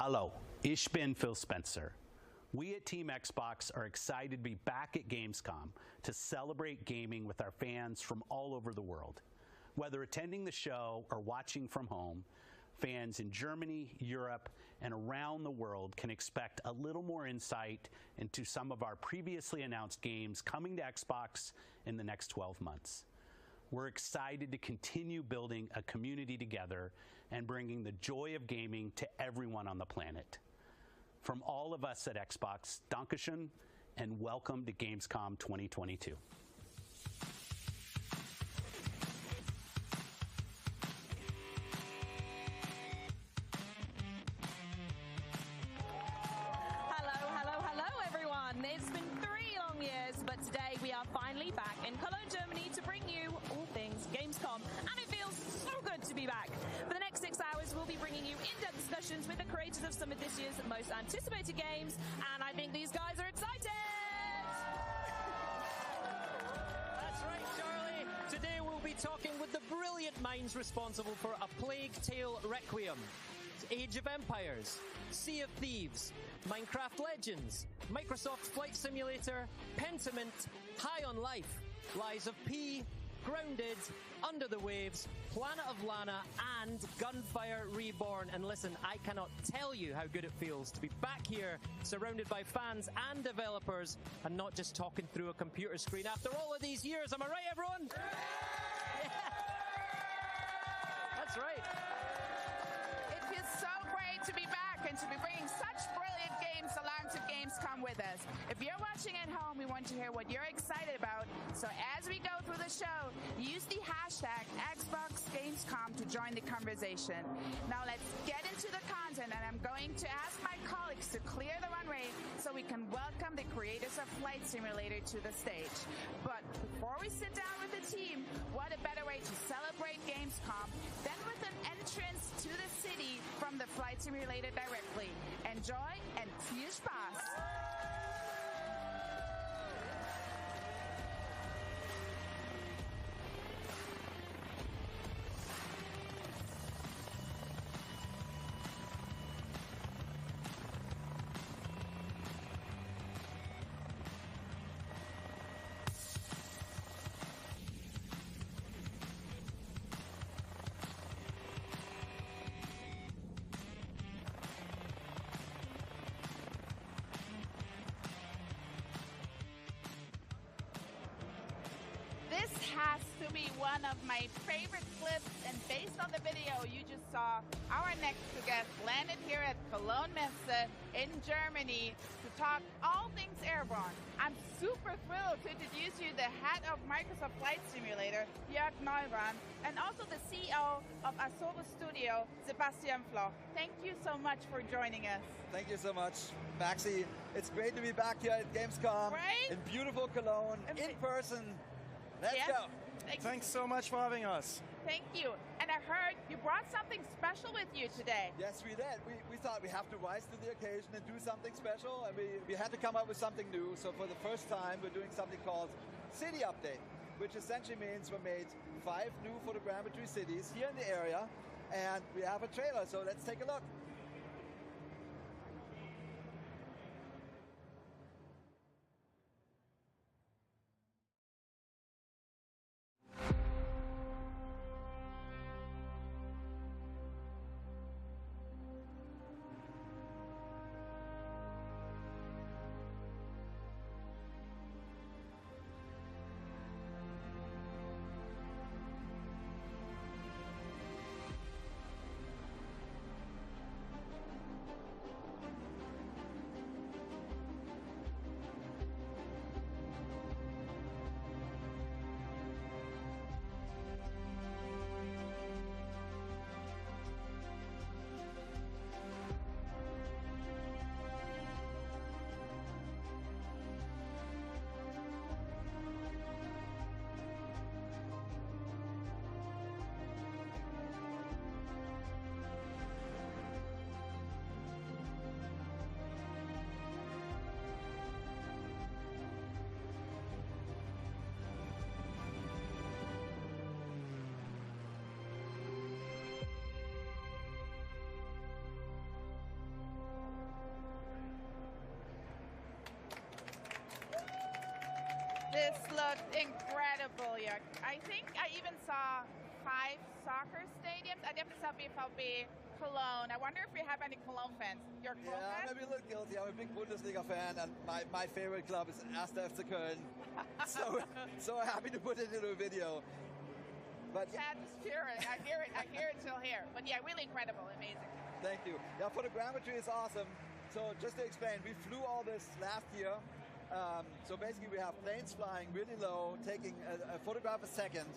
Hello, ich bin Phil Spencer. We at Team Xbox are excited to be back at Gamescom to celebrate gaming with our fans from all over the world. Whether attending the show or watching from home, fans in Germany, Europe, and around the world can expect a little more insight into some of our previously announced games coming to Xbox in the next 12 months. We're excited to continue building a community together and bringing the joy of gaming to everyone on the planet. From all of us at Xbox, Dankeschön, and welcome to Gamescom 2022. It's been 3 long years, but today we are finally back in Cologne, Germany to bring you all things Gamescom, and it feels so good to be back. For the next 6 hours, we'll be bringing you in-depth discussions with the creators of some of this year's most anticipated games, and I think these guys are excited! That's right, Charlie. Today we'll be talking with the brilliant minds responsible for A Plague Tale Requiem, Age of Empires, Sea of Thieves, Minecraft Legends, Microsoft Flight Simulator, Pentiment, High on Life, Lies of P, Grounded, Under the Waves, Planet of Lana, and Gunfire Reborn. And listen, I cannot tell you how good it feels to be back here, surrounded by fans and developers, and not just talking through a computer screen after all of these years. Am I right, everyone? Yeah. That's right. It feels so great to be back and to be bringing such brilliant games along to Gamescom with us. If you're watching at home, we want to hear what you're excited about. So as we go through the show, use the hashtag #XboxGamescom to join the conversation. Now let's get into the content, and I'm going to ask my colleagues to clear the runway so we can welcome the creators of Flight Simulator to the stage. But before we sit down with the team, what a better way to celebrate Gamescom than with an entrance to the city from the Flight Simulator directly. Enjoy and viel Spaß! This has to be one of my favorite clips, and based on the video you just saw, our next guest landed here at Cologne Messe in Germany to talk all things airborne. I'm super thrilled to introduce you the head of Microsoft Flight Simulator, Jörg Neubrand, and also the CEO of Asobo Studio, Sebastian Floch. Thank you so much for joining us. Thank you so much, Maxi. It's great to be back here at Gamescom, right? In beautiful Cologne, in person. Let's go. Thanks so much for having us. Thank you. And I heard you brought something special with you today. Yes, we did. We thought we have to rise to the occasion and do something special, and we had to come up with something new. So for the first time, we're doing something called City Update, which essentially means we made 5 new photogrammetry cities here in the area, and we have a trailer, so let's take a look. This looked incredible. Yeah. I think I even saw 5 soccer stadiums. I definitely saw BVB Cologne. I wonder if we have any Cologne fans. You're a Cologne fan? I'm maybe a little guilty. I'm a big Bundesliga fan, and my favorite club is 1. FC Köln. so happy to put it into a video. But Chad is cheering. I hear it till here. But yeah, really incredible, amazing. Thank you. Yeah, photogrammetry is awesome. So just to explain, we flew all this last year. So basically we have planes flying really low, taking a photograph a second.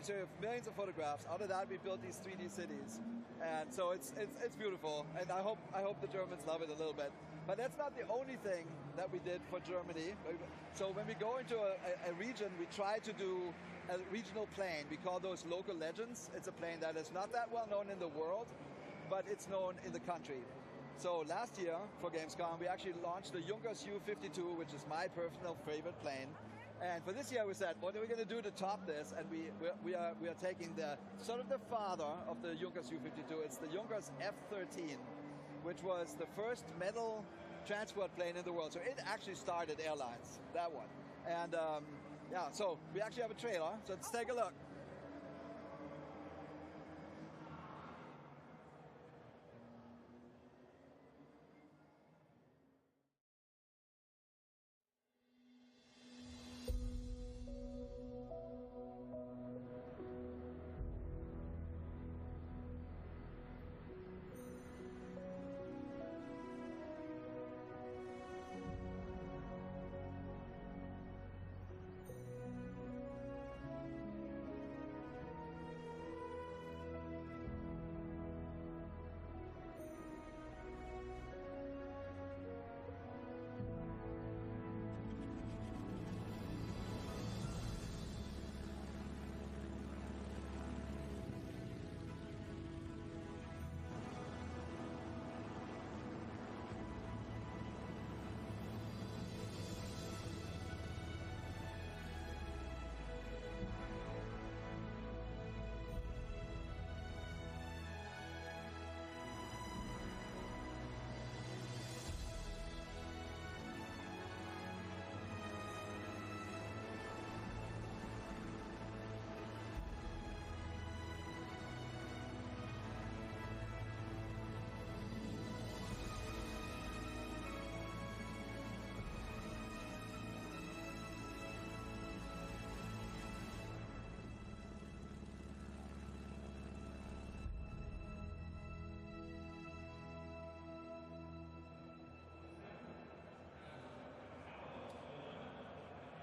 So we have millions of photographs. Out of that, we built these 3D cities. And so it's beautiful. And I hope the Germans love it a little bit. But that's not the only thing that we did for Germany. So when we go into a region, we try to do a regional plane. We call those local legends. It's a plane that is not that well known in the world, but it's known in the country. So last year for Gamescom, we actually launched the Junkers U-52, which is my personal favorite plane. And for this year, we said, what are we going to do to top this? And we are taking the sort of the father of the Junkers U-52. It's the Junkers F-13, which was the first metal transport plane in the world. So it actually started airlines, that one. And yeah, so we actually have a trailer. So let's take a look.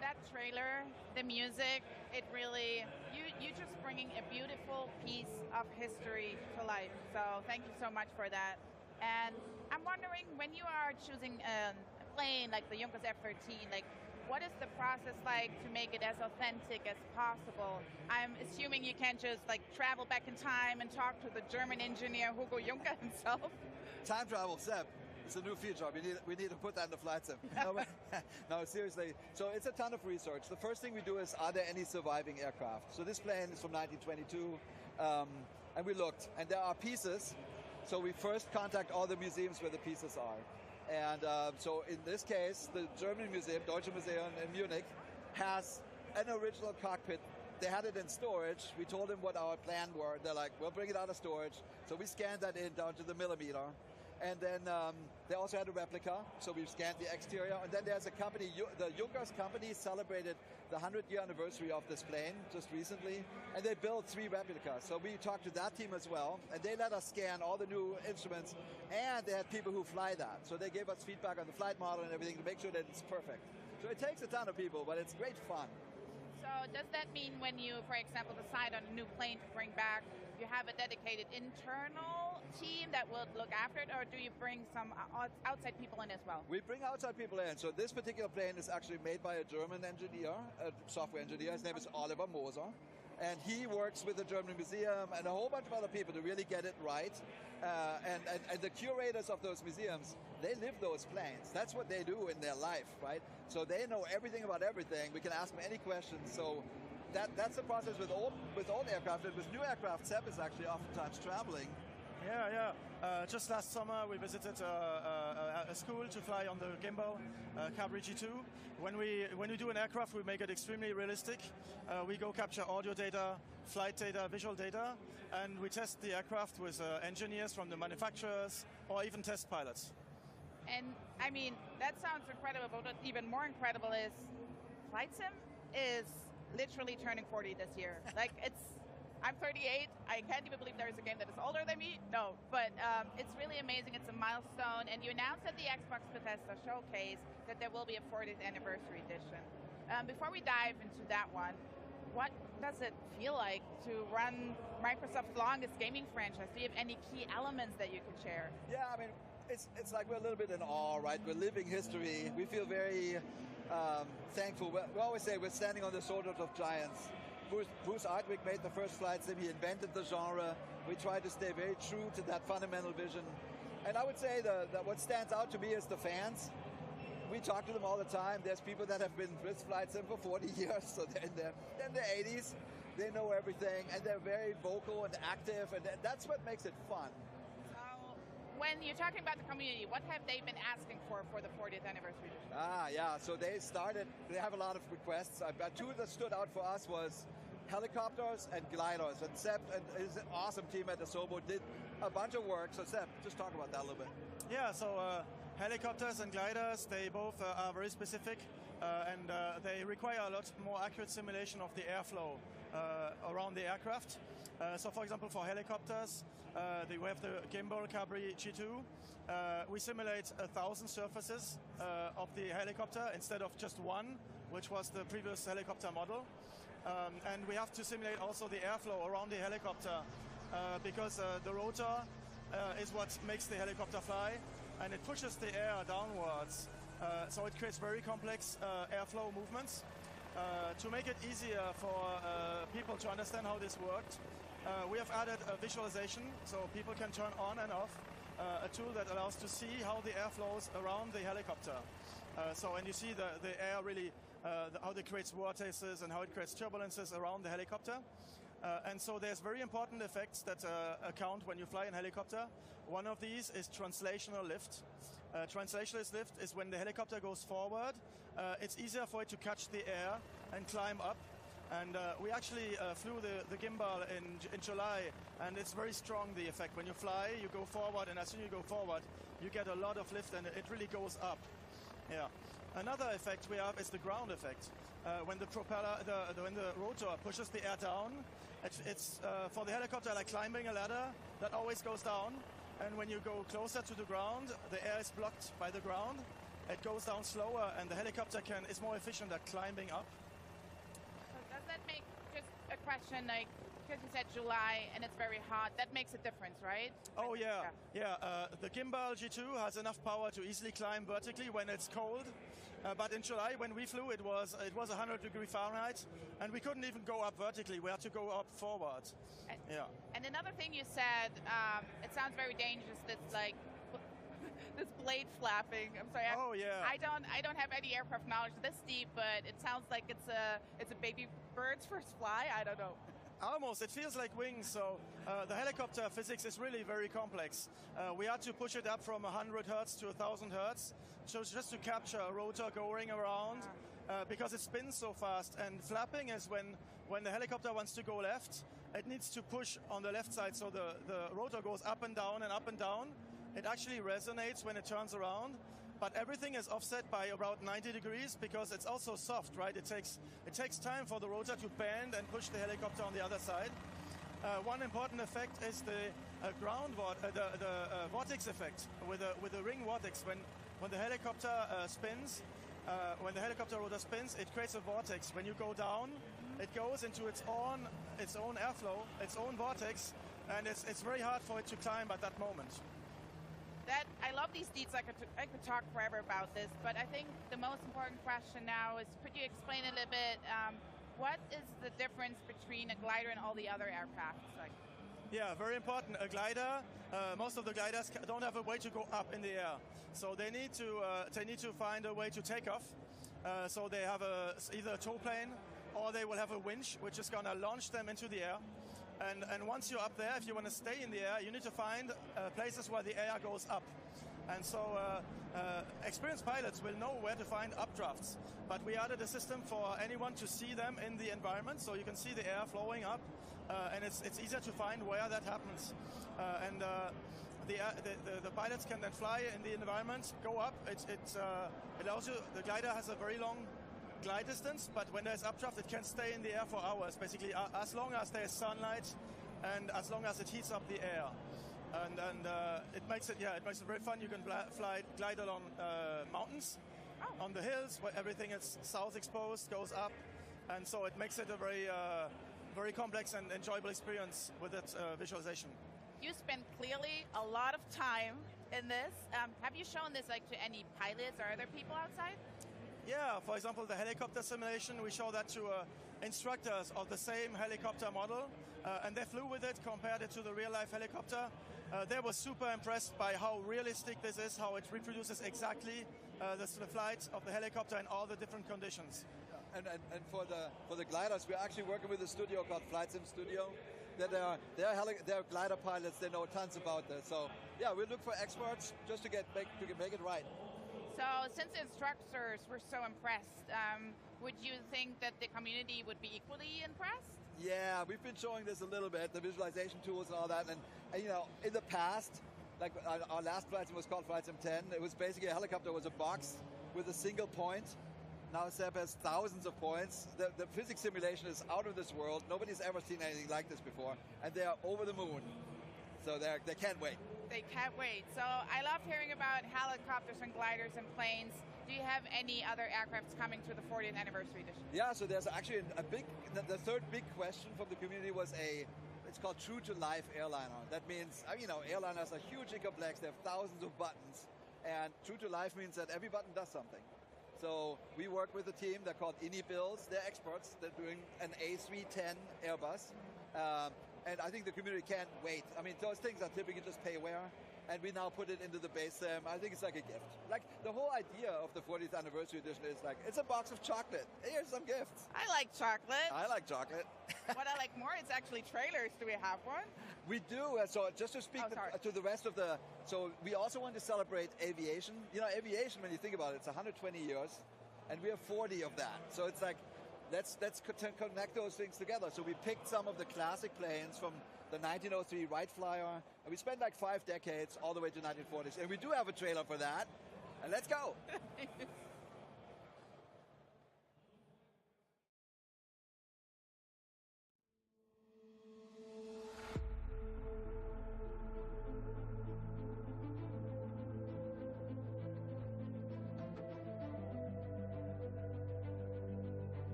That trailer, the music, it really, you're just bringing a beautiful piece of history to life. So thank you so much for that. And I'm wondering, when you are choosing a plane like the Junkers F-13, like, what is the process like to make it as authentic as possible? I'm assuming you can't just like travel back in time and talk to the German engineer Hugo Juncker himself. Time travel, Seb. It's a new feature. We need to put that in the flight sim. No, seriously. So it's a ton of research. The first thing we do is, are there any surviving aircraft? So this plane is from 1922, and we looked, and there are pieces. So we first contact all the museums where the pieces are. And so in this case, the German museum, Deutsche Museum in Munich, has an original cockpit. They had it in storage. We told them what our plan were. They're like, we'll bring it out of storage. So we scanned that in down to the millimeter. And then they also had a replica, so we've scanned the exterior. And then there's a company, the Junkers company celebrated the 100-year anniversary of this plane just recently, and they built 3 replicas. So we talked to that team as well, and they let us scan all the new instruments, and they had people who fly that. So they gave us feedback on the flight model and everything to make sure that it's perfect. So it takes a ton of people, but it's great fun. So does that mean when you, for example, decide on a new plane to bring back, you have a dedicated internal team that will look after it, or do you bring some outside people in as well? We bring outside people in. So this particular plane is actually made by a German engineer, a software engineer. His name is Oliver Moser. And he works with the German Museum and a whole bunch of other people to really get it right. And the curators of those museums, they live those planes. That's what they do in their life, right? So they know everything about everything. We can ask them any questions. So that's the process with old aircraft. And with new aircraft, Seb is actually oftentimes traveling. Yeah. Just last summer, we visited a school to fly on the gimbal Cabri G2. When we do an aircraft, we make it extremely realistic. We go capture audio data, flight data, visual data, and we test the aircraft with engineers from the manufacturers or even test pilots. And I mean, that sounds incredible, but what's even more incredible is Flight Sim is literally turning 40 this year. Like, I'm 38. I can't even believe there is a game that is older than me. No, but it's really amazing. It's a milestone. And you announced at the Xbox Bethesda showcase that there will be a 40th anniversary edition. Before we dive into that one, what does it feel like to run Microsoft's longest gaming franchise? Do you have any key elements that you can share? Yeah, I mean, it's like we're a little bit in awe, right? We're living history. We feel very thankful. We always say we're standing on the shoulders of giants. Bruce Ardwick made the first Flight Sim. He invented the genre. We try to stay very true to that fundamental vision. And I would say that what stands out to me is the fans. We talk to them all the time. There's people that have been with Flight Sim for 40 years, so they're in their 80s. They know everything, and they're very vocal and active, and that's what makes it fun. When you're talking about the community, what have they been asking for the 40th anniversary edition? Yeah, so they have a lot of requests. Two that stood out for us was helicopters and gliders. And Seb and his awesome team at Asobo did a bunch of work. So Seb, just talk about that a little bit. Yeah, so helicopters and gliders, they both are very specific and they require a lot more accurate simulation of the airflow around the aircraft. So for example, for helicopters, we have the gimbal Cabri G2. We simulate 1,000 surfaces of the helicopter instead of just one, which was the previous helicopter model. And we have to simulate also the airflow around the helicopter because the rotor is what makes the helicopter fly, and it pushes the air downwards. So it creates very complex airflow movements. To make it easier for people to understand how this worked, we have added a visualization so people can turn on and off a tool that allows to see how the air flows around the helicopter. And you see the air really, how it creates vortices and how it creates turbulences around the helicopter. And so there's very important effects that account when you fly in helicopter. One of these is translational lift. Translational lift is when the helicopter goes forward. It's easier for it to catch the air and climb up. And we actually flew the gimbal in July, and it's very strong, the effect. When you fly, you go forward, and as soon as you go forward, you get a lot of lift, and it really goes up. Yeah. Another effect we have is the ground effect. When the propeller, when the rotor pushes the air down, it's for the helicopter like climbing a ladder that always goes down. And when you go closer to the ground, the air is blocked by the ground. It goes down slower, and the helicopter is more efficient at climbing up. So does that make, just a question, like, because you said July and it's very hot, that makes a difference, right? Oh yeah. The gimbal G2 has enough power to easily climb vertically when it's cold. But in July, when we flew, it was 100 degrees Fahrenheit, and we couldn't even go up vertically. We had to go up forward. And another thing you said, it sounds very dangerous. This like this blade flapping. I'm sorry. Oh yeah. I don't have any aircraft knowledge this deep, but it sounds like it's a baby bird's first fly. I don't know. Almost. It feels like wings. So the helicopter physics is really very complex. We had to push it up from 100 hertz to 1,000 hertz, so just to capture a rotor going around, because it spins so fast. And flapping is when the helicopter wants to go left, it needs to push on the left side, so the rotor goes up and down and up and down. It actually resonates when it turns around, but everything is offset by about 90 degrees because it's also soft, right? It takes time for the rotor to bend and push the helicopter on the other side. One important effect is the vortex effect with the ring vortex. When the helicopter spins, when the helicopter rotor spins, it creates a vortex. When you go down, it goes into its own airflow, its own vortex, and it's very hard for it to climb at that moment. I love these deets. I could talk forever about this, but I think the most important question now is, could you explain a little bit, what is the difference between a glider and all the other aircraft? Yeah, very important. A glider, most of the gliders don't have a way to go up in the air, so they need to find a way to take off. So they have either a tow plane, or they will have a winch, which is going to launch them into the air. And once you're up there, if you want to stay in the air, you need to find places where the air goes up. And so experienced pilots will know where to find updrafts. But we added a system for anyone to see them in the environment, so you can see the air flowing up, and it's easier to find where that happens. The pilots can then fly in the environment, go up. It allows you. The glider has a very long glide distance, but when there's updraft, it can stay in the air for hours, basically, as long as there's sunlight and as long as it heats up the air. And it makes it very fun. You can glide along mountains, on the hills where everything is south exposed, goes up, and so it makes it a very complex and enjoyable experience with its visualization. You spent clearly a lot of time in this. Have you shown this to any pilots or other people outside? Yeah, for example, the helicopter simulation, we show that to instructors of the same helicopter model, and they flew with it, compared it to the real-life helicopter. They were super impressed by how realistic this is, how it reproduces exactly the flight of the helicopter in all the different conditions. And for the gliders, we're actually working with a studio called Flight Sim Studio. They're glider pilots. They know tons about this. So yeah, we look for experts just to make it right. So since the instructors were so impressed, would you think that the community would be equally impressed? Yeah, we've been showing this a little bit, the visualization tools and all that. And in the past, like our last flight sim was called Flight Sim 10. It was basically a helicopter was a box with a single point. Now SEP has thousands of points. The physics simulation is out of this world. Nobody's ever seen anything like this before. And they are over the moon. So they can't wait. They can't wait. So I loved hearing about helicopters and gliders and planes. Do you have any other aircrafts coming to the 40th anniversary edition? Yeah, so there's actually the third big question from the community was it's called True to Life Airliner. That means, airliners are hugely complex. They have thousands of buttons. And True to Life means that every button does something. So we work with a team, they're called IndyBuilds. They're experts. They're doing an A310 Airbus. And I think the community can't wait. I mean, those things are typically just payware, and we now put it into the base sim. I think it's like a gift. Like, the whole idea of the 40th anniversary edition is like, it's a box of chocolate. Here's some gifts. I like chocolate. I like chocolate. What I like more is actually trailers. Do we have one? We do. So just to speak to the rest of so we also want to celebrate aviation. Aviation, when you think about it, it's 120 years, and we have 40 of that. So it's like, let's connect those things together. So we picked some of the classic planes from the 1903 Wright Flyer, and we spent like 5 decades all the way to 1940s. And we do have a trailer for that. And let's go.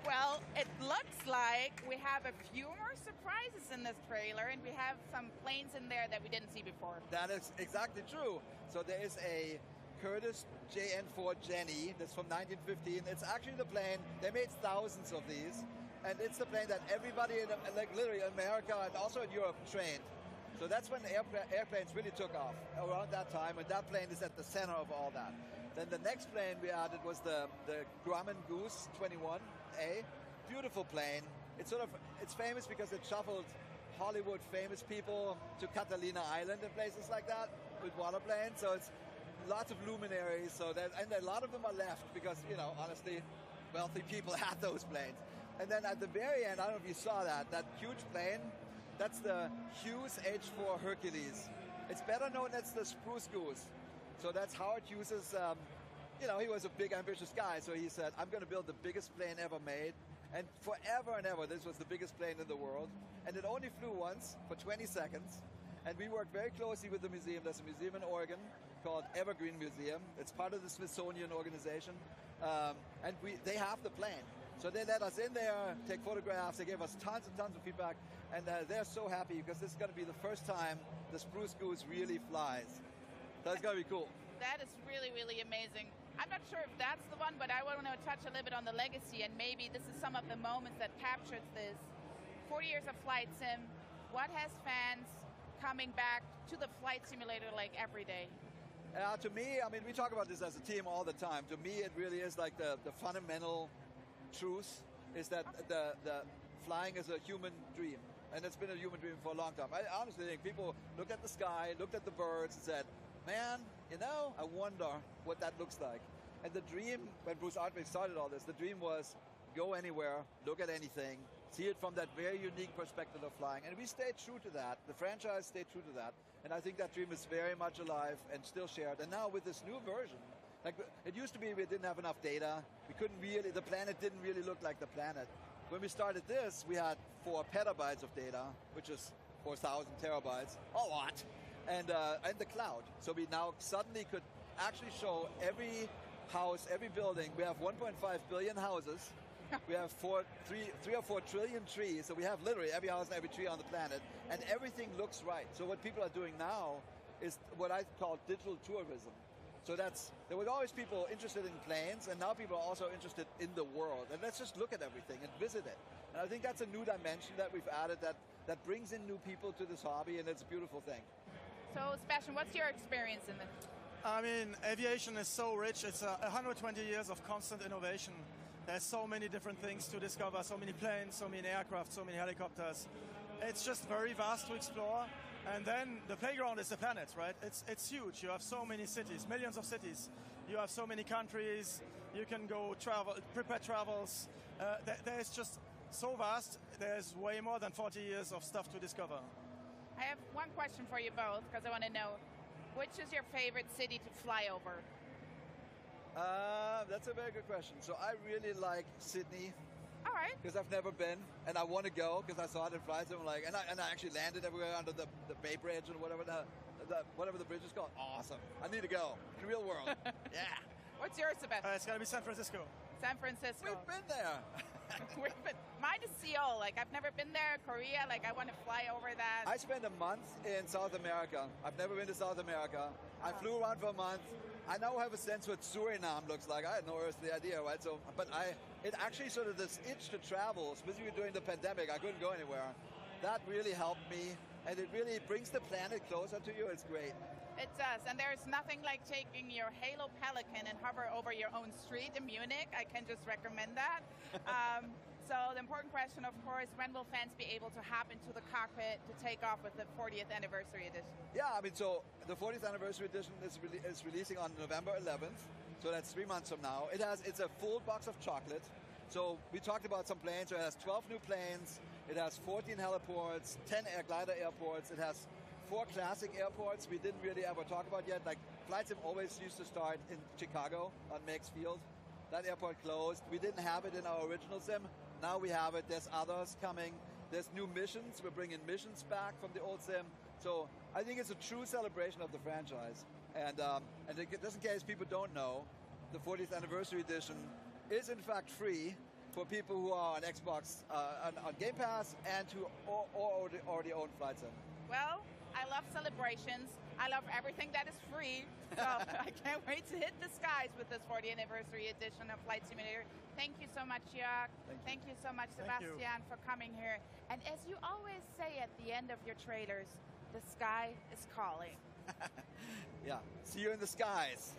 Well, it looks like we have a few more surprises in this trailer, and we have some planes in there that we didn't see before. That is exactly true. So there is a Curtiss JN4 Jenny that's from 1915. It's actually the plane, they made thousands of these, and it's the plane that everybody in literally America and also in Europe trained. So that's when airplanes really took off, around that time, and that plane is at the center of all that. Then the next plane we added was the Grumman Goose 21A. Beautiful plane. It's famous because it shuffled Hollywood famous people to Catalina Island and places like that with waterplanes. So it's lots of luminaries. And a lot of them are left because, you know, honestly, wealthy people had those planes. And then at the very end, I don't know if you saw that huge plane, that's the Hughes H-4 Hercules. It's better known as the Spruce Goose. So that's Howard Hughes's, you know, he was a big, ambitious guy. So he said, I'm going to build the biggest plane ever made. And forever and ever, this was the biggest plane in the world. And it only flew once for 20 seconds. And we worked very closely with the museum. There's a museum in Oregon called Evergreen Museum. It's part of the Smithsonian organization. And they have the plane. So they let us in there, take photographs. They gave us tons and tons of feedback. And they're so happy because this is going to be the first time the Spruce Goose really flies. That's going to be cool. That is really, really amazing. I'm not sure if that's the one, but I want to touch a little bit on the legacy, and maybe this is some of the moments that captures this. 40 years of flight sim. What has fans coming back to the flight simulator like every day? To me, I mean, we talk about this as a team all the time. To me, it really is like the fundamental truth is that the flying is a human dream. And it's been a human dream for a long time. I honestly think people looked at the sky, looked at the birds, and said, man, you know, I wonder what that looks like. And the dream, when Bruce Artwick started all this, the dream was go anywhere, look at anything, see it from that very unique perspective of flying. And we stayed true to that. The franchise stayed true to that. And I think that dream is very much alive and still shared. And now with this new version, like it used to be we didn't have enough data. We couldn't really, the planet didn't really look like the planet. When we started this, we had 4 petabytes of data, which is 4,000 terabytes, a lot, and the cloud. So we now suddenly could actually show every house, every building. We have 1.5 billion houses. We have 3 or 4 trillion trees. So we have literally every house and every tree on the planet, and everything looks right. So what people are doing now is what I call digital tourism. So there were always people interested in planes, and now people are also interested in the world. And let's just look at everything and visit it. And I think that's a new dimension that we've added that brings in new people to this hobby, and it's a beautiful thing. So, Sebastian, what's your experience in this? I mean, aviation is so rich. It's 120 years of constant innovation. There's so many different things to discover, so many planes, so many aircraft, so many helicopters. It's just very vast to explore. And then the playground is the planet, right? It's huge. You have so many cities, millions of cities. You have so many countries. You can go travel, prepare travels. There's just so vast. There's way more than 40 years of stuff to discover. I have one question for you both, because I want to know, which is your favorite city to fly over? That's a very good question. So I really like Sydney. All right. Because I've never been, and I want to go because I saw it in flights. And I actually landed everywhere under the Bay Bridge and whatever the bridge is called. Awesome! I need to go in the real world. Yeah. What's yours, Sebastian? It's going to be San Francisco. San Francisco. We've been there. Mine is Seoul. Like I've never been there. Korea. Like I want to fly over that. I spent a month in South America. I've never been to South America. I flew around for a month. I now have a sense what Suriname looks like. I had no earthly idea, right? So, it actually sort of this itch to travel, especially during the pandemic. I couldn't go anywhere. That really helped me, and it really brings the planet closer to you. It's great. It does, and there's nothing like taking your Halo Pelican and hover over your own street in Munich. I can just recommend that. So the important question, of course, when will fans be able to hop into the cockpit to take off with the 40th anniversary edition? Yeah, I mean, so the 40th anniversary edition is releasing on November 11th. So that's 3 months from now. It's a full box of chocolate. So we talked about some planes. So it has 12 new planes. It has 14 heliports, 10 glider airports. It has 4 classic airports we didn't really ever talk about yet. Like Flight Sim always used to start in Chicago on Meigs Field. That airport closed. We didn't have it in our original sim. Now we have it. There's others coming. There's new missions. We're bringing missions back from the old sim. So I think it's a true celebration of the franchise. And just in case people don't know, the 40th anniversary edition is in fact free for people who are on Xbox, on Game Pass, and who already own Flight Sim. Well, I love celebrations. I love everything that is free. So I can't wait to hit the skies with this 40th anniversary edition of Flight Simulator. Thank you so much, Jörg. Thank you so much, Sebastian, for coming here. And as you always say at the end of your trailers, The sky is calling. Yeah, see you in the skies.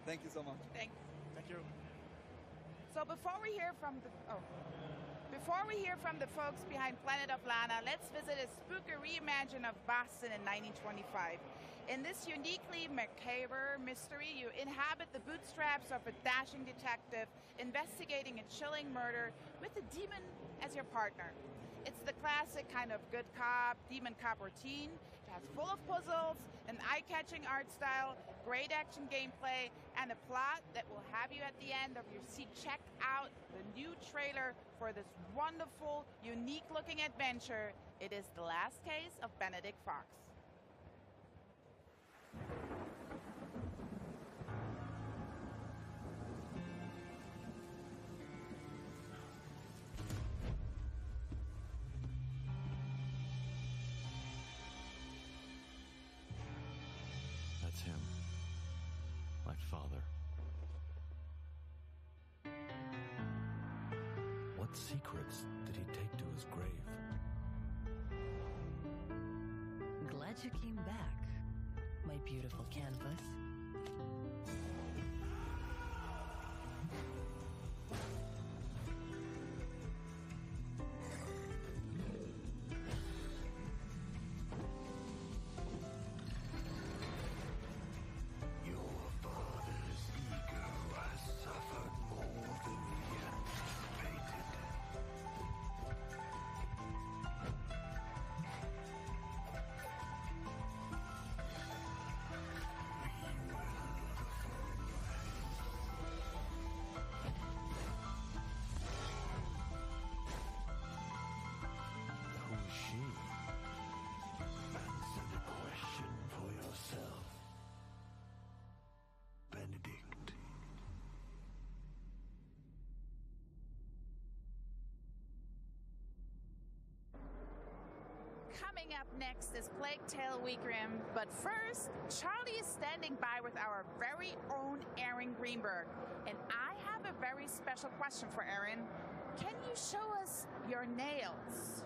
Thank you so much. Thank you. So before we hear from the folks behind Planet of Lana, let's visit a spooky reimagine of Boston in 1925. In this uniquely macabre mystery, you inhabit the bootstraps of a dashing detective investigating a chilling murder with a demon as your partner. It's the classic kind of good cop, demon cop routine. It has full of puzzles, an eye-catching art style, great action gameplay, and a plot that will have you at the end of your seat. Check out the new trailer for this wonderful, unique-looking adventure. It is The Last Case of Benedict Fox. That's him. My father. What secrets did he take to his grave? Glad you came back, my beautiful canvas. Coming up next is Plague Tale Requiem, but first, Charlie is standing by with our very own Aaron Greenberg, and I have a very special question for Aaron. Can you show us your nails?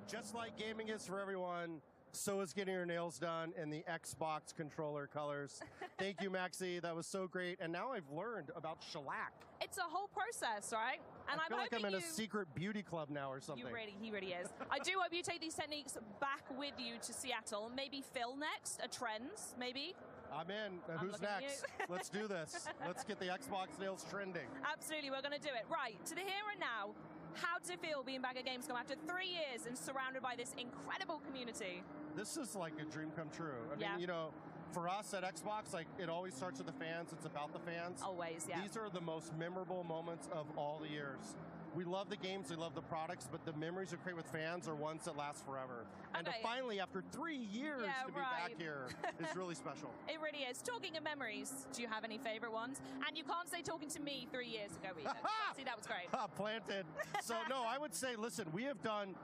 Just like gaming is for everyone, so is getting your nails done in the Xbox controller colors. Thank you, Maxie. That was so great. And now I've learned about shellac. It's a whole process, right? And I feel like I'm in a secret beauty club now or something. He really is. I do hope you take these techniques back with you to Seattle. Maybe Phil next, a Trends, maybe. I'm in. Who's next? Let's do this. Let's get the Xbox nails trending. Absolutely, we're going to do it. Right, to the here and now. How does it feel being back at Gamescom after 3 years and surrounded by this incredible community? This is like a dream come true. I mean, you know, for us at Xbox, like it always starts with the fans. It's about the fans. Always, yeah. These are the most memorable moments of all the years. We love the games, we love the products, but the memories we create with fans are ones that last forever. And to finally, after 3 years, to be back here is really special. It really is. Talking of memories, do you have any favorite ones? And you can't say talking to me 3 years ago either. See, that was great. Planted. So, no, I would say, listen, we have done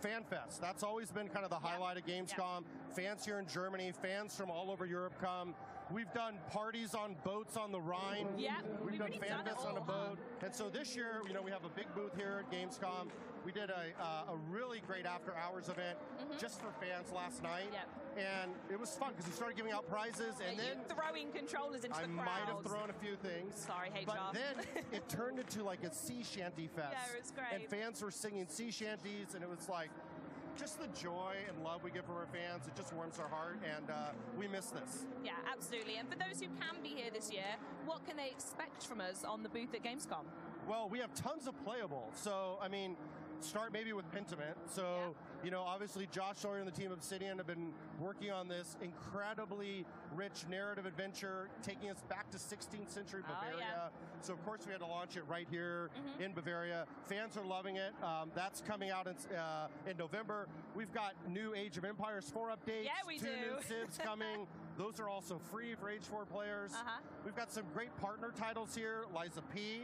FanFest. That's always been kind of the highlight of Gamescom. Fans here in Germany, fans from all over Europe come. We've done parties on boats on the Rhine. We've done FanFest on a boat. And so this year, you know, we have a big booth here at Gamescom. We did a really great after-hours event just for fans last night. And it was fun because we started giving out prizes. And then throwing controllers into the crowd. I might have thrown a few things. Sorry, HR. But then it turned into like a sea shanty fest. Yeah, it was great. And fans were singing sea shanties, and it was like, just the joy and love we get from our fans, it just warms our heart, and we miss this. Yeah, absolutely. And for those who can be here this year, what can they expect from us on the booth at Gamescom? Well, we have tons of playable. So, I mean, start maybe with Pentiment. So, you know, obviously Josh Sawyer and the team of Obsidian have been working on this incredibly rich narrative adventure, taking us back to 16th century Bavaria. So, of course, we had to launch it right here in Bavaria. Fans are loving it. That's coming out in November. We've got new Age of Empires 4 updates. Yeah, we 2 do. new Civs coming. Those are also free for Age 4 players. We've got some great partner titles here, Liza P.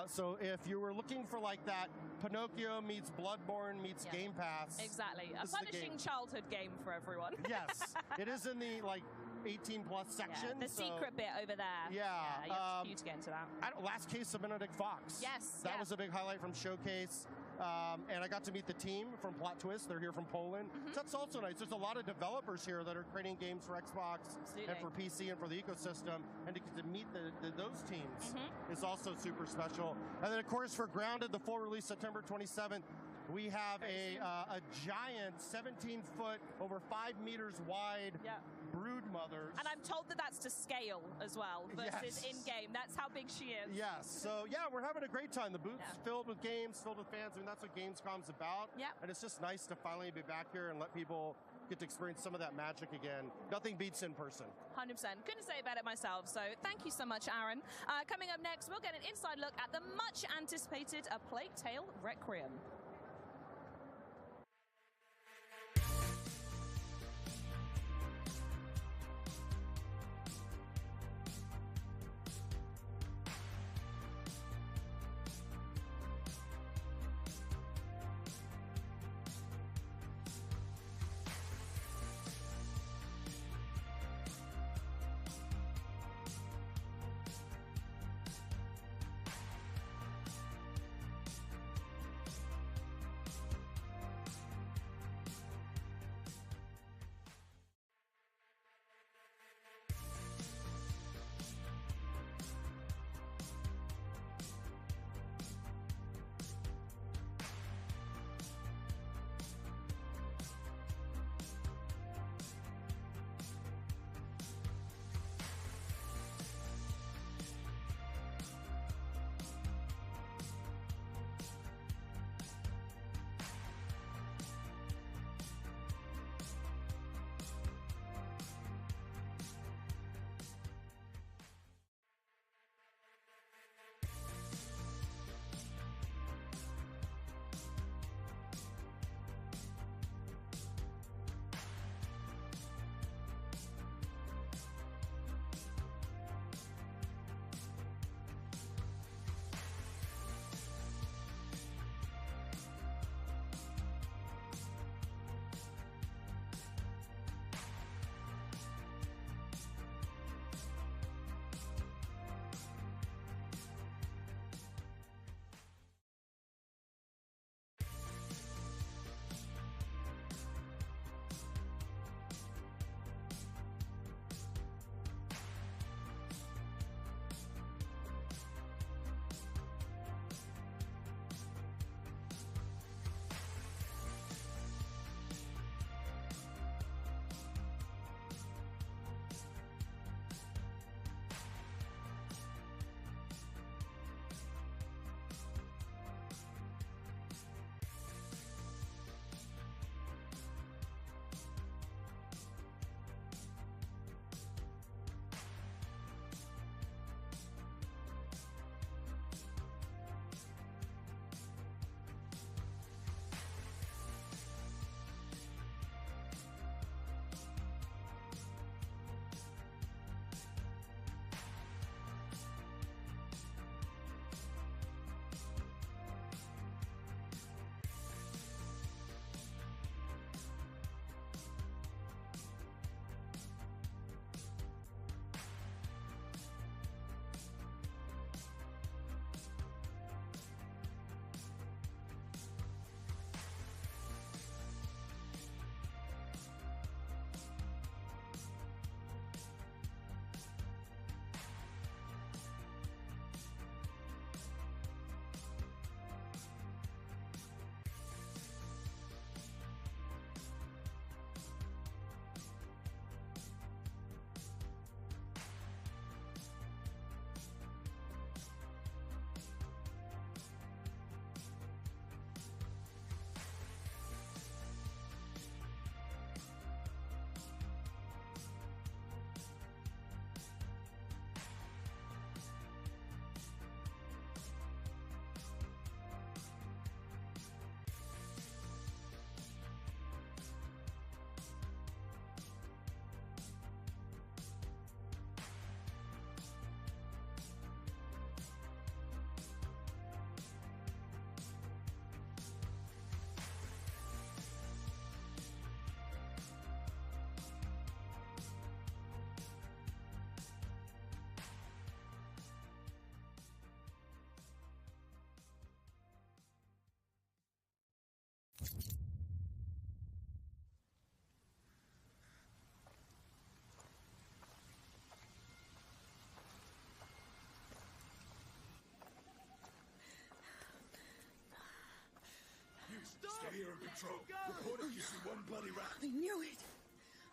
So if you were looking for like that Pinocchio meets Bloodborne meets Game Pass. Exactly. A punishing childhood game for everyone. Yes. It is in the like 18 plus section. The secret bit over there. Yeah. You to get into that. Last Case of Benedict Fox. Yes. That was a big highlight from Showcase. And I got to meet the team from Plot Twist. They're here from Poland. So that's also nice. There's a lot of developers here that are creating games for Xbox and for PC and for the ecosystem. And to get to meet those teams is also super special. And then, of course, for Grounded, the full release September 27th, we have a giant 17-foot, over 5 meters wide brood mother. And I'm told that that's to scale as well versus in-game. That's how big she is. Yes. So, yeah, we're having a great time. The booth's filled with games, filled with fans. I mean, that's what Gamescom's about. And it's just nice to finally be back here and let people get to experience some of that magic again. Nothing beats in person. 100%. Couldn't say about it myself. So thank you so much, Aaron. Coming up next, we'll get an inside look at the much anticipated A Plague Tale Requiem. Stay here and patrol. Report if you see one bloody rat. I knew it.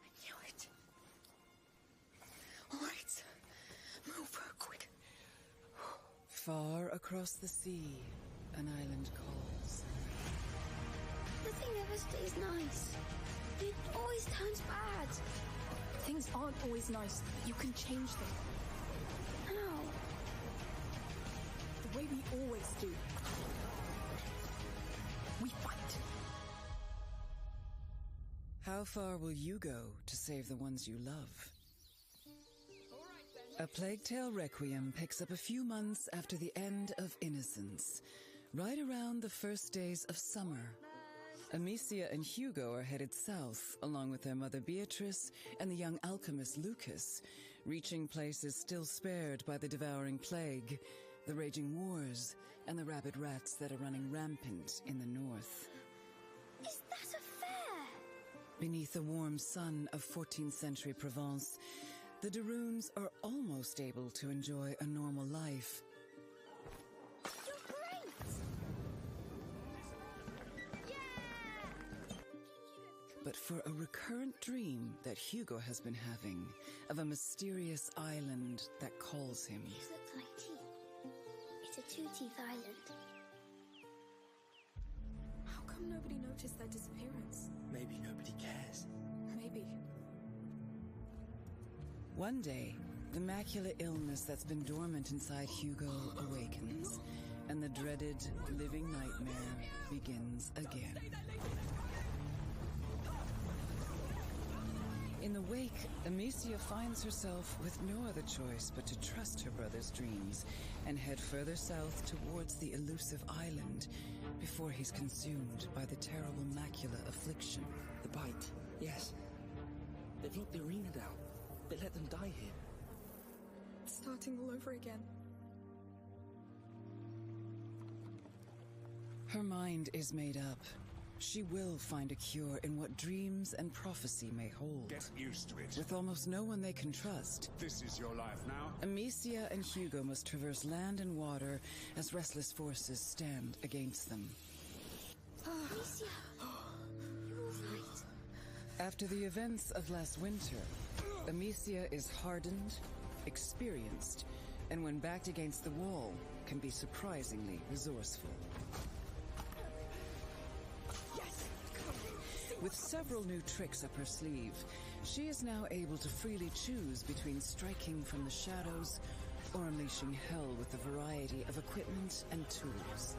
I knew it. All right. Move, quick. Far across the sea, an island calls. Nothing ever stays nice. It always turns bad. Things aren't always nice. You can change them. How? The way we always do. We fight. How far will you go to save the ones you love? A Plague Tale Requiem picks up a few months after the end of Innocence, right around the first days of summer. Amicia and Hugo are headed south, along with their mother Beatrice and the young alchemist Lucas, reaching places still spared by the devouring plague, the raging wars, and the rabid rats that are running rampant in the north. Is that a fair? Beneath the warm sun of 14th century Provence, the Daroons are almost able to enjoy a normal life. You're great! Yeah! But for a recurrent dream that Hugo has been having of a mysterious island that calls him. These look like teeth. It's a two-teeth island. How come nobody noticed their disappearance? Maybe nobody cares. Maybe. One day, the macular illness that's been dormant inside Hugo awakens, and the dreaded living nightmare begins again. In the wake, Amicia finds herself with no other choice but to trust her brother's dreams and head further south towards the elusive island before he's consumed by the terrible macular affliction. The bite, yes. They've locked the arena down. They let them die here. Starting all over again. Her mind is made up. She will find a cure in what dreams and prophecy may hold. Get used to it. With almost no one they can trust, This is your life now. Amicia and Hugo must traverse land and water as restless forces stand against them. Amicia! You're all right. After the events of last winter, Amicia is hardened, experienced, and when backed against the wall, can be surprisingly resourceful. Yes! With several new tricks up her sleeve, she is now able to freely choose between striking from the shadows or unleashing hell with a variety of equipment and tools.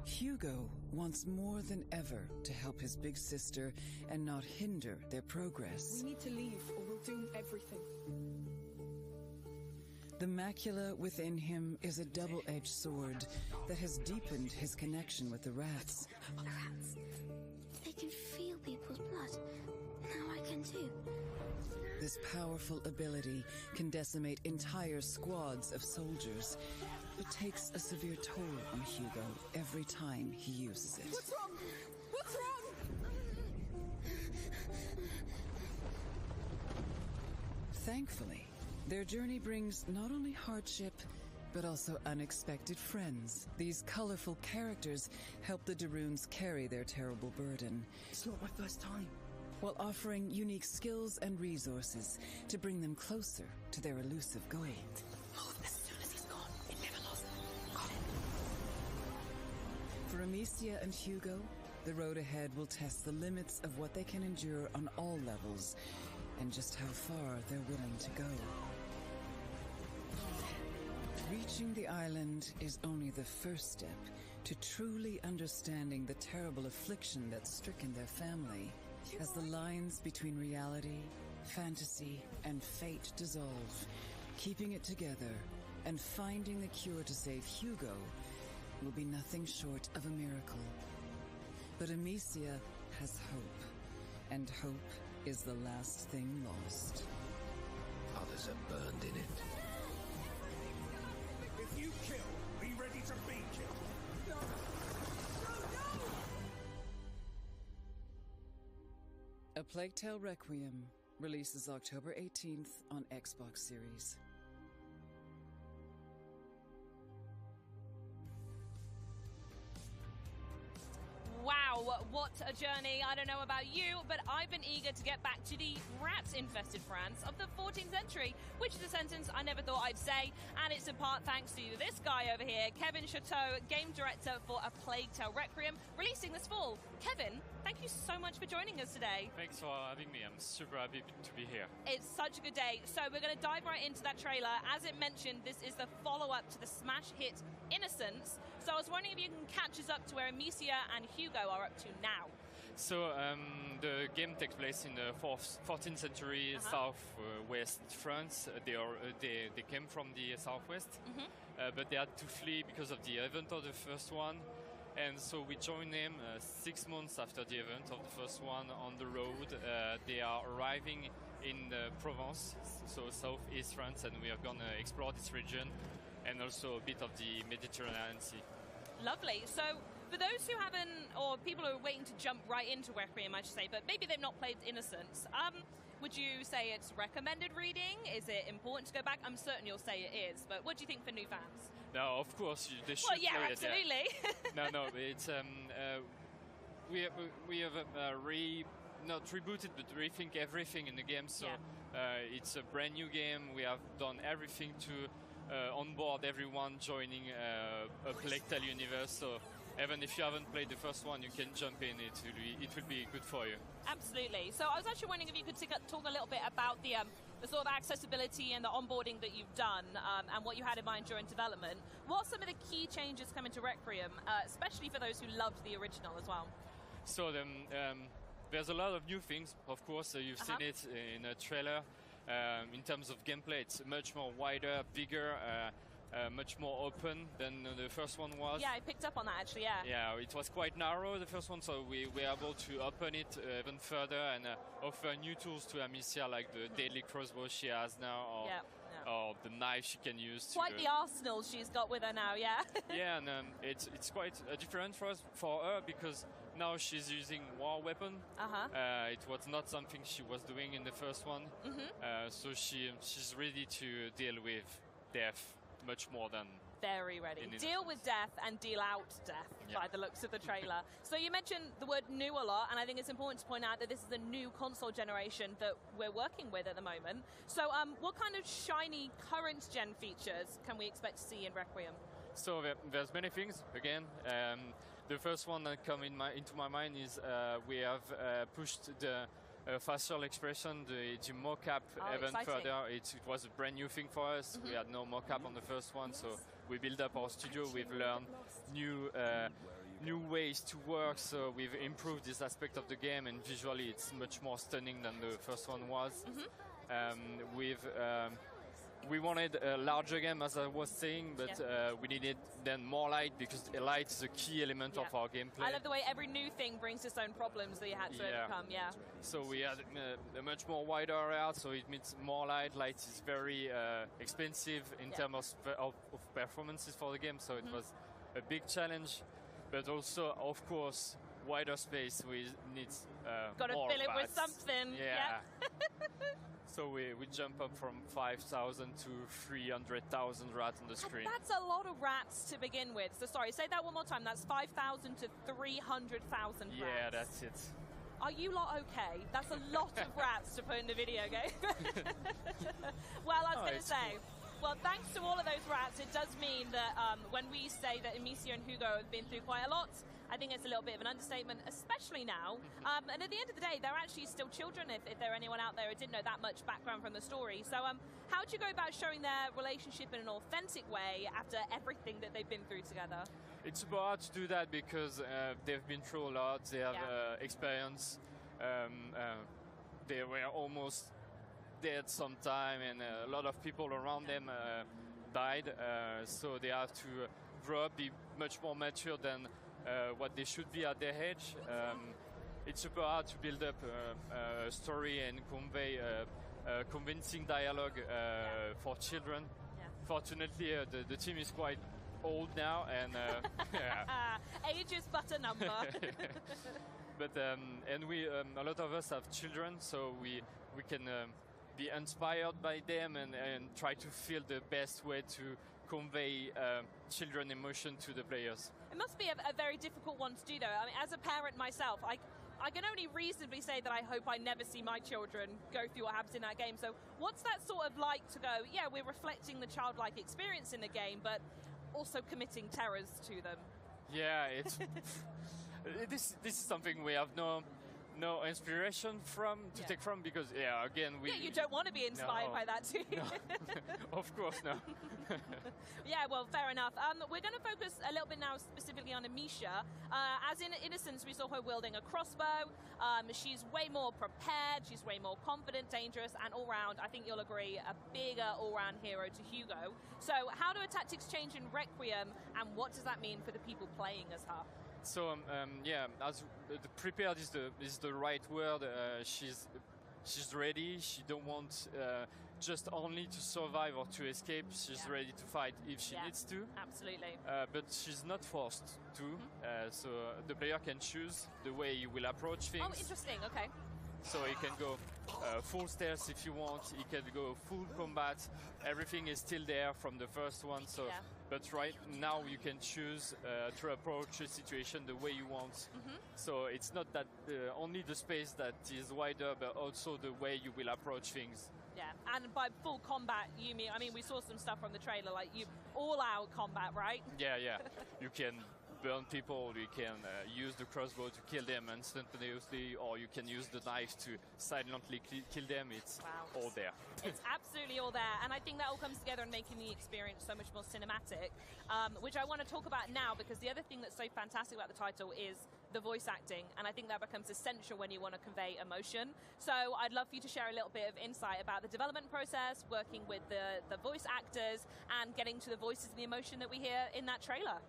Hugo wants more than ever to help his big sister and not hinder their progress. We need to leave or we'll doom everything. The macula within him is a double-edged sword that has deepened his connection with the rats. The rats. They can feel people's blood. Now I can too. This powerful ability can decimate entire squads of soldiers, but takes a severe toll on Hugo every time he uses it. What's wrong? What's wrong? Thankfully, their journey brings not only hardship, but also unexpected friends. These colorful characters help the Daroons carry their terrible burden. It's not my first time. While offering unique skills and resources to bring them closer to their elusive goal. Move as soon as he's gone. It never lost. Got it. For Amicia and Hugo, the road ahead will test the limits of what they can endure on all levels, and just how far they're willing to go. Reaching the island is only the first step to truly understanding the terrible affliction that's stricken their family. As the lines between reality, fantasy, and fate dissolve, keeping it together and finding the cure to save Hugo will be nothing short of a miracle. But Amicia has hope, and hope is the last thing lost. Others are burned in it. If you kill, be ready to be killed. No! A Plague Tale Requiem releases October 18th on Xbox Series. Wow, what a journey. I don't know about you, but I've been eager to get back to the rat-infested France of the 14th century, which is a sentence I never thought I'd say, and it's in part thanks to this guy over here, Kevin Chateau, game director for A Plague Tale Requiem, releasing this fall. Kevin, thank you so much for joining us today. Thanks for having me. I'm super happy to be here. It's such a good day. So we're going to dive right into that trailer. As it mentioned, this is the follow-up to the smash hit Innocence. So I was wondering if you can catch us up to where Amicia and Hugo are up to now. So the game takes place in the 14th century southwest France. They came from the southwest, but they had to flee because of the event of the first one. And so we joined them 6 months after the event of the first one on the road. They are arriving in Provence, so southeast France, and we are going to explore this region and also a bit of the Mediterranean Sea. Lovely. So for those who haven't, or people who are waiting to jump right into Requiem, I should say, but maybe they've not played Innocence, would you say it's recommended reading? Is it important to go back? I'm certain you'll say it is, but what do you think for new fans? No, of course, they should play it. Well, yeah, absolutely. absolutely. No, it's we have not rebooted, but rethink everything in the game. So it's a brand new game. We have done everything to onboard everyone joining a Plague Tale universe. So even if you haven't played the first one, you can jump in. It will be good for you. Absolutely. So I was actually wondering if you could talk a little bit about the sort of accessibility and the onboarding that you've done and what you had in mind during development. What are some of the key changes coming to Requiem, especially for those who loved the original as well? So there's a lot of new things. Of course, you've seen it in a trailer. In terms of gameplay, it's much more wider, bigger, much more open than the first one was. Yeah, I picked up on that actually, yeah. Yeah, it was quite narrow, the first one, so we were able to open it even further and offer new tools to Amicia, like the deadly crossbow she has now, or the knife she can use. Quite the arsenal she's got with her now, yeah. Yeah, and it's quite different for her because now she's using war weapon. It was not something she was doing in the first one. So she's ready to deal with death much more than... Very ready. Deal with death and deal out death by the looks of the trailer. So you mentioned the word new a lot, and I think it's important to point out that this is a new console generation that we're working with at the moment. So what kind of shiny current gen features can we expect to see in Requiem? So there's many things. Again, the first one that come into my mind is we have pushed the facial expression, the mocap even further. It was a brand new thing for us. We had no mocap on the first one, so we built up our studio. We've learned new ways to work, so we've improved this aspect of the game, and visually it's much more stunning than the first one was. We wanted a larger game, as I was saying, but we needed then more light, because light is a key element of our gameplay. I love the way every new thing brings its own problems that you had to overcome, So we had a much more wider area, so it means more light. Light is very expensive in terms of performances for the game, so it was a big challenge. But also, of course, wider space, we need Got to more fill it bats. with something. So we jump up from 5,000 to 300,000 rats on the screen. That's a lot of rats to begin with. So sorry, say that one more time. That's 5,000 to 300,000 rats. Yeah, that's it. Are you lot okay? That's a lot of rats to put in the video game. Well, I was going to say, well, thanks to all of those rats, it does mean that when we say that Amicia and Hugo have been through quite a lot, I think it's a little bit of an understatement, especially now. And at the end of the day, they're actually still children, if there are anyone out there who didn't know that much background from the story. So how do you go about showing their relationship in an authentic way after everything that they've been through together? It's super hard to do that because they've been through a lot. They have experience. They were almost dead sometime, and a lot of people around them died. So they have to grow up, be much more mature than what they should be at their age. it's super hard to build up a story and convey convincing dialogue for children. Yeah. Fortunately, the team is quite old now, and age is but a number. But and we a lot of us have children, so we can be inspired by them and try to feel the best way to convey children emotion to the players. It must be a very difficult one to do, though. I mean, as a parent myself, I can only reasonably say that I hope I never see my children go through what happens in that game. So what's that sort of like to go, yeah, we're reflecting the childlike experience in the game, but also committing terrors to them? Yeah, it's this is something we have no inspiration from to take from, because again you don't want to be inspired by that too. No. Of course no. Yeah, well, fair enough. We're going to focus a little bit now specifically on Amicia. As in Innocence, we saw her wielding a crossbow. She's way more prepared, she's way more confident, dangerous, and all round, I think you'll agree, a bigger all-round hero to Hugo. So how do her tactics change in Requiem, and what does that mean for the people playing as her? So as the prepared is the right word. She's ready. She don't want just only to survive or to escape. She's ready to fight if she needs to. Absolutely. But she's not forced to. So the player can choose the way he will approach things. Oh, interesting. Okay. So he can go full stealth if you want. He can go full combat. Everything is still there from the first one. So, but right now you can choose to approach a situation the way you want. So it's not that only the space that is wider, but also the way you will approach things. Yeah, and by full combat, you mean? I mean, we saw some stuff from the trailer, like all-out combat, right? Yeah. You can burn people, you can use the crossbow to kill them instantaneously, or you can use the knife to silently kill them. It's all there. It's absolutely all there, and I think that all comes together in making the experience so much more cinematic, which I want to talk about now, because the other thing that's so fantastic about the title is the voice acting, and I think that becomes essential when you want to convey emotion. So I'd love for you to share a little bit of insight about the development process, working with the voice actors, and getting to the voices and the emotion that we hear in that trailer.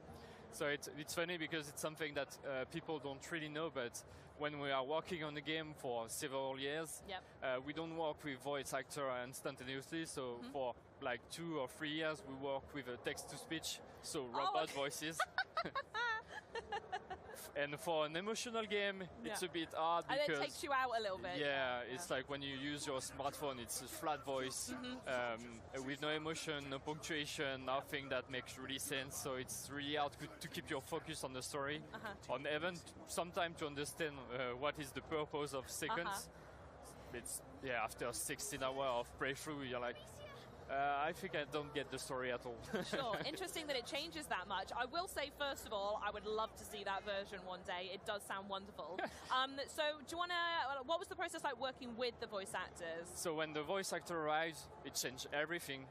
So it's funny because it's something that people don't really know, but when we are working on the game for several years, we don't work with voice actor instantaneously. So for like 2 or 3 years, we work with a text-to-speech, so robot voices. And for an emotional game, it's a bit hard because... And it takes you out a little bit. Yeah, it's like when you use your smartphone, it's a flat voice with no emotion, no punctuation, nothing that makes really sense. So it's really hard to keep your focus on the story, on even sometimes to understand what is the purpose of sequence. It's, after 16 hours of playthrough, you're like, I think I don't get the story at all. Sure. Interesting that it changes that much. I will say, first of all, I would love to see that version one day. It does sound wonderful. So do you want to... What was the process like working with the voice actors? So when the voice actor arrives, it changed everything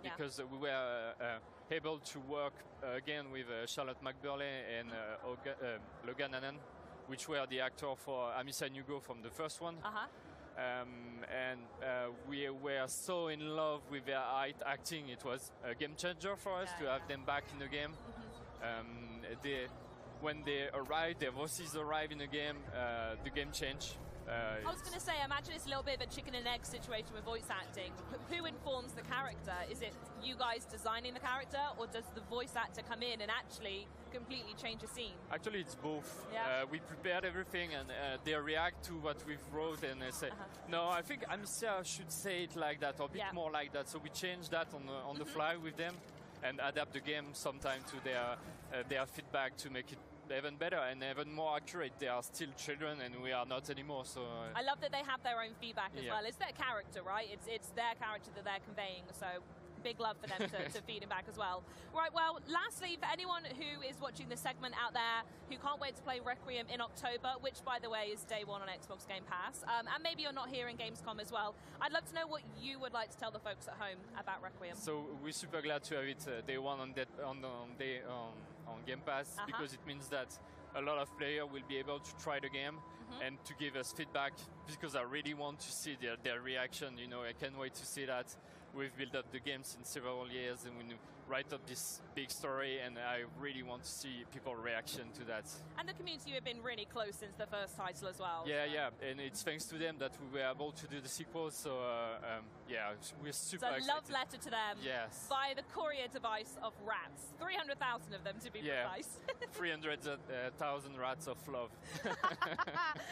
because we were able to work again with Charlotte McBurley and Logan Annan, which were the actor for Amicia and Hugo from the first one. And we were so in love with their acting. It was a game changer for us to have them back in the game. When they arrived, their voices arrived in the game changed. I was going to say, I imagine it's a little bit of a chicken and egg situation with voice acting. Who informs the character? Is it you guys designing the character, or does the voice actor come in and actually completely change a scene? Actually, it's both. We prepared everything, and they react to what we've wrote, and they say, no, I think Amicia should say it like that, or a bit more like that. So we change that on the fly with them, and adapt the game sometime to their feedback to make it even better and even more accurate. They are still children, and we are not anymore. So I love that they have their own feedback as well. It's their character, right? It's their character that they're conveying. So big love for them to feed him back as well. Right, well, lastly, for anyone who is watching this segment out there who can't wait to play Requiem in October, which, by the way, is day one on Xbox Game Pass, and maybe you're not here in Gamescom as well, I'd love to know what you would like to tell the folks at home about Requiem. So we're super glad to have it day one on Game Pass, because it means that a lot of players will be able to try the game and to give us feedback, because I really want to see their reaction. You know, I can't wait to see that. we've built up the games in several years, and we write up this big story, and I really want to see people's reaction to that. And the community have been really close since the first title as well. Yeah, and it's thanks to them that we were able to do the sequel, so yeah, we're super excited. It's a love letter to them. Yes. By the courier device of rats. 300,000 of them, to be precise. 300,000 rats of love.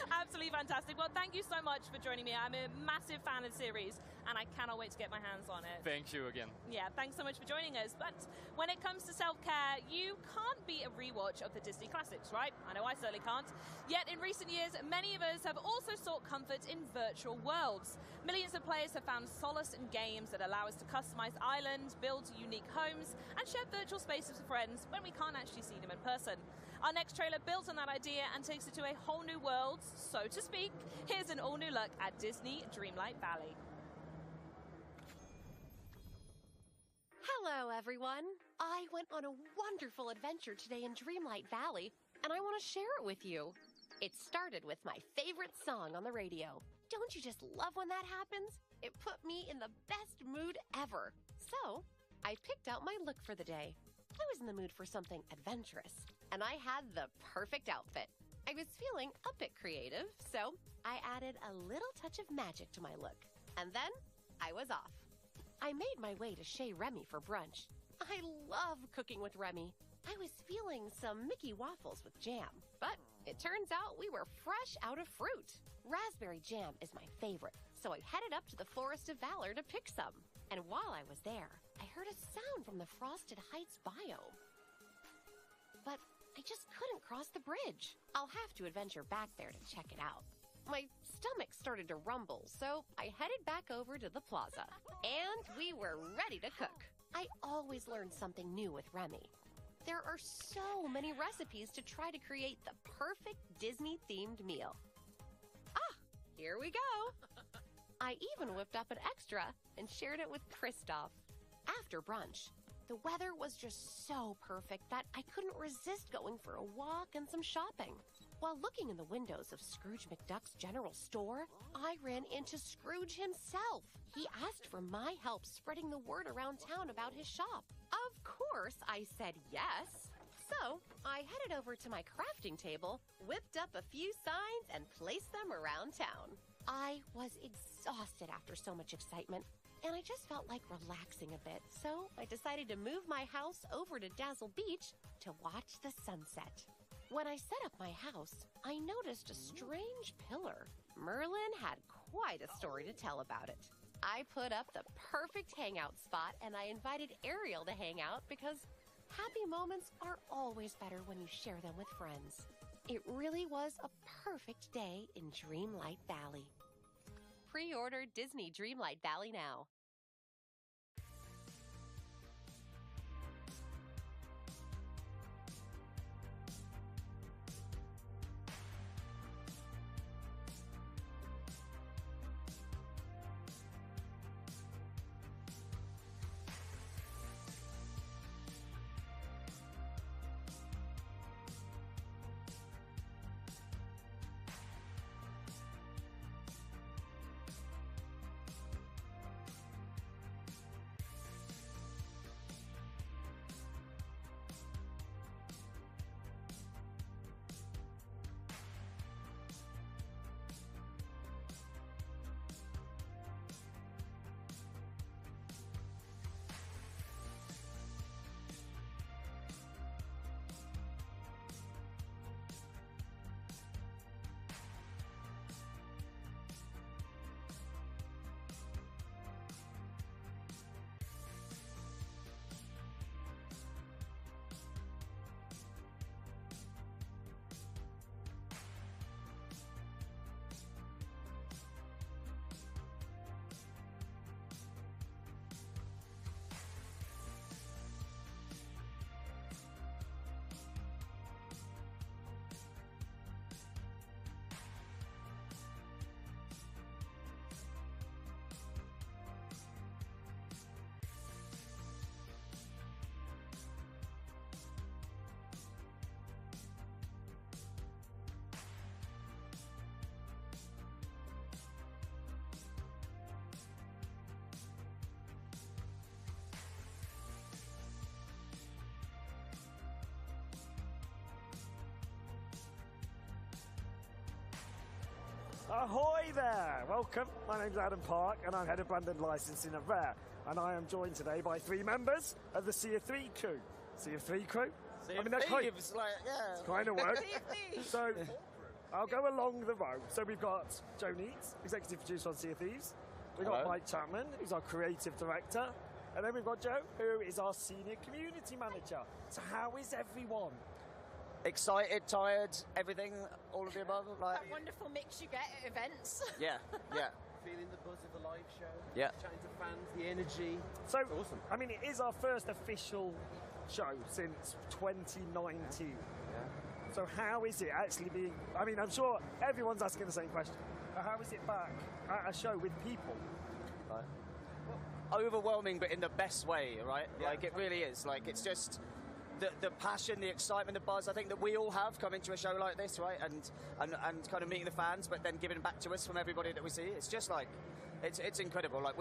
Absolutely fantastic. Well, thank you so much for joining me. I'm a massive fan of the series, and I cannot wait to get my hands on it. Thank you again. Yeah, thanks so much for joining us. But when it comes to self-care, you can't beat a rewatch of the Disney classics, right? I know I certainly can't. Yet in recent years, many of us have also sought comfort in virtual worlds. Millions of players have found solace in games that allow us to customize islands, build unique homes, and share virtual spaces with friends when we can't actually see them in person. Our next trailer builds on that idea and takes it to a whole new world, so to speak. Here's an all-new look at Disney Dreamlight Valley. Hello, everyone. I went on a wonderful adventure today in Dreamlight Valley, and I want to share it with you. It started with my favorite song on the radio. Don't you just love when that happens? It put me in the best mood ever. So, I picked out my look for the day. I was in the mood for something adventurous, and I had the perfect outfit. I was feeling a bit creative, so I added a little touch of magic to my look. And then, I was off. I made my way to Chez Remy for brunch. I love cooking with Remy. I was feeling some Mickey waffles with jam, but it turns out we were fresh out of fruit. Raspberry jam is my favorite, so I headed up to the Forest of Valor to pick some. And while I was there, I heard a sound from the Frosted Heights biome. But I just couldn't cross the bridge. I'll have to adventure back there to check it out. My stomach started to rumble, so I headed back over to the plaza. And we were ready to cook. I always learn something new with Remy. There are so many recipes to try to create the perfect Disney-themed meal. Ah, here we go. I even whipped up an extra and shared it with Kristoff. After brunch, the weather was just so perfect that I couldn't resist going for a walk and some shopping. While looking in the windows of Scrooge McDuck's general store, I ran into Scrooge himself. He asked for my help spreading the word around town about his shop. Of course, I said yes. So, I headed over to my crafting table, whipped up a few signs, and placed them around town. I was exhausted after so much excitement, and I just felt like relaxing a bit, so I decided to move my house over to Dazzle Beach to watch the sunset. When I set up my house, I noticed a strange pillar. Merlin had quite a story to tell about it. I put up the perfect hangout spot, and I invited Ariel to hang out because happy moments are always better when you share them with friends. It really was a perfect day in Dreamlight Valley. Pre-order Disney Dreamlight Valley now. Ahoy there! Welcome. My name's Adam Park, and I'm head of brand and licensing at Rare. And I am joined today by 3 members of the Sea of 3 crew. Sea of 3 crew? Sea of Thieves, it's kind of work. So, I'll go along the row. So we've got Joe Neats, executive producer on Sea of Thieves. We've got Mike Chapman, who's our creative director. And then we've got Joe, who is our senior community manager. So how is everyone? Excited, tired, everything, all of the above. Like, that wonderful mix you get at events. Yeah. Feeling the buzz of the live show. Yeah. Chatting to fans, the energy. So, it's awesome. I mean, it is our first official show since 2019. Yeah. So how is it actually being... I mean, I'm sure everyone's asking the same question. How is it back at a show with people? Right. Overwhelming, but in the best way, right? Yeah. Like, it really is. Like, it's just... The passion, the excitement, the buzz, I think that we all have coming to a show like this, right? And kind of meeting the fans, but then giving back to us from everybody that we see. It's just like, it's incredible. Like,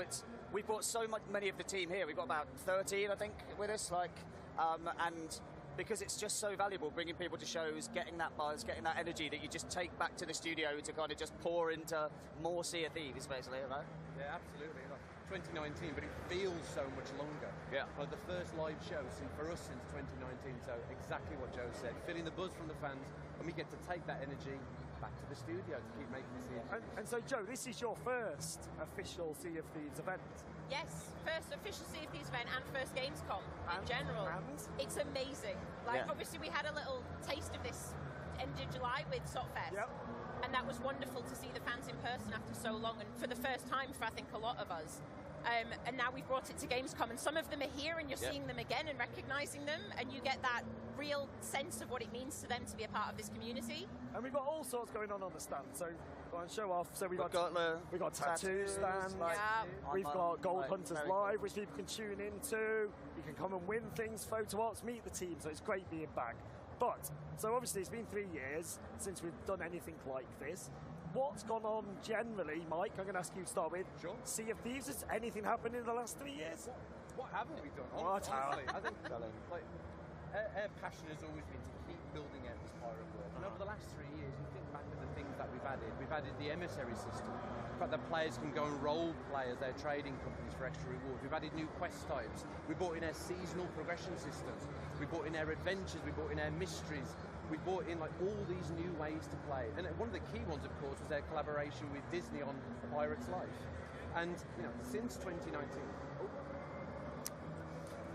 we've brought so many of the team here. We've got about 13, I think, with us. Like, and because it's just so valuable bringing people to shows, getting that buzz, getting that energy that you just take back to the studio to kind of just pour into more Sea of Thieves, basically, right? Yeah, absolutely. Like 2019, but it feels so much longer. Yeah. Like the first live show for us since 2019, so exactly what Joe said, feeling the buzz from the fans, and we get to take that energy back to the studio to keep making this easy. And so, Joe, this is your first official Sea of Thieves event. Yes, first official Sea of Thieves event and first Gamescom in general. And? It's amazing. Like, obviously we had a little taste of this end of July with Sotfest. Yep. And that was wonderful to see the fans in person after so long, and for the first time for, I think, a lot of us. And now we've brought it to Gamescom, and some of them are here, and you're seeing them again and recognising them, and you get that real sense of what it means to them to be a part of this community. And we've got all sorts going on the stand, so go on, show off. So we've got tattoo stands, we've got Gold Hunters Live, which people can tune into. You can come and win things, photo ops, meet the team, so it's great being back. But, so obviously it's been 3 years since we've done anything like this. What's gone on generally, Mike? I'm going to ask you to start with. Sure. Sea of Thieves, has anything happened in the last 3 years? What haven't we done? Honestly, I think like, our passion has always been to keep building out this pirate world. And over the last 3 years, you think back to the things that we've added the emissary system. In fact, that players can go and role play as their trading companies for extra rewards. We've added new quest types. We brought in our seasonal progression systems. We brought in our adventures. We brought in our mysteries. We brought in like all these new ways to play. And one of the key ones, of course, was our collaboration with Disney on Pirate's Life. And, since 2019...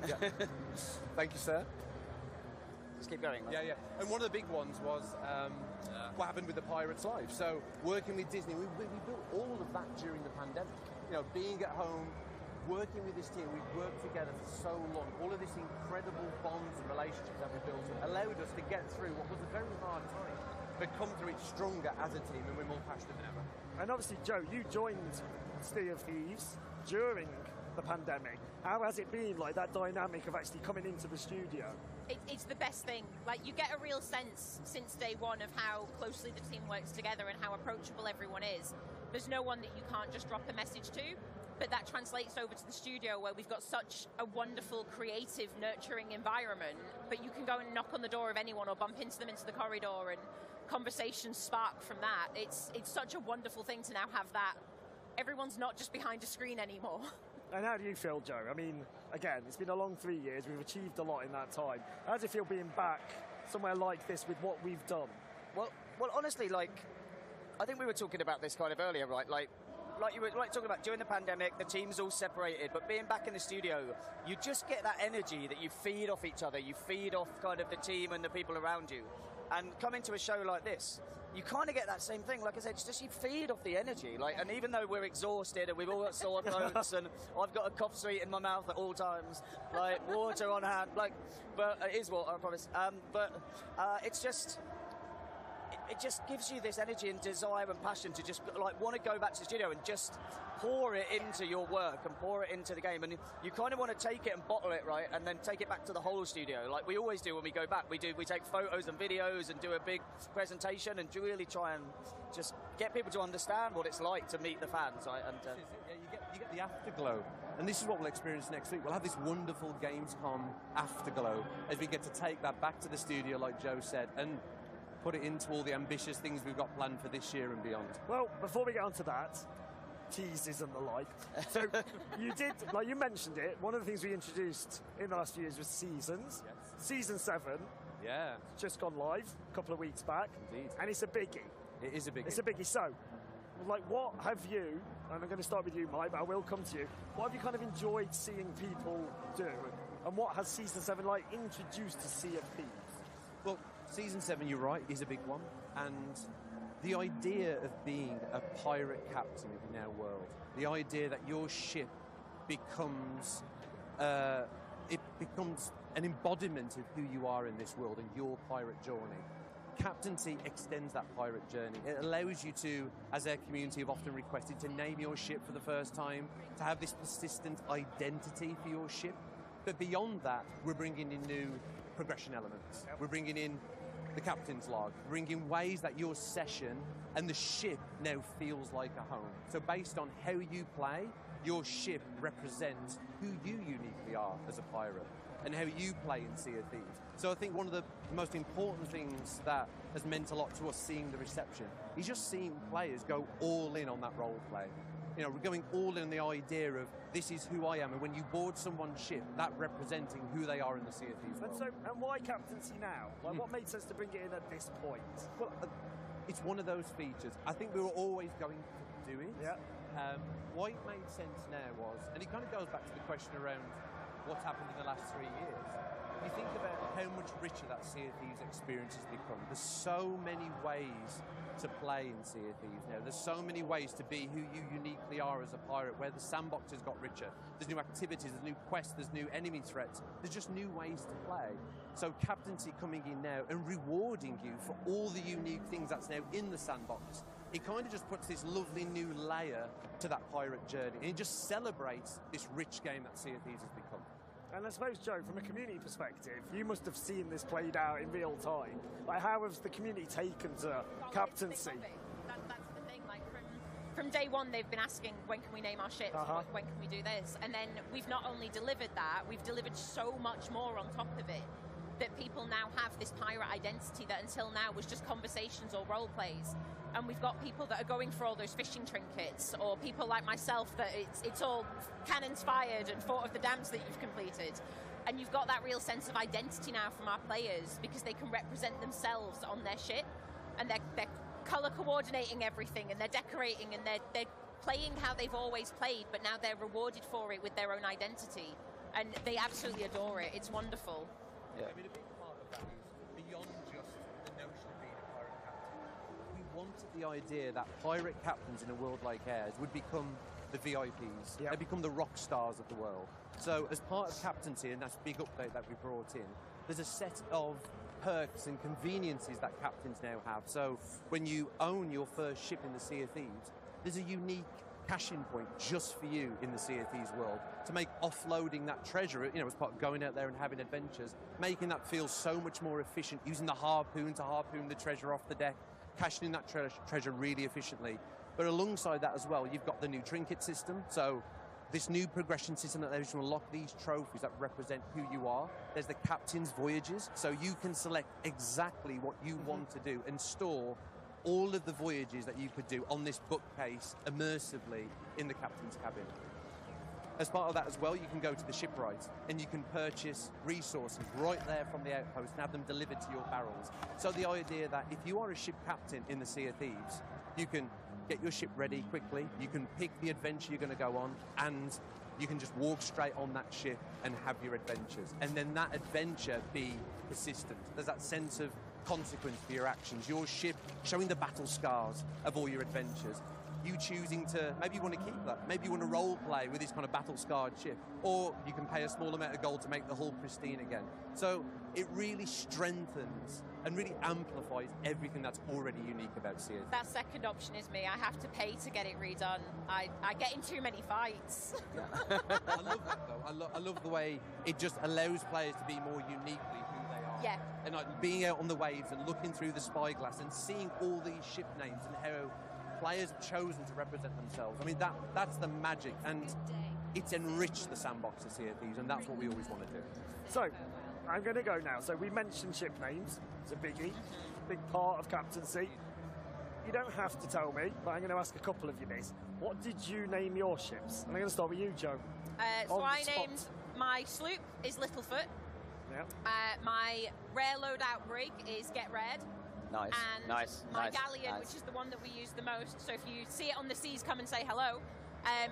Yeah. Thank you, sir. Just keep going. Yeah. And one of the big ones was what happened with the Pirate's Life. So working with Disney, we built all of that during the pandemic. Being at home, working with this team, we've worked together for so long. All of this incredible bonds and relationships that we built allowed us to get through what was a very hard time, but come through it stronger as a team, and we're more passionate than ever. And obviously, Joe, you joined Sea of Thieves during the pandemic. How has it been, like, that dynamic of actually coming into the studio? It's the best thing. Like, you get a real sense since day one of how closely the team works together and how approachable everyone is. There's no one that you can't just drop a message to. But that translates over to the studio, where we've got such a wonderful, creative, nurturing environment. But you can go and knock on the door of anyone or bump into them into the corridor, and conversations spark from that. It's such a wonderful thing to now have that. Everyone's not just behind a screen anymore. And how do you feel, Joe? I mean, again, it's been a long 3 years. We've achieved a lot in that time. How does it feel being back somewhere like this with what we've done? Well, honestly, like, I think we were talking about this kind of earlier, right? Like you were talking about during the pandemic, the team's all separated, but being back in the studio, you just get that energy that you feed off each other, you feed off kind of the team and the people around you. And coming to a show like this, you kind of get that same thing. Like I said, just you feed off the energy. Like, and even though we're exhausted and we've all got sore throats and I've got a cough sweet in my mouth at all times, like water on hand, like, but it is water, I promise. It's just... It just gives you this energy and desire and passion to just like want to go back to the studio and just pour it into your work and pour it into the game. And you kind of want to take it and bottle it, right, and then take it back to the whole studio, like we always do when we go back. We take photos and videos and do a big presentation and really try and just get people to understand what it's like to meet the fans, right? And you get the afterglow. And this is what we'll experience next week. We'll have this wonderful Gamescom afterglow as we get to take that back to the studio, like Joe said. And put it into all the ambitious things we've got planned for this year and beyond. Well, before we get onto that, teases and the like. So you did, like you mentioned it, one of the things we introduced in the last few years was seasons. Yes. Season 7. Yeah. Just gone live a couple of weeks back. Indeed. And it's a biggie. It is a biggie. It's a biggie. So, like, what have you, and I'm going to start with you, Mike, but I will come to you, what have you kind of enjoyed seeing people do? And what has Season 7, like, introduced to Sea of Thieves? Well, Season 7, you're right, is a big one. And the idea of being a pirate captain in our world, the idea that your ship becomes an embodiment of who you are in this world and your pirate journey. Captaincy extends that pirate journey. It allows you to, as our community have often requested, to name your ship for the first time, to have this persistent identity for your ship. But beyond that, we're bringing in new progression elements. We're bringing in the captain's log, bringing ways that your session and the ship now feels like a home. So based on how you play, your ship represents who you uniquely are as a pirate and how you play in Sea of Thieves. So I think one of the most important things that has meant a lot to us seeing the reception is just seeing players go all in on that role play. You know, we're going all in on the idea of this is who I am, and when you board someone's ship, that representing who they are in the Sea of Thieves world. And why captaincy now? Like, what made sense to bring it in at this point? Well, it's one of those features. I think we were always going to do it. Yeah. Why it made sense now was, and it kind of goes back to the question around what's happened in the last 3 years. You think about how much richer that Sea of Thieves experience has become. There's so many ways to play in Sea of Thieves now. There's so many ways to be who you uniquely are as a pirate, where the sandbox has got richer. There's new activities, there's new quests, there's new enemy threats. There's just new ways to play. So captaincy coming in now and rewarding you for all the unique things that's now in the sandbox, it kind of just puts this lovely new layer to that pirate journey, and it just celebrates this rich game that Sea of Thieves has become. And I suppose, Joe, from a community perspective, you must have seen this played out in real time. Like, how has the community taken to captaincy? That's the thing. Like, from day one, they've been asking, when can we name our ships? When can we do this? And then we've not only delivered that, we've delivered so much more on top of it, that people now have this pirate identity that until now was just conversations or role plays. And we've got people that are going for all those fishing trinkets, or people like myself that it's all cannons fired and fought of the dams that you've completed. And you've got that real sense of identity now from our players, because they can represent themselves on their ship, and they're colour coordinating everything, and they're decorating, and they're playing how they've always played, but now they're rewarded for it with their own identity. And they absolutely adore it. It's wonderful. Yeah. I mean, a big part of that is beyond just the notion of being a pirate captain. We wanted the idea that pirate captains in a world like ours would become the VIPs. Yep. They become the rock stars of the world. So as part of captaincy, and that's a big update that we brought in, there's a set of perks and conveniences that captains now have. So when you own your first ship in the Sea of Thieves, there's a unique cash-in point just for you in the Sea of Thieves world to make offloading that treasure, you know, as part of going out there and having adventures, making that feel so much more efficient, using the harpoon to harpoon the treasure off the deck, cashing in that treasure really efficiently. But alongside that as well, you've got the new trinket system. So this new progression system that allows you to unlock these trophies that represent who you are. There's the captain's voyages, so you can select exactly what you want to do and store all of the voyages that you could do on this bookcase immersively in the captain's cabin. As part of that as well, you can go to the shipwright and you can purchase resources right there from the outpost and have them delivered to your barrels. So the idea that if you are a ship captain in the Sea of Thieves, you can get your ship ready quickly, you can pick the adventure you're going to go on, and you can just walk straight on that ship and have your adventures. And then that adventure be persistent. There's that sense of consequence for your actions. Your ship showing the battle scars of all your adventures. You choosing to, maybe you want to keep that. Maybe you want to role play with this kind of battle-scarred ship. Or you can pay a small amount of gold to make the hull pristine again. So it really strengthens and really amplifies everything that's already unique about Sea of Thieves. That second option is me. I have to pay to get it redone. I get in too many fights. Yeah. I love that though. I love the way it just allows players to be more uniquely who they are. Yeah. And like being out on the waves and looking through the spyglass and seeing all these ship names and how players have chosen to represent themselves. I mean, that's the magic. And it's enriched the sandbox of Sea of Thieves, and that's what we always want to do. So, I'm going to go now. So we mentioned ship names. It's a biggie, big part of captaincy. You don't have to tell me, but I'm going to ask a couple of you this. What did you name your ships? And I'm going to start with you, Joe. So I named my sloop is Littlefoot. Yeah. My rare loadout brig is Get Red. Nice. And nice. my nice, galleon, nice. which is the one that we use the most. So if you see it on the seas, come and say hello.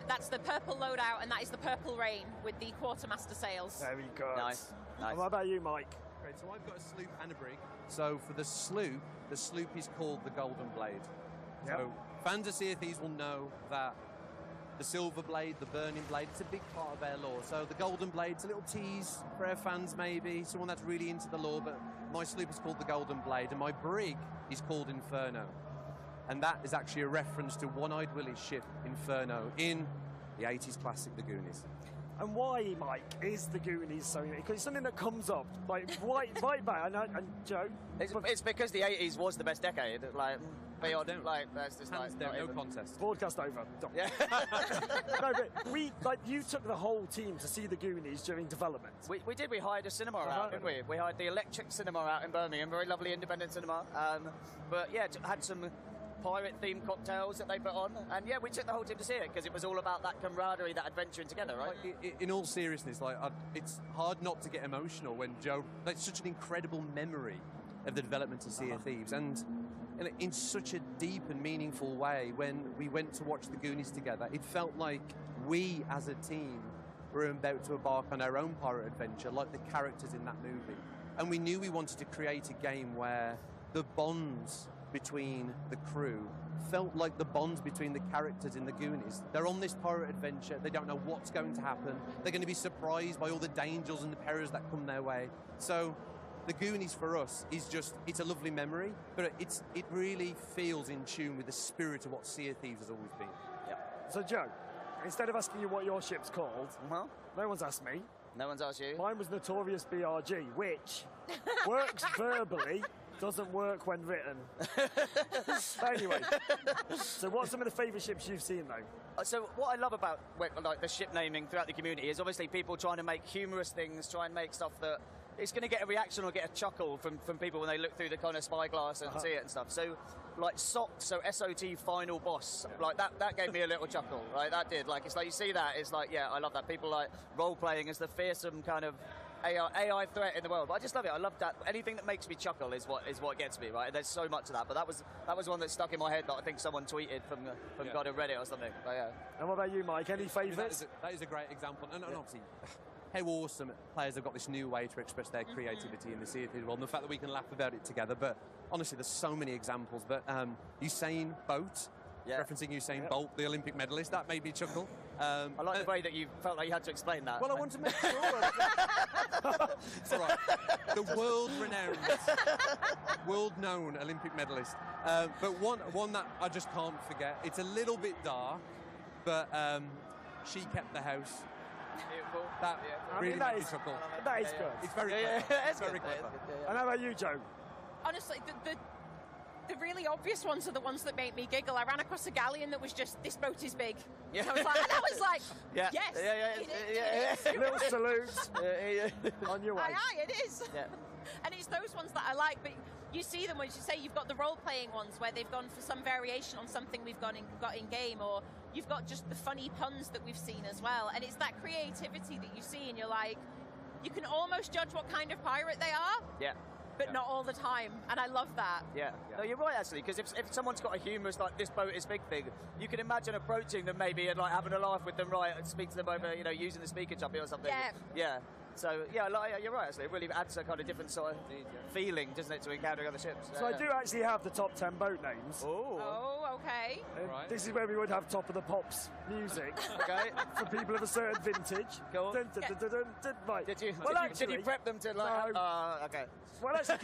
That's the purple loadout, and that is the Purple Rain with the quartermaster sails. Very good. Nice. Nice. And what about you, Mike? Okay, so I've got a sloop and a brig. So for the sloop is called the Golden Blade. Yep. So fans of Sea of Thieves will know that the Silver Blade, the Burning Blade, it's a big part of our lore. So the Golden Blade's a little tease for our fans maybe, someone that's really into the lore, but my sloop is called the Golden Blade, and my brig is called Inferno. And that is actually a reference to One-Eyed Willie's ship, Inferno, in the 80s classic, The Goonies. And why, Mike, is the Goonies so unique? Because it's something that comes up, like, right back. And Joe? It's because the 80s was the best decade. Like, beyond, like, that's just Hands like... down, no even. contest. Broadcast over. Done. Yeah. No, but you took the whole team to see the Goonies during development. We did. We hired a cinema out, didn't we? We hired the Electric Cinema out in Birmingham, very lovely independent cinema. But yeah, had some pirate-themed cocktails that they put on, and yeah, we took the whole team to see it because it was all about that camaraderie, that adventuring together, right? Like, in all seriousness, like it's hard not to get emotional when Joe. Like, such an incredible memory of the development of Sea of Thieves, and in such a deep and meaningful way, when we went to watch the Goonies together, it felt like we as a team were about to embark on our own pirate adventure, like the characters in that movie. And we knew we wanted to create a game where the bonds between the crew felt like the bonds between the characters in the Goonies. They're on this pirate adventure, they don't know what's going to happen, they're going to be surprised by all the dangers and the perils that come their way. So the Goonies for us is just, it's a lovely memory, but it really feels in tune with the spirit of what Sea of Thieves has always been. Yeah. So Joe, instead of asking you what your ship's called, no one's asked me. No one's asked you. Mine was Notorious BRG, which works verbally, doesn't work when written. Anyway, so what's some of the favourite ships you've seen, though? So what I love about like the ship naming throughout the community is obviously people trying to make humorous things, try and make stuff that it's going to get a reaction or get a chuckle from people when they look through the kind of spyglass and see it and stuff. So like SOT, so SOT Final Boss, like that gave me a little chuckle, right? That did. Like, it's like you see that, it's like, yeah, I love that. People like role-playing as the fearsome kind of AI threat in the world. But I just love it. I love that. Anything that makes me chuckle is what gets me, right? And there's so much of that. But that was one that stuck in my head that I think someone tweeted from kind of Reddit or something. But yeah. And what about you, Mike? Any favourites? That is a great example. And obviously, how awesome players have got this new way to express their creativity in the Sea of Thieves world, and the fact that we can laugh about it together. But honestly, there's so many examples. But Usain Bolt, referencing Usain Bolt, the Olympic medalist, that made me chuckle. I like the way that you felt like you had to explain that. Well, I want to make sure. It's all right. The world-known Olympic medalist. But one that I just can't forget. It's a little bit dark, but she kept the house. Beautiful. That really made me chuckle. That is good. It's very clever. It's very clever. And how about you, Joe? Honestly, the really obvious ones are the ones that make me giggle. I ran across a galleon that was just, this boat is big. Yeah. And I was like, yes, it is. Little salutes on your way. Aye, it is. Yeah. And it's those ones that I like, but you see them, as you say, you've got the role-playing ones where they've gone for some variation on something we've got in game, or you've got just the funny puns that we've seen as well. And it's that creativity that you see, and you're like, you can almost judge what kind of pirate they are. Yeah. But not all the time, and I love that. Yeah. No, you're right, actually, because if someone's got a humorous, like, this boat is big thing, you can imagine approaching them maybe and, like, having a laugh with them, right, and speak to them over, using the speaker jumpy or something. Yeah. Yeah. So, yeah, you're right, actually. It really adds a kind of different sort of feeling, doesn't it, to encountering other ships. So I do actually have the top 10 boat names. Oh, okay. Right. This is where we would have Top of the Pops music. Okay. For people of a certain vintage. Go on. Right. Did you prep them to, like... No. Okay. Well, actually,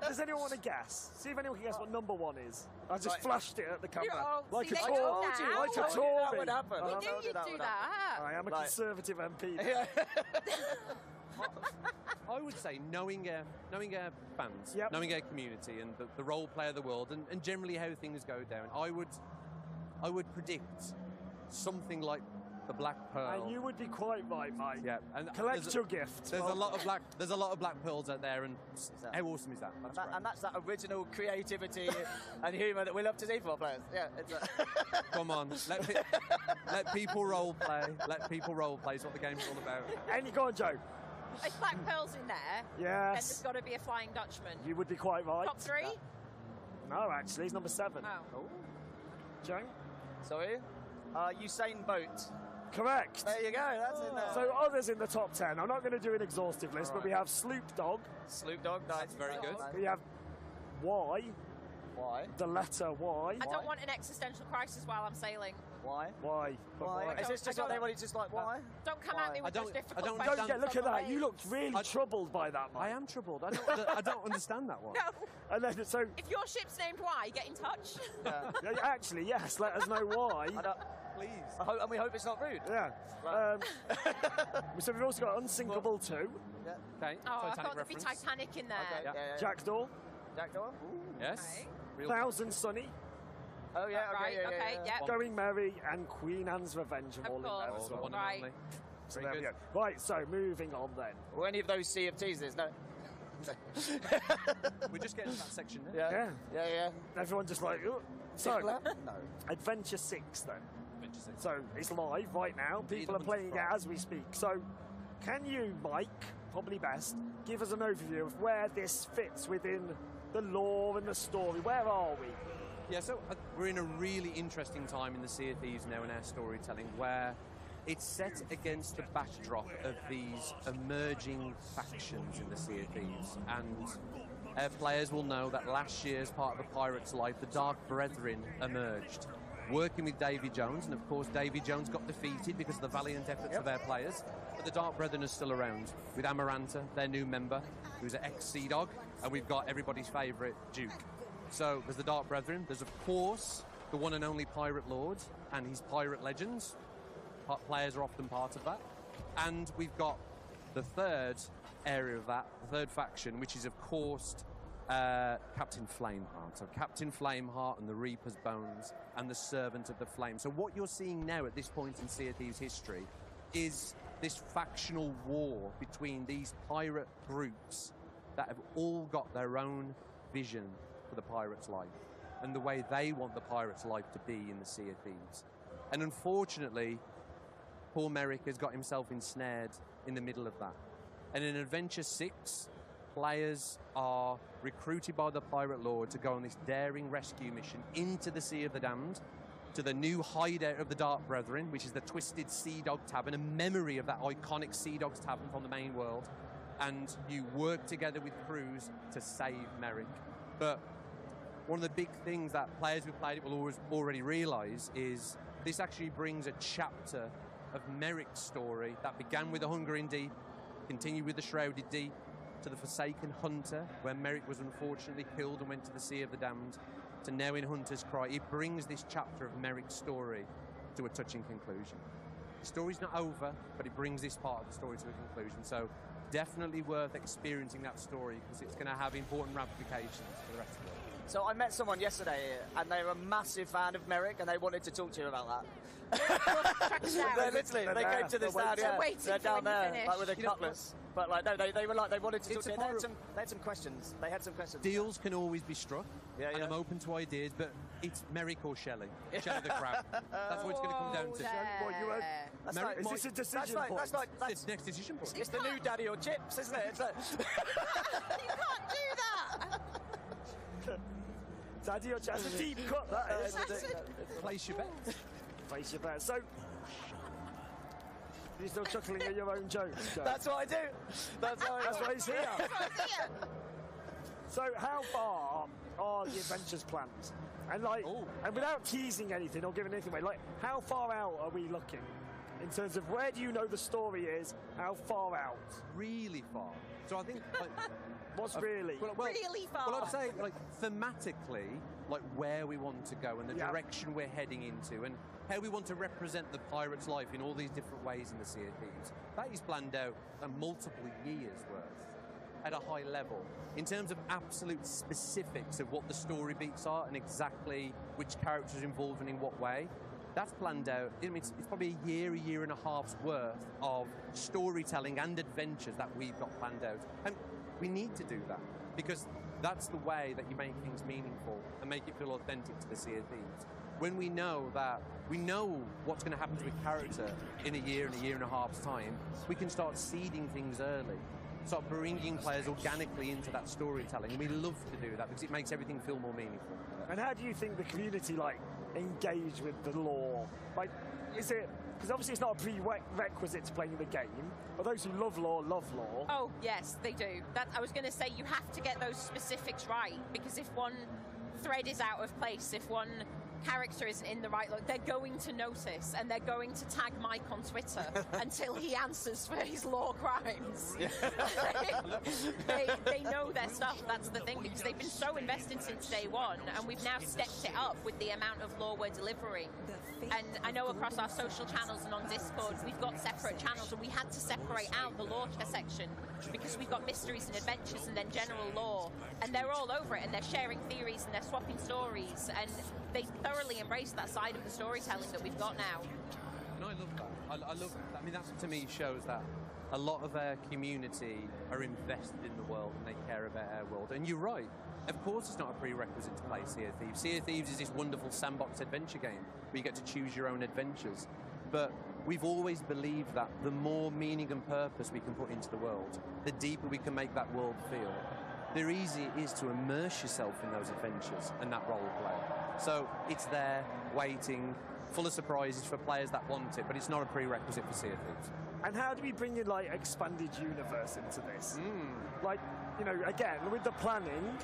does anyone want to guess? See if anyone can guess what number one is. I just flashed it at the camera. Like a a Tory. Like a Tory. That would happen. We knew you'd do that. I am a conservative MP. Yeah. I would say knowing our fans, knowing our community and the role play of the world and generally how things go down, I would predict something like the Black Pearl. And you would be quite right, mate. Yeah, and collect your gift. There's a lot of black. There's a lot of black pearls out there, and how awesome is that? That's great. And that's that original creativity and humour that we love to see from players. Yeah, it's Come on, let people role play. Let people role play is what the game's all about. And go on, Joe. If Black Pearl's in there, then Yes. there's got to be a Flying Dutchman. You would be quite right. Top 3? No, actually, he's number 7. Oh. Joe? Sorry? Usain Bolt. Correct. There you go, that's in there. So others in the top 10. I'm not going to do an exhaustive list, but we have Sloop Dog. Sloop Dog, that's very good. We have Y. Why? The letter Y. I don't want an existential crisis while I'm sailing. Why? Why? Why? Is this just like everybody's just like, why? Don't come at me with those difficult don't questions. Don't look at on the that. You looked really troubled by that, mate. I am troubled. I don't understand that one. No. And then, so, If your ship's named Y, get in touch. yeah, actually, yes, let us know why. Please. And we hope it's not rude. Yeah. So we've also got Unsinkable 2. Yeah. Okay. Oh, I Titanic thought there'd be reference. Titanic in there. Okay, yeah. Jackdaw. Jackdaw? Yes. Real Thousand Sunny. Oh, yeah, Right, okay, yeah. Going Merry and Queen Anne's Revenge are all in there course. as well. one Right. and only. So Very there we good. go. Right, so moving on then. Were any of those Sea of Teasers? No. We're just getting to that section now. Yeah. Yeah. Everyone just like, "Ugh." So, No. Adventure 6 then. Adventure 6. So it's live right now. People are playing it as we speak. So can you, Mike, probably best, give us an overview of where this fits within the lore and the story? Where are we? Yeah, so we're in a really interesting time in the Sea of Thieves now in our storytelling where it's set against the backdrop of these emerging factions in the Sea of Thieves. And our players will know that last year, as part of the Pirates' life, the Dark Brethren emerged, working with Davy Jones. And of course, Davy Jones got defeated because of the valiant efforts of our players. But the Dark Brethren are still around, with Amaranta, their new member, who's an ex-Sea Dog, and we've got everybody's favourite, Duke. So there's the Dark Brethren. There's, of course, the one and only Pirate Lord and his pirate legends. Players are often part of that. And we've got the third area of that, the third faction, which is, of course, Captain Flameheart. So Captain Flameheart and the Reaper's Bones and the Servant of the Flame. So what you're seeing now at this point in Sea of Thieves history is this factional war between these pirate groups that have all got their own vision for the pirate's life and the way they want the pirate's life to be in the Sea of Thieves. And unfortunately, Paul Merrick has got himself ensnared in the middle of that. And in Adventure 6, players are recruited by the Pirate Lord to go on this daring rescue mission into the Sea of the Damned, to the new hideout of the Dark Brethren, which is the Twisted Sea Dog Tavern, a memory of that iconic Sea Dogs Tavern from the main world. And you work together with crews to save Merrick. But one of the big things that players who've played it will already realise is this actually brings a chapter of Merrick's story that began with the Hunger in Deep, continued with the Shrouded Deep, to the Forsaken Hunter, where Merrick was unfortunately killed and went to the Sea of the Damned, to now in Hunter's Cry. It brings this chapter of Merrick's story to a touching conclusion. The story's not over, but it brings this part of the story to a conclusion. So definitely worth experiencing that story because it's going to have important ramifications for the rest of the world. So I met someone yesterday and they were a massive fan of Merrick and they wanted to talk to you about that. They came to this town, they're down there, like with a cutlass. But like, no, they were like, they wanted to talk to you. They had some questions. They had some questions. Deals can always be struck, and yeah. I'm open to ideas, but it's Merrick or Shelley. Shelley the Crab. That's what it's going to come down to. Is this a decision point? It's next decision point. It's the new Daddy or Chips, isn't it? It's like You can't do that! Daddy or Chips. That's a deep cut, that is. Place your bet. Place your bet. So, you're still chuckling at your own jokes, Joe? That's what I do. That's why he's here. So, how far are the adventures planned? And and without teasing anything or giving anything away, like, how far out are we looking? In terms of where do you know the story is, how far out? Really far. So I think... What's really? Really far. Well, I'd say, thematically, where we want to go and the direction we're heading into and how we want to represent the pirate's life in all these different ways in the Sea of Thieves. That is planned out multiple years' worth at a high level. In terms of absolute specifics of what the story beats are and exactly which characters are involved and in what way, That's planned out. I mean, it's probably a year and a half's worth of storytelling and adventures that we've got planned out. And we need to do that because that's the way that you make things meaningful and make it feel authentic to the Sea of Thieves. When we know what's going to happen to a character in a year and a half's time, we can start seeding things early. Start bringing players organically into that storytelling. And we love to do that because it makes everything feel more meaningful. And how do you think the community, like, engage with the lore? Like, is it... Because obviously it's not a prerequisite to playing the game, but those who love lore, love lore. Oh, yes, they do. I was going to say, you have to get those specifics right, because if one thread is out of place, if one character isn't in the right look, they're going to notice, and they're going to tag Mike on Twitter until he answers for his lore crimes. Yeah. they know their stuff, that's the thing, because they've been so invested since day one, and we've now stepped it up with the amount of lore we're delivering. And I know across our social channels and on Discord, we've got separate channels, and we had to separate out the lore section, because we've got mysteries and adventures and then general lore, and they're all over it, and they're sharing theories, and they're swapping stories, and they thoroughly embrace that side of the storytelling that we've got now. No, I love that. I love that. I mean, that to me shows that a lot of our community are invested in the world and they care about our world. And you're right. Of course it's not a prerequisite to play Sea of Thieves. Sea of Thieves is this wonderful sandbox adventure game where you get to choose your own adventures. But we've always believed that the more meaning and purpose we can put into the world, the deeper we can make that world feel. The easier it is to immerse yourself in those adventures and that role play. So it's there, waiting, full of surprises for players that want it, but it's not a prerequisite for Sea of Thieves. And how do we bring in, like, expanded universe into this? Like, you know, again, with the planning,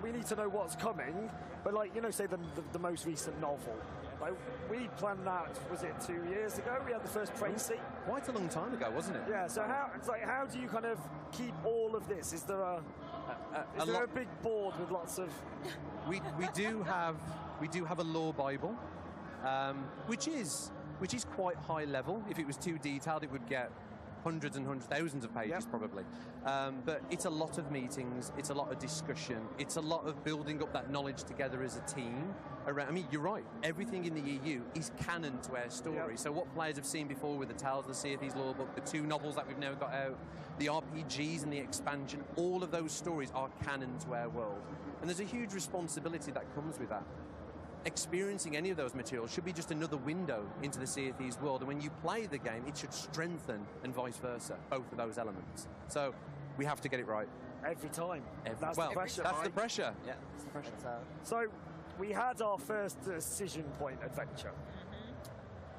we need to know what's coming, but, like, you know, say the most recent novel. Like, we planned that, was it 2 years ago? We had the first Tracy. Quite a long time ago, wasn't it? Yeah, so how do you kind of keep all of this? Is there a big board with lots of... We do have a lore Bible, which is quite high level. If it was too detailed, it would get hundreds, thousands of pages probably. But it's a lot of meetings, it's a lot of discussion, it's a lot of building up that knowledge together as a team. I mean, you're right, everything in the EU is canon to our story. So what players have seen before with the Tales of the Sea of Thieves lore book, the 2 novels that we've now got out, the RPGs and the expansion, all of those stories are canon to our world. And there's a huge responsibility that comes with that. Experiencing any of those materials should be just another window into the Sea of Thieves world, and when you play the game, it should strengthen and vice versa, both of those elements. So we have to get it right. Every time. That's the pressure. That's the pressure. Yeah, that's the pressure. So we had our first decision point adventure,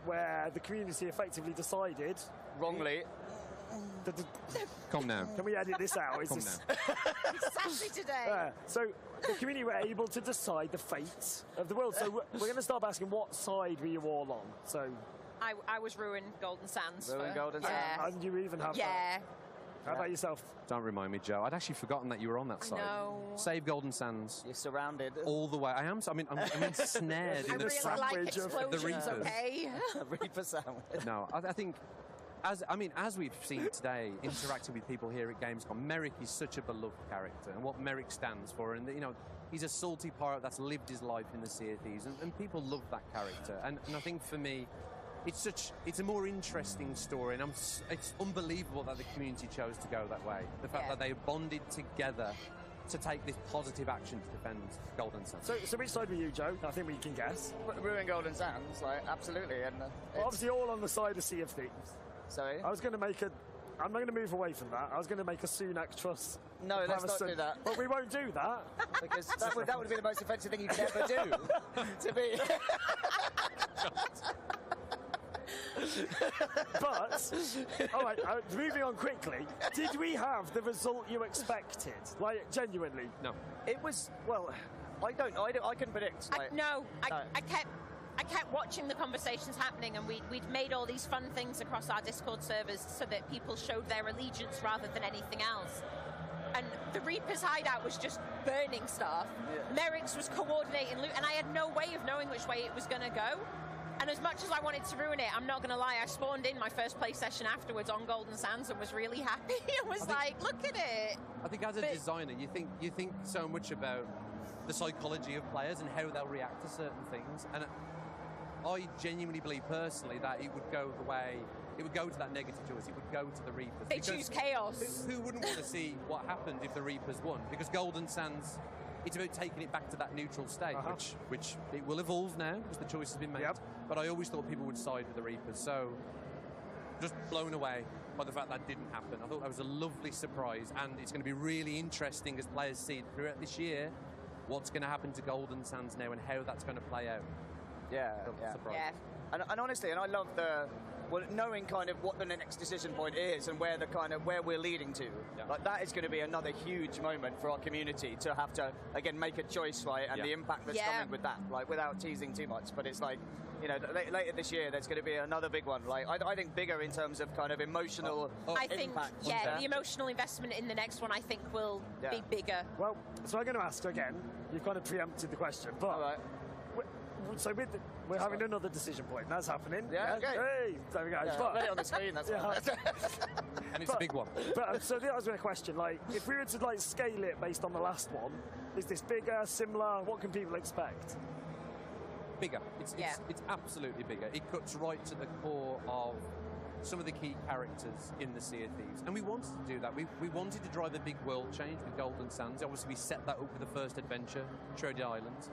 where the community effectively decided... Wrongly. Come now. Can we edit this out? It's sassy today. So the community were able to decide the fate of the world. So we're going to start by asking, what side were you all on? So I was Ruin Golden Sands. Golden Sands. And you even have that. How about yourself? Don't remind me, Joe. I'd actually forgotten that you were on that side. No. Save Golden Sands. You're surrounded. All the way. I am. I'm ensnared in the sandwich of the Reapers. Okay. Reaper sandwich. No, I think... As we've seen today, interacting with people here at Gamescom, Merrick is such a beloved character, and what Merrick stands for, and you know, he's a salty pirate that's lived his life in the Sea of Thieves, and people love that character. And I think for me, it's a more interesting story, and it's unbelievable that the community chose to go that way. The fact that they bonded together to take this positive action to defend Golden Sands. So which side were you, Joe? I think we can guess. Ruin Golden Sands, like, absolutely. And obviously all on the side of Sea of Thieves. Sorry? I'm going to move away from that. I was going to make a Sunak trust. No, let's not do that. But we won't do that. Because that would be the most offensive thing you could ever do. To me. But, all right, moving on quickly, did we have the result you expected? Like, genuinely? No. It was, well, I couldn't predict. Like, I kept watching the conversations happening, and we'd made all these fun things across our Discord servers so that people showed their allegiance rather than anything else. And the Reaper's hideout was just burning stuff. Yeah. Merrick's was coordinating loot, and I had no way of knowing which way it was going to go. And as much as I wanted to ruin it, I'm not going to lie, I spawned in my first play session afterwards on Golden Sands and was really happy. I was like, look at it. I think as a designer, you think so much about the psychology of players and how they'll react to certain things. And I genuinely believe personally that it would go the way, it would go to that negative choice. It would go to the Reapers. They choose chaos. Who wouldn't want to see what happened if the Reapers won? Because Golden Sands, it's about taking it back to that neutral state, which it will evolve now because the choice has been made. But I always thought people would side with the Reapers. So just blown away by the fact that didn't happen. I thought that was a lovely surprise, and it's going to be really interesting as players see throughout this year what's going to happen to Golden Sands now and how that's going to play out. Surprise. And honestly, and I love knowing kind of what the next decision point is and where where we're leading to. Like that is going to be another huge moment for our community to have to again make a choice, right? And the impact that's coming with that, like without teasing too much. But it's like, you know, later this year there's going to be another big one. Like I think bigger in terms of kind of emotional. I think the emotional investment in the next one I think will be bigger. Well, so I'm going to ask again. You've kind of preempted the question, but. So we're having another decision point. That's happening. Yeah, okay. Hey, there we go. But, ready on the screen, that's and it's a big one. But so that was my question. Like, if we were to like scale it based on the last one, is this bigger, similar? What can people expect? Bigger. It's absolutely bigger. It cuts right to the core of some of the key characters in the Sea of Thieves. And we wanted to do that. We wanted to drive a big world change with Golden Sands. Obviously, we set that up with the first adventure, Trojan Islands.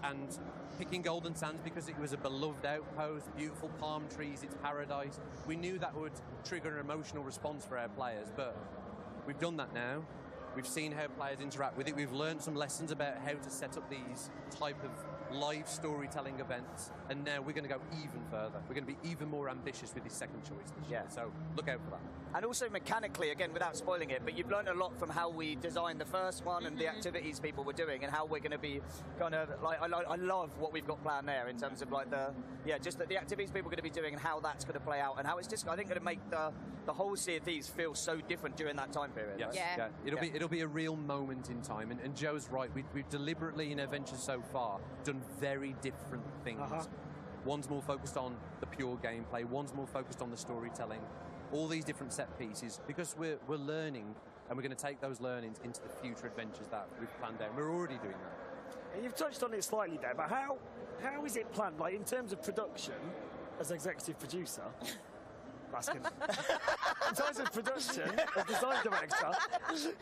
And picking Golden Sands because it was a beloved outpost, beautiful palm trees, it's paradise. We knew that would trigger an emotional response for our players, but we've done that now. We've seen how players interact with it. We've learned some lessons about how to set up these type of live storytelling events, and now we're going to go even further. We're going to be even more ambitious with this second choice this year, so look out for that. And also mechanically, again, without spoiling it, but you've learned a lot from how we designed the first one and the activities people were doing and how we're going to be kind of, like, I love what we've got planned there in terms of, like, just the activities people are going to be doing and how that's going to play out and how it's just, I think, going to make the whole Sea of Thieves feel so different during that time period. Yes. It'll be a real moment in time, and Joe's right, we've deliberately, in Adventures so far, done very different things. One's more focused on the pure gameplay, one's more focused on the storytelling, all these different set pieces, because we're learning, and we're going to take those learnings into the future adventures that we've planned out. We're already doing that. And you've touched on it slightly there, but how is it planned? Like, in terms of production, as executive producer, in terms of production, as design director,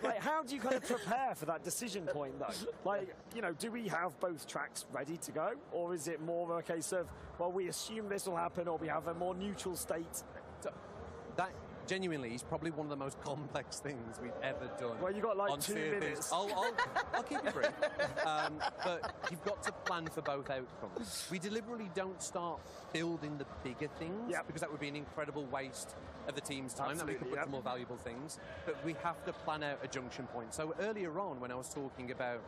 like, how do you kind of prepare for that decision point, though? Like, you know, do we have both tracks ready to go, or is it more a case of, well, we assume this will happen, or we have a more neutral state? That genuinely is probably one of the most complex things we've ever done. Well, you got like 2 minutes. I'll keep it brief. But you've got to plan for both outcomes. We deliberately don't start building the bigger things because that would be an incredible waste of the team's time that we could put to more valuable things. But we have to plan out a junction point. So earlier on, when I was talking about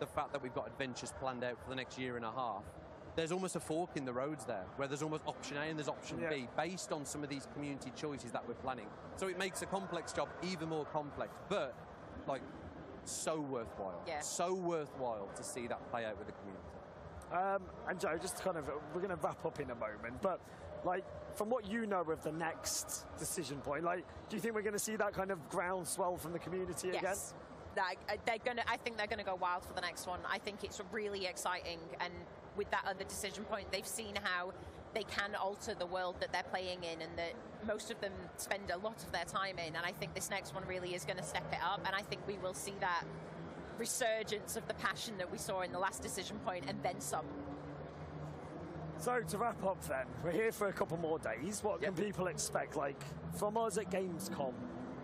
the fact that we've got adventures planned out for the next year and a half, there's almost a fork in the roads there, where there's almost option A and there's option B, based on some of these community choices that we're planning. So it makes a complex job even more complex, but like so worthwhile. So worthwhile to see that play out with the community. And Joe, just kind of, we're going to wrap up in a moment, but like, from what you know of the next decision point, like, do you think we're going to see that kind of groundswell from the community again? I think they're gonna go wild for the next one. I think it's really exciting, and with that other decision point, they've seen how they can alter the world that they're playing in, and that most of them spend a lot of their time in. And I think this next one really is going to step it up, and I think we will see that resurgence of the passion that we saw in the last decision point, and then some. So to wrap up, then, we're here for a couple more days. What can people expect, like, from us at Gamescom?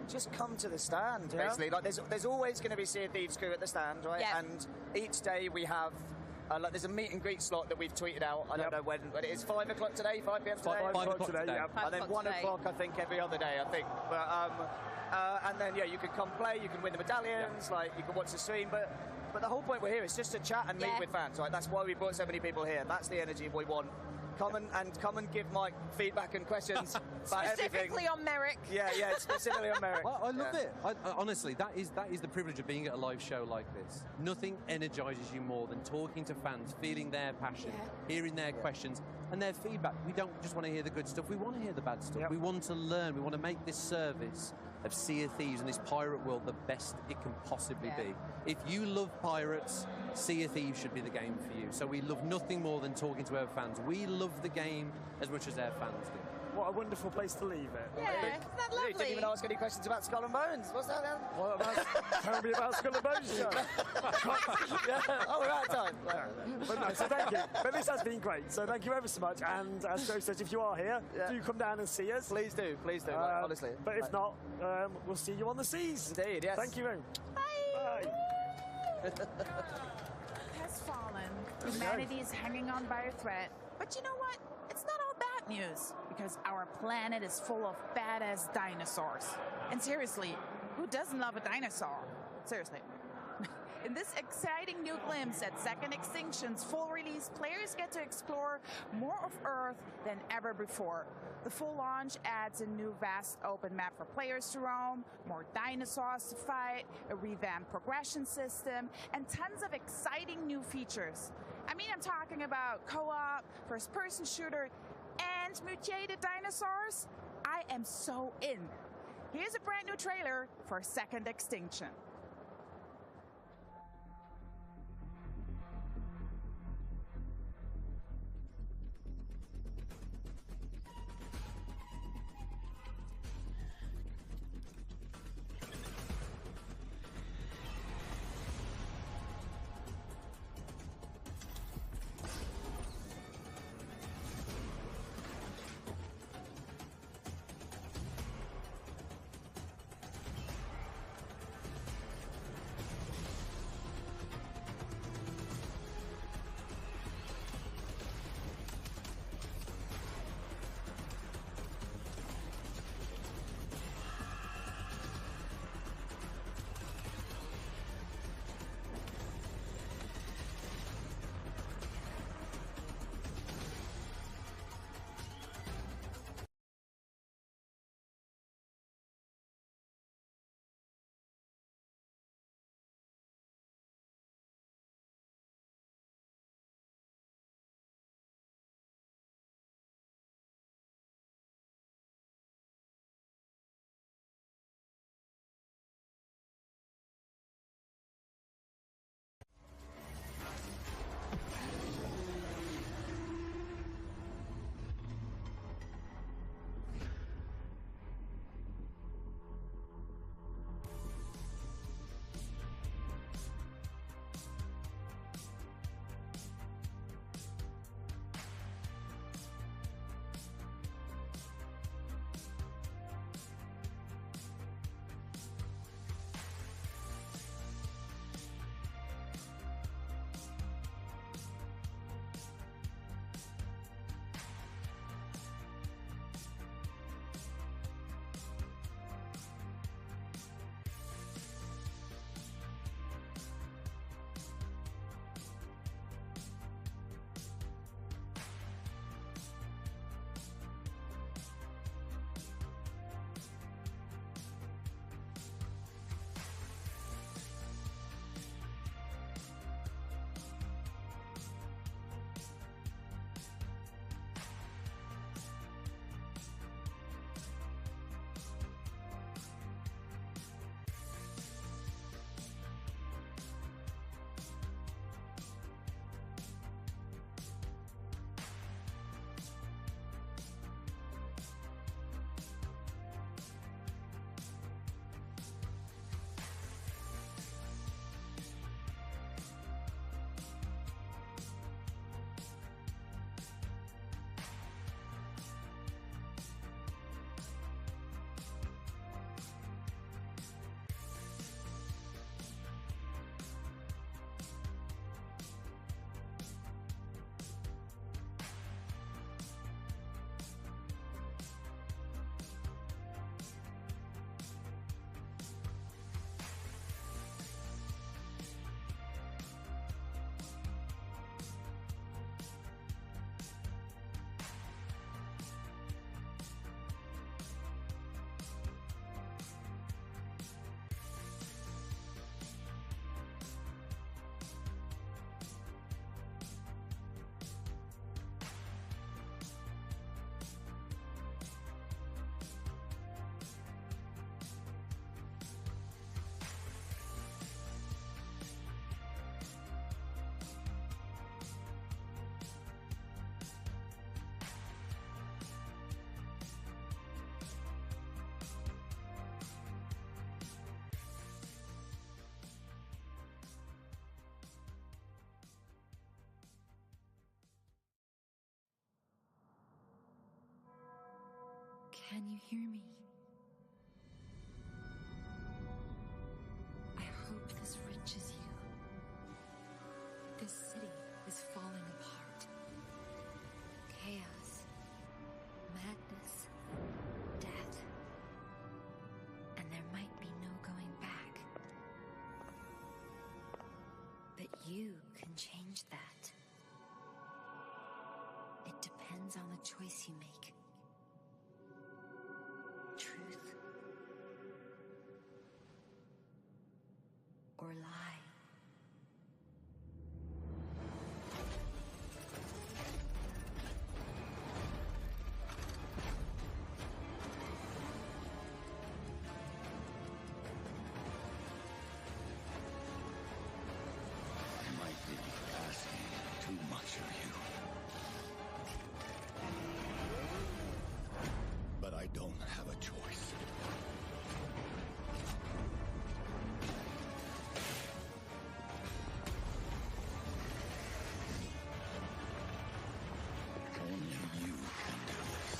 Just come to the stand, basically. Like, there's always going to be Sea of Thieves crew at the stand, right? And each day we have, like, there's a meet and greet slot that we've tweeted out. I don't know when, but it is 5 o'clock today, 5 p.m. today? 5 o'clock today, And then 1 o'clock, I think, every other day, I think. But, and then, you can come play, you can win the medallions, like, you can watch the stream, but the whole point we're here is just to chat and meet with fans, right? That's why we brought so many people here. That's the energy we want. Come and give Mike feedback and questions about specifically on Merrick. Specifically on Merrick. I love it. Honestly, that is the privilege of being at a live show like this. Nothing energizes you more than talking to fans, feeling their passion, hearing their questions and their feedback. We don't just want to hear the good stuff. We want to hear the bad stuff. We want to learn. We want to make this service of Sea of Thieves and this pirate world the best it can possibly be. If you love pirates, Sea of Thieves should be the game for you. So we love nothing more than talking to our fans. We love the game as much as our fans do. What a wonderful place to leave it. Yeah, isn't that lovely? You didn't even ask any questions about Skull and Bones. What's that then? What about, tell me about Skull and Bones, Joe. Oh, we're out of time. But no, so thank you. But this has been great. So thank you ever so much. And as Joe says, if you are here, do come down and see us. Please do, honestly. But if not, we'll see you on the seas. Indeed, yes. Thank you. Bye. Has fallen. Humanity is hanging on by a thread. But you know what? It's not all bad news, because our planet is full of badass dinosaurs. And seriously, who doesn't love a dinosaur? Seriously. In this exciting new glimpse at Second Extinction's full release, players get to explore more of Earth than ever before. The full launch adds a new vast open map for players to roam, more dinosaurs to fight, a revamped progression system, and tons of exciting new features. I mean, I'm talking about co-op, first-person shooter, and mutated dinosaurs. I am so in. Here's a brand new trailer for Second Extinction. Can you hear me? I hope this reaches you. This city is falling apart. Chaos, madness, death. And there might be no going back. But you can change that. It depends on the choice you make. Truth or lie. I might be asking too much of you. But I don't have a choice. Only you can do this.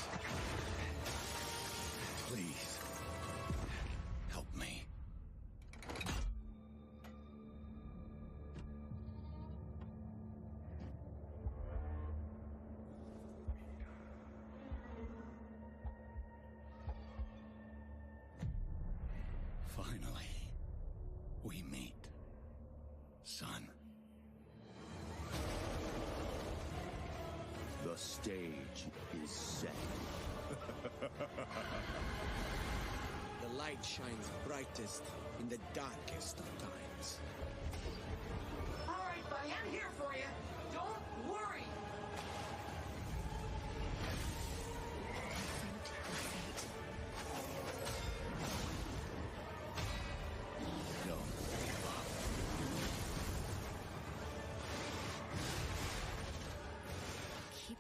Please, help me. Finally, we meet, son. The stage is set. The light shines brightest in the darkest of times. All right, buddy, I'm here for you. Don't worry. Don't give up. Keep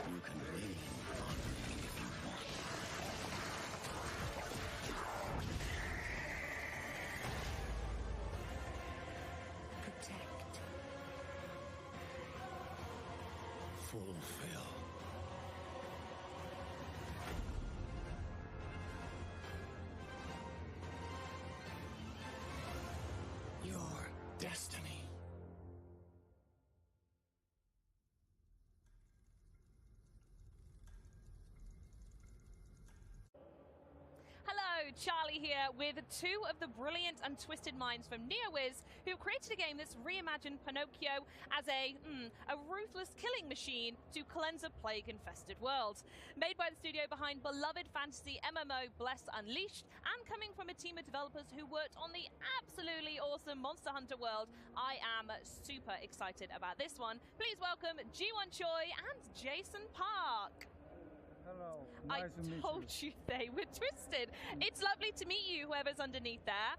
You can lean on me if you want. protect. Fulfill. Your destiny. Hello, Charlie here with two of the brilliant and twisted minds from NeoWiz who created a game that's reimagined Pinocchio as a ruthless killing machine to cleanse a plague-infested world. Made by the studio behind beloved fantasy MMO Bless Unleashed and coming from a team of developers who worked on the absolutely awesome Monster Hunter world, I am super excited about this one. Please welcome Ji-won Choi and Jason Park. Hello. I Nice to meet told you they were twisted. It's lovely to meet you, whoever's underneath there.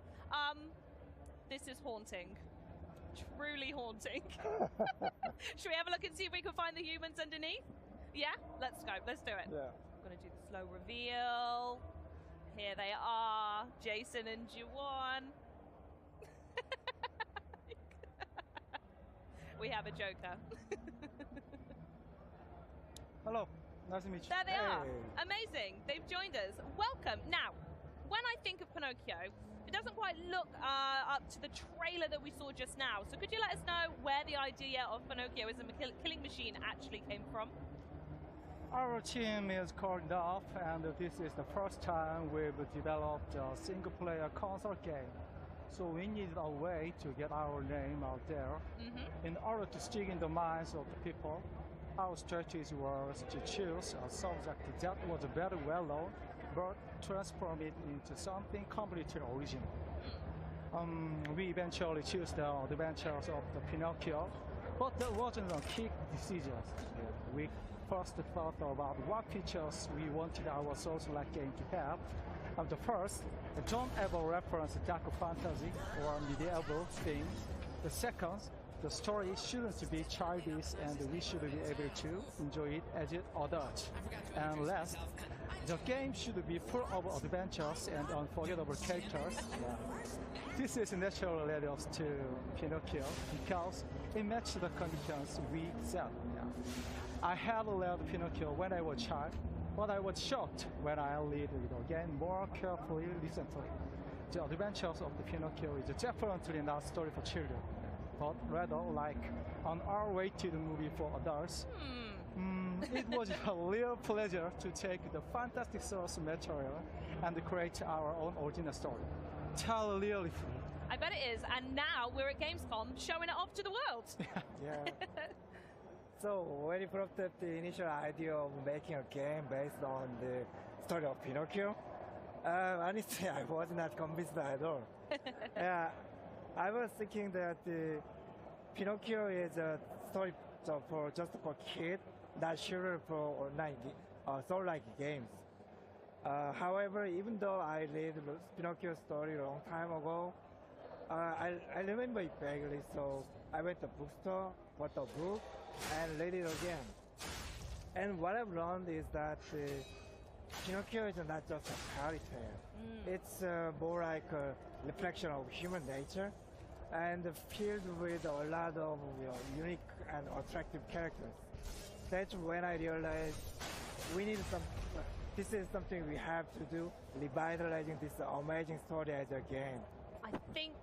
This is haunting. Truly haunting. Should we have a look and see if we can find the humans underneath? Yeah? Let's go. Let's do it. Yeah. I'm going to do the slow reveal. Here they are. Jason and Ji-won. We have a joker. Hello. Nice to meet you. There they are. Hey. Amazing. They've joined us. Welcome. Now, when I think of Pinocchio, it doesn't quite look up to the trailer that we saw just now. So could you let us know where the idea of Pinocchio as a killing machine actually came from? Our team is called off, and this is the first time we've developed a single-player console game. So we needed a way to get our name out there. In order to stick in the minds of the people, our strategy was to choose a subject that was very well known, but transform it into something completely original. We eventually chose the adventures of the Pinocchio, but that wasn't a quick decision. We first thought about what features we wanted our Souls-like game to have. The first, don't ever reference dark fantasy or medieval themes. The second, the story shouldn't be childish, and we should be able to enjoy it as an adult. And last, the game should be full of adventures and unforgettable characters. This is naturally led us to Pinocchio because it matched the conditions we set. Yeah. I had learned Pinocchio when I was a child, but I was shocked when I read it again more carefully recently. The adventures of the Pinocchio is definitely not a story for children, but rather like an R-rated movie for adults. It was a real pleasure to take the fantastic source material and create our own original story. Totally free. I bet it is, and now we're at Gamescom showing it off to the world. Yeah. So when you brought up the initial idea of making a game based on the story of Pinocchio, honestly, I was not convinced at all. Yeah, I was thinking that Pinocchio is a story for just for kids, not sure for online soul-like games. However, even though I read Pinocchio story a long time ago, I remember it vaguely, so I went to the bookstore, bought the book, and read it again. And what I've learned is that Pinocchio is not just a fairy tale. It's more like a reflection of human nature, and filled with a lot of unique and attractive characters. That's when I realized this is something we have to do, revitalizing this amazing story as a game. I think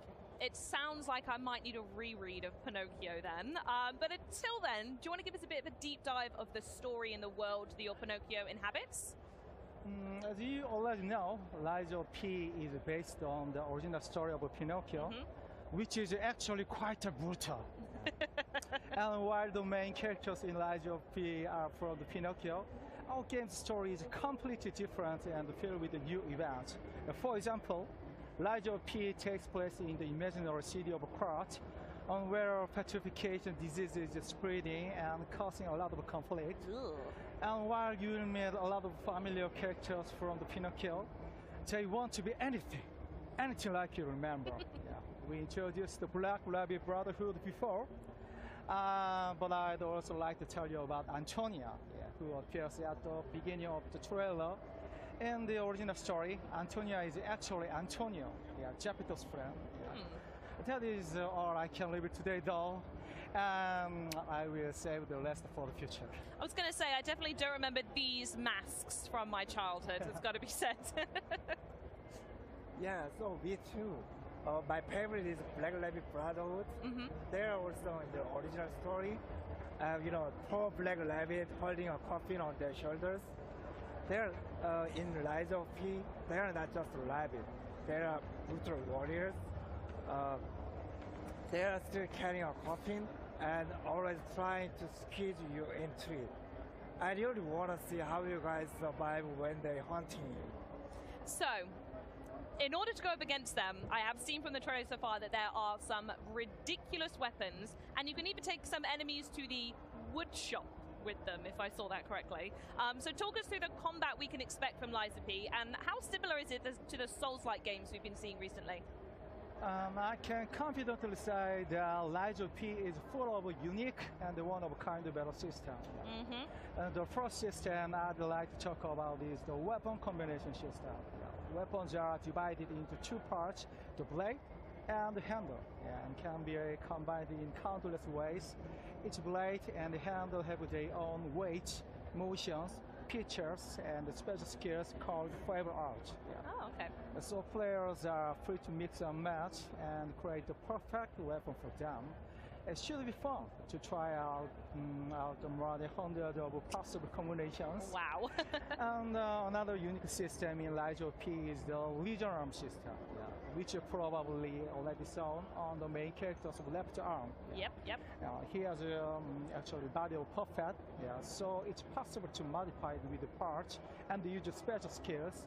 it sounds like I might need a reread of Pinocchio then. But until then, do you want to give us a bit of a deep dive of the story and the world that your Pinocchio inhabits? As you already know, Lies of P is based on the original story of Pinocchio, which is actually quite brutal. And while the main characters in Lies of P are from the Pinocchio, our game's story is completely different and filled with new events. For example, Lies of P takes place in the imaginary city of Krat, where petrification disease is spreading and causing a lot of conflict. And while you will meet a lot of familiar characters from the Pinocchio, they want to be anything like you remember. Yeah. We introduced the Black Rabbit Brotherhood before, but I'd also like to tell you about Antonia, who appears at the beginning of the trailer. In the original story, Antonia is actually Antonio, Geppetto's friend. That is all I can reveal today, though. I will save the rest for the future. I was going to say, I definitely don't remember these masks from my childhood. It's got to be said. Yeah, so me too. My favorite is Black Rabbit Brotherhood. They're also in the original story. Poor Black Rabbit holding a coffin on their shoulders. They're in Lies of P. They are not just a rabbit. They are brutal warriors. They are still carrying a coffin and always trying to squeeze you into it. I really want to see how you guys survive when they're hunting you. So, in order to go up against them, I have seen from the trailer so far that there are some ridiculous weapons, and you can even take some enemies to the wood shop with them, if I saw that correctly. So talk us through the combat we can expect from Lies of P, and how similar is it to the Souls-like games we've been seeing recently? I can confidently say that Lies of P is full of a unique and one-of-a-kind battle system. And the first system I'd like to talk about is the weapon combination system. Weapons are divided into two parts, the blade and the handle, and can be combined in countless ways. Each blade and the handle have their own weight, motions, features, and special skills called flavor art. Oh, okay. So players are free to mix and match and create the perfect weapon for them. It should be fun to try out more than 100 of possible combinations. Wow. And another unique system in Lies of P is the Legion Arm system, which you probably already saw on the main character's left arm. Yep. He has actually body of perfect, so it's possible to modify it with the parts and use special skills.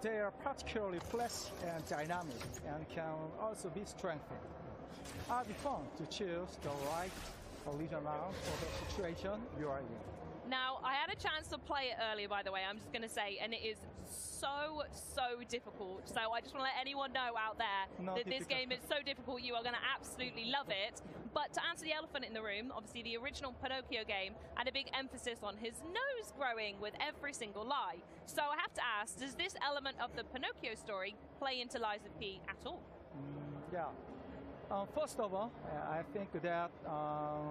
They are particularly flashy and dynamic and can also be strengthened. It'll be fun to choose the right Legion arm for the situation you are in. Now, I had a chance to play it earlier, by the way, I'm just going to say, and it is so difficult. So I just want to let anyone know out there that this game is so difficult, you are going to absolutely love it. But to answer the elephant in the room, obviously the original Pinocchio game had a big emphasis on his nose growing with every single lie. So I have to ask, does this element of the Pinocchio story play into Lies of P at all? Yeah. First of all, I think that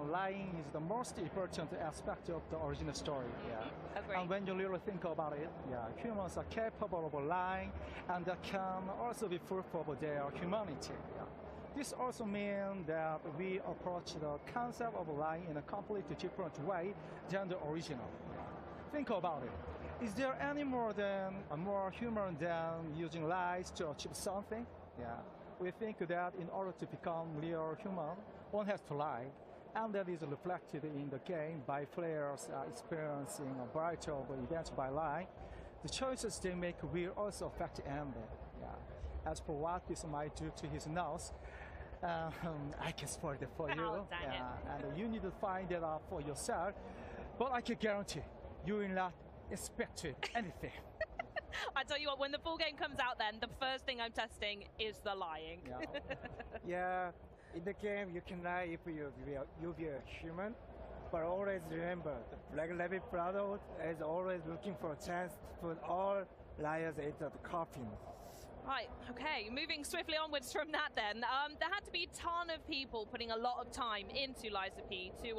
lying is the most important aspect of the original story. Yeah. Agree. And when you really think about it, humans are capable of lying, and that can also be proof of their humanity. Yeah. This also means that we approach the concept of lying in a completely different way than the original. Think about it. Is there any more human than using lies to achieve something? Yeah. We think that in order to become real human, one has to lie, and that is reflected in the game by players experiencing a variety of events by lying. The choices they make will also affect the ending. Yeah. As for what this might do to his nose, I can spoil it for you. And you need to find it out for yourself. But I can guarantee you will not expect anything. I tell you what, when the full game comes out then, the first thing I'm testing is the lying. Yeah, in the game you can lie if you be a human, but always remember, the Black Rabbit Brotherhood is always looking for a chance to put all liars into the coffin. Right, okay, moving swiftly onwards from that then. There had to be a ton of people putting a lot of time into Liza P to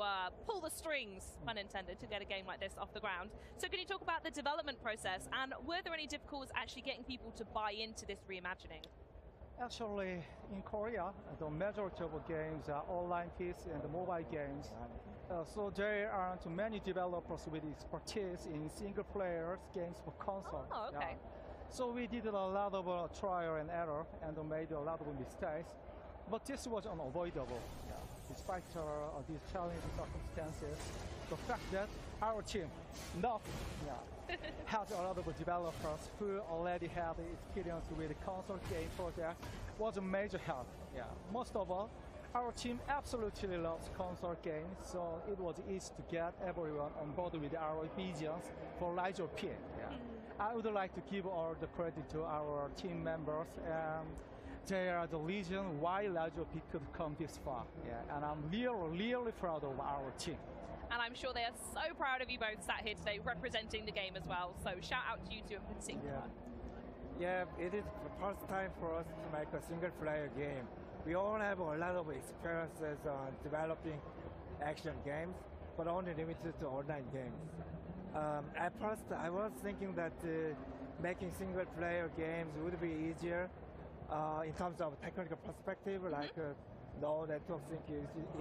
pull the strings, pun intended, to get a game like this off the ground. So can you talk about the development process, and were there any difficulties actually getting people to buy into this reimagining? Actually, in Korea, the majority of games are online pieces and mobile games. So there aren't many developers with expertise in single-player games for console. Oh, okay. Yeah. So we did a lot of trial and error and made a lot of mistakes, but this was unavoidable. Yeah. Despite these challenging circumstances, the fact that our team, had a lot of developers who already had experience with the console game project was a major help. Yeah. Most of all, our team absolutely loves console games, so it was easy to get everyone on board with our visions for Liza P. Yeah. I would like to give all the credit to our team members, and they are the reason why Liza P could come this far. Yeah, and I'm really proud of our team. And I'm sure they are so proud of you both sat here today representing the game as well. So shout out to you two in particular. Yeah, it is the first time for us to make a single player game. We all have a lot of experiences on developing action games, but only limited to online games. At first, I was thinking that making single-player games would be easier in terms of technical perspective, like no network sync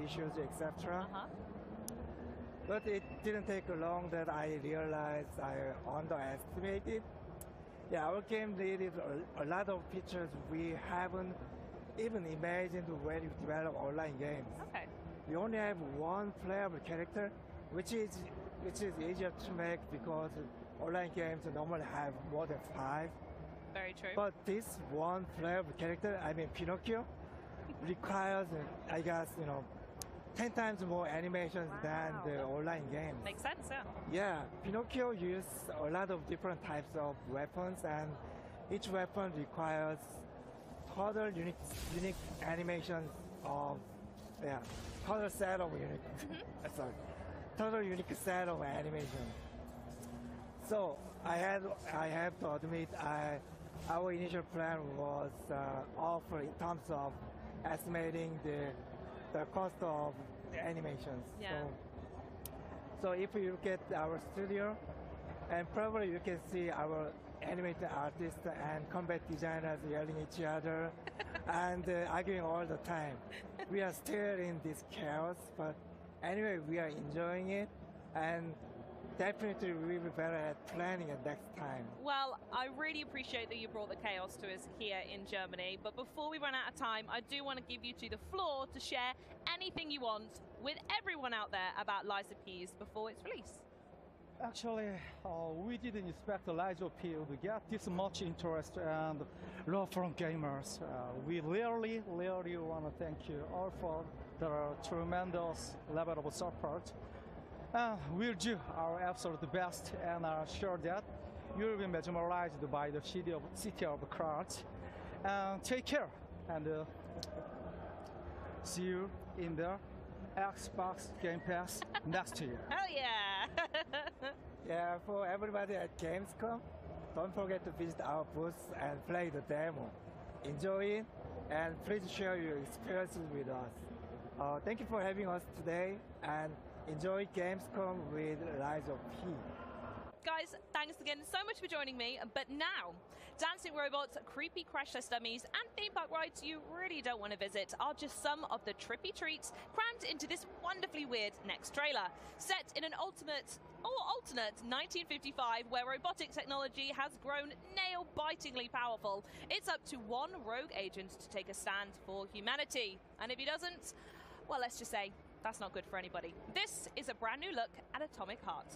issues, etc. But it didn't take long that I realized I underestimated. Yeah, our game needed a lot of features we haven't even imagined when we develop online games. Okay. We only have one playable character, which is easier to make because online games normally have more than 5. Very true. But this one playable character, I mean Pinocchio, requires, I guess, 10 times more animations than the online games. Makes sense, yeah. Yeah, Pinocchio uses a lot of different types of weapons, and each weapon requires total unique animations of, total set of total unique set of animation. So I have to admit, our initial plan was off in terms of estimating the cost of the animations. Yeah. So if you look at our studio, and probably you can see our animated artists and combat designers yelling at each other and arguing all the time. We are still in this chaos, but anyway, we are enjoying it, and definitely we'll be better at planning it next time. Well, I really appreciate that you brought the chaos to us here in Germany, but before we run out of time, I do want to give you the floor to share anything you want with everyone out there about Liza P's before its release. Actually, we didn't expect Liza P to get this much interest and love from gamers. We really want to thank you all for the tremendous level of support. We'll do our absolute best, and are sure that you'll be mesmerized by the city of crowds. Take care, and see you in the Xbox Game Pass next year. Hell yeah! Yeah, for everybody at Gamescom, don't forget to visit our booth and play the demo. Enjoy it, and please share your experiences with us. Thank you for having us today, and enjoy Gamescom with Rise of P. Guys, thanks again so much for joining me. But now, dancing robots, creepy crash test dummies, and theme park rides you really don't want to visit are just some of the trippy treats crammed into this wonderfully weird next trailer. Set in an alternate 1955, where robotic technology has grown nail-bitingly powerful, it's up to one rogue agent to take a stand for humanity. And if he doesn't, well, let's just say that's not good for anybody. This is a brand new look at Atomic Heart.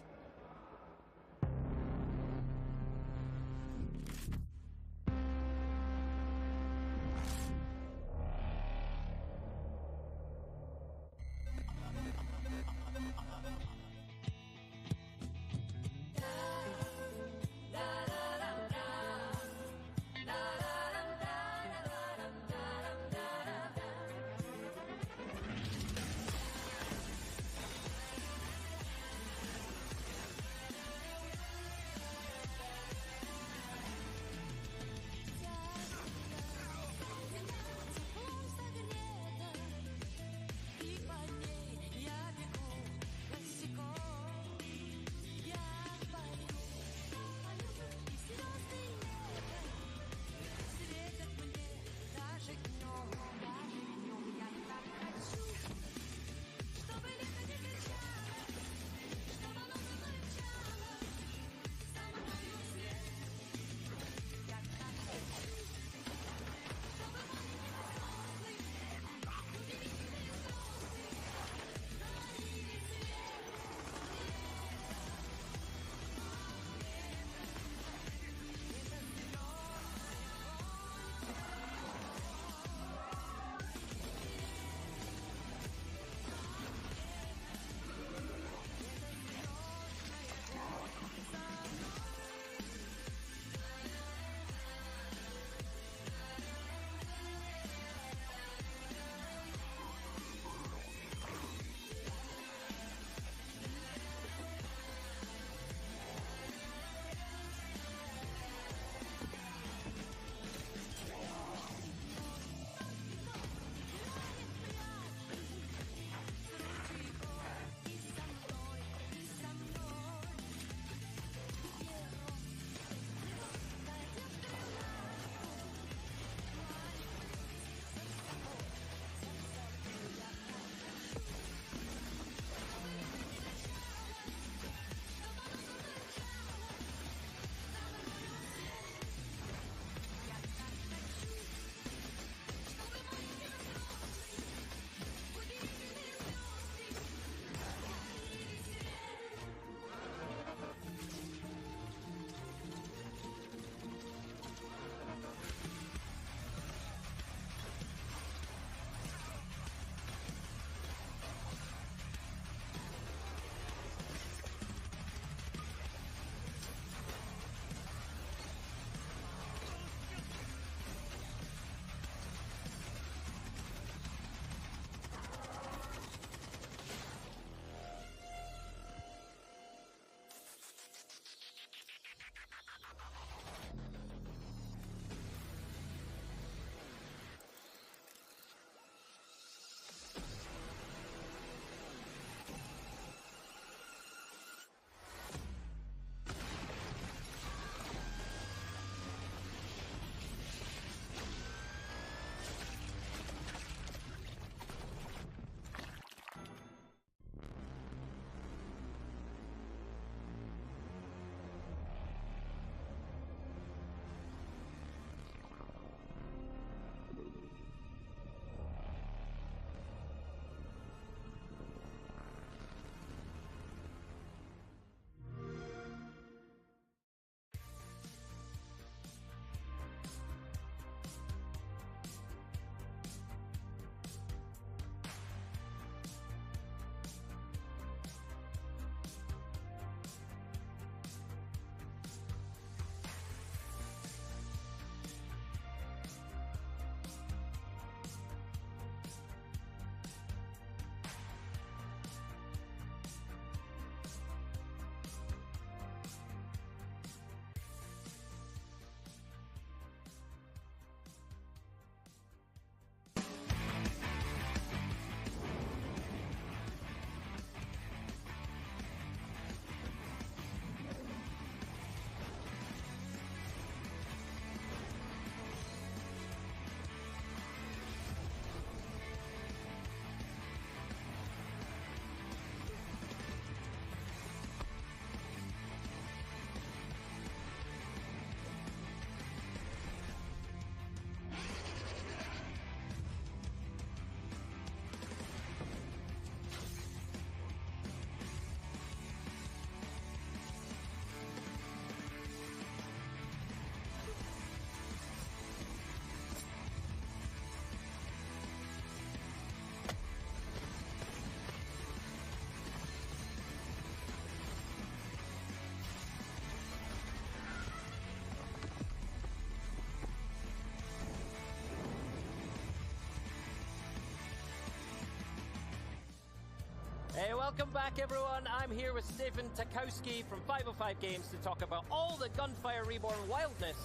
Hey, welcome back, everyone. I'm here with Stephen Takowski from 505 Games to talk about all the Gunfire Reborn wildness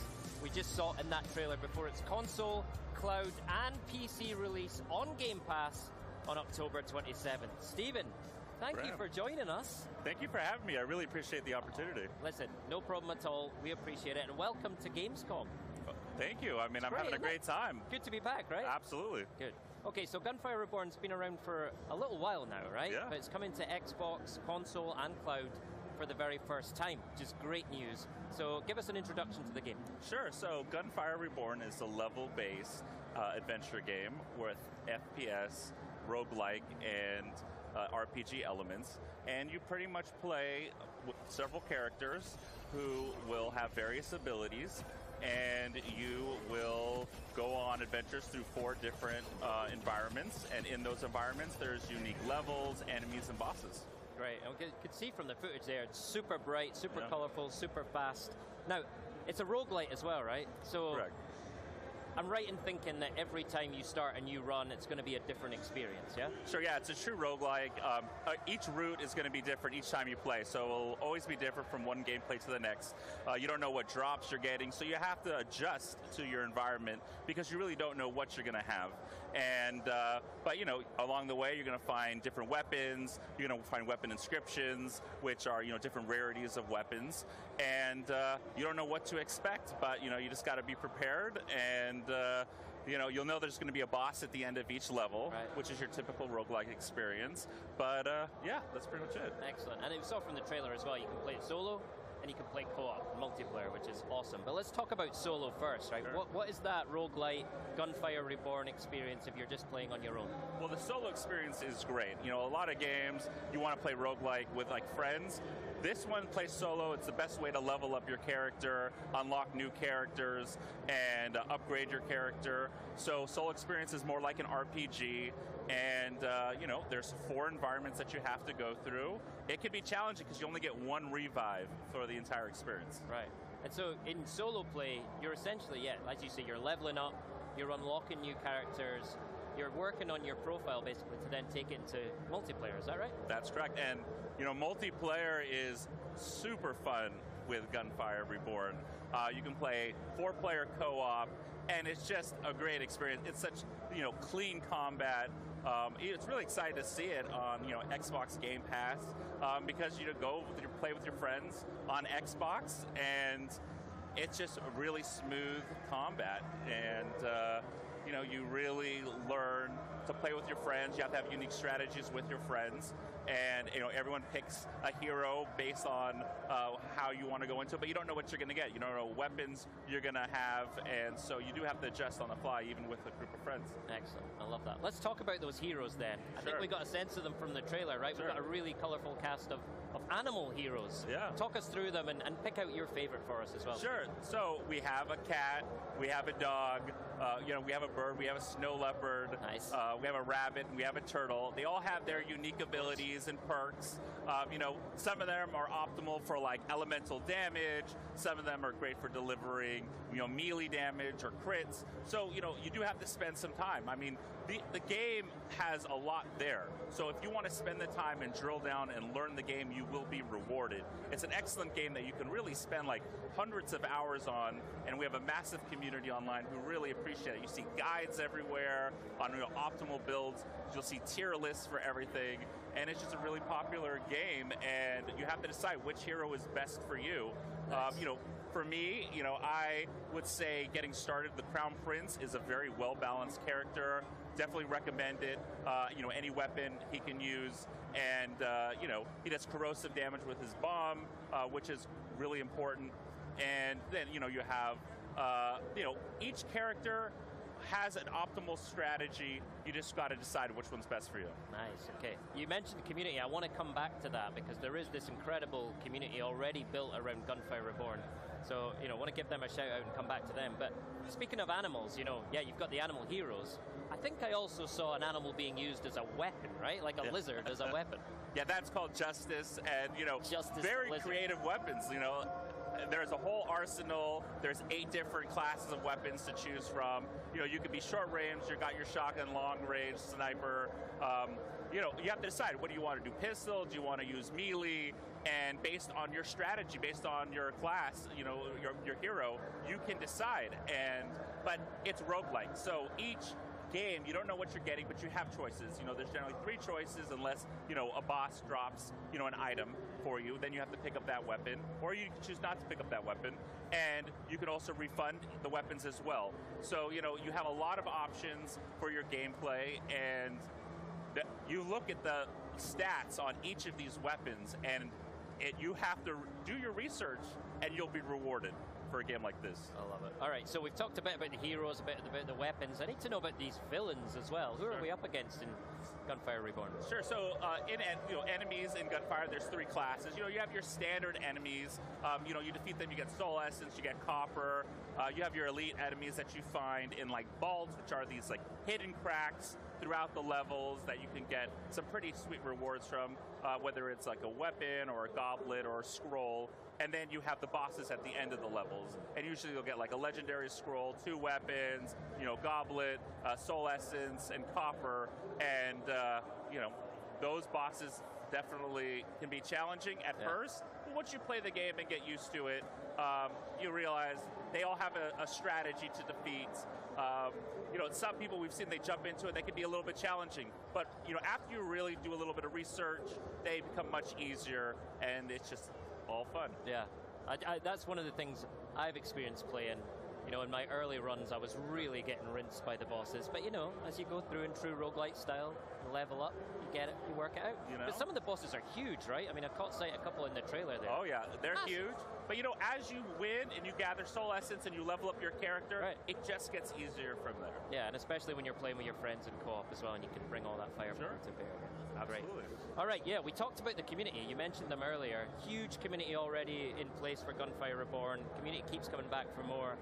we just saw in that trailer before its console, cloud, and PC release on Game Pass on October 27th. Stephen, thank you for joining us. Thank you for having me. I really appreciate the opportunity. Listen, no problem at all. We appreciate it. And welcome to Gamescom. Thank you. I mean, I'm having a great time. Good to be back, right? Absolutely. Good. Okay, so Gunfire Reborn's been around for a little while now, right? Yeah. But it's coming to Xbox, console, and cloud for the very first time, which is great news. So give us an introduction to the game. Sure. So Gunfire Reborn is a level-based adventure game with FPS, roguelike, and RPG elements. And you pretty much play with several characters who will have various abilities, and you will go on adventures through 4 different environments, and in those environments there's unique levels, enemies, and bosses. Great, and we could see from the footage there, it's super bright, super colorful, super fast. Now, it's a roguelite as well, right? So correct. I'm right in thinking that every time you start a new run, it's going to be a different experience, yeah? Sure, yeah, it's a true roguelike. Each route is going to be different each time you play, so it'll always be different from one gameplay to the next. You don't know what drops you're getting, so you have to adjust to your environment because you really don't know what you're going to have. And but you know, along the way, you're going to find different weapons. You're going to find weapon inscriptions, which are different rarities of weapons. And you don't know what to expect, but you just got to be prepared. And you'll know there's going to be a boss at the end of each level, which is your typical roguelike experience. But yeah, that's pretty much it. Excellent. And we saw from the trailer as well, you can play it solo, and you can play co-op, multiplayer, which is awesome. But let's talk about solo first, right? Sure. What is that roguelite, Gunfire Reborn experience if you're just playing on your own? Well, the solo experience is great. A lot of games, you want to play roguelike with friends. This one plays solo. It's the best way to level up your character, unlock new characters, and upgrade your character. So solo experience is more like an RPG, and there's 4 environments that you have to go through. It can be challenging because you only get 1 revive for the entire experience. Right. And so in solo play, you're essentially, as you say, you're leveling up, you're unlocking new characters, you're working on your profile basically to then take it into multiplayer, is that right? That's correct. And multiplayer is super fun with Gunfire Reborn. You can play 4-player co-op, and it's just a great experience. It's such clean combat. It's really exciting to see it on Xbox Game Pass because you play with your friends on Xbox, and it's just a really smooth combat. And you really learn to play with your friends. You have to have unique strategies with your friends. And everyone picks a hero based on how you want to go into it, but you don't know what you're going to get. You don't know what weapons you're going to have, and so you do have to adjust on the fly, even with a group of friends. Excellent, I love that. Let's talk about those heroes then. I think we got a sense of them from the trailer, right? Sure. We've got a really colorful cast of animal heroes. Yeah. Talk us through them and pick out your favorite for us as well. Sure. So we have a cat, we have a dog, we have a bird, we have a snow leopard, nice. We have a rabbit, and we have a turtle. They all have their unique abilities and perks. Some of them are optimal for elemental damage. Some of them are great for delivering melee damage or crits. So you do have to spend some time. I mean, the game has a lot there. So if you want to spend the time and drill down and learn the game, you will be rewarded. It's an excellent game that you can really spend hundreds of hours on, and we have a massive community online who really appreciate it. You see guides everywhere on optimal builds. You'll see tier lists for everything, and it's just a really popular game, and you have to decide which hero is best for you. Nice. For me, I would say getting started, the Crown Prince is a very well-balanced character. Definitely recommend it. Any weapon he can use, and he does corrosive damage with his bomb, which is really important. And then you have each character has an optimal strategy. You just got to decide which one's best for you. Nice, okay. You mentioned community. I want to come back to that because there is this incredible community already built around Gunfire Reborn. So, I want to give them a shout out and come back to them. But speaking of animals, you've got the animal heroes. I think I also saw an animal being used as a weapon, right? Like a lizard as a weapon. Yeah, that's called Justice, and, Justice very lizard. Creative weapons, There's a whole arsenal. There's 8 different classes of weapons to choose from. You could be short range. You got your shotgun, long range, sniper. you know, you have to decide, what do you want to do? Pistol? Do you want to use melee? And based on your strategy, based on your class, you know, your hero, you can decide. But it's roguelike, so each game, you don't know what you're getting, but you have choices. You know, there's generally 3 choices unless, you know, a boss drops, you know, an item for you. Then you have to pick up that weapon, or you can choose not to pick up that weapon. And you can also refund the weapons as well. So, you know, you have a lot of options for your gameplay, and you look at the stats on each of these weapons, and you have to do your research, and you'll be rewarded for a game like this. I love it. All right, so we've talked a bit about the heroes, a bit about the weapons. I need to know about these villains as well. Who are we up against in Gunfire Reborn? Sure. So enemies in Gunfire, there's 3 classes. You know, you have your standard enemies. You know, you defeat them, you get soul essence, you get copper. You have your elite enemies that you find in like vaults, which are these like hidden cracks throughout the levels that you can get some pretty sweet rewards from, whether it's like a weapon or a goblet or a scroll. And then you have the bosses at the end of the levels. And usually you'll get like a legendary scroll, 2 weapons, you know, goblet, soul essence, and copper. And, you know, those bosses definitely can be challenging at first. But once you play the game and get used to it, you realize they all have a strategy to defeat. You know, some people we've seen, they jump into it, they can be a little bit challenging. But, you know, after you really do a little bit of research, they become much easier, and it's just all fun. Yeah, that's one of the things I've experienced playing. You know, in my early runs, I was really getting rinsed by the bosses. But, you know, as you go through in true roguelite style, you level up, you get it, you work it out. You know? But some of the bosses are huge, right? I mean, I caught sight a couple in the trailer there. Oh, yeah, they're huge. But, you know, as you win and you gather soul essence and you level up your character, it just gets easier from there. Yeah, and especially when you're playing with your friends in co-op as well, and you can bring all that firepower to bear. Absolutely. Great. All right, yeah, we talked about the community. You mentioned them earlier. Huge community already in place for Gunfire Reborn. Community keeps coming back for more.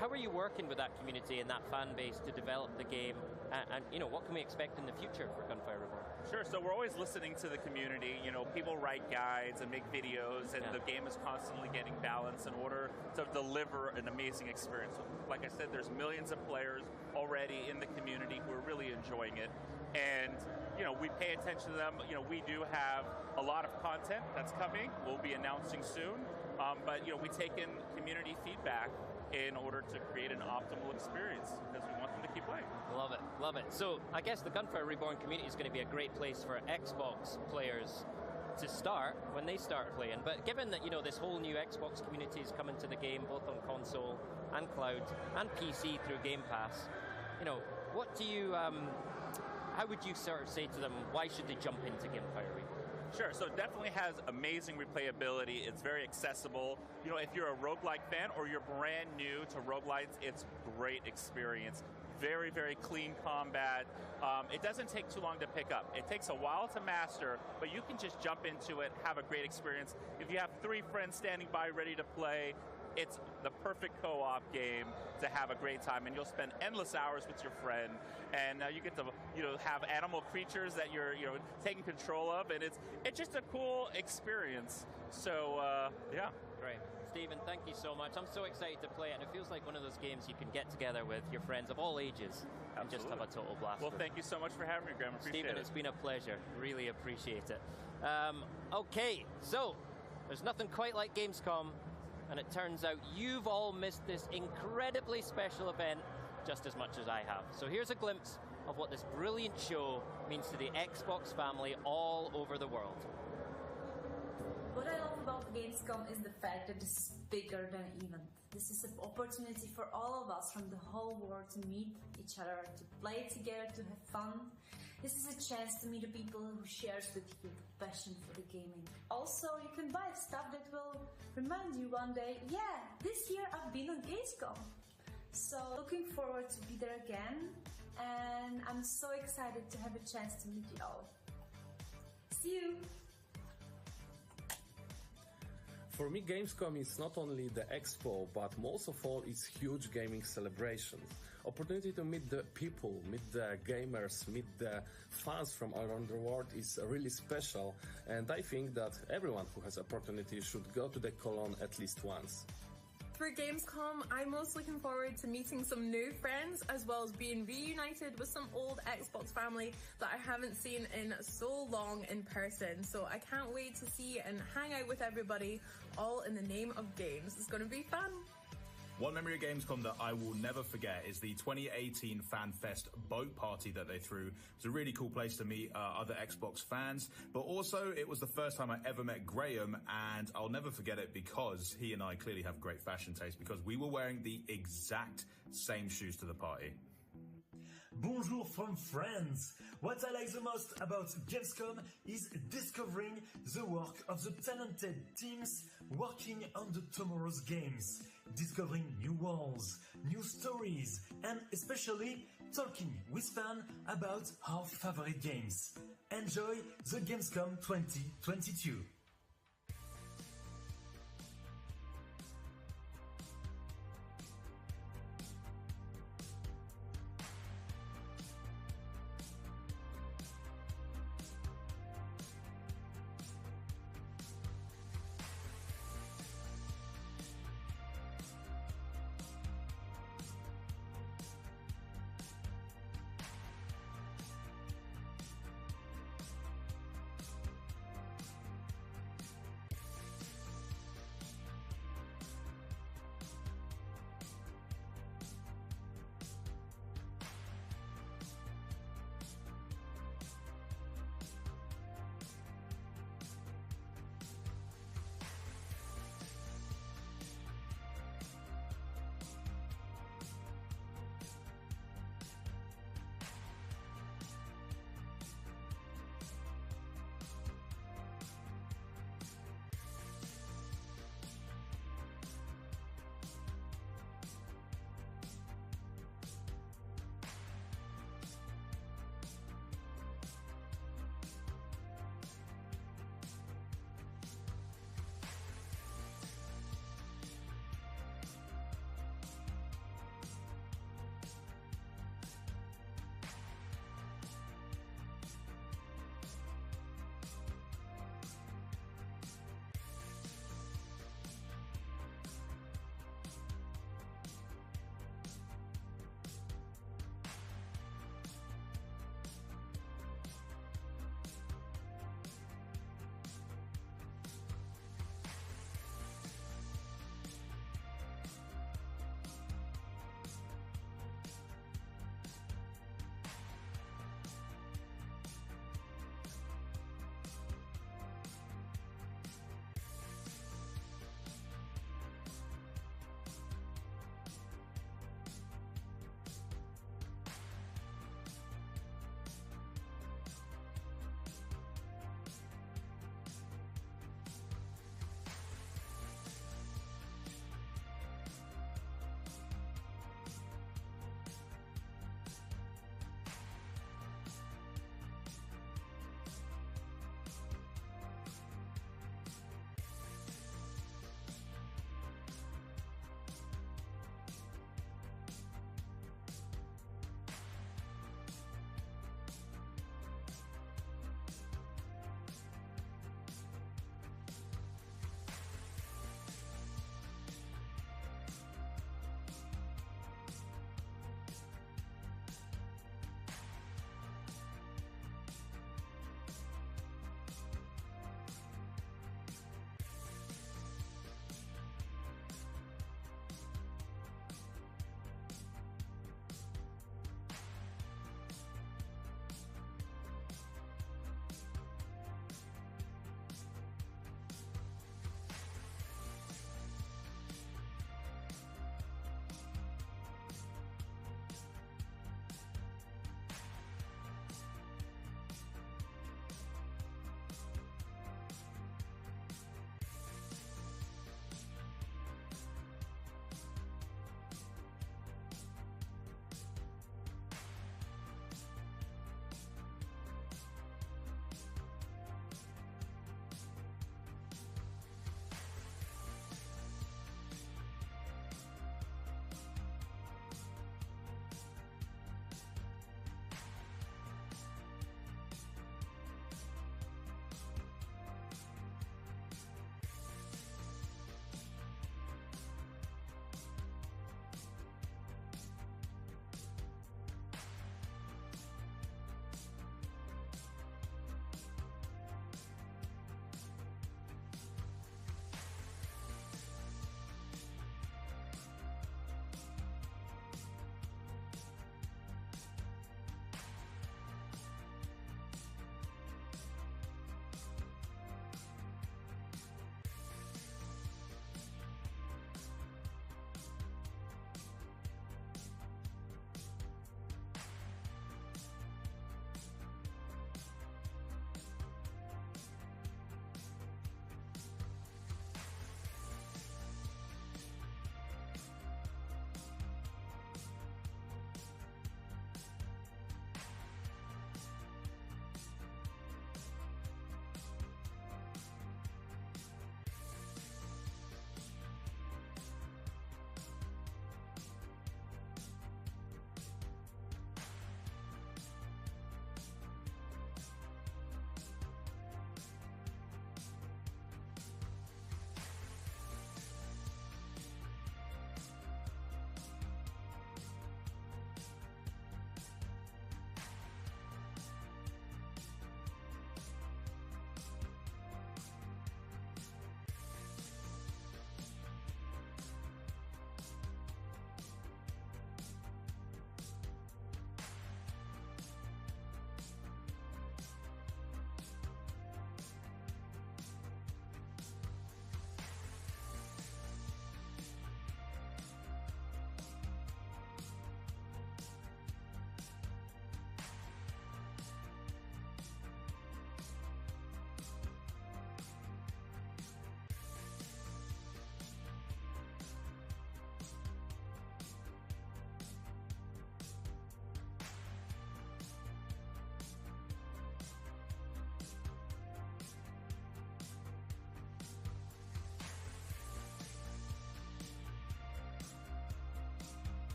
How are you working with that community and that fan base to develop the game? And you know, what can we expect in the future for Gunfire Reborn? Sure, so we're always listening to the community. You know, people write guides and make videos, and the game is constantly getting balanced in order to deliver an amazing experience. Like I said, there's millions of players already in the community who are really enjoying it. And, you know, we pay attention to them. You know, we do have a lot of content that's coming. We'll be announcing soon. But, you know, we take in community feedback in order to create an optimal experience, because we want them to keep playing. Love it, love it. So I guess the Gunfire Reborn community is going to be a great place for Xbox players to start when they start playing. But given that, you know, this whole new Xbox community is coming to the game, both on console and cloud and PC through Game Pass, you know, what do you, how would you sort of say to them, why should they jump into Gunfire Reborn? Sure, so it definitely has amazing replayability. It's very accessible. You know, if you're a roguelike fan or you're brand new to roguelites, it's great experience. Very, very clean combat. It doesn't take too long to pick up. It takes a while to master, but you can just jump into it, have a great experience. If you have 3 friends standing by ready to play, it's the perfect co-op game to have a great time, and you'll spend endless hours with your friend, and you get to, you know, have animal creatures that you're, you know, taking control of, and it's just a cool experience. So yeah. Great. Stephen, thank you so much. I'm so excited to play it, and it feels like one of those games you can get together with your friends of all ages and just have a total blast. Well, thank you so much for having me, Graham. Appreciate Stephen, it. it's been a pleasure. Really appreciate it. Okay, so there's nothing quite like Gamescom, and it turns out you've all missed this incredibly special event just as much as I have. So here's a glimpse of what this brilliant show means to the Xbox family all over the world. What I love about Gamescom is the fact that this is bigger than an event. This is an opportunity for all of us from the whole world to meet each other, to play together, to have fun. This is a chance to meet the people who shares with you the passion for the gaming. Also, you can buy stuff that will remind you one day, yeah, this year I've been on Gamescom. So looking forward to be there again, and I'm so excited to have a chance to meet you all. See you! For me, Gamescom is not only the expo, but most of all, it's huge gaming celebration. Opportunity to meet the people, meet the gamers, meet the fans from around the world is really special, and I think that everyone who has opportunity should go to the Cologne at least once. For Gamescom, I'm most looking forward to meeting some new friends as well as being reunited with some old Xbox family that I haven't seen in so long in person. So I can't wait to see and hang out with everybody, all in the name of games. It's going to be fun. One memory of Gamescom that I will never forget is the 2018 Fan Fest boat party that they threw. It was a really cool place to meet other Xbox fans, but also it was the first time I ever met Graham, and I'll never forget it because he and I clearly have great fashion taste because we were wearing the exact same shoes to the party. Bonjour from France. What I like the most about Gamescom is discovering the work of the talented teams working on the tomorrow's games, discovering new worlds, new stories, and especially talking with fans about our favorite games. Enjoy the Gamescom 2022.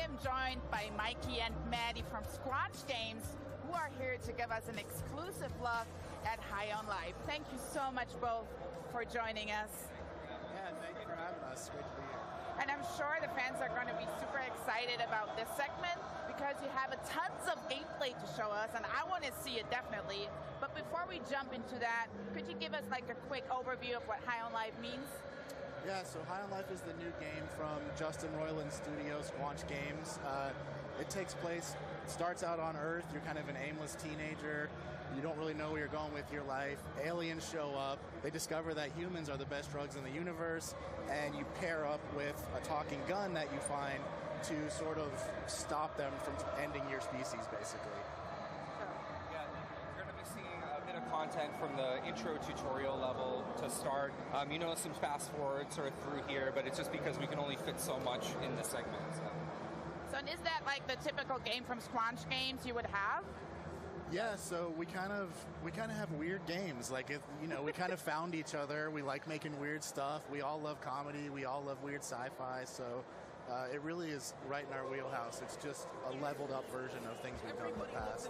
am joined by Mikey and Maddie from Squanch Games, who are here to give us an exclusive look at High on Life. Thank you so much both for joining us. Yeah, thank you for having us. Great to be here. And I'm sure the fans are going to be super excited about this segment because you have tons of gameplay to show us, and I want to see it definitely. But before we jump into that, could you give us like a quick overview of what High on Life means? Yeah, so High on Life is the new game from Justin Roiland's studio, Squanch Games. It takes place, starts out on Earth. You're kind of an aimless teenager. You don't really know where you're going with your life. Aliens show up. They discover that humans are the best drugs in the universe, and you pair up with a talking gun that you find to sort of stop them from ending your species, basically. Yeah, you're going to be seeing a bit of content from the intro tutorial level to start. You know, some fast forward sort of through here, but it's just because we can only fit so much in this segment. So is that like the typical game from Squanch Games you would have? Yeah, so we kind of have weird games. Like, we kind of found each other. We like making weird stuff. We all love comedy. We all love weird sci-fi. So it really is right in our wheelhouse. It's just a leveled up version of things we've done in the past.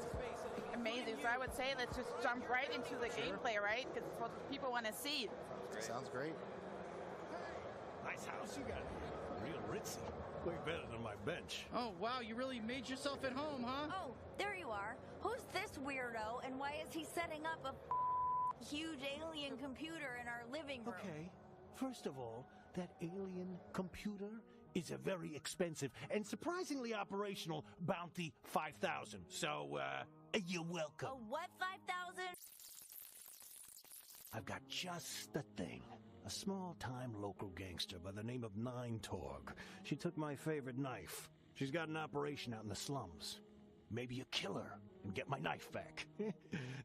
Amazing. So I would say let's just jump right into the gameplay, right? Because it's what people want to see. Sounds great. Nice house you got. Real ritzy. Way better than my bench. Oh, wow, you really made yourself at home, huh? Oh, there you are. Who's this weirdo, and why is he setting up a huge alien computer in our living room? Okay, first of all, that alien computer is a very expensive and surprisingly operational Bounty 5000. So, you're welcome. A what 5,000? I've got just the thing. A small-time local gangster by the name of Nine Torg. She took my favorite knife. She's got an operation out in the slums. Maybe you kill her and get my knife back.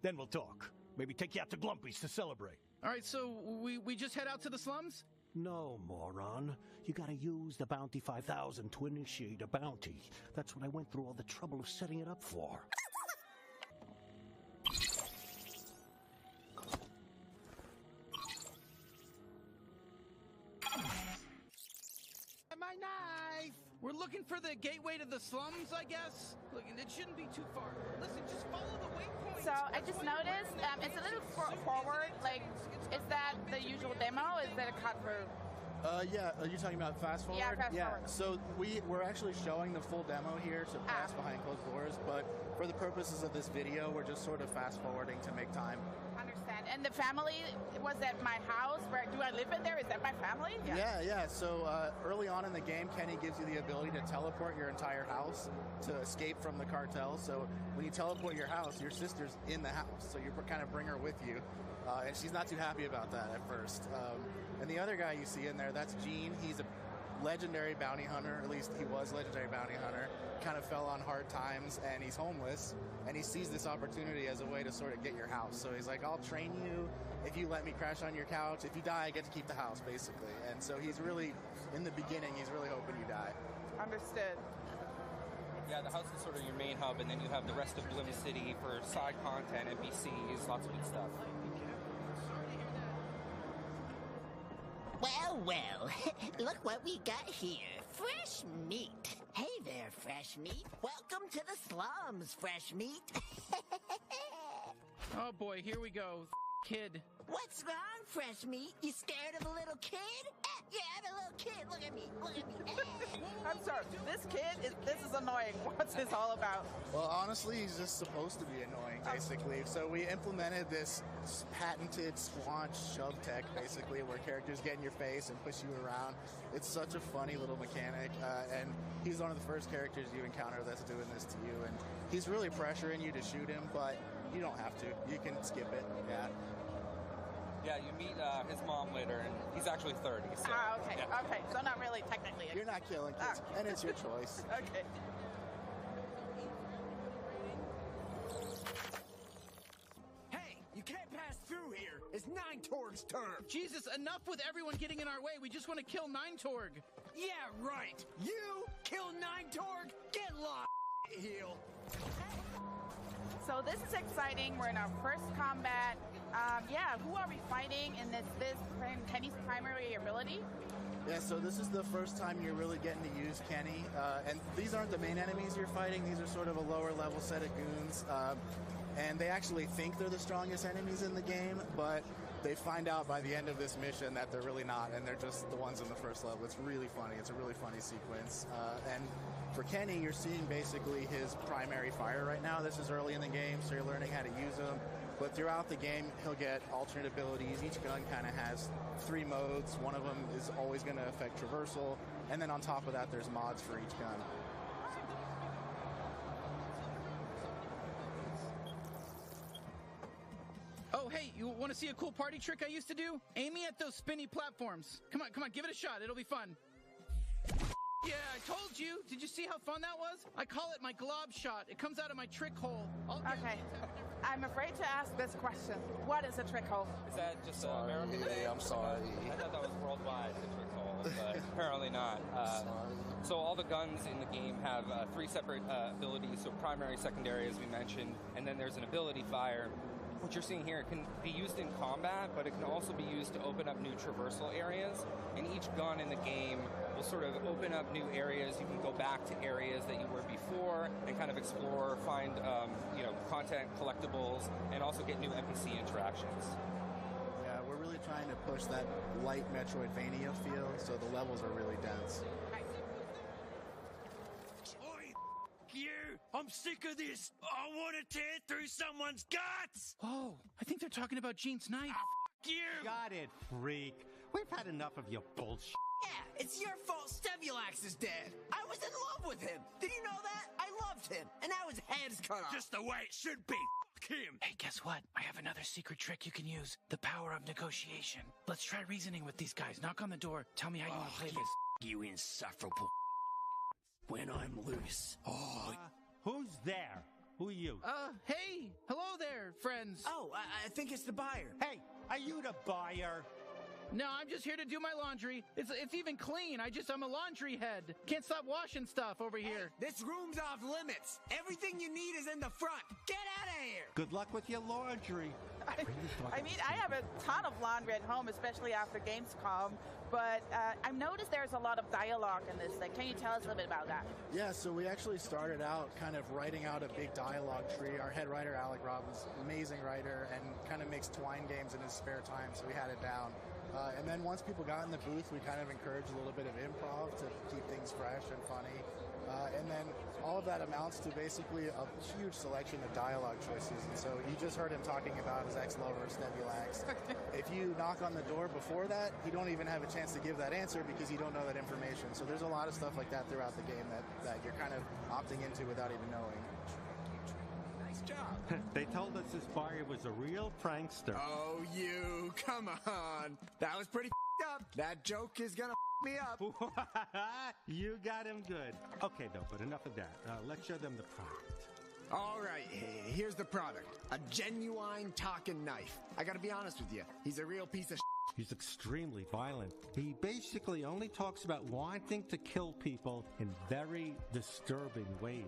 Then we'll talk. Maybe take you out to Glumpy's to celebrate. All right, so we just head out to the slums? No, moron. You gotta use the Bounty 5000 to initiate a bounty. That's what I went through all the trouble of setting it up for. My knife! We're looking for the gateway to the slums, I guess? Look, it shouldn't be too far. Listen, just follow the waypoint. So I just noticed it's a little forward. Like, is that the usual demo? Is that a cut through? Yeah, are you talking about fast forward? Yeah, fast forward. So we're actually showing the full demo here to pass behind closed doors, but for the purposes of this video, we're just sort of fast forwarding to make time. Understand. And the family was at my house. Where do I live in there? Is that my family? Yeah. So early on in the game, Kenny gives you the ability to teleport your entire house to escape from the cartel. So when you teleport your house, your sister's in the house. So you kind of bring her with you. And she's not too happy about that at first. And the other guy you see in there, that's Gene. He's a legendary bounty hunter, at least he was legendary bounty hunter. Kind of fell on hard times, and he's homeless. And he sees this opportunity as a way to sort of get your house. So he's like, I'll train you if you let me crash on your couch. If you die, I get to keep the house, basically. And so he's really, in the beginning, he's really hoping you die. Understood. Yeah, the house is sort of your main hub, and then you have the rest of Bloom City for side content, NPCs, lots of good stuff. Well, look what we got here. Fresh meat. Hey there, Fresh Meat. Welcome to the slums, Fresh Meat. Oh boy, here we go. Kid. What's wrong, Fresh Meat? You scared of a little kid? Yeah, I'm a little kid. Look at me. Look at me. I'm sorry. This is annoying. What's this all about? Well, honestly, he's just supposed to be annoying, basically. So we implemented this patented Squanch shove tech, basically, where characters get in your face and push you around. It's such a funny little mechanic, and he's one of the first characters you encounter that's doing this to you. And he's really pressuring you to shoot him, but you don't have to. You can skip it. Yeah. Yeah, you meet his mom later, and he's actually 30. So, okay. Yeah. Okay, so not really technically. You're not killing kids, and it's your choice. Okay. Hey, you can't pass through here. It's Nine Torg's turn. Jesus, enough with everyone getting in our way. We just want to kill Nine Torg. Yeah, right. You kill Nine Torg, get lost, heel. so this is exciting. We're in our first combat. Yeah, who are we fighting? And this Kenny's primary ability? Yeah, so this is the first time you're really getting to use Kenny. And these aren't the main enemies you're fighting. These are sort of a lower level set of goons. And they actually think they're the strongest enemies in the game, but they find out by the end of this mission that they're really not, and they're just the ones in the first level. It's really funny. It's a really funny sequence. And for Kenny, you're seeing basically his primary fire right now. This is early in the game, so you're learning how to use him. But throughout the game, he'll get alternate abilities. Each gun kind of has 3 modes. One of them is always going to affect traversal. And then on top of that, there's mods for each gun. Oh, hey, you want to see a cool party trick I used to do? Aim me at those spinny platforms. Come on, give it a shot. It'll be fun. Yeah, I told you. Did you see how fun that was? I call it my glob shot. It comes out of my trick hole. Okay. I'm afraid to ask this question. What is a trick hole? Is that just an American thing? I'm sorry. I thought that was worldwide, the trick hole, but apparently not. So all the guns in the game have 3 separate abilities, so primary, secondary, as we mentioned, and then there's an ability fire. What you're seeing here can be used in combat, but it can also be used to open up new traversal areas. And each gun in the game will sort of open up new areas. You can go back to areas that you were before and kind of explore, find content, collectibles, and also get new NPC interactions. Yeah, we're really trying to push that light Metroidvania feel, so the levels are really dense. You! I'm sick of this! I want to tear through someone's guts! Oh, I think they're talking about Gene's knife. You! Got it, freak. We've had enough of your bullshit. Yeah, it's your fault Stemulax is dead. I was in love with him. Did you know that? I loved him. And now his head's cut off. Just the way it should be. F*** him. Hey, guess what? I have another secret trick you can use. The power of negotiation. Let's try reasoning with these guys. Knock on the door. Tell me how you want to play this. You insufferable when I'm loose. Oh. Who's there? Who are you? Hey. Hello there, friends. Oh, I think it's the buyer. Hey, are you the buyer? No, I'm just here to do my laundry. It's even clean. I'm a laundry head. Can't stop washing stuff over here. Hey, this room's off limits. Everything you need is in the front. Get out of here. Good luck with your laundry. I mean, I have a ton of laundry at home, especially after Gamescom, but I've noticed there's a lot of dialogue in this. Like, can you tell us a little bit about that? Yeah, so we actually started out kind of writing out a big dialogue tree. Our head writer, Alec Robbins, amazing writer, and kind of makes twine games in his spare time, so we had it down. And then once people got in the booth, we kind of encouraged a little bit of improv to keep things fresh and funny. And then all of that amounts to basically a huge selection of dialogue choices. And so you just heard him talking about his ex-lover, Stemulax. If you knock on the door before that, you don't even have a chance to give that answer because you don't know that information. So there's a lot of stuff like that throughout the game that you're kind of opting into without even knowing. Job. They told us this buyer was a real prankster. Oh, you. Come on. That was pretty up. That joke is gonna me up. You got him good. Okay, though, but enough of that. Let's show them the product. All right, here's the product. A genuine talking knife. I gotta be honest with you. He's a real piece of He's extremely violent. He basically only talks about wanting to kill people in very disturbing ways.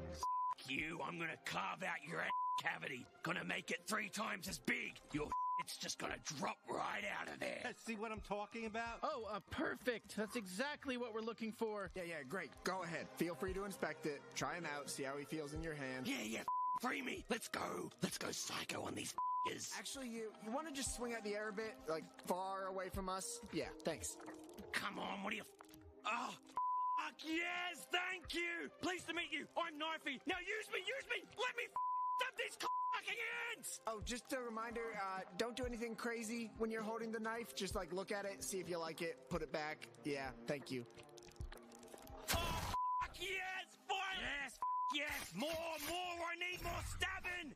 You, I'm gonna carve out your cavity. Gonna make it 3 times as big. Your it's just gonna drop right out of there. See what I'm talking about? Oh, perfect. That's exactly what we're looking for. Yeah, great. Go ahead. Feel free to inspect it. Try him out. See how he feels in your hand. Yeah, free me. Let's go. Let's go psycho on these f***ers. Actually, you want to just swing out the air a bit? Like, far away from us? Yeah, thanks. Come on, what are you... Oh, fuck yes, thank you. Pleased to meet you. I'm Knifey. Now use me. Let me up these fucking ends. Oh, just a reminder, don't do anything crazy when you're holding the knife. Just, like, look at it, see if you like it, put it back. Yeah, thank you. Oh, fuck yes, fire. Yes, more, I need more stabbing.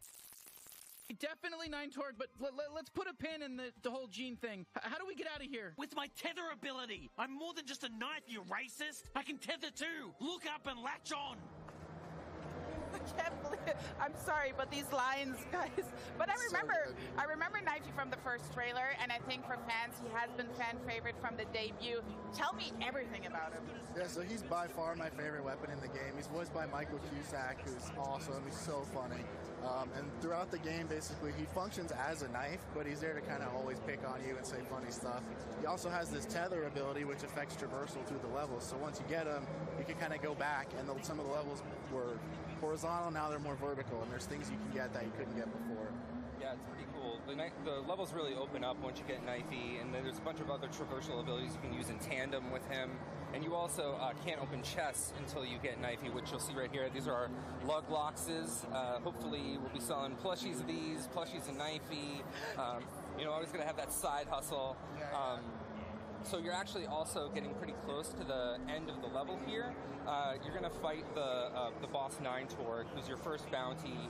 Definitely 9 Torg, but let's put a pin in the whole Gene thing. How do we get out of here? With my tether ability. I'm more than just a knife, you racist. I can tether too. Look up and latch on. I can't believe it. I'm sorry, but these lines, guys. But I remember Knifey from the first trailer, and I think for fans, he has been fan favorite from the debut. Tell me everything about him. Yeah, so he's by far my favorite weapon in the game. He's voiced by Michael Cusack, who's awesome. He's so funny. And throughout the game, basically, he functions as a knife, but he's there to kind of always pick on you and say funny stuff. He also has this tether ability, which affects traversal through the levels. So once you get him, you can kind of go back, and some of the levels were horizontal, now they're more vertical, and there's things you can get that you couldn't get before. Yeah, it's pretty cool. The levels really open up once you get Knifey, and then there's a bunch of other traversal abilities you can use in tandem with him. And you also can't open chests until you get Knifey, which you'll see right here. These are our lug loxes. Hopefully we'll be selling plushies of these, plushies of Knifey. Always going to have that side hustle. So you're actually also getting pretty close to the end of the level here. You're going to fight the boss 9-Torg, who's your first bounty.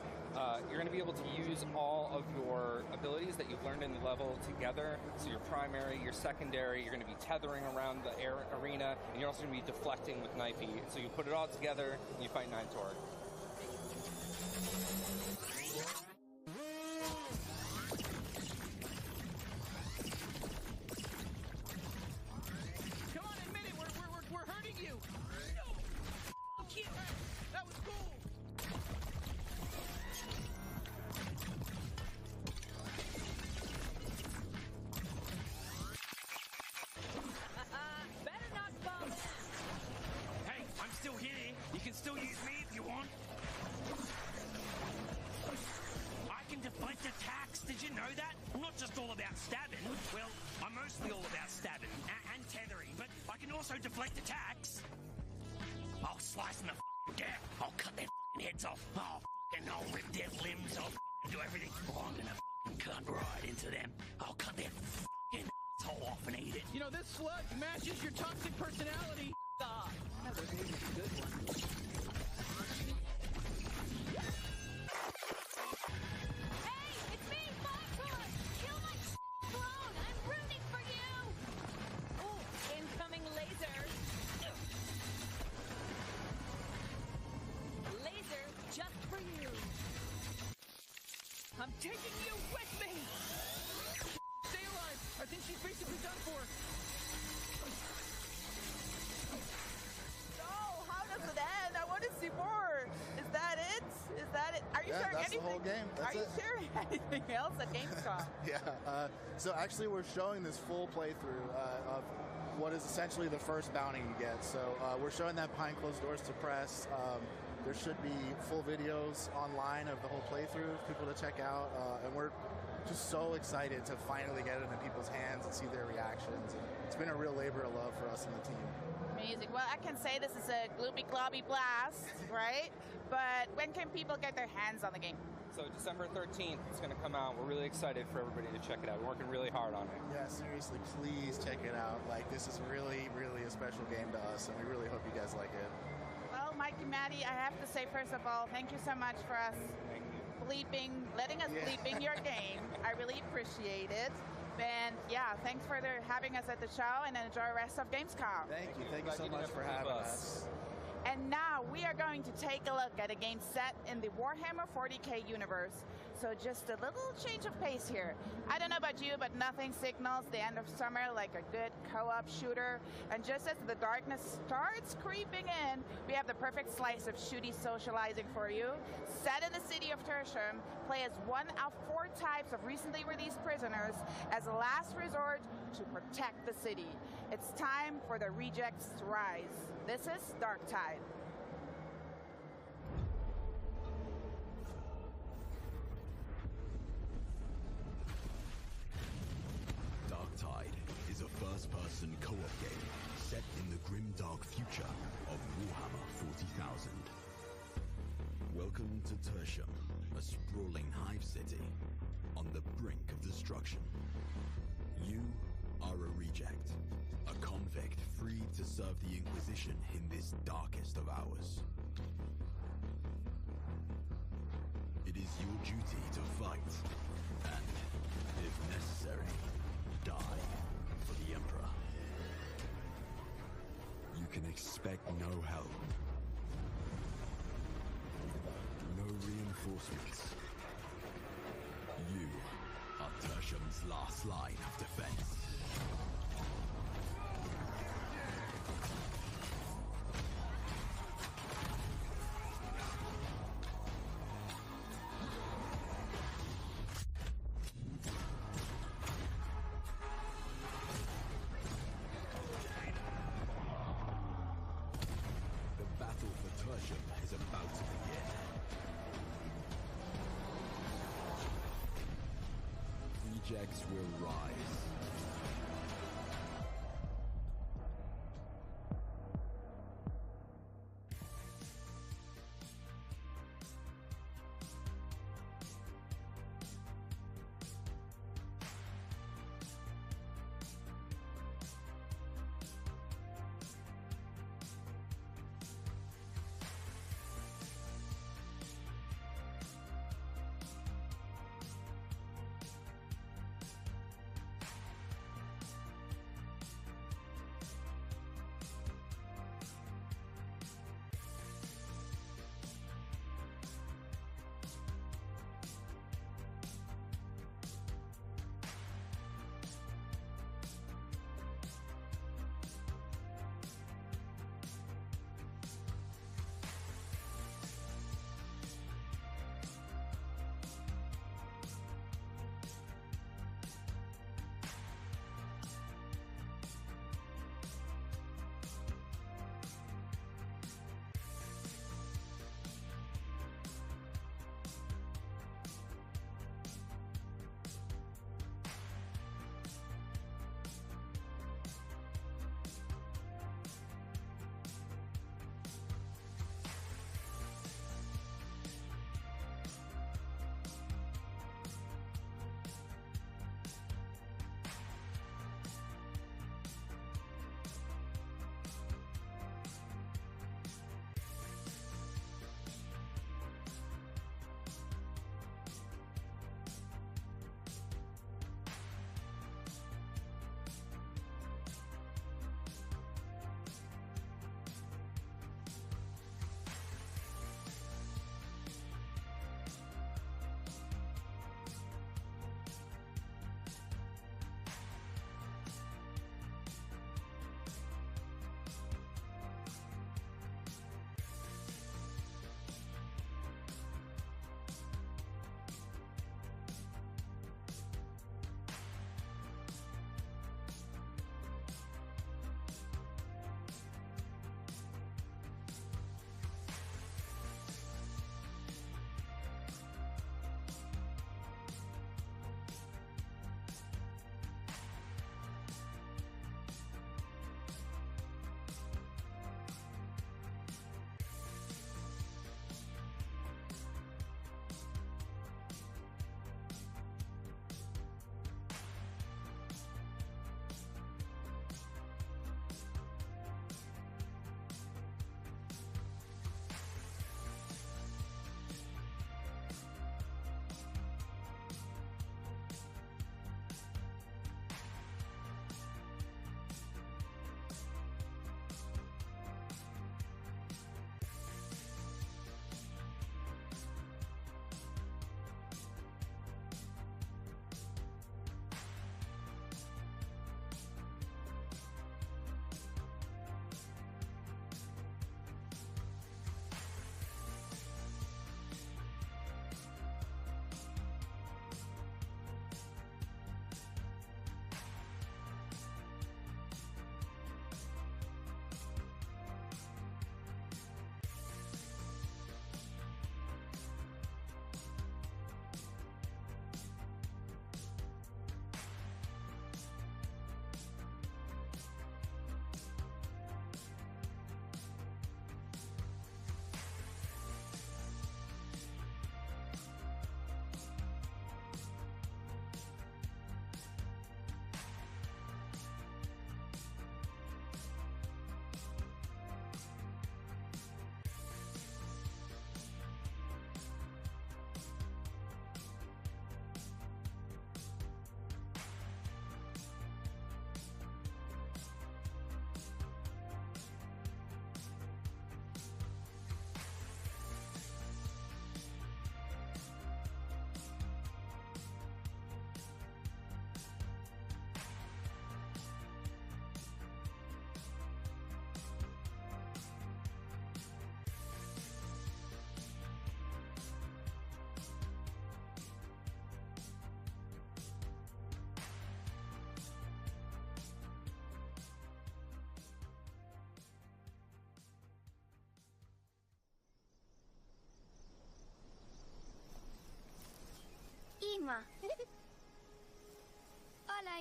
You're going to be able to use all of your abilities that you've learned in the level together. So your primary, your secondary, you're going to be tethering around the arena, and you're also going to be deflecting with Knifey. So you put it all together, and you fight 9-Torg. Come on, admit it. We're hurting you. No. Fuck you. That was cool. Better not bump. Hey, I'm still here. You can still use me if you want. I can deflect attacks. Did you know that? I'm not just all about stabbing. Well, I'm mostly all about stabbing and tethering, but I can also deflect attacks. I'll slice them the gap. I'll cut their heads off. I'll rip their limbs off. Do everything. I'm gonna cut right into them. I'll cut their asshole off and eat it. You know, this slug matches your toxic personality. Another good one. Hey, it's me, Foxtrot! Kill my clone! I'm rooting for you! Ooh, incoming laser. Laser just for you. I'm taking you with me! Stay alive! I think she's basically done for. No, how does it end? I want to see more. Is that it? Is that it? Are you Yeah, sharing that's anything? the whole game. That's Are you it. sharing anything else at Gamescom? Yeah, so actually we're showing this full playthrough of what is essentially the first bounty you get. So we're showing that behind closed doors to press. There should be full videos online of the whole playthrough for people to check out. And we're just so excited to finally get it in people's hands and see their reactions. And it's been a real labor of love for us and the team. Amazing. Well, I can say this is a gloopy globby blast, right? But when can people get their hands on the game? So December 13th, it's going to come out. We're really excited for everybody to check it out. We're working really hard on it. Yeah, seriously, please check it out. Like, this is really, really a special game to us, and we really hope you guys like it. Well, Mike and Maddie, I have to say, first of all, thank you so much for us letting us bleeping your game. I really appreciate it. And yeah, thanks for having us at the show, and enjoy the rest of Gamescom. Thank you so much for having us. And now we are going to take a look at a game set in the Warhammer 40k universe. So just a little change of pace here. I don't know about you, but nothing signals the end of summer like a good co-op shooter. And just as the darkness starts creeping in, we have the perfect slice of shooty socializing for you. Set in the city of Tertium, play as one of 4 types of recently released prisoners as a last resort to protect the city. It's time for the rejects to rise. This is Darktide. Darktide is a first-person co-op game set in the grim-dark future of Warhammer 40,000. Welcome to Tertium, a sprawling hive city on the brink of destruction. You are a reject, a convict freed to serve the Inquisition in this darkest of hours. It is your duty to fight, and, if necessary, die for the Emperor. You can expect no help, no reinforcements. You are Tertium's last line of defense. rejects will rise.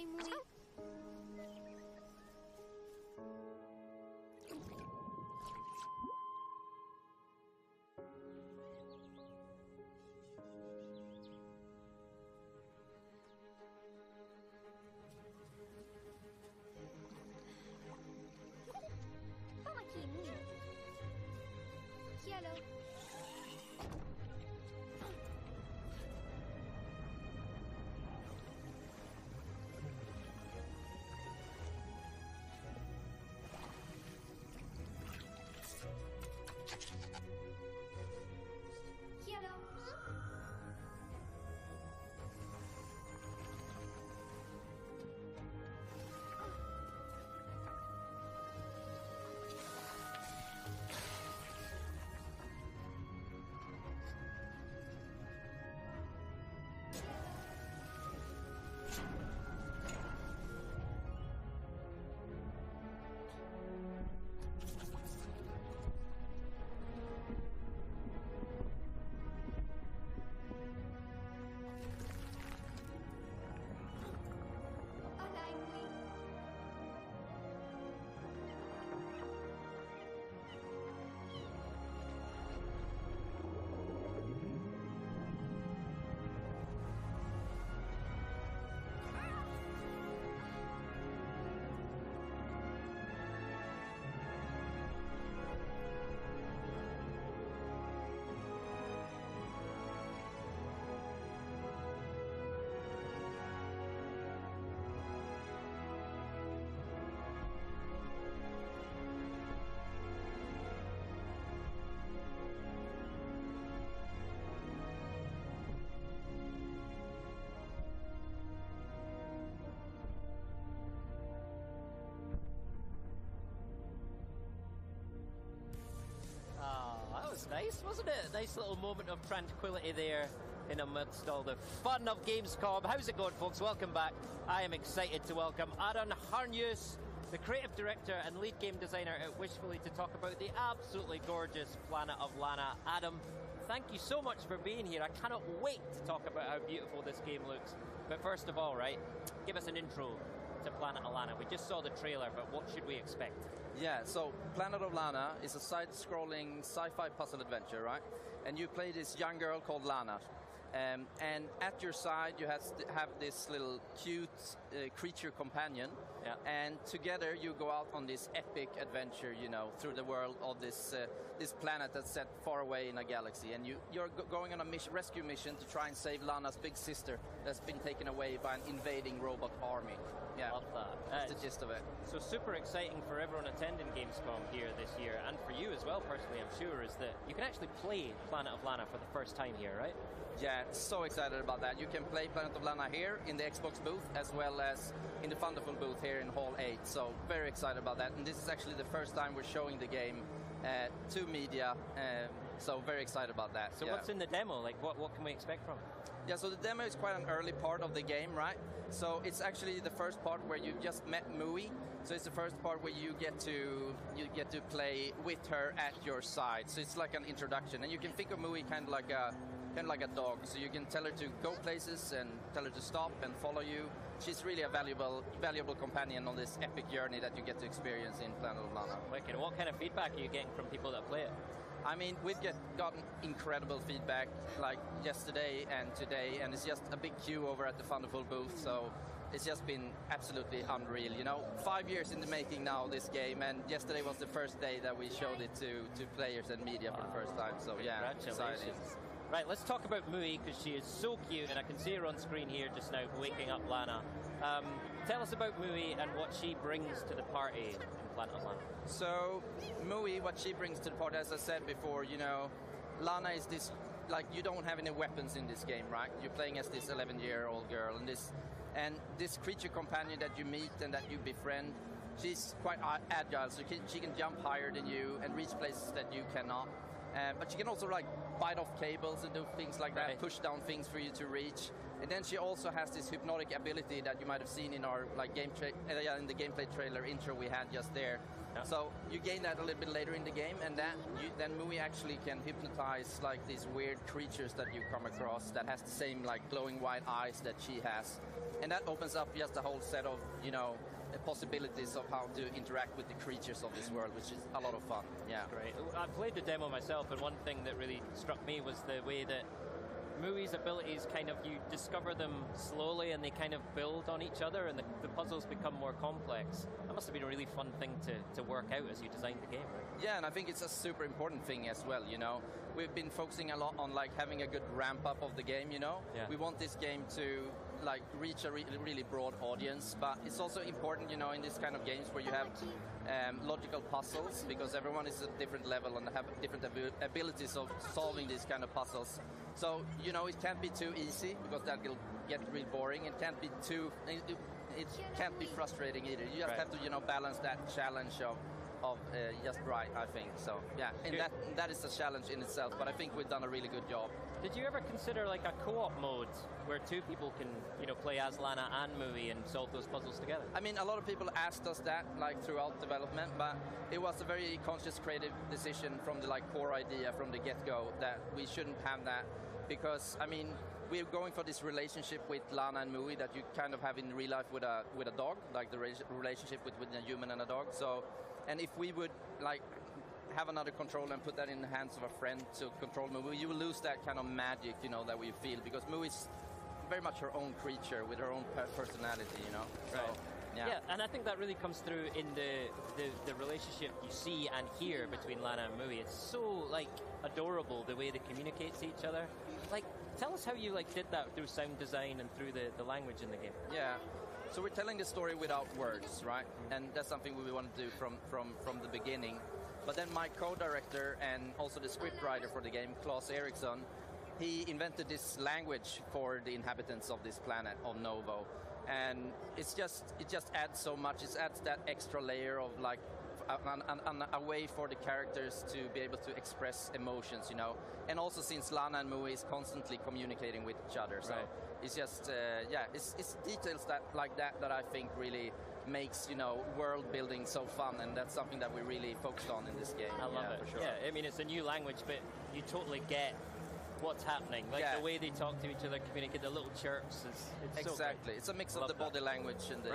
Muy. Toma aqui, Muy. Hello. Hello. was nice, wasn't it? A nice little moment of tranquility there in amidst all the fun of Gamescom. How's it going, folks? Welcome back. I am excited to welcome Aaron Harnius, the creative director and lead game designer at Wishfully, to talk about the absolutely gorgeous planet of Lana. Adam, thank you so much for being here. I cannot wait to talk about how beautiful this game looks. But first of all, right, give us an intro to Planet of Lana. We just saw the trailer, but what should we expect? Yeah, so Planet of Lana is a side-scrolling sci-fi puzzle adventure, right? And you play this young girl called Lana. And at your side, you have this little cute creature companion. Yeah. And together, you go out on this epic adventure, you know, through the world of this this planet that's set far away in a galaxy. And you're going on a rescue mission to try and save Lana's big sister that's been taken away by an invading robot army. Yeah, love that. That's the gist of it. So super exciting for everyone attending Gamescom here this year, and for you as well, personally, I'm sure, is that you can actually play Planet of Lana for the first time here, right? Yeah, so excited about that. You can play Planet of Lana here in the Xbox booth, as well as in the Thunderful booth here in Hall 8. So very excited about that. And this is actually the first time we're showing the game to media. So very excited about that. So what's in the demo? Like, what can we expect from it? Yeah, so the demo is quite an early part of the game, right? So it's actually the first part where you just met Muy. So it's the first part where you get to play with her at your side. So it's like an introduction, and you can think of Muy kind of like a dog. So you can tell her to go places and tell her to stop and follow you. She's really a valuable companion on this epic journey that you get to experience in Planet of Lana. Wicked. What kind of feedback are you getting from people that play it? I mean, we've gotten incredible feedback like yesterday and today, and it's just a big queue over at the Thunderful booth, so it's just been absolutely unreal. You know, 5 years in the making now, this game, and yesterday was the first day that we showed it to players and media for the first time, so yeah, exciting. Right, let's talk about Muy, because she is so cute, and I can see her on screen here just now, waking up Lana. Tell us about Muy and what she brings to the party in Planet of Lana. So, Muy, what she brings to the party, as I said before, you know, Lana is this, like, you don't have any weapons in this game, right? You're playing as this 11-year-old girl, and this creature companion that you meet and that you befriend, she's quite agile, so she can jump higher than you and reach places that you cannot. But she can also like bite off cables and do things like that, push down things for you to reach. And then she also has this hypnotic ability that you might have seen in our like in the gameplay trailer intro we had just there. Yeah. So you gain that a little bit later in the game, and then Mui actually can hypnotize like these weird creatures that you come across that has the same like glowing white eyes that she has, and that opens up just a whole set of possibilities of how to interact with the creatures of this world, which is a lot of fun. Yeah, great. I played the demo myself, and one thing that really struck me was the way that Mui's abilities kind of, you discover them slowly and they kind of build on each other, and the puzzles become more complex. That must have been a really fun thing to work out as you designed the game, right? Yeah, and I think it's a super important thing as well, We've been focusing a lot on like having a good ramp up of the game, Yeah. We want this game to like reach a really broad audience, but it's also important, in this kind of games where you have logical puzzles, because everyone is at a different level and have different abilities of solving these kind of puzzles. So, it can't be too easy, because that will get really boring. It can't be it can't be frustrating either. You just have to, balance that challenge of just right, I think. So, yeah, and that is a challenge in itself, but I think we've done a really good job. Did you ever consider like a co-op mode where two people can, play as Lana and Mui and solve those puzzles together? I mean, a lot of people asked us that like throughout development, but it was a very conscious, creative decision from the like core idea from the get-go that we shouldn't have that, because I mean, we're going for this relationship with Lana and Mui that you kind of have in real life with a dog, like the relationship with a human and a dog. So, and if we would like have another controller and put that in the hands of a friend to control Mui, you will lose that kind of magic, that we feel, because Mui is very much her own creature with her own personality, So, yeah, and I think that really comes through in the relationship you see and hear between Lana and Mui. It's so like adorable the way they communicate to each other. Like, tell us how you like did that through sound design and through the language in the game. Yeah. So we're telling the story without words, right? And that's something we want to do from the beginning. But then my co-director and also the scriptwriter for the game, Claes Eriksson, he invented this language for the inhabitants of this planet, of Novo. And it just adds so much. It adds that extra layer of like a way for the characters to be able to express emotions, And also since Lana and Mui is constantly communicating with each other, so it's just it's details that I think really makes world building so fun, and that's something that we really focused on in this game. I love it. For sure. Yeah, I mean it's a new language, but you totally get what's happening. Like the way they talk to each other, communicate, the little chirps. It's exactly. So it's a mix of the body language and the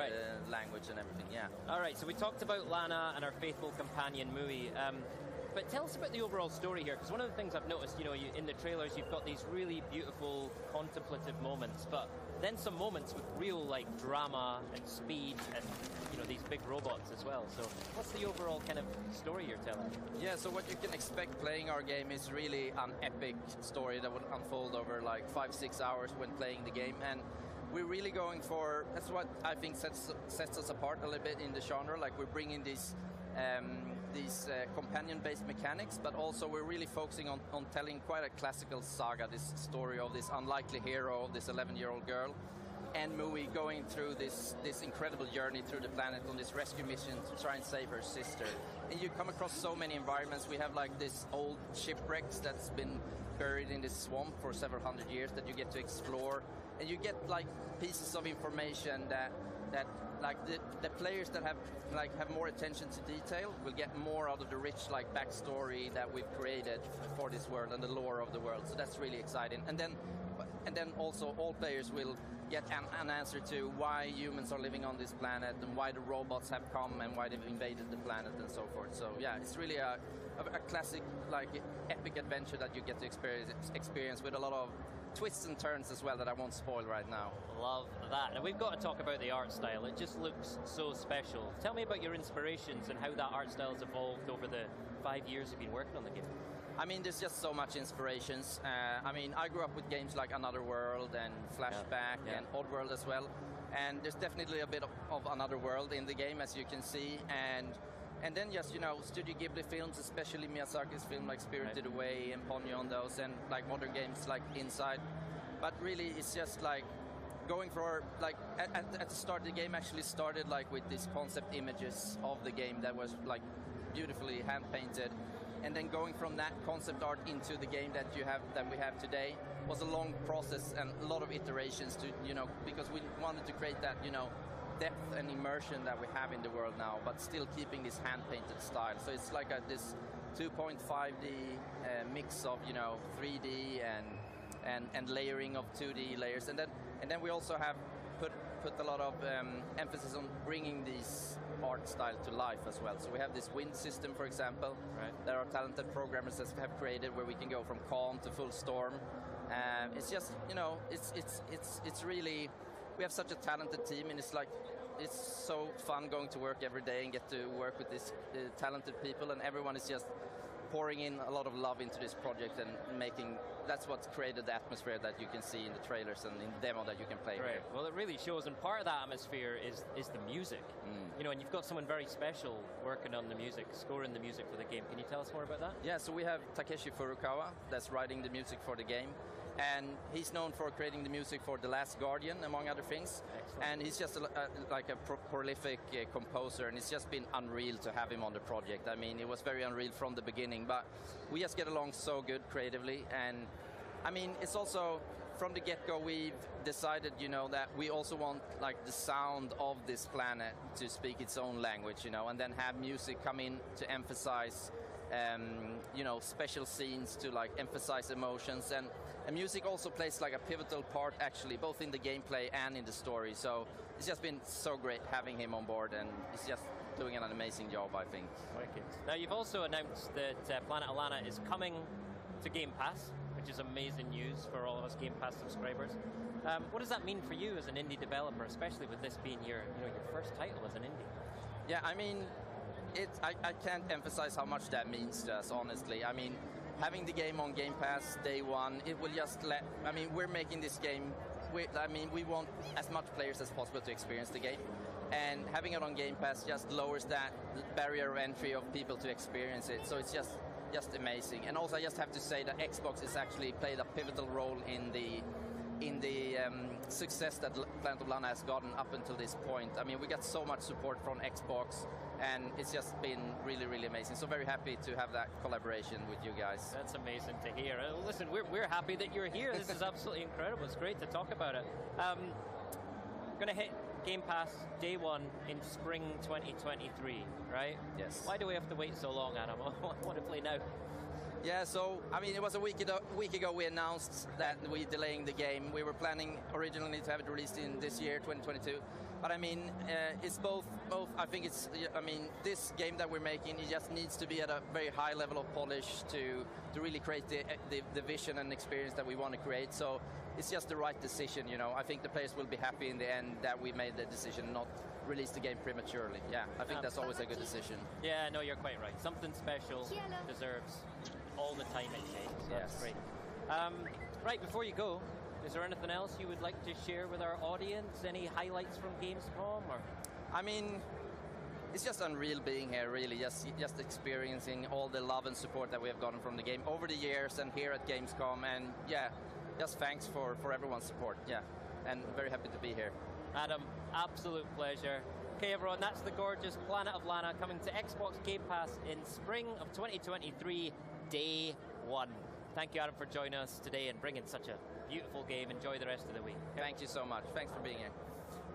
language and everything. Yeah. All right. So we talked about Lana and our faithful companion Mui. But tell us about the overall story here, because one of the things I've noticed, in the trailers, you've got these really beautiful contemplative moments, but then some moments with real like drama and speed and these big robots as well. So what's the overall kind of story you're telling? Yeah, so what you can expect playing our game is really an epic story that would unfold over like 5-6 hours when playing the game, and we're really going for, that's what I think sets us apart a little bit in the genre. Like we're bringing these companion-based mechanics, but also we're really focusing on telling quite a classical saga, this story of this unlikely hero, this 11-year-old girl, and Mui going through this incredible journey through the planet on this rescue mission to try and save her sister. And you come across so many environments. We have like this old shipwrecks that's been buried in this swamp for several hundred years that you get to explore, and you get like pieces of information that like the players that have more attention to detail will get more out of the rich like backstory that we've created for this world and the lore of the world. So that's really exciting. And then also all players will get an answer to why humans are living on this planet and why the robots have come and why they've invaded the planet and so forth. So yeah, it's really a classic like epic adventure that you get to experience with a lot of twists and turns as well that I won't spoil right now. Love that. And we've got to talk about the art style. It just looks so special. Tell me about your inspirations and how that art style has evolved over the 5 years you've been working on the game. I mean, there's just so much inspirations. I mean, I grew up with games like Another World and Flashback and Oddworld as well. And there's definitely a bit of Another World in the game, as you can see. And then just, Studio Ghibli films, especially Miyazaki's film like Spirited Away and Ponyo on those, and like modern games like Inside. But really, it's just like going for, like, at the start, the game actually started like with these concept images of the game that was like beautifully hand-painted. and then going from that concept art into the game that we have today was a long process and a lot of iterations to, because we wanted to create that, depth and immersion that we have in the world now, but still keeping this hand-painted style. So it's like this 2.5D mix of 3D and layering of 2D layers, and then we also have put a lot of emphasis on bringing these art style to life as well. So we have this wind system, for example, that our talented programmers have created, where we can go from calm to full storm. It's just it's really, we have such a talented team, and it's so fun going to work every day and get to work with these talented people, and everyone is just pouring in a lot of love into this project and that's what's created the atmosphere that you can see in the trailers and in the demo that you can play. Right. Well, it really shows, and part of that atmosphere is the music. And you've got someone very special working on the music, scoring the music for the game. Can you tell us more about that? Yeah, so we have Takeshi Furukawa that's writing the music for the game. And he's known for creating the music for The Last Guardian, among other things. Excellent. And he's just a prolific composer, and it's just been unreal to have him on the project. I mean, it was very unreal from the beginning, but we just get along so good creatively. And I mean, it's also, from the get-go, we've decided, that we also want the sound of this planet to speak its own language, and then have music come in to emphasize special scenes to emphasize emotions, and music also plays a pivotal part, actually, both in the gameplay and in the story. So it's just been so great having him on board, and he's just doing an amazing job, I think. Wicked. Now, you've also announced that Planet of Lana is coming to Game Pass, which is amazing news for all of us Game Pass subscribers. What does that mean for you as an indie developer, especially with this being your first title as an indie? Yeah, I mean, I can't emphasize how much that means to us, honestly. I mean, having the game on Game Pass day one, it will just we're making this game, we want as much players as possible to experience the game. And having it on Game Pass just lowers that barrier of entry of people to experience it. So it's just amazing. And also, I just have to say that Xbox has actually played a pivotal role in the success that Planet of Lana has gotten up until this point. I mean, we got so much support from Xbox, and it's just been really, really amazing. So very happy to have that collaboration with you guys. That's amazing to hear. Listen, we're happy that you're here. This is absolutely incredible. It's great to talk about it. Going to hit Game Pass day one in spring 2023, right? Yes. Why do we have to wait so long, Adam? I want to play now. Yeah, so, I mean, it was a week ago we announced that we're delaying the game. We were planning originally to have it released in this year, 2022. But I mean, it's both, I think it's, this game that we're making, it just needs to be at a very high level of polish to really create the vision and experience that we want to create. So it's just the right decision, I think the players will be happy in the end that we made the decision not release the game prematurely. Yeah, I think that's always a good decision. Yeah, no, you're quite right. Something special deserves all the time it takes. So that's great. Right, before you go, is there anything else you would like to share with our audience? Any highlights from Gamescom? Or? I mean, it's just unreal being here, really, just experiencing all the love and support that we have gotten from the game over the years and here at Gamescom. And yeah, just thanks for everyone's support. Yeah, and very happy to be here. Adam, absolute pleasure. Okay, everyone, that's the gorgeous Planet of Lana coming to Xbox Game Pass in spring of 2023, day one. Thank you, Adam, for joining us today and bringing such a beautiful game. Enjoy the rest of the week. Thank you so much. Thanks for being here.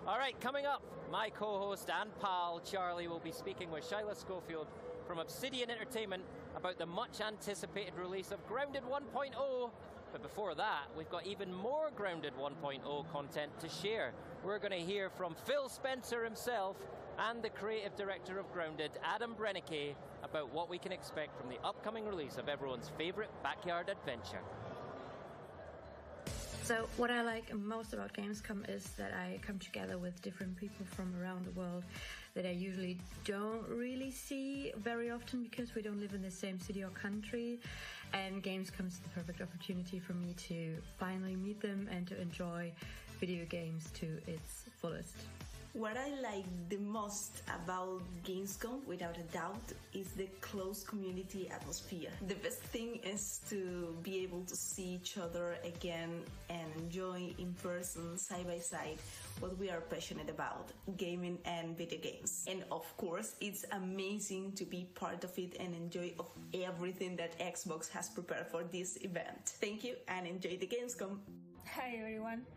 All right, coming up, my co-host and pal, Charlie, will be speaking with Shyla Schofield from Obsidian Entertainment about the much-anticipated release of Grounded 1.0. But before that, we've got even more Grounded 1.0 content to share. We're going to hear from Phil Spencer himself and the creative director of Grounded, Adam Brennicke, about what we can expect from the upcoming release of everyone's favorite backyard adventure. So what I like most about Gamescom is that I come together with different people from around the world that I usually don't really see very often because we don't live in the same city or country. And Gamescom is the perfect opportunity for me to finally meet them and to enjoy video games to its fullest. What I like the most about Gamescom, without a doubt, is the close community atmosphere. The best thing is to be able to see each other again and enjoy in person, side by side, what we are passionate about, gaming and video games. And of course, it's amazing to be part of it and enjoy of everything that Xbox has prepared for this event. Thank you and enjoy the Gamescom. Hi everyone.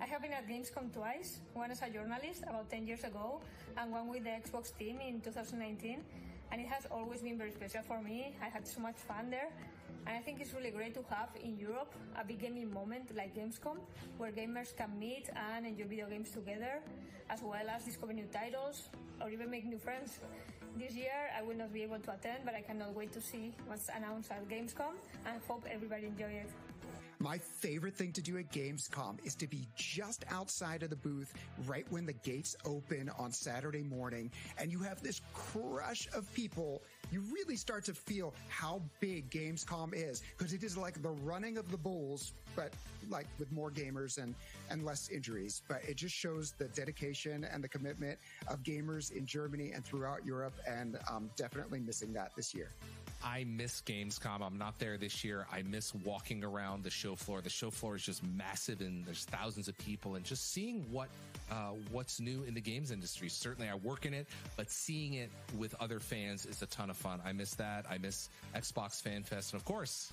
I have been at Gamescom twice, one as a journalist about 10 years ago and one with the Xbox team in 2019, and it has always been very special for me. I had so much fun there, and I think it's really great to have in Europe a big gaming moment like Gamescom, where gamers can meet and enjoy video games together, as well as discover new titles or even make new friends. This year I will not be able to attend, but I cannot wait to see what's announced at Gamescom and hope everybody enjoy it. My favorite thing to do at Gamescom is to be just outside of the booth right when the gates open on Saturday morning, and you have this crush of people. You really start to feel how big Gamescom is, because it is like the running of the bulls, but like with more gamers and less injuries. But it just shows the dedication and the commitment of gamers in Germany and throughout Europe, and I'm definitely missing that this year. I miss Gamescom. I'm not there this year. I miss walking around the show floor. The show floor is just massive, and there's thousands of people, and just seeing what's new in the games industry. Certainly I work in it, but seeing it with other fans is a ton of fun. I miss that. I miss Xbox Fan Fest, and of course,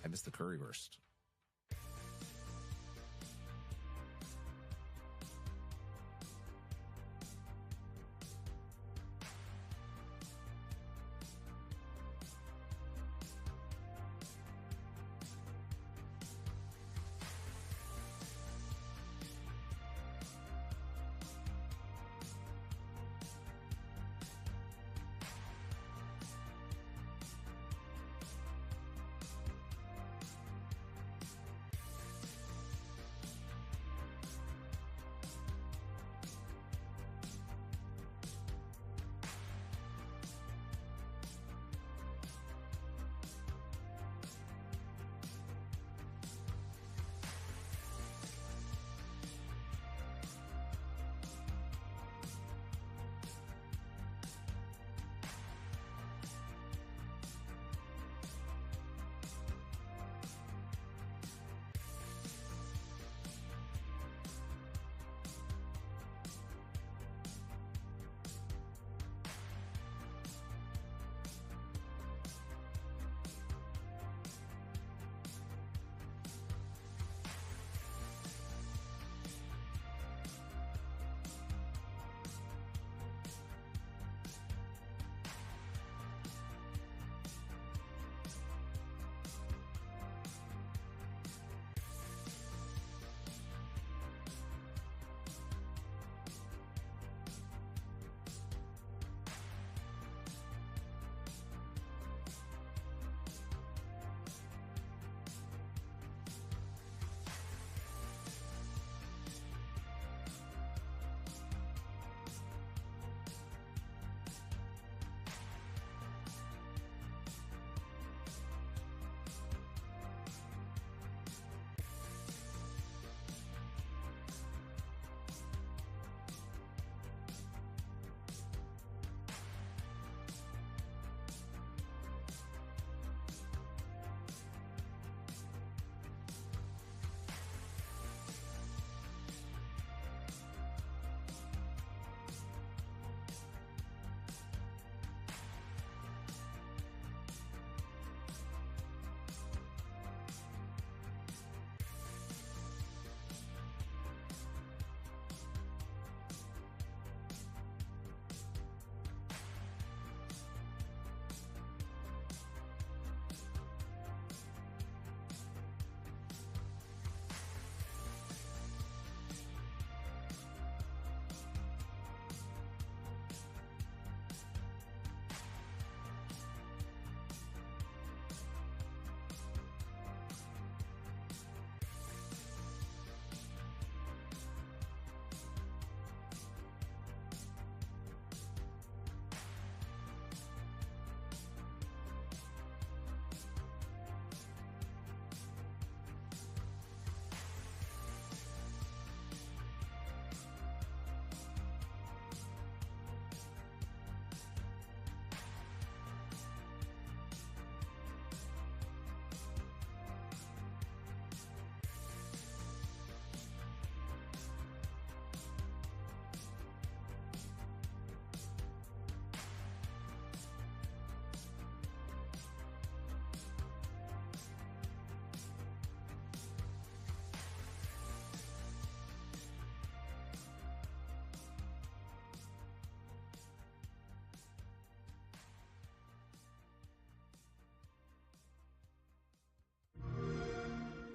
I miss the Currywurst.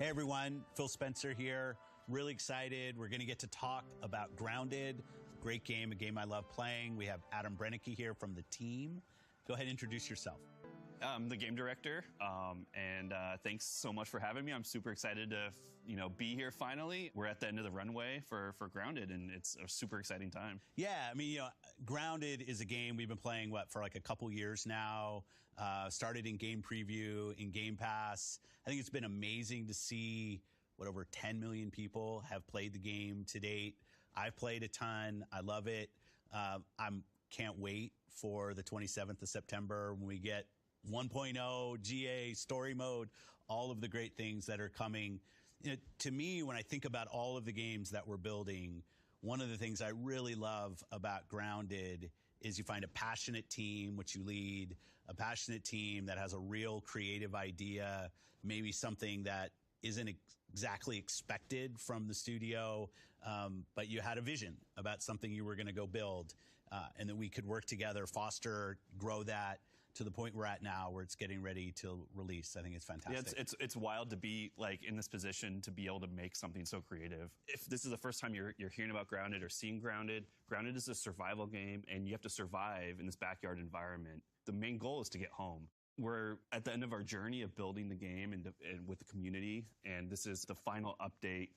Hey everyone, Phil Spencer here. Really excited. We're going to get to talk about Grounded. Great game, a game I love playing. We have Adam Brennicke here from the team. Go ahead and introduce yourself. I'm the game director, and thanks so much for having me. I'm super excited to, be here finally. We're at the end of the runway for Grounded, and it's a super exciting time. Yeah, I mean, Grounded is a game we've been playing, for like a couple years now. Started in game preview, in Game Pass. I think it's been amazing to see what over 10 million people have played the game to date. I've played a ton. I love it. Can't wait for the 27th of September when we get 1.0, GA, story mode, all of the great things that are coming. To me, when I think about all of the games that we're building, one of the things I really love about Grounded is you find a passionate team, which you lead, a passionate team that has a real creative idea, maybe something that isn't exactly expected from the studio, but you had a vision about something you were going to go build, and that we could work together, foster, grow that to the point we're at now where it's getting ready to release. I think it's fantastic. Yeah, it's wild to be in this position to be able to make something so creative. If this is the first time you're hearing about Grounded or seeing Grounded, Grounded is a survival game and you have to survive in this backyard environment. The main goal is to get home. We're at the end of our journey of building the game and with the community, and this is the final update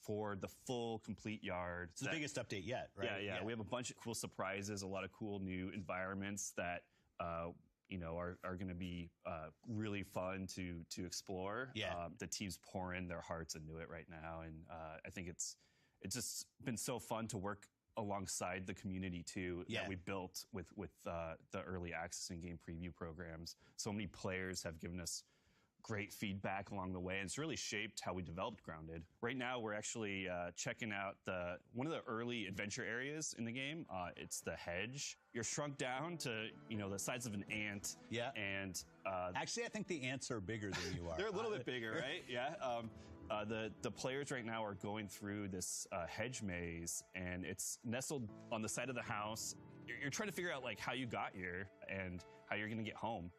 for the full, complete yard. It's the biggest update yet, right? Yeah. We have a bunch of cool surprises, a lot of cool new environments that are going to be really fun to explore. Yeah. The team's pouring their hearts into it right now, and I think it's just been so fun to work alongside the community too that we built with the early access and game preview programs. So many players have given us great feedback along the way, and it's really shaped how we developed Grounded. Right now, we're actually checking out one of the early adventure areas in the game. It's the hedge. You're shrunk down to the size of an ant. Yeah. And actually, I think the ants are bigger than you are. They're a little bit bigger, right? Yeah. The players right now are going through this hedge maze, and it's nestled on the side of the house. You're trying to figure out how you got here and how you're going to get home.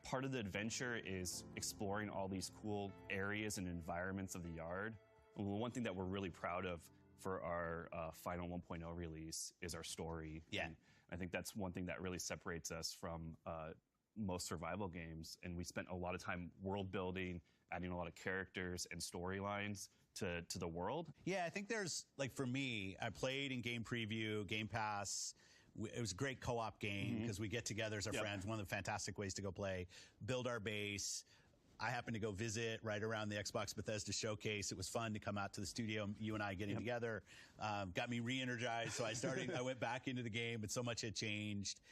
Part of the adventure is exploring all these cool areas and environments of the yard. One thing that we're really proud of for our final 1.0 release is our story. Yeah. And I think that's one thing that really separates us from most survival games. And we spent a lot of time world building, adding a lot of characters and storylines to the world. Yeah, I think there's, for me, I played in game preview, Game Pass. It was a great co-op game because we get together as our friends. One of the fantastic ways to go play, build our base. I happened to go visit right around the Xbox Bethesda showcase. It was fun to come out to the studio, you and I getting together. Got me re-energized. So I went back into the game, but so much had changed.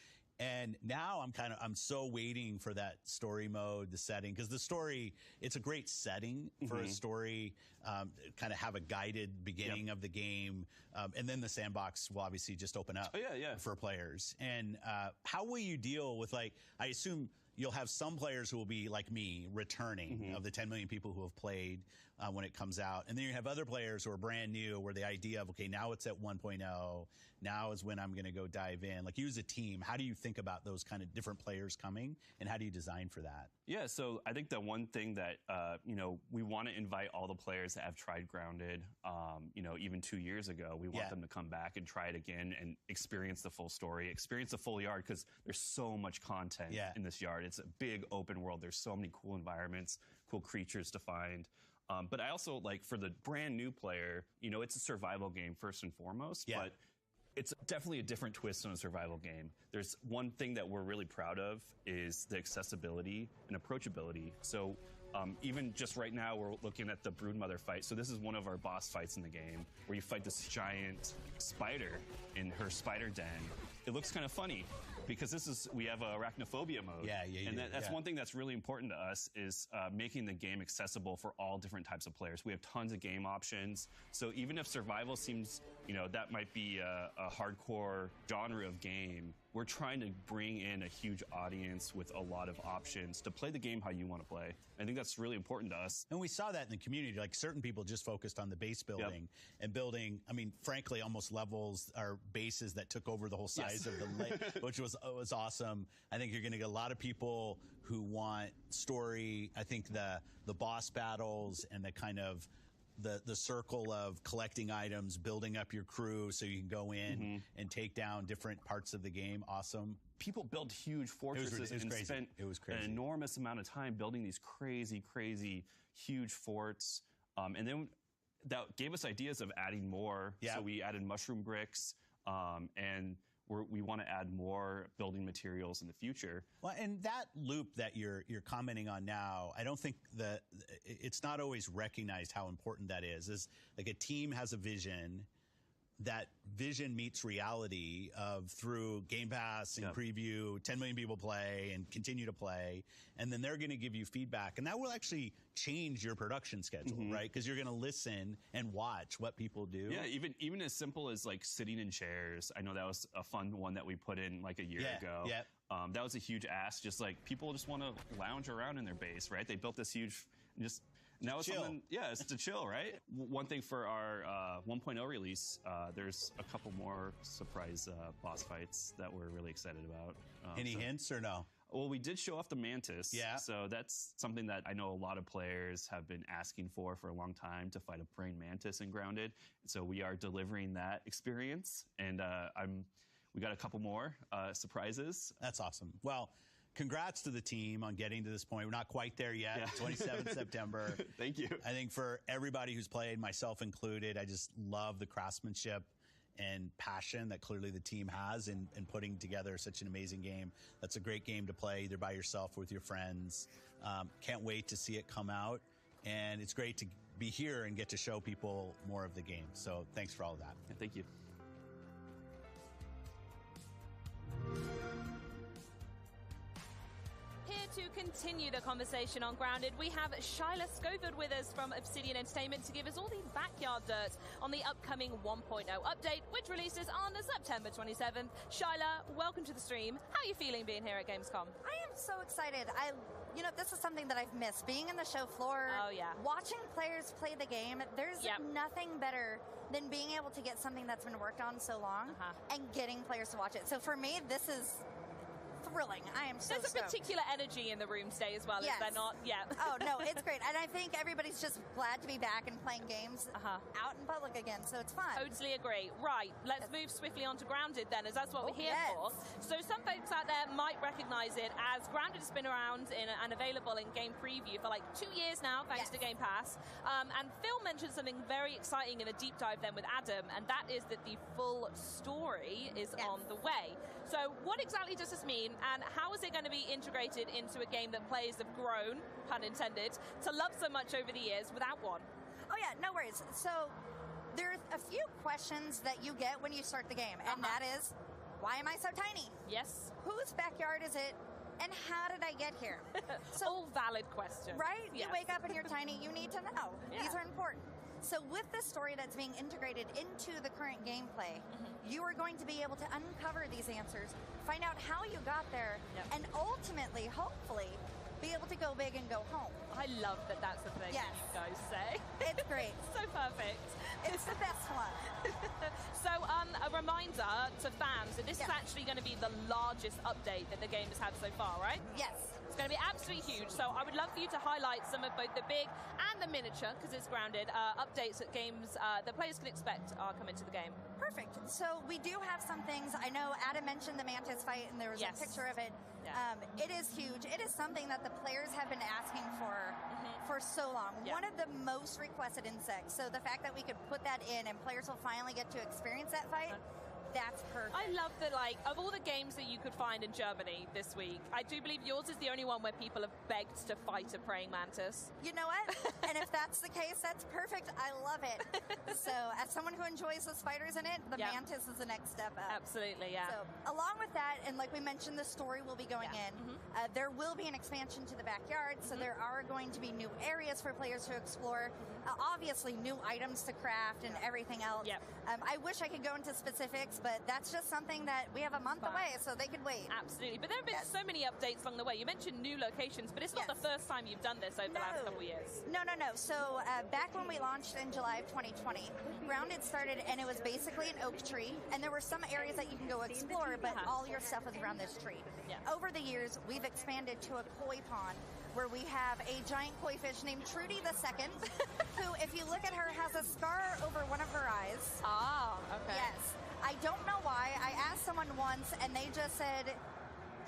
And now I'm so waiting for that story mode, the setting, because the story, it's a great setting for a story, kind of have a guided beginning of the game. And then the sandbox will obviously just open up for players. And how will you deal with, I assume you'll have some players who will be like me, returning of the 10 million people who have played when it comes out. And then you have other players who are brand new, where the idea of, okay, now it's at 1.0, now is when I'm going to go dive in. You as a team, how do you think about those kind of different players coming, and how do you design for that? Yeah, so I think the one thing that, we want to invite all the players that have tried Grounded, even 2 years ago. We want them to come back and try it again and experience the full story, experience the full yard, because there's so much content in this yard. It's a big open world. There's so many cool environments, cool creatures to find. But I also, for the brand new player, it's a survival game first and foremost, but it's definitely a different twist on a survival game. There's one thing that we're really proud of is the accessibility and approachability. So even just right now, we're looking at the Broodmother fight. So this is one of our boss fights in the game, where you fight this giant spider in her spider den. It looks kind of funny, because we have a arachnophobia mode. And that's one thing that's really important to us, is making the game accessible for all different types of players. We have tons of game options. So even if survival seems, that might be a hardcore genre of game, we're trying to bring in a huge audience with a lot of options to play the game how you want to play. I think that's really important to us. And we saw that in the community. Like, certain people just focused on the base building and building, I mean, frankly, almost levels or bases that took over the whole size of the lake, which was awesome. I think you're going to get a lot of people who want story. I think the boss battles and the kind of the circle of collecting items, building up your crew so you can go in and take down different parts of the game. Awesome. People built huge fortresses and spent an enormous amount of time building these crazy, huge forts. And then that gave us ideas of adding more. So we added mushroom bricks, and we want to add more building materials in the future. Well, and that loop that you're commenting on now, I don't think that it's not always recognized how important that is. Is like a team has a vision. That vision meets reality through Game Pass and preview, 10 million people play and continue to play, and then they're going to give you feedback, and that will actually change your production schedule, right? Because you're going to listen and watch what people do. Yeah, even as simple as like sitting in chairs. I know that was a fun one that we put in like a year ago. Yeah. That was a huge ask. Just like people just want to lounge around in their base, right? They built this huge Now it's something, it's to chill, right? One thing for our 1.0 release, there's a couple more surprise boss fights that we're really excited about. Any hints or no? Well, we did show off the Mantis. Yeah. So that's something that I know a lot of players have been asking for a long time, to fight a praying mantis in Grounded. So we are delivering that experience, and we got a couple more surprises. That's awesome. Well, congrats to the team on getting to this point. We're not quite there yet. 27th September. Thank you. I think for everybody who's played, myself included, I just love the craftsmanship and passion that clearly the team has in putting together such an amazing game. That's a great game to play either by yourself or with your friends. Can't wait to see it come out. And it's great to be here and get to show people more of the game. So thanks for all of that. Yeah, thank you. To continue the conversation on Grounded, we have Shyla Scovard with us from Obsidian Entertainment to give us all the backyard dirt on the upcoming 1.0 update, which releases on September 27th. Shyla, welcome to the stream. How are you feeling being here at Gamescom? I am so excited. This is something that I've missed. Being in the show floor, watching players play the game, there's nothing better than being able to get something that's been worked on so long and getting players to watch it. So for me, this is thrilling. I am so There's a particular energy in the room today as well, is there not? Yeah. Oh, no, it's great. And I think everybody's just glad to be back and playing games out in public again, so it's fun. Totally agree. Right, let's move swiftly on to Grounded then, as that's what we're here for. So some folks out there might recognize it as Grounded has been around and available in game preview for like 2 years now, thanks to Game Pass. And Phil mentioned something very exciting in a deep dive then with Adam, and that is that the full story is on the way. So what exactly does this mean, and how is it going to be integrated into a game that players have grown, pun intended, to love so much over the years without one? Oh yeah, no worries. So there's a few questions that you get when you start the game, and that is, why am I so tiny? Yes. Whose backyard is it? And how did I get here? So, all valid questions. Right? You wake up and you're tiny, you need to know. These are important. So with this story that's being integrated into the current gameplay, you are going to be able to uncover these answers, find out how you got there, and ultimately, hopefully, be able to go big and go home. I love that that's the thing you guys say. It's great. So perfect. It's the best one. So a reminder to fans that this is actually going to be the largest update that the game has had so far, right? Yes. It's going to be absolutely huge. So I would love for you to highlight some of both the big and the miniature, because it's Grounded, updates that games that players can expect are coming to the game. Perfect. So we do have some things. I know Adam mentioned the Mantis fight, and there was a picture of it. It is huge. It is something that the players have been asking for so long. One of the most requested insects. So the fact that we could put that in and players will finally get to experience that fight, that's perfect. I love that, like, of all the games that you could find in Germany this week, I do believe yours is the only one where people have begged to fight a praying mantis. You know what? And if that's the case, that's perfect. I love it. So as someone who enjoys the spiders in it, the mantis is the next step up. Absolutely, yeah. So along with that, and like we mentioned, the story will be going in. There will be an expansion to the backyard, so there are going to be new areas for players to explore. Obviously, new items to craft and everything else. I wish I could go into specifics, but that's just something that we have a month away, so they could wait. Absolutely. But there have been so many updates along the way. You mentioned new locations, but it's not the first time you've done this over the last couple of years. No. So back when we launched in July of 2020, Grounded started, and it was basically an oak tree, and there were some areas that you can go explore, but all your stuff was around this tree. Yeah. Over the years, we've expanded to a koi pond, where we have a giant koi fish named Trudy the Second, who, if you look at her, has a scar over one of her eyes. Ah, okay. Yes. I don't know why. I asked someone once, and they just said,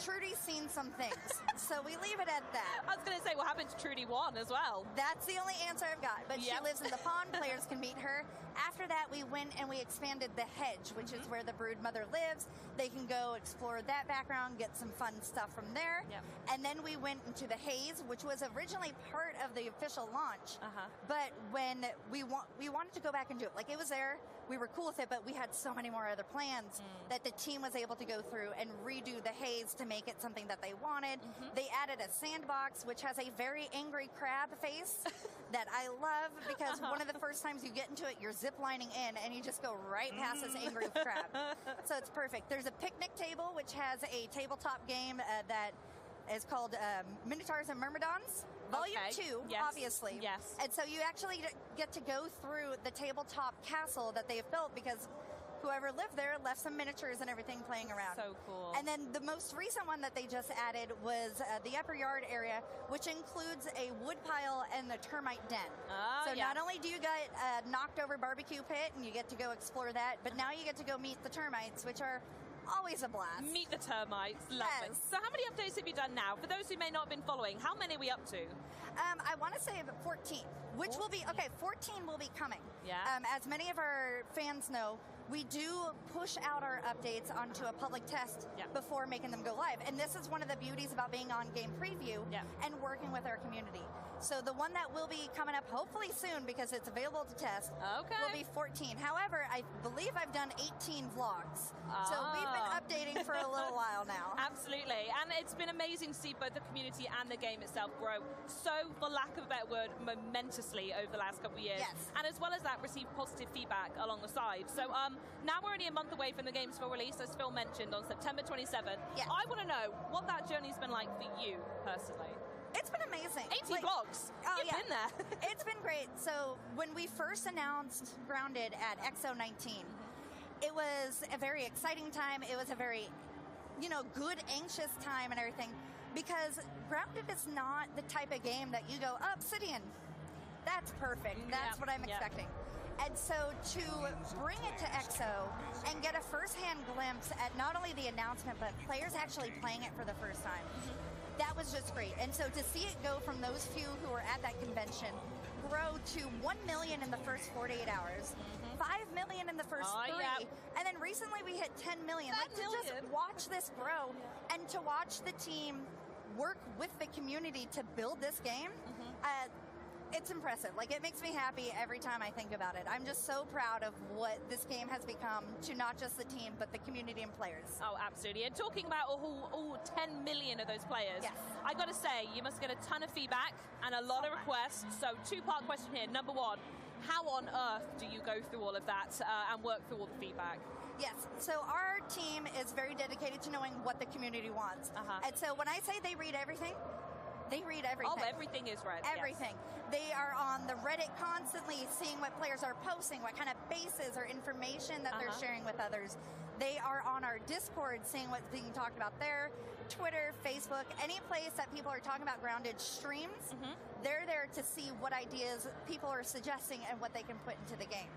Trudy's seen some things. So we leave it at that. I was going to say, what happened to Trudy 1 as well? That's the only answer I've got. But she lives in the pond. Players can meet her. After that, we went and we expanded the hedge, which is where the brood mother lives. They can go explore that background, get some fun stuff from there. Yep. And then we went into the haze, which was originally part of the official launch. But when we wanted to go back and do it, like it was there, we were cool with it, but we had so many more other plans that the team was able to go through and redo the haze to make it something that they wanted. They added a sandbox, which has a very angry crab face that I love, because one of the first times you get into it, you're ziplining in and you just go right past this angry crab. So it's perfect. There's a picnic table, which has a tabletop game that is called Minotaurs and Myrmidons. Volume 2, obviously. Yes. And so you actually get to go through the tabletop castle that they've built, because whoever lived there left some miniatures and everything playing around. So cool. And then the most recent one that they just added was the upper yard area, which includes a wood pile and the termite den. So not only do you get a knocked over barbecue pit and you get to go explore that, but now you get to go meet the termites, which are always a blast. Meet the termites. Lovely. So how many updates have you done now? For those who may not have been following, how many are we up to? I want to say 14, which will be, 14 will be coming. Yeah. As many of our fans know, we do push out our updates onto a public test before making them go live. And this is one of the beauties about being on Game Preview and working with our community. So the one that will be coming up hopefully soon, because it's available to test, will be 14. However, I believe I've done 18 vlogs. So we've been updating for a little while now. Absolutely. And it's been amazing to see both the community and the game itself grow so, for lack of a better word, momentously over the last couple of years. Yes. And as well as that, receive positive feedback along the side. So now we're only a month away from the game's full release, as Phil mentioned, on September 27th. Yes. I want to know what that journey's been like for you, personally. It's been amazing. 18 vlogs. You've been there. It's been great. So when we first announced Grounded at XO 19, it was a very exciting time. It was a very, good, anxious time and everything, because Grounded is not the type of game that you go, Obsidian, that's perfect. That's what I'm expecting. And so to bring it to XO and get a first-hand glimpse at not only the announcement, but players actually playing it for the first time, that was just great. And so to see it go from those few who were at that convention, grow to 1 million in the first 48 hours, 5 million in the first 3, and then recently we hit 10 million. To just watch this grow, and to watch the team work with the community to build this game, it's impressive. Like, it makes me happy every time I think about it. I'm just so proud of what this game has become to not just the team, but the community and players. Oh, absolutely. And talking about all 10 million of those players, I got to say, you must get a ton of feedback and a lot of requests. So, two-part question here. Number one, how on earth do you go through all of that and work through all the feedback? Yes, so our team is very dedicated to knowing what the community wants. And so when I say they read everything, they read everything. Oh, everything is read. Everything. Yes. They are on the Reddit constantly, seeing what players are posting, what kind of bases or information that they're sharing with others. They are on our Discord, seeing what's being talked about there. Twitter, Facebook, any place that people are talking about Grounded streams, they're there to see what ideas people are suggesting and what they can put into the game.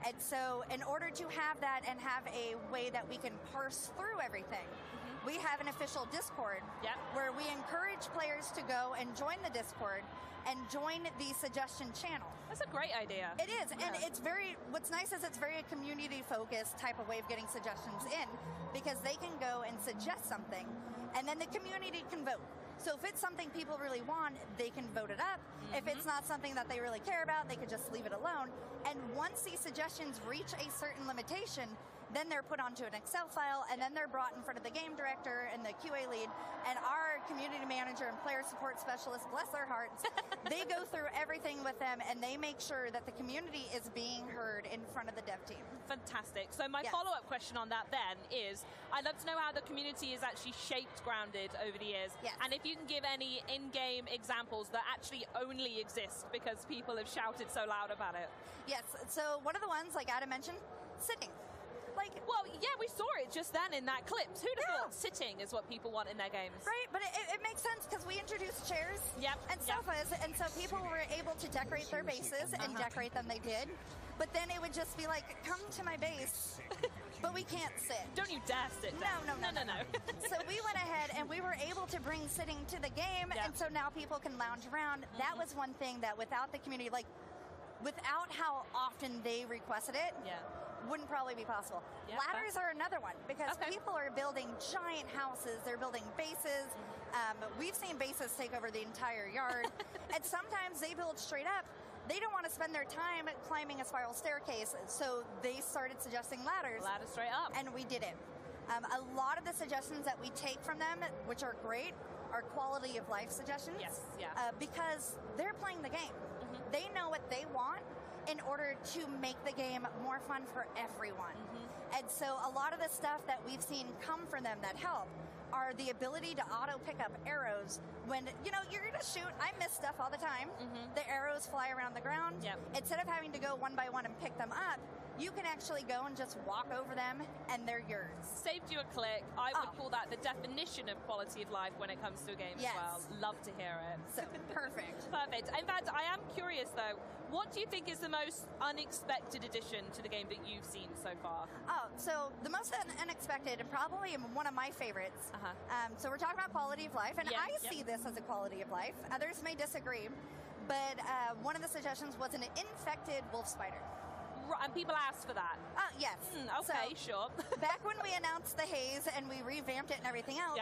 And so in order to have that and have a way that we can parse through everything, we have an official Discord where we encourage players to go and join the Discord and join the suggestion channel. That's a great idea. It is, and it's very, what's nice is it's very a community-focused type of way of getting suggestions in, because they can go and suggest something, and then the community can vote. So if it's something people really want, they can vote it up. If it's not something that they really care about, they could just leave it alone. And once these suggestions reach a certain limitation, then they're put onto an Excel file, and then they're brought in front of the game director and the QA lead, and our community manager and player support specialist, bless their hearts, they go through everything with them, and they make sure that the community is being heard in front of the dev team. Fantastic. So my follow-up question on that then is, I'd love to know how the community has actually shaped Grounded over the years. Yes. And if you can give any in-game examples that actually only exist because people have shouted so loud about it. Yes, so one of the ones, like Adam mentioned, sitting. Well, yeah, we saw it just then in that clip. Who'd have thought sitting is what people want in their games? Right, but it makes sense because we introduced chairs and sofas, and so people were able to decorate their bases and decorate them. They did, but then it would just be like, "Come to my base," but we can't sit. Don't you dare sit down. No. So we went ahead and we were able to bring sitting to the game, and so now people can lounge around. That was one thing that without the community, without how often they requested it. Wouldn't probably be possible. Ladders are another one because people are building giant houses. They're building bases. We've seen bases take over the entire yard. And sometimes they build straight up. They don't want to spend their time climbing a spiral staircase, so they started suggesting ladders. Ladders straight up. And we did it. A lot of the suggestions that we take from them, which are great, are quality of life suggestions. Because they're playing the game. They know what they want in order to make the game more fun for everyone. And so a lot of the stuff that we've seen come from them that help are the ability to auto pick up arrows when, you're going to shoot. I miss stuff all the time. The arrows fly around the ground. Instead of having to go one by one and pick them up, you can actually go and just walk over them, and they're yours. Saved you a click. I would call that the definition of quality of life when it comes to a game as well. Love to hear it. So, perfect. Perfect. In fact, I am curious, though, what do you think is the most unexpected addition to the game that you've seen so far? So the most unexpected, and probably one of my favorites. So we're talking about quality of life, and I see this as a quality of life. Others may disagree, but one of the suggestions was an infected wolf spider. And people asked for that? Yes. Okay, sure. Back when we announced the haze and we revamped it and everything else,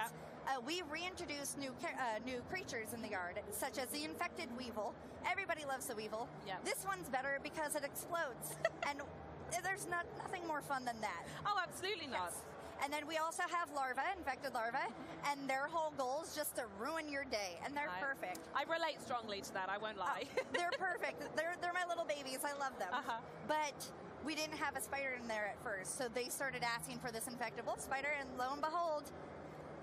we reintroduced new creatures in the yard, such as the infected weevil. Everybody loves the weevil. This one's better because it explodes. And there's nothing more fun than that. Oh, absolutely not. And then we also have infected larvae, and their whole goal is just to ruin your day, and they're perfect. I relate strongly to that, I won't lie. They're perfect. They're my little babies. I love them. But we didn't have a spider in there at first, so they started asking for this infected wolf spider, and lo and behold,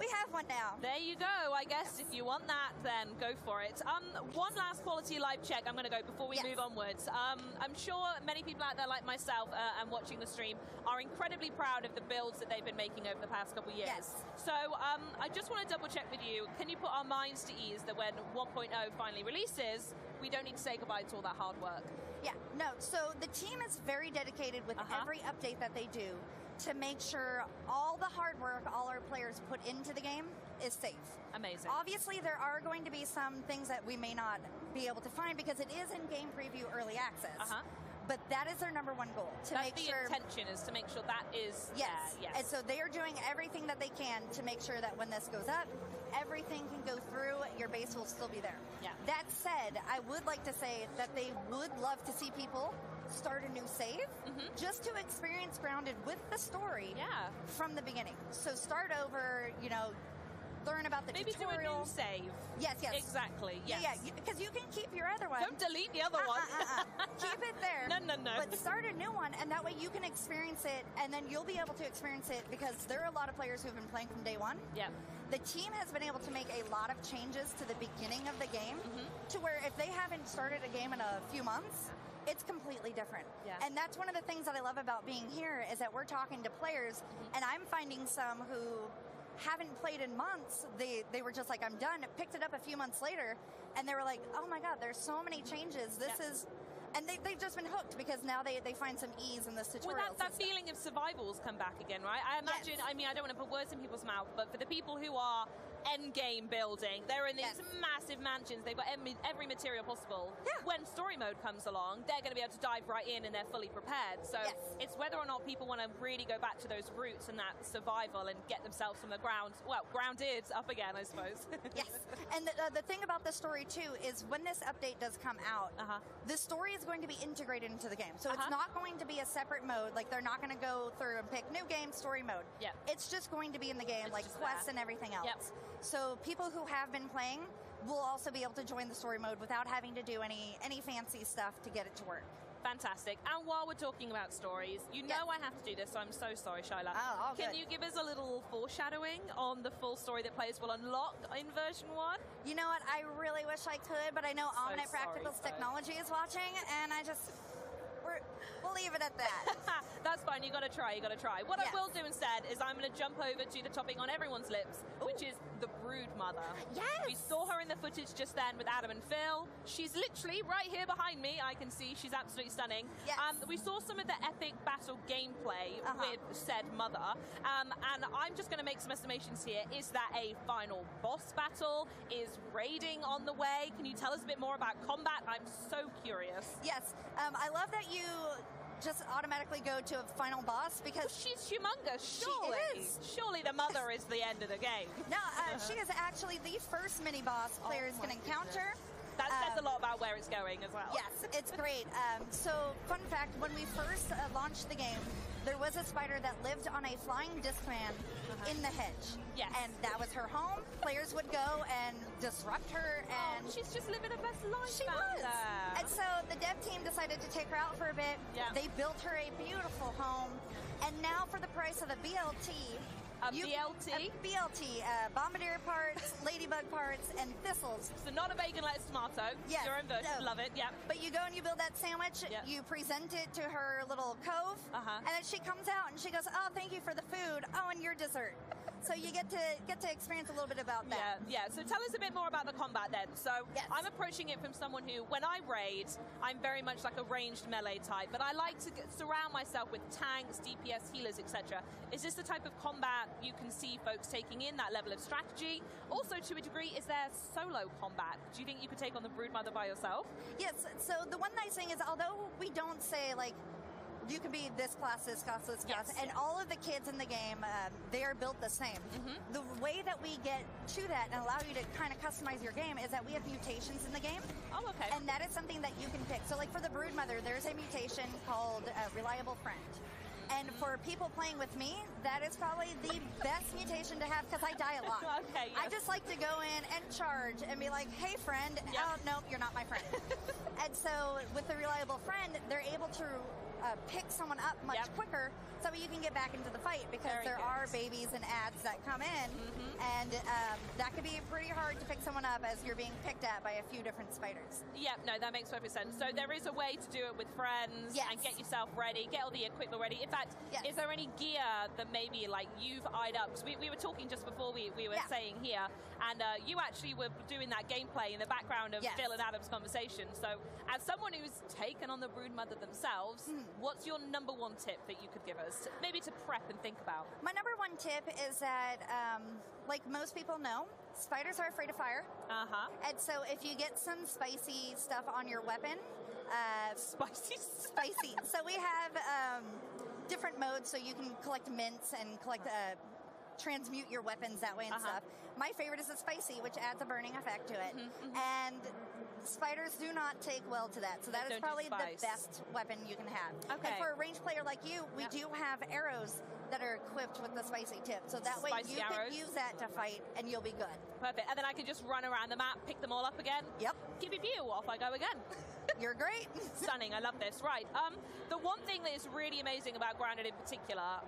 we have one now. There you go. I guess if you want that, then go for it. One last quality of life check I'm going to go before we move onwards. I'm sure many people out there like myself and watching the stream are incredibly proud of the builds that they've been making over the past couple of years. So I just want to double check with you. Can you put our minds to ease that when 1.0 finally releases, we don't need to say goodbye to all that hard work? So the team is very dedicated with every update that they do to make sure all the hard work all our players put into the game is safe. Amazing. Obviously, there are going to be some things that we may not be able to find because it is in game preview early access. But that is their number one goal. That's the intention, is to make sure that is yes. Yes. And so they are doing everything that they can to make sure that when this goes up, everything can go through, your base will still be there. That said, I would like to say that they would love to see people start a new save just to experience Grounded with the story from the beginning. So start over, learn about the tutorial. Maybe do a new save. Yes. Exactly, yes. Because you can keep your other one. Don't delete the other one. Keep it there. No. But start a new one, and that way you can experience it, and then you'll be able to experience it because there are a lot of players who've been playing from day one. The team has been able to make a lot of changes to the beginning of the game to where if they haven't started a game in a few months, it's completely different. And that's one of the things that I love about being here is that we're talking to players, and I'm finding some who haven't played in months. They were just like, I'm done. Picked it up a few months later, and they were like, oh my God, there's so many changes. This is... And they've just been hooked because now they find some ease in this tutorial. Well, that feeling of survival's come back again, right? I imagine, I don't want to put words in people's mouth, but for the people who are end-game building, they're in these massive mansions, they've got every material possible. When story mode comes along, they're going to be able to dive right in and they're fully prepared. So it's whether or not people want to really go back to those roots and that survival and get themselves from the ground, grounded up again, I suppose. And the thing about the story, too, is when this update does come out, the story is going to be integrated into the game. So it's not going to be a separate mode. Like, they're not going to go through and pick new game, story mode. It's just going to be in the game, like quests and everything else. So people who have been playing will also be able to join the story mode without having to do any fancy stuff to get it to work. Fantastic. And while we're talking about stories, you know I have to do this, so I'm so sorry, Shyla. Oh, Can you give us a little foreshadowing on the full story that players will unlock in version 1? You know what? I really wish I could, but I know Omnet Practicals Technology is watching, and we'll leave it at that. That's fine. You got to try. What I will do instead is I'm going to jump over to the topic on everyone's lips, which is the brood mother. Yes. We saw her in the footage just then with Adam and Phil. She's literally right here behind me. I can see she's absolutely stunning. Yes. We saw some of the epic battle gameplay with said mother, and I'm just going to make some estimations here. Is that a final boss battle? Is raiding on the way? Can you tell us a bit more about combat? I'm so curious. Yes. I love that you just automatically go to a final boss because she's humongous. Surely, she is. Surely the mother is the end of the game. No, she is actually the first mini boss players can encounter. That says a lot about where it's going as well. Yes, it's great. So, fun fact, when we first launched the game, there was a spider that lived on a flying Discman in the hedge. Yes. And that was her home. Players would go and disrupt her, and she's just living her best life. She was. And so the dev team decided to take her out for a bit. Yeah. They built her a beautiful home, and now for the price of a BLT, BLT, bombardier parts, ladybug parts, and thistles. So not a bacon, lettuce, tomato. Yes. Your own version. Love it. Yeah. But you go and you build that sandwich. Yep. You present it to her little cove, and then she comes out and she goes, "Oh, thank you for the food. Oh, and your dessert." So you get to experience a little bit about that. Yeah. So tell us a bit more about the combat then. So I'm approaching it from someone who, when I raid, I'm very much like a ranged melee type, but I like to surround myself with tanks, DPS, healers, etc. Is this the type of combat you can see folks taking in, that level of strategy? Also, to a degree, is there solo combat? Do you think you could take on the Broodmother by yourself? Yes. So the one nice thing is, although we don't say like, you can be this class, this class, this class, and all of the kids in the game, they are built the same. The way that we get to that and allow you to kind of customize your game is that we have mutations in the game. Oh, okay. And that is something that you can pick. So like for the Broodmother, there's a mutation called Reliable Friend. And for people playing with me, that is probably the best mutation to have because I die a lot. Okay, yes. I just like to go in and charge and be like, "Hey, friend." Oh, no, you're not my friend. And so with the Reliable Friend, they're able to pick someone up much quicker so you can get back into the fight because there are babies and ads that come in, and that could be pretty hard to pick someone up as you're being picked at by a few different spiders. Yeah, no, that makes perfect sense. So there is a way to do it with friends and get yourself ready, get all the equipment ready. In fact, is there any gear that maybe like you've eyed up? Because we were talking just before we were saying here, and you actually were doing that gameplay in the background of Phil and Adam's conversation. So as someone who's taken on the Broodmother themselves, what's your number one tip that you could give us, maybe to prep and think about? My number one tip is that, like most people know, spiders are afraid of fire. And so if you get some spicy stuff on your weapon, spicy. So we have different modes, so you can collect mints and collect transmute your weapons that way and stuff. My favorite is the spicy, which adds a burning effect to it. And spiders do not take well to that, so that is probably the best weapon you can have. Okay. And for a ranged player like you, we do have arrows that are equipped with the spicy tip, so that way you can use that to fight and you'll be good. Perfect. And then I can just run around the map, pick them all up again. Yep. Pew, pew, pew, off I go again. You're great. Stunning. I love this. Right. The one thing that is really amazing about Grounded in particular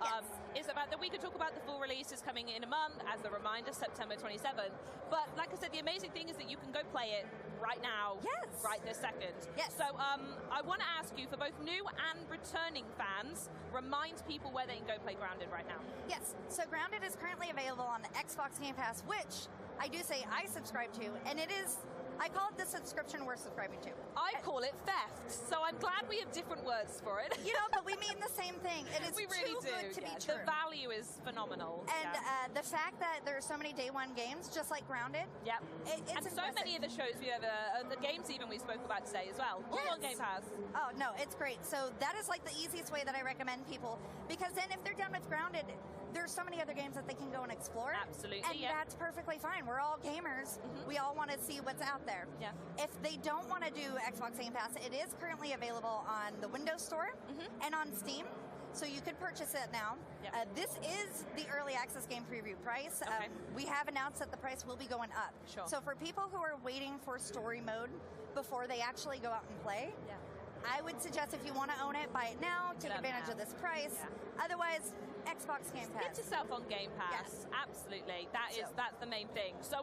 is about that we could talk about the full release is coming in a month, as a reminder, September 27th. But like I said, the amazing thing is that you can go play it right now, right this second. Yes. So I want to ask you, for both new and returning fans, remind people where they can go play Grounded right now. Yes. So Grounded is currently available on the Xbox Game Pass, which I do say I subscribe to, and it is... I call it the subscription we're subscribing to. I call it theft, so I'm glad we have different words for it. You know, but we mean the same thing. It is we really too good to be true. The value is phenomenal. And the fact that there are so many day one games, just like Grounded. Yep. It's and so many of the shows we have, the games even we spoke about today as well. All on Game Pass. Oh, no, it's great. So that is like the easiest way that I recommend people, because then if they're done with Grounded, there's so many other games that they can go and explore. Absolutely, and that's perfectly fine. We're all gamers. We all want to see what's out there. Yeah. If they don't want to do Xbox Game Pass, it is currently available on the Windows Store and on Steam. So you could purchase it now. Yep. This is the early access game preview price. Okay. We have announced that the price will be going up. Sure. So for people who are waiting for story mode before they actually go out and play, I would suggest if you want to own it, buy it now, take advantage of this price. Otherwise, Xbox Game Pass. Get yourself on Game Pass. Absolutely. That's the main thing. So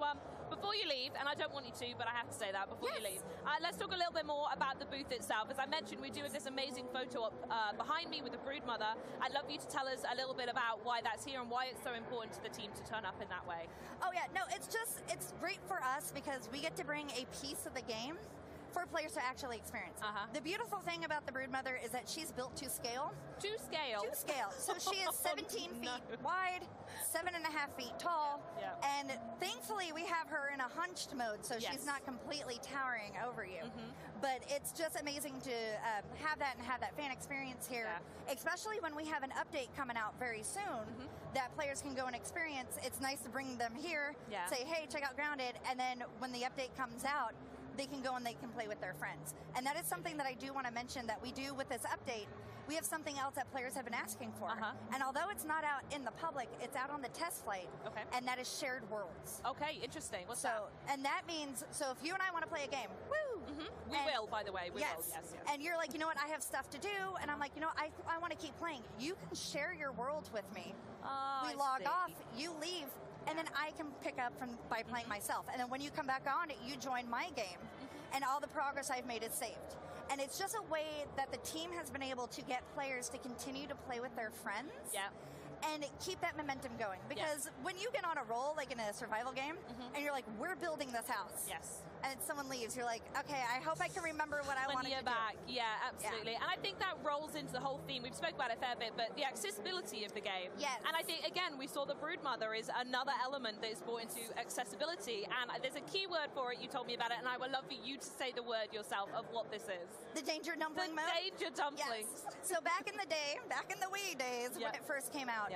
before you leave, and I don't want you to, but I have to say that before you leave, let's talk a little bit more about the booth itself. As I mentioned, we're doing this amazing photo up behind me with the Broodmother. I'd love you to tell us a little bit about why that's here and why it's so important to the team to turn up in that way. Oh yeah, no, it's great for us because we get to bring a piece of the game for players to actually experience. The beautiful thing about the Broodmother is that she's built to scale. To scale? To scale. So she is 17 feet wide, 7.5 feet tall, and thankfully we have her in a hunched mode, so she's not completely towering over you. But it's just amazing to have that fan experience here, especially when we have an update coming out very soon that players can go and experience. It's nice to bring them here, say, hey, check out Grounded, and then when the update comes out, they can go and they can play with their friends. And that is something that I do want to mention that we do with this update. We have something else that players have been asking for. And although it's not out in the public, it's out on the test flight. And that is shared worlds. Okay, interesting. What's that? And that means, so if you and I want to play a game, woo! We will, by the way. We will, yes. And you're like, you know what, I have stuff to do. And I'm like, you know, I want to keep playing. You can share your world with me. We log off, you leave, and then I can pick up by playing myself. And then when you come back on, you join my game, and all the progress I've made is saved. And it's just a way that the team has been able to get players to continue to play with their friends and keep that momentum going. Because when you get on a roll, like in a survival game, and you're like, we're building this house. And then someone leaves, you're like, okay, I hope I can remember what I wanted to back. do. Yeah, absolutely. And I think that rolls into the whole theme. We've spoken about it a fair bit, but the accessibility of the game. And I think, again, we saw the Broodmother is another element that is brought into accessibility. And there's a key word for it. You told me about it, and I would love for you to say the word yourself of what this is. The Danger Dumpling mode? Danger Dumpling. So back in the day, back in the Wii days, when it first came out,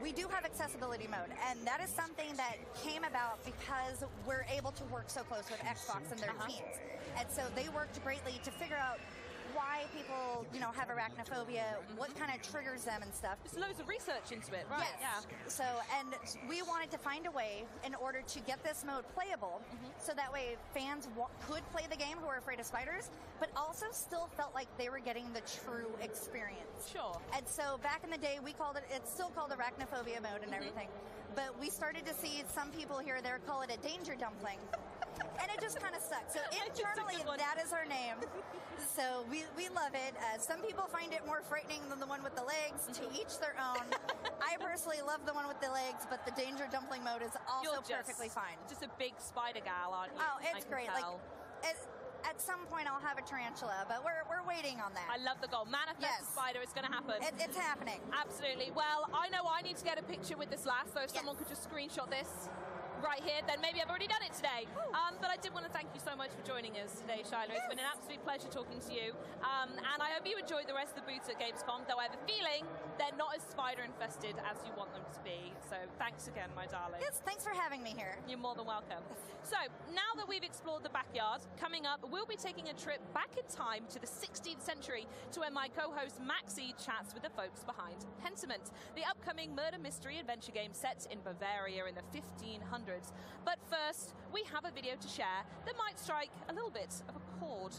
we do have accessibility mode. And that is something that came about because we're able to work so close with Xbox and their teams. And so they worked greatly to figure out why people, you know, have arachnophobia, what kind of triggers them and stuff. There's loads of research into it, right? So, and we wanted to find a way in order to get this mode playable, so that way fans could play the game who are afraid of spiders, but also still felt like they were getting the true experience. And so back in the day, it's still called arachnophobia mode and everything, but we started to see some people here or there call it a danger dumpling. And it just kind of sucks. So internally, that is our name. So we love it. Some people find it more frightening than the one with the legs. To each their own. I personally love the one with the legs, but the Danger Dumpling mode is also perfectly fine. Just a big spider gal, aren't you? Oh, it's great. Like, at some point, I'll have a tarantula, but we're waiting on that. I love the goal. Manifest the spider. It's going to happen. It's happening. Absolutely. Well, I know I need to get a picture with this last, so if someone could just screenshot this right here, then maybe I've already done it today. But I did want to thank you so much for joining us today, Shiloh. It's been an absolute pleasure talking to you. And I hope you enjoyed the rest of the booths at Gamescom, though I have a feeling they're not as spider-infested as you want them to be. So thanks again, my darling. Yes, thanks for having me here. You're more than welcome. So now that we've explored the backyard, coming up, we'll be taking a trip back in time to the 16th century to where my co-host Maxie chats with the folks behind Pentiment, the upcoming murder mystery adventure game set in Bavaria in the 1500s. But first, we have a video to share that might strike a little bit of a chord.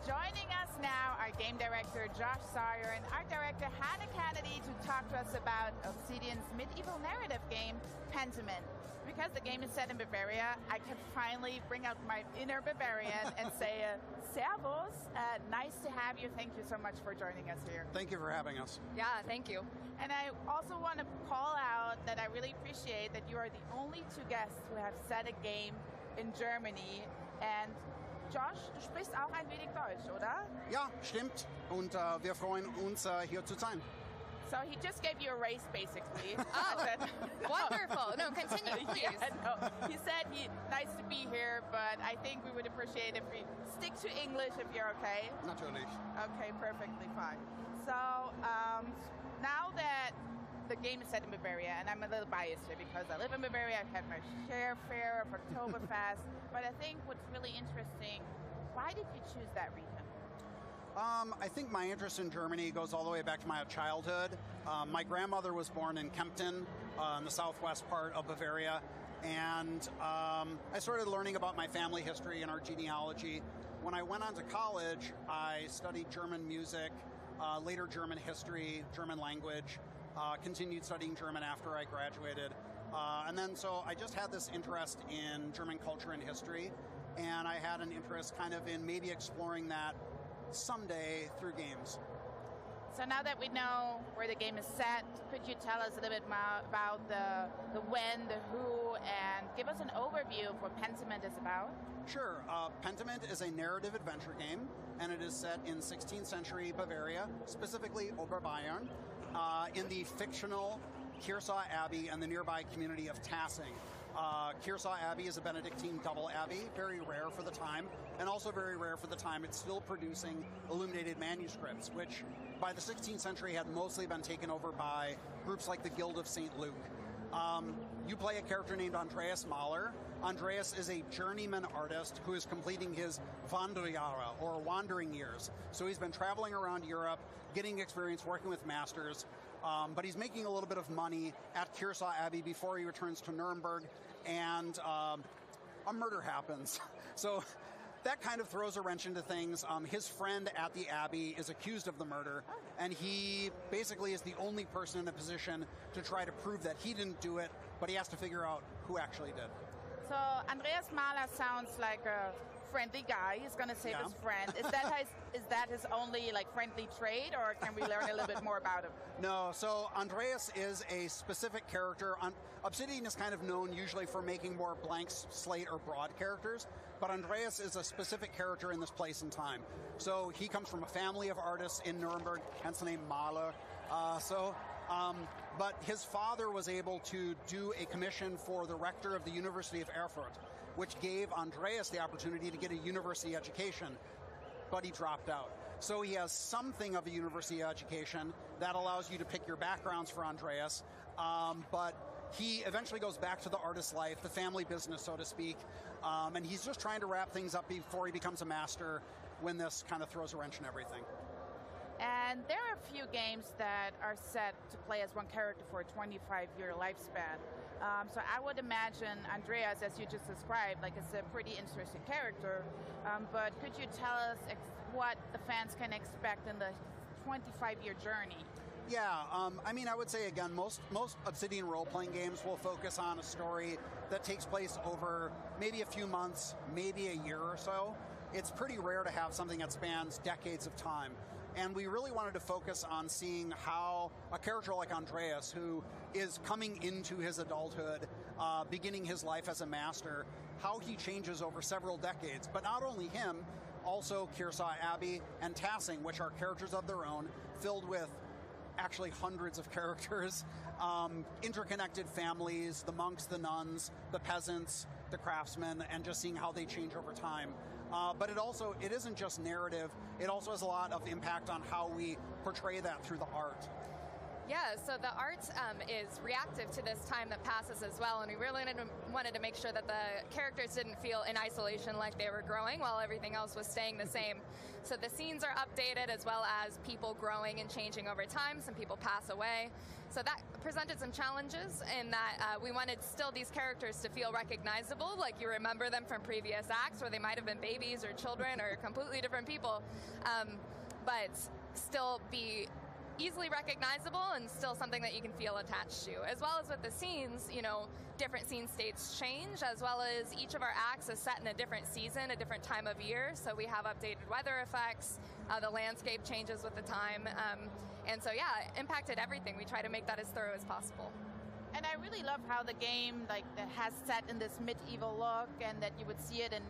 joining us now, our game director Josh Sawyer and art director Hannah Kennedy to talk to us about Obsidian's medieval narrative game, Pentiment. Because the game is set in Bavaria, I can finally bring out my inner Bavarian and say, Servus, nice to have you. Thank you so much for joining us here. Thank you for having us. Yeah, thank you. And I also want to call out that I really appreciate that you are the only two guests who have set a game in Germany. And Josh, du sprichst auch ein wenig Deutsch, oder? Ja, stimmt. Und wir freuen uns, hier zu sein. So he just gave you a race, basically. Oh, wonderful. No, continue, please. Yeah, no. He said nice to be here, but I think we would appreciate if we stick to English if you're okay. Natürlich. Okay, perfectly fine. So now that the game is set in Bavaria, and I'm a little biased here because I live in Bavaria, I've had my share of Oktoberfest, but I think what's really interesting, why did you choose that region? I think my interest in Germany goes all the way back to my childhood. My grandmother was born in Kempten, in the southwest part of Bavaria, and I started learning about my family history and our genealogy. When I went on to college, I studied German music, later German history, German language, continued studying German after I graduated. And then so I just had this interest in German culture and history, and I had an interest kind of in maybe exploring that someday through games. So now that we know where the game is set, could you tell us a little bit more about the when, the who, and give us an overview of what Pentiment is about? Sure. Pentiment is a narrative adventure game, and it is set in 16th century Bavaria, specifically Oberbayern, in the fictional Kearsau Abbey and the nearby community of Tassing. Kearsau Abbey is a Benedictine double abbey, very rare for the time, and also very rare for the time it's still producing illuminated manuscripts, which by the 16th century had mostly been taken over by groups like the Guild of St. Luke. You play a character named Andreas Mahler. Andreas is a journeyman artist who is completing his Wanderjahre, or wandering years. So he's been traveling around Europe, getting experience working with masters, but he's making a little bit of money at Kearsau Abbey before he returns to Nuremberg, and a murder happens. So that kind of throws a wrench into things. His friend at the Abbey is accused of the murder, and he basically is the only person in a position to try to prove that he didn't do it, but he has to figure out who actually did. So Andreas Mahler sounds like a friendly guy. He's going to save his friend. Is that his only friendly trait, or can we learn a little bit more about him? No. So Andreas is a specific character. Obsidian is kind of known usually for making more blank slate or broad characters, but Andreas is a specific character in this place and time. So he comes from a family of artists in Nuremberg, hence the name Mahler. But his father was able to do a commission for the rector of the University of Erfurt, which gave Andreas the opportunity to get a university education, but he dropped out. So he has something of a university education that allows you to pick your backgrounds for Andreas, but he eventually goes back to the artist life, the family business, so to speak, and he's just trying to wrap things up before he becomes a master when this kind of throws a wrench in everything. And there are a few games that are set to play as one character for a 25-year lifespan. So I would imagine Andreas, as you just described, is a pretty interesting character. But could you tell us what the fans can expect in the 25-year journey? Yeah, I would say, again, most Obsidian role-playing games will focus on a story that takes place over maybe a few months, maybe a year or so. It's pretty rare to have something that spans decades of time. And we really wanted to focus on seeing how a character like Andreas, who is coming into his adulthood, beginning his life as a master, how he changes over several decades. But not only him, also Kearsau Abbey and Tassing, which are characters of their own, filled with actually hundreds of characters, interconnected families, the monks, the nuns, the peasants, the craftsmen, and just seeing how they change over time. But it isn't just narrative, it also has a lot of impact on how we portray that through the art. Yeah, Yeah, so the art is reactive to this time that passes as well, and we really wanted to make sure that the characters didn't feel in isolation like they were growing while everything else was staying the same. So the scenes are updated as well as people growing and changing over time. Some people pass away. So that presented some challenges in that we wanted still these characters to feel recognizable, like you remember them from previous acts where they might have been babies or children or completely different people, but still be easily recognizable and still something that you can feel attached to. As well as with the scenes, you know, different scene states change, as well as each of our acts is set in a different season, a different time of year. So we have updated weather effects, the landscape changes with the time, and so yeah, it impacted everything. We try to make that as thorough as possible. And I really love how the game that has set in this medieval look, and that you would see it in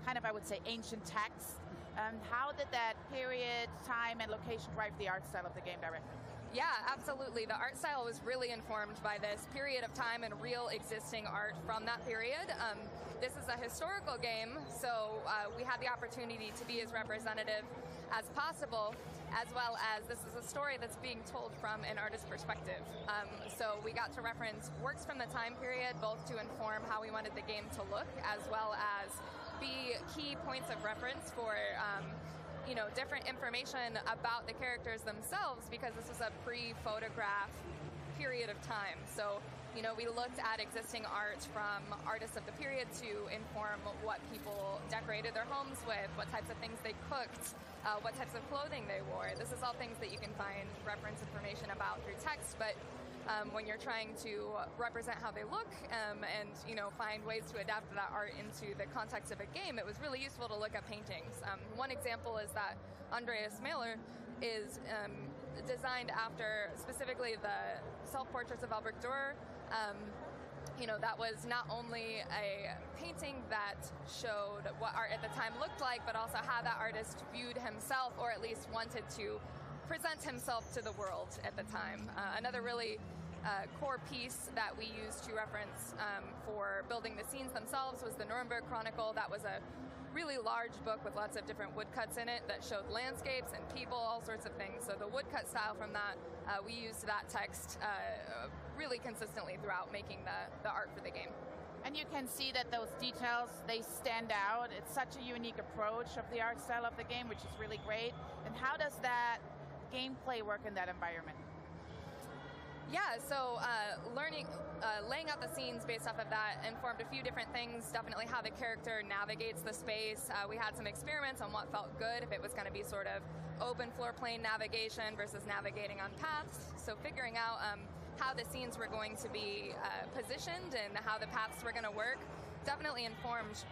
kind of, I would say, ancient text. How did that period, time, and location drive the art style of the game directly? Yeah, absolutely. The art style was really informed by this period of time and real existing art from that period. This is a historical game, so we had the opportunity to be as representative as possible, as well as this is a story that's being told from an artist's perspective. So we got to reference works from the time period, both to inform how we wanted the game to look, as well as be key points of reference for you know, different information about the characters themselves, because this is a pre-photograph period of time. So, you know, we looked at existing art from artists of the period to inform what people decorated their homes with, what types of things they cooked, what types of clothing they wore. This is all things that you can find reference information about through text, but when you're trying to represent how they look and, you know, find ways to adapt that art into the context of a game, it was really useful to look at paintings. One example is that Andreas Mahler is designed after specifically the self-portraits of Albrecht Dürer. You know, that was not only a painting that showed what art at the time looked like, but also how that artist viewed himself, or at least wanted to present himself to the world at the time. Another really core piece that we used to reference for building the scenes themselves was the Nuremberg Chronicle. That was a really large book with lots of different woodcuts in it that showed landscapes and people, all sorts of things. So the woodcut style from that, we used that text really consistently throughout making the art for the game. And you can see that those details, they stand out. It's such a unique approach of the art style of the game, which is really great. And how does that gameplay work in that environment? Yeah, so laying out the scenes based off of that informed a few different things. Definitely how the character navigates the space. We had some experiments on what felt good, if it was going to be sort of open floor plane navigation versus navigating on paths. So figuring out how the scenes were going to be positioned and how the paths were going to work definitely informed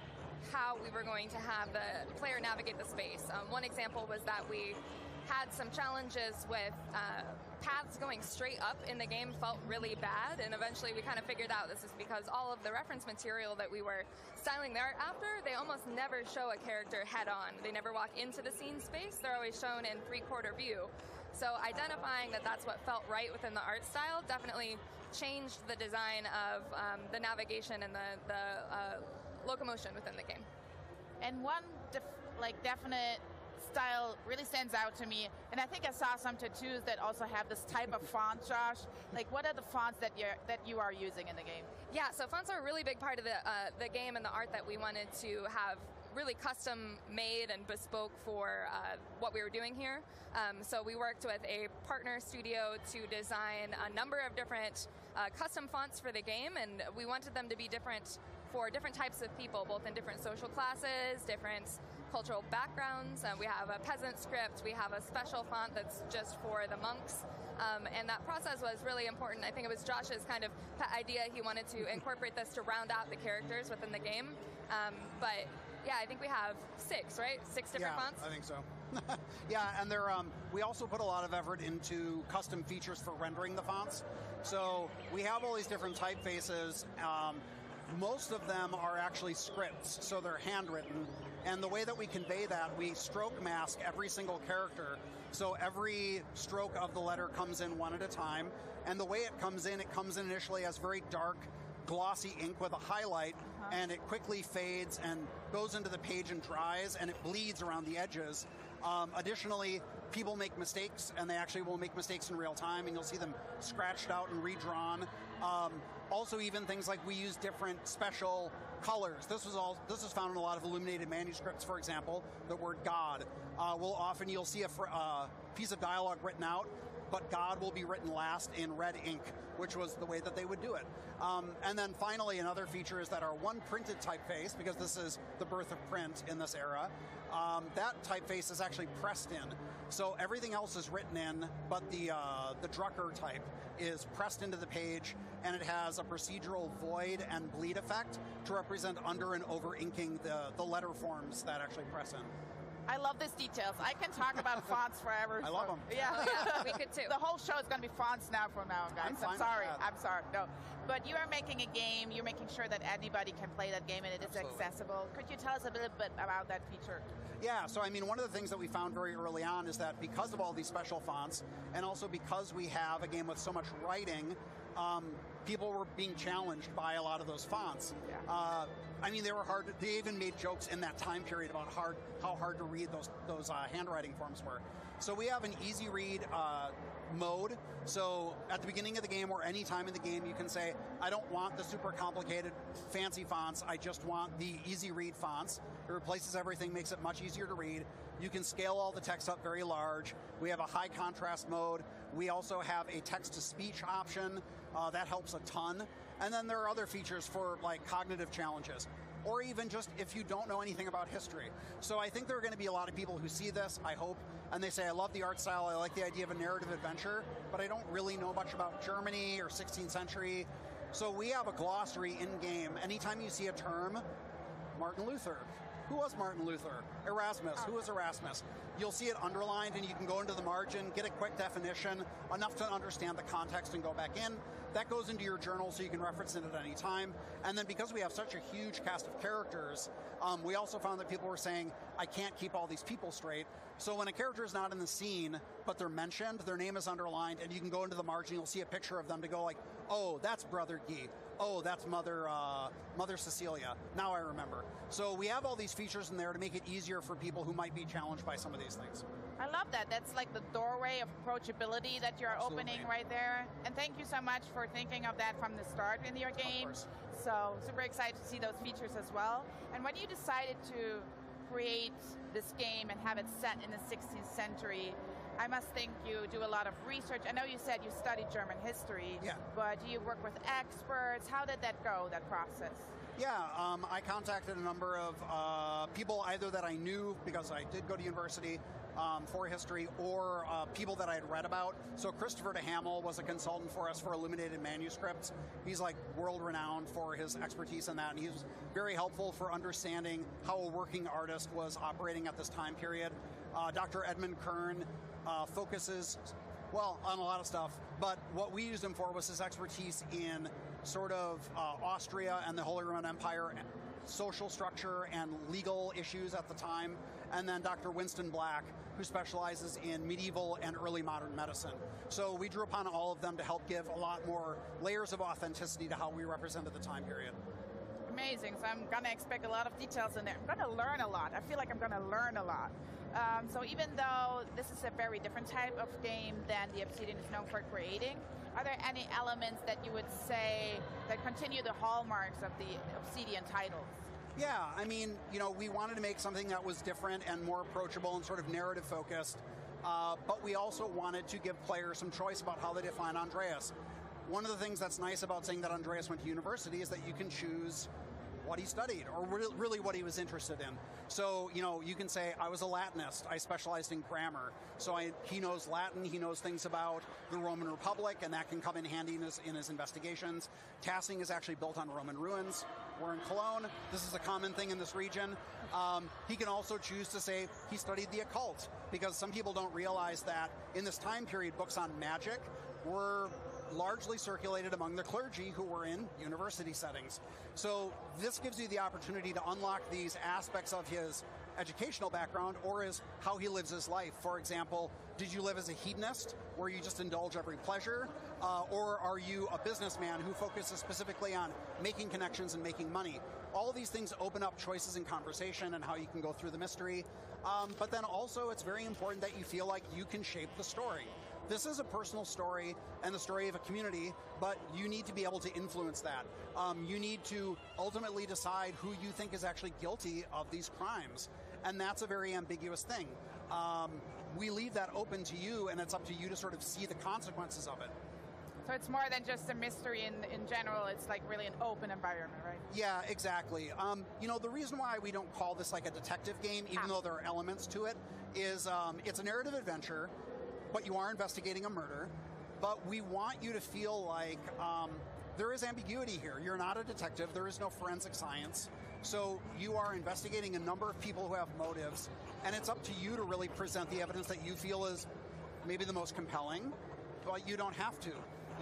how we were going to have the player navigate the space. One example was that we had some challenges with paths going straight up in the game felt really bad, and eventually we kind of figured out this is because all of the reference material that we were styling the art after, they almost never show a character head on. They never walk into the scene space. They're always shown in three-quarter view. So identifying that that's what felt right within the art style definitely changed the design of the navigation and the locomotion within the game. And one definite style really stands out to me, and I think I saw some tattoos that also have this type of font, Josh. Like, what are the fonts that you are using in the game? Yeah, so fonts are a really big part of the game and the art that we wanted to have really custom made and bespoke for what we were doing here. So we worked with a partner studio to design a number of different custom fonts for the game, and we wanted them to be different for different types of people, both in different social classes, different cultural backgrounds. We have a peasant script, we have a special font that's just for the monks, and that process was really important. I think it was Josh's kind of pet idea. He wanted to incorporate this to round out the characters within the game. But yeah, I think we have 6, right? 6 different fonts? I think so. Yeah, and we also put a lot of effort into custom features for rendering the fonts. So we have all these different typefaces. Most of them are actually scripts, so they're handwritten. And the way that we convey that, we stroke mask every single character. So every stroke of the letter comes in one at a time. And the way it comes in initially as very dark, glossy ink with a highlight, and it quickly fades and goes into the page and dries, and it bleeds around the edges. Additionally, people make mistakes, and they actually will make mistakes in real time, and you'll see them scratched out and redrawn. Also, even things like we use different special colors. This is found in a lot of illuminated manuscripts, for example. The word God you'll see a piece of dialogue written out, but God will be written last in red ink, which was the way that they would do it. And then finally, another feature is that our one printed typeface, because this is the birth of print in this era, that typeface is actually pressed in. So everything else is written in, but the Drucker type is pressed into the page, and it has a procedural void and bleed effect to represent under and over inking the letter forms that actually press in. I love these details. I can talk about fonts forever. I love them. Yeah, we could too. The whole show is going to be fonts now from now, guys. I'm sorry. I'm sorry. No, but you are making a game. You're making sure that anybody can play that game and it is accessible. Could you tell us a little bit about that feature? Yeah, so I mean, one of the things that we found very early on is that because of all these special fonts, and also because we have a game with so much writing, people were being challenged by a lot of those fonts. Yeah. I mean, they were hard. They even made jokes in that time period about how hard to read those handwriting forms were. So we have an easy read mode. So at the beginning of the game or any time in the game, you can say, I don't want the super complicated fancy fonts. I just want the easy read fonts. It replaces everything, makes it much easier to read. You can scale all the text up very large. We have a high contrast mode. We also have a text-to-speech option. That helps a ton. And then there are other features for like cognitive challenges, or even just if you don't know anything about history. So I think there are going to be a lot of people who see this, I hope, and they say, I love the art style, I like the idea of a narrative adventure, but I don't really know much about Germany or 16th century. So we have a glossary in-game. Anytime you see a term, Martin Luther. Who was Martin Luther? Erasmus. Who was Erasmus? You'll see it underlined, and you can go into the margin, get a quick definition, enough to understand the context and go back in. That goes into your journal so you can reference it at any time. And then because we have such a huge cast of characters, we also found that people were saying, I can't keep all these people straight. So when a character is not in the scene, but they're mentioned, their name is underlined, and you can go into the margin, you'll see a picture of them to go like, oh, that's Brother Guy. Oh, that's Mother Cecilia. Now I remember. So we have all these features in there to make it easier for people who might be challenged by some of these things. I love that. That's like the doorway of approachability that you're opening right there. And thank you so much for thinking of that from the start in your game. So super excited to see those features as well. And when you decided to create this game and have it set in the 16th century, I must think you do a lot of research. I know you said you studied German history, but do you work with experts? How did that go, that process? Yeah, I contacted a number of people either that I knew because I did go to university for history, or people that I had read about. So Christopher DeHamel was a consultant for us for illuminated manuscripts. He's like world-renowned for his expertise in that, and he was very helpful for understanding how a working artist was operating at this time period. Dr. Edmund Kern focuses, well, on a lot of stuff, but what we used him for was his expertise in sort of Austria and the Holy Roman Empire, social structure and legal issues at the time, and then Dr. Winston Black, who specializes in medieval and early modern medicine. So we drew upon all of them to help give a lot more layers of authenticity to how we represented the time period. Amazing. So I'm going to expect a lot of details in there. I'm going to learn a lot. I feel like I'm going to learn a lot. So even though this is a very different type of game than the Obsidian is known for creating, are there any elements that you would say that continue the hallmarks of the Obsidian titles? Yeah, I mean, we wanted to make something that was different and more approachable and sort of narrative focused, but we also wanted to give players some choice about how they define Andreas. One of the things that's nice about saying that Andreas went to university is that you can choose what he studied, or really what he was interested in. So, you can say, I was a Latinist, I specialized in grammar. So he knows Latin, he knows things about the Roman Republic, and that can come in handy in his investigations. Tasking is actually built on Roman ruins. We're in Cologne. This is a common thing in this region. He can also choose to say he studied the occult, because some people don't realize that in this time period, books on magic were largely circulated among the clergy who were in university settings. So this gives you the opportunity to unlock these aspects of his educational background or is how he lives his life. For example, did you live as a hedonist, where you just indulge every pleasure, or are you a businessman who focuses specifically on making connections and making money? All of these things open up choices in conversation and how you can go through the mystery. But then also it's very important that you feel like you can shape the story. This is a personal story and the story of a community, but you need to be able to influence that. You need to ultimately decide who you think is actually guilty of these crimes. And that's a very ambiguous thing. We leave that open to you, and it's up to you to sort of see the consequences of it. So it's more than just a mystery in general, it's like really an open environment, right? Yeah, exactly. You know, the reason why we don't call this like a detective game, even though there are elements to it, is it's a narrative adventure, but you are investigating a murder. But we want you to feel like there is ambiguity here. You're not a detective. There is no forensic science. So you are investigating a number of people who have motives, and it's up to you to really present the evidence that you feel is maybe the most compelling, but you don't have to.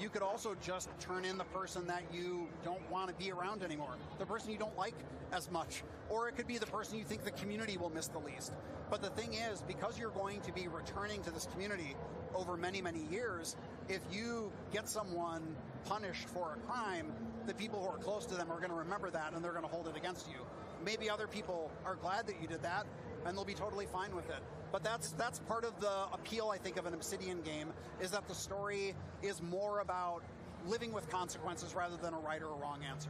You could also just turn in the person that you don't want to be around anymore, the person you don't like as much, or it could be the person you think the community will miss the least. But the thing is, because you're going to be returning to this community over many, many years, if you get someone punished for a crime, the people who are close to them are going to remember that and they're going to hold it against you. Maybe other people are glad that you did that and they'll be totally fine with it. But that's part of the appeal, I think, of an Obsidian game, is that the story is more about living with consequences rather than a right or a wrong answer.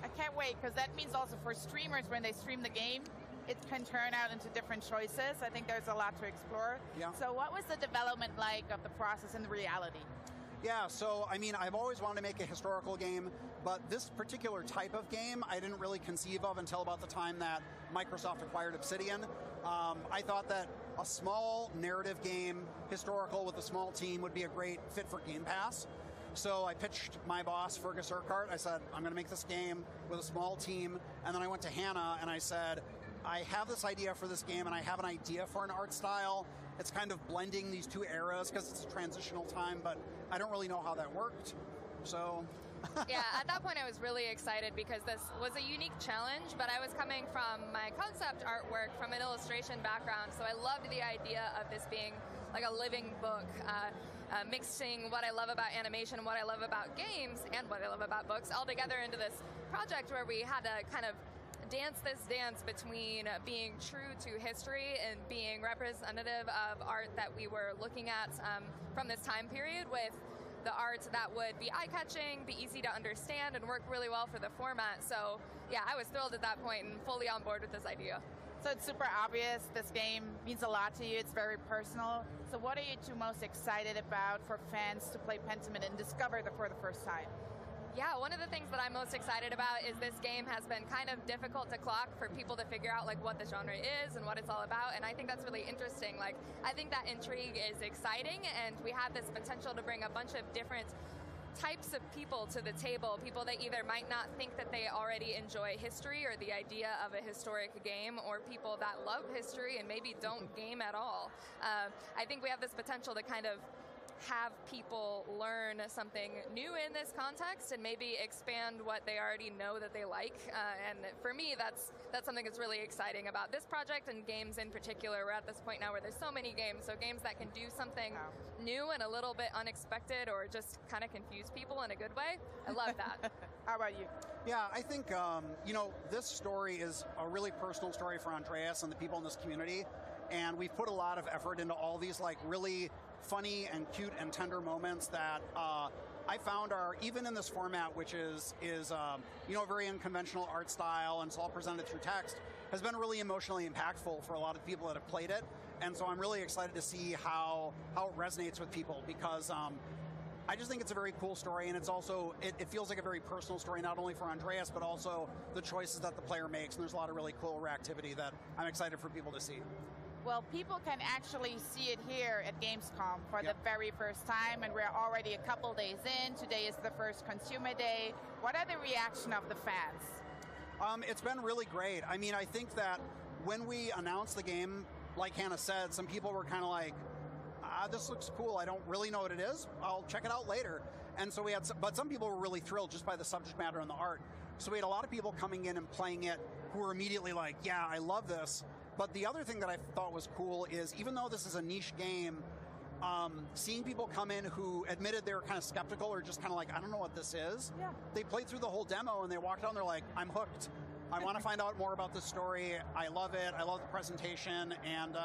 I can't wait, because that means also for streamers, when they stream the game, it can turn out into different choices. I think there's a lot to explore. Yeah. So what was the development like of the process and the reality? Yeah, so, I mean, I've always wanted to make a historical game, but this particular type of game I didn't really conceive of until about the time that Microsoft acquired Obsidian. I thought that a small narrative game, historical with a small team, would be a great fit for Game Pass. So I pitched my boss, Fergus Urquhart. I said, I'm going to make this game with a small team. And then I went to Hannah and I said, I have this idea for this game and I have an idea for an art style. It's kind of blending these two eras because it's a transitional time, but I don't really know how that worked. So... Yeah, at that point I was really excited because this was a unique challenge, but I was coming from my concept artwork from an illustration background, so I loved the idea of this being like a living book, mixing what I love about animation, what I love about games, and what I love about books all together into this project where we had to kind of dance this dance between being true to history and being representative of art that we were looking at from this time period, with the art that would be eye-catching, be easy to understand, and work really well for the format. So yeah, I was thrilled at that point and fully on board with this idea. So it's super obvious, this game means a lot to you, it's very personal. So what are you two most excited about for fans to play Pentiment and discover for the first time? Yeah, one of the things that I'm most excited about is this game has been kind of difficult to clock for people to figure out like what the genre is and what it's all about, and I think that's really interesting. Like, I think that intrigue is exciting, and we have this potential to bring a bunch of different types of people to the table, people that either might not think that they already enjoy history or the idea of a historic game, or people that love history and maybe don't game at all. I think we have this potential to kind of have people learn something new in this context and maybe expand what they already know that they like. And for me, that's something that's really exciting about this project and games in particular. We're at this point now where there's so many games, so games that can do something new and a little bit unexpected or just kind of confuse people in a good way. I love that. How about you? Yeah, I think, you know, this story is a really personal story for Andreas and the people in this community. And we've put a lot of effort into all these like really funny and cute and tender moments that I found are, even in this format, which is you know, a very unconventional art style and it's all presented through text, has been really emotionally impactful for a lot of people that have played it. And so I'm really excited to see how it resonates with people, because I just think it's a very cool story, and it's also, it feels like a very personal story, not only for Andreas, but also the choices that the player makes, and there's a lot of really cool reactivity that I'm excited for people to see. Well, people can actually see it here at Gamescom for the very first time, and we're already a couple days in. Today is the first consumer day. What are the reaction of the fans? It's been really great. I mean, I think that when we announced the game, like Hannah said, some people were kind of like, this looks cool, I don't really know what it is, I'll check it out later. And so we had, but some people were really thrilled just by the subject matter and the art. So we had a lot of people coming in and playing it who were immediately like, yeah, I love this. But the other thing that I thought was cool is, even though this is a niche game, seeing people come in who admitted they were kind of skeptical or just kind of like, I don't know what this is. Yeah. They played through the whole demo and they walked out and they're like, I'm hooked. I want to find out more about this story. I love it. I love the presentation. And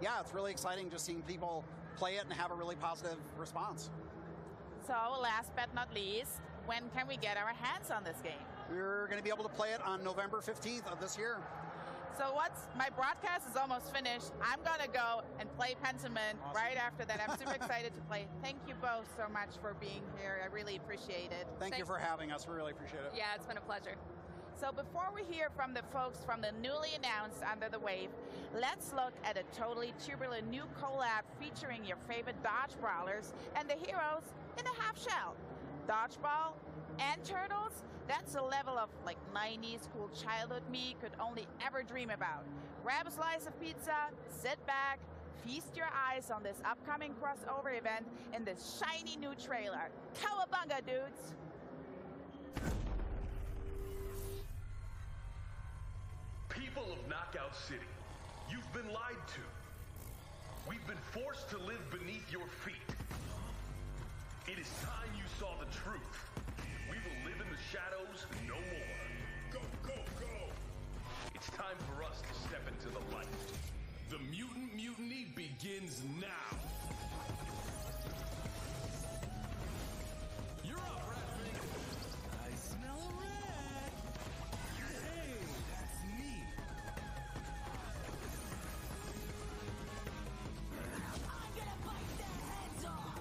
yeah, it's really exciting just seeing people play it and have a really positive response. So last but not least, when can we get our hands on this game? We're going to be able to play it on November 15th of this year. So my broadcast is almost finished. I'm going to go and play Pentiment right after that. I'm super excited to play. Thank you both so much for being here. I really appreciate it. Thank you for having us. We really appreciate it. Yeah, it's been a pleasure. So before we hear from the folks from the newly announced Under the Wave, let's look at a totally turbulent new collab featuring your favorite dodge brawlers and the heroes in a half shell. Dodgeball and turtles, that's a level of like 90s cool childhood me could only ever dream about. Grab a slice of pizza, sit back, feast your eyes on this upcoming crossover event in this shiny new trailer. Cowabunga, dudes! People of Knockout City, you've been lied to. We've been forced to live beneath your feet. It is time you saw the truth. We will live in the shadows no more. Go, go, go! It's time for us to step into the light. The Mutant Mutiny begins now. You're up, Ratfink. I smell a rat. Hey, that's me. I'm gonna bite their heads off.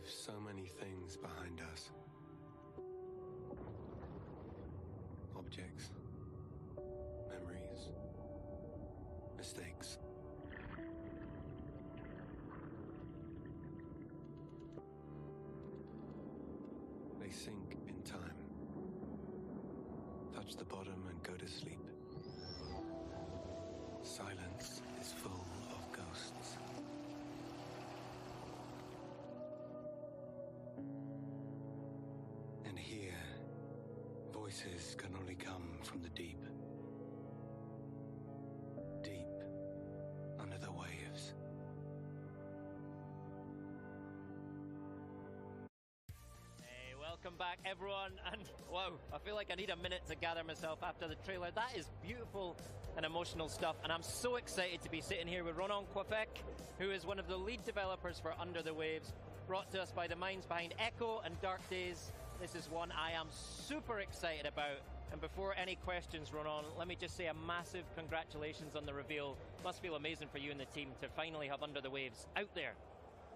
so many things behind us. Objects, memories, mistakes. They sink in time, touch the bottom and go to sleep. Silence is full of ghosts. And here, voices can only come from the deep. Deep under the waves. Hey, welcome back everyone, and whoa, I feel like I need a minute to gather myself after the trailer. That is beautiful and emotional stuff, and I'm so excited to be sitting here with Ronan Quafec, who is one of the lead developers for Under the Waves, brought to us by the minds behind Echo and Dark Days. This is one I am super excited about. And before any questions, Ronan, let me just say a massive congratulations on the reveal. Must feel amazing for you and the team to finally have Under the Waves out there.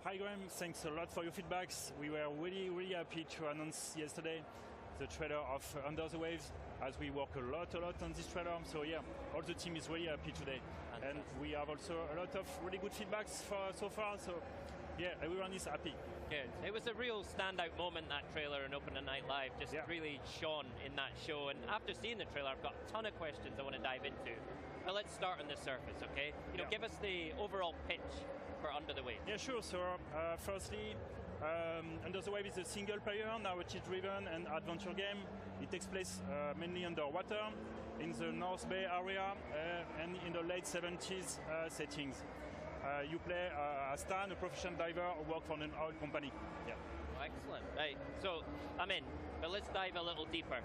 Hi Graham, thanks a lot for your feedbacks. We were really, really happy to announce yesterday the trailer of Under the Waves, as we work a lot on this trailer. So yeah, all the team is really happy today. And we have also a lot of really good feedbacks so far. So yeah, everyone is happy. Good. It was a real standout moment, that trailer in Open Night Live, just really shone in that show. And after seeing the trailer, I've got a ton of questions I want to dive into. But let's start on the surface, okay? You know, give us the overall pitch for Under the Waves. Yeah, sure. So firstly, Under the Waves is a single-player, narrative-driven and adventure game. It takes place mainly underwater in the North Bay area and in the late 70s settings. You play as Stan, a professional diver who works for an oil company. Yeah. Oh, excellent. Right. So I'm in, but let's dive a little deeper.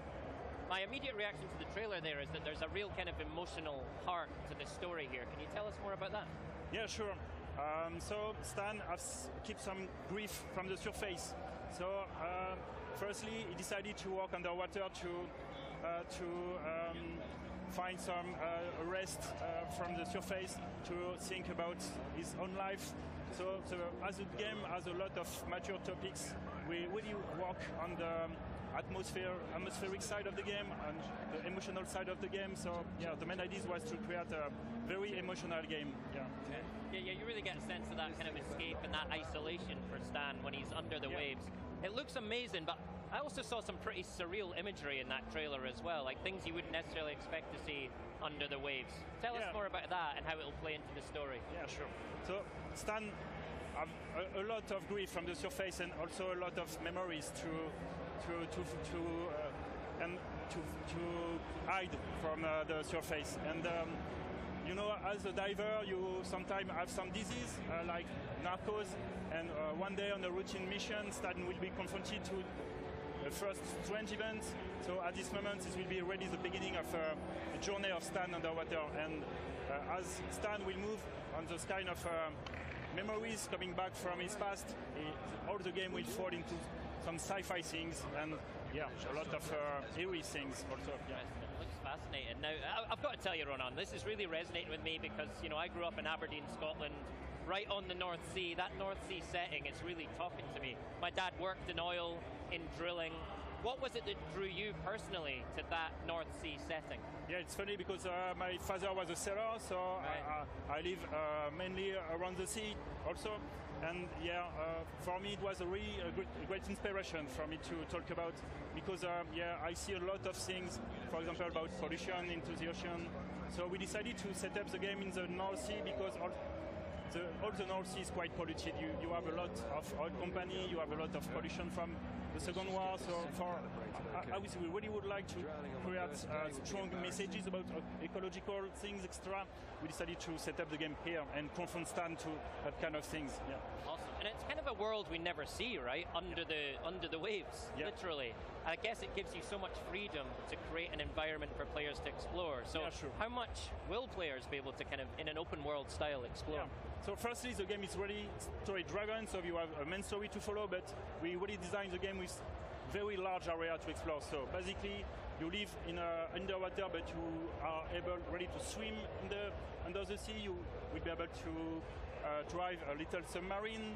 My immediate reaction to the trailer there is that there's a real kind of emotional heart to the story here. Can you tell us more about that? Yeah, sure. So Stan keeps some grief from the surface. So firstly, he decided to walk underwater to find some rest from the surface, to think about his own life. So as the game has a lot of mature topics, we really work on the atmospheric side of the game and the emotional side of the game. So yeah, the main idea was to create a very emotional game. Yeah. Yeah, you really get a sense of that kind of escape and that isolation for Stan when he's under the waves. It looks amazing, but I also saw some pretty surreal imagery in that trailer as well, like things you wouldn't necessarily expect to see under the waves. Tell us more about that and how it'll play into the story. Yeah, sure. So Stan have a lot of grief from the surface and also a lot of memories to hide from the surface. And you know, as a diver, you sometimes have some disease like narcos. And one day on a routine mission, Stan will be confronted to the first strange event. So at this moment, it will be already the beginning of a journey of Stan underwater. And as Stan will move on those kind of memories coming back from his past, all the game will fall into some sci-fi things and yeah, a lot of eerie things also. Yeah. It looks fascinating. Now, I've got to tell you, Ronan, this is really resonating with me because, you know, I grew up in Aberdeen, Scotland, right on the North Sea. That North Sea setting is really talking to me. My dad worked in oil, in drilling. What was it that drew you personally to that North Sea setting? Yeah, it's funny because my father was a sailor, so I live mainly around the sea also. And yeah, for me it was a really great inspiration for me to talk about because yeah, I see a lot of things, for example, about pollution into the ocean. So we decided to set up the game in the North Sea because all the North Sea is quite polluted. You have a lot of oil company, you have a lot of pollution from the Second War. So we really would like to create strong messages about ecological things, etc. We decided to set up the game here and confront Stan to that kind of things. Yeah. Awesome. And it's kind of a world we never see, right? Under the waves, literally. I guess it gives you so much freedom to create an environment for players to explore. So how much will players be able to kind of, in an open world style, explore? Yeah. So firstly, the game is really story-driven, so you have a main story to follow, but we really designed the game with very large area to explore. So basically, you live in underwater, but you are able really to swim under the sea. You will be able to drive a little submarine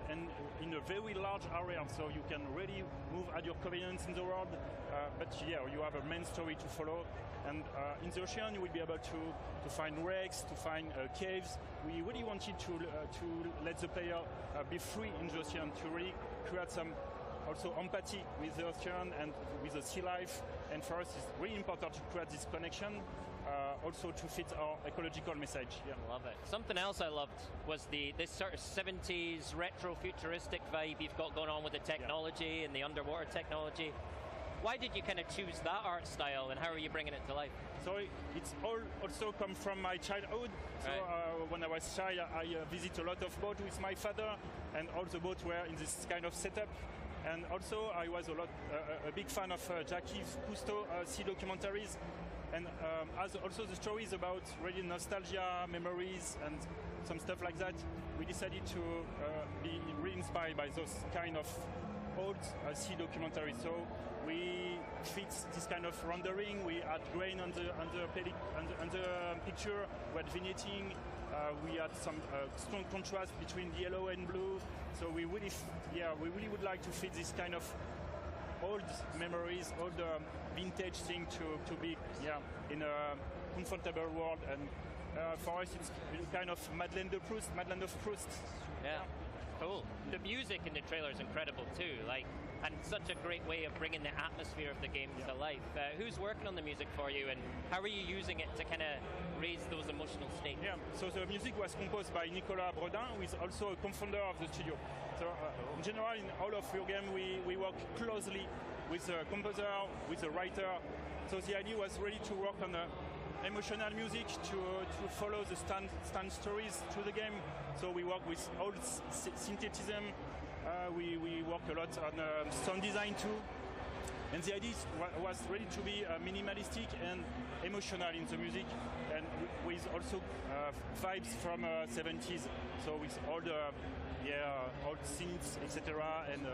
and in a very large area, so you can really move at your convenience in the world. But yeah, you have a main story to follow. And in the ocean, you will be able to find wrecks, to find caves. We really wanted to let the player be free in the ocean, to really create some also empathy with the ocean and with the sea life. And for us, it's really important to create this connection, also to fit our ecological message. Yeah. Love it. Something else I loved was this sort of 70s retro futuristic vibe you've got going on with the technology and the underwater technology. Why did you kind of choose that art style, and how are you bringing it to life? So it's all also come from my childhood. So when I was child, I visit a lot of boats with my father, and all the boats were in this kind of setup. And also I was a big fan of Jacques Cousteau sea documentaries, and as also the stories about really nostalgia, memories, and some stuff like that, we decided to be really inspired by those kind of old sea documentaries. So we fit this kind of rendering. We add grain on the picture. We had vignetting. We had some strong contrast between yellow and blue. So we really would like to fit this kind of old memories, old vintage thing to be in a comfortable world. And for us, it's kind of Madeleine de Proust. Yeah. Cool. The music in the trailer is incredible too, and such a great way of bringing the atmosphere of the game to life. Who's working on the music for you, and how are you using it to kind of raise those emotional states? Yeah, so the music was composed by Nicolas Bredin, who is also a co-founder of the studio. So in general, in all of your game, we work closely with the composer, with the writer. So the idea was really to work on emotional music to follow the stand stories through the game. So we work with old synthetism. We work a lot on sound design too. And the idea was really to be minimalistic and emotional in the music, and with also vibes from 70s. So with all the old synths, etc. And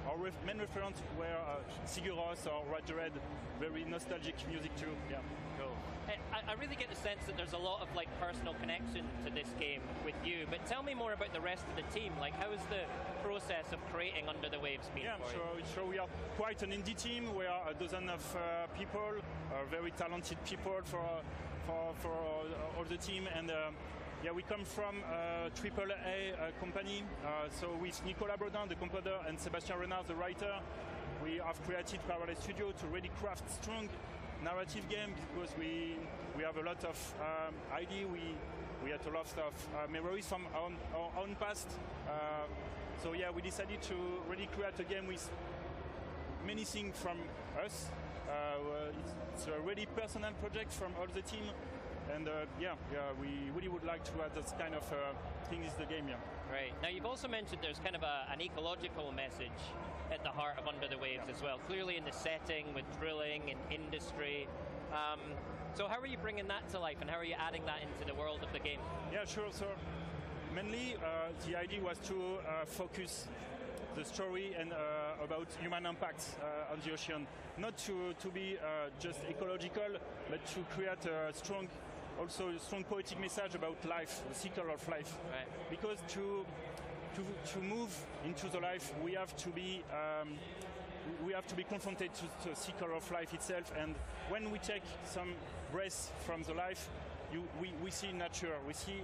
our main reference were Sigur Rós or Radiohead, very nostalgic music too. Yeah. Cool. I really get the sense that there's a lot of personal connection to this game with you, but tell me more about the rest of the team. How is the process of creating Under the Waves been for you? So we are quite an indie team. We are a dozen of people, very talented people for all the team, and we come from a AAA company. So with Nicolas Bredin, the composer, and Sébastien Renard, the writer, we have created Parallel Studio to really craft strong narrative game, because we have a lot of idea. We had a lot of memories from our own past. So we decided to really create a game with many things from us. It's a really personal project from all the team, and we really would like to add this kind of thing in the game. Right. Now you've also mentioned there's kind of an ecological message at the heart of Under the Waves as well, clearly in the setting with drilling and industry. So how are you bringing that to life, and how are you adding that into the world of the game? Yeah, sure. So mainly the idea was to focus the story and about human impacts on the ocean, not to be just ecological, but to create a strong poetic message about life, the cycle of life. Right. Because to move into the life, we have to be confronted to the cycle of life itself. And when we take some breath from the life, we see nature, we see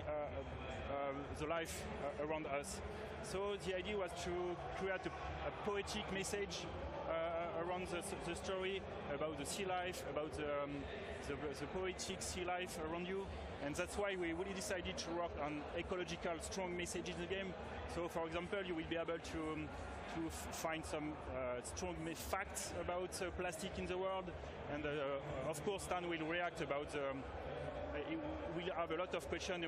the life around us. So the idea was to create a poetic message around the story about the sea life, about the poetic sea life around you. And that's why we really decided to work on ecological strong messages in the game. So for example, you will be able to find some strong facts about plastic in the world. And of course, Stan will react about we'll have a lot of questions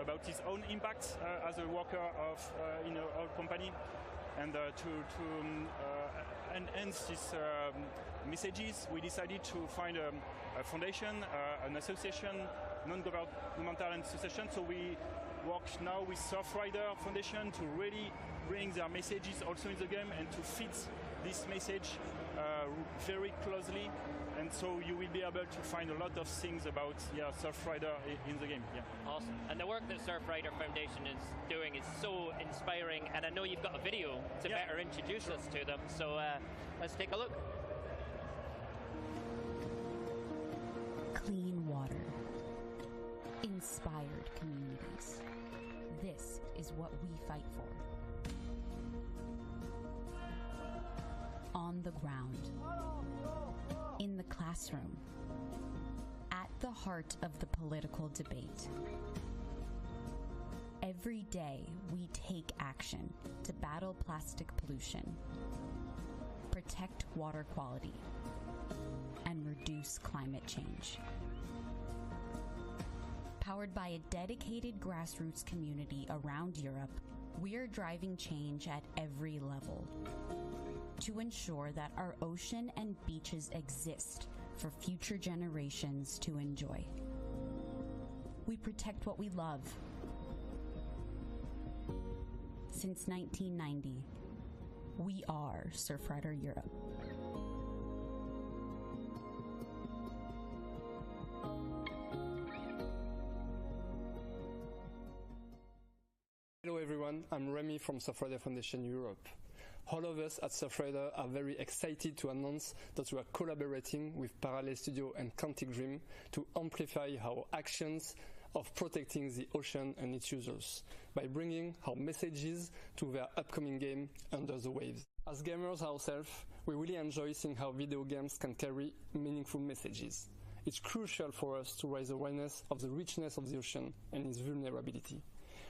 about his own impact as a worker in our company, and to enhance these messages, we decided to find a foundation, an association, non-governmental association. So we work now with Surfrider Foundation to really bring their messages also in the game and to fit this message very closely. And so you will be able to find a lot of things about Surfrider in the game. Yeah. Awesome. And the work that Surfrider Foundation is doing is so inspiring. And I know you've got a video to better introduce us to them. So let's take a look. Clean water. Inspired communities. This is what we fight for. On the ground. In the classroom. At the heart of the political debate. Every day we take action to battle plastic pollution, protect water quality, and reduce climate change. Powered by a dedicated grassroots community around Europe, we are driving change at every level to ensure that our ocean and beaches exist for future generations to enjoy. We protect what we love. Since 1990, we are Surfrider Europe. Hello everyone, I'm Remy from Surfrider Foundation Europe. All of us at Surfrider are very excited to announce that we are collaborating with Parallel Studio and Quantic Dream to amplify our actions of protecting the ocean and its users by bringing our messages to their upcoming game, Under the Waves. As gamers ourselves, we really enjoy seeing how video games can carry meaningful messages. It's crucial for us to raise awareness of the richness of the ocean and its vulnerability.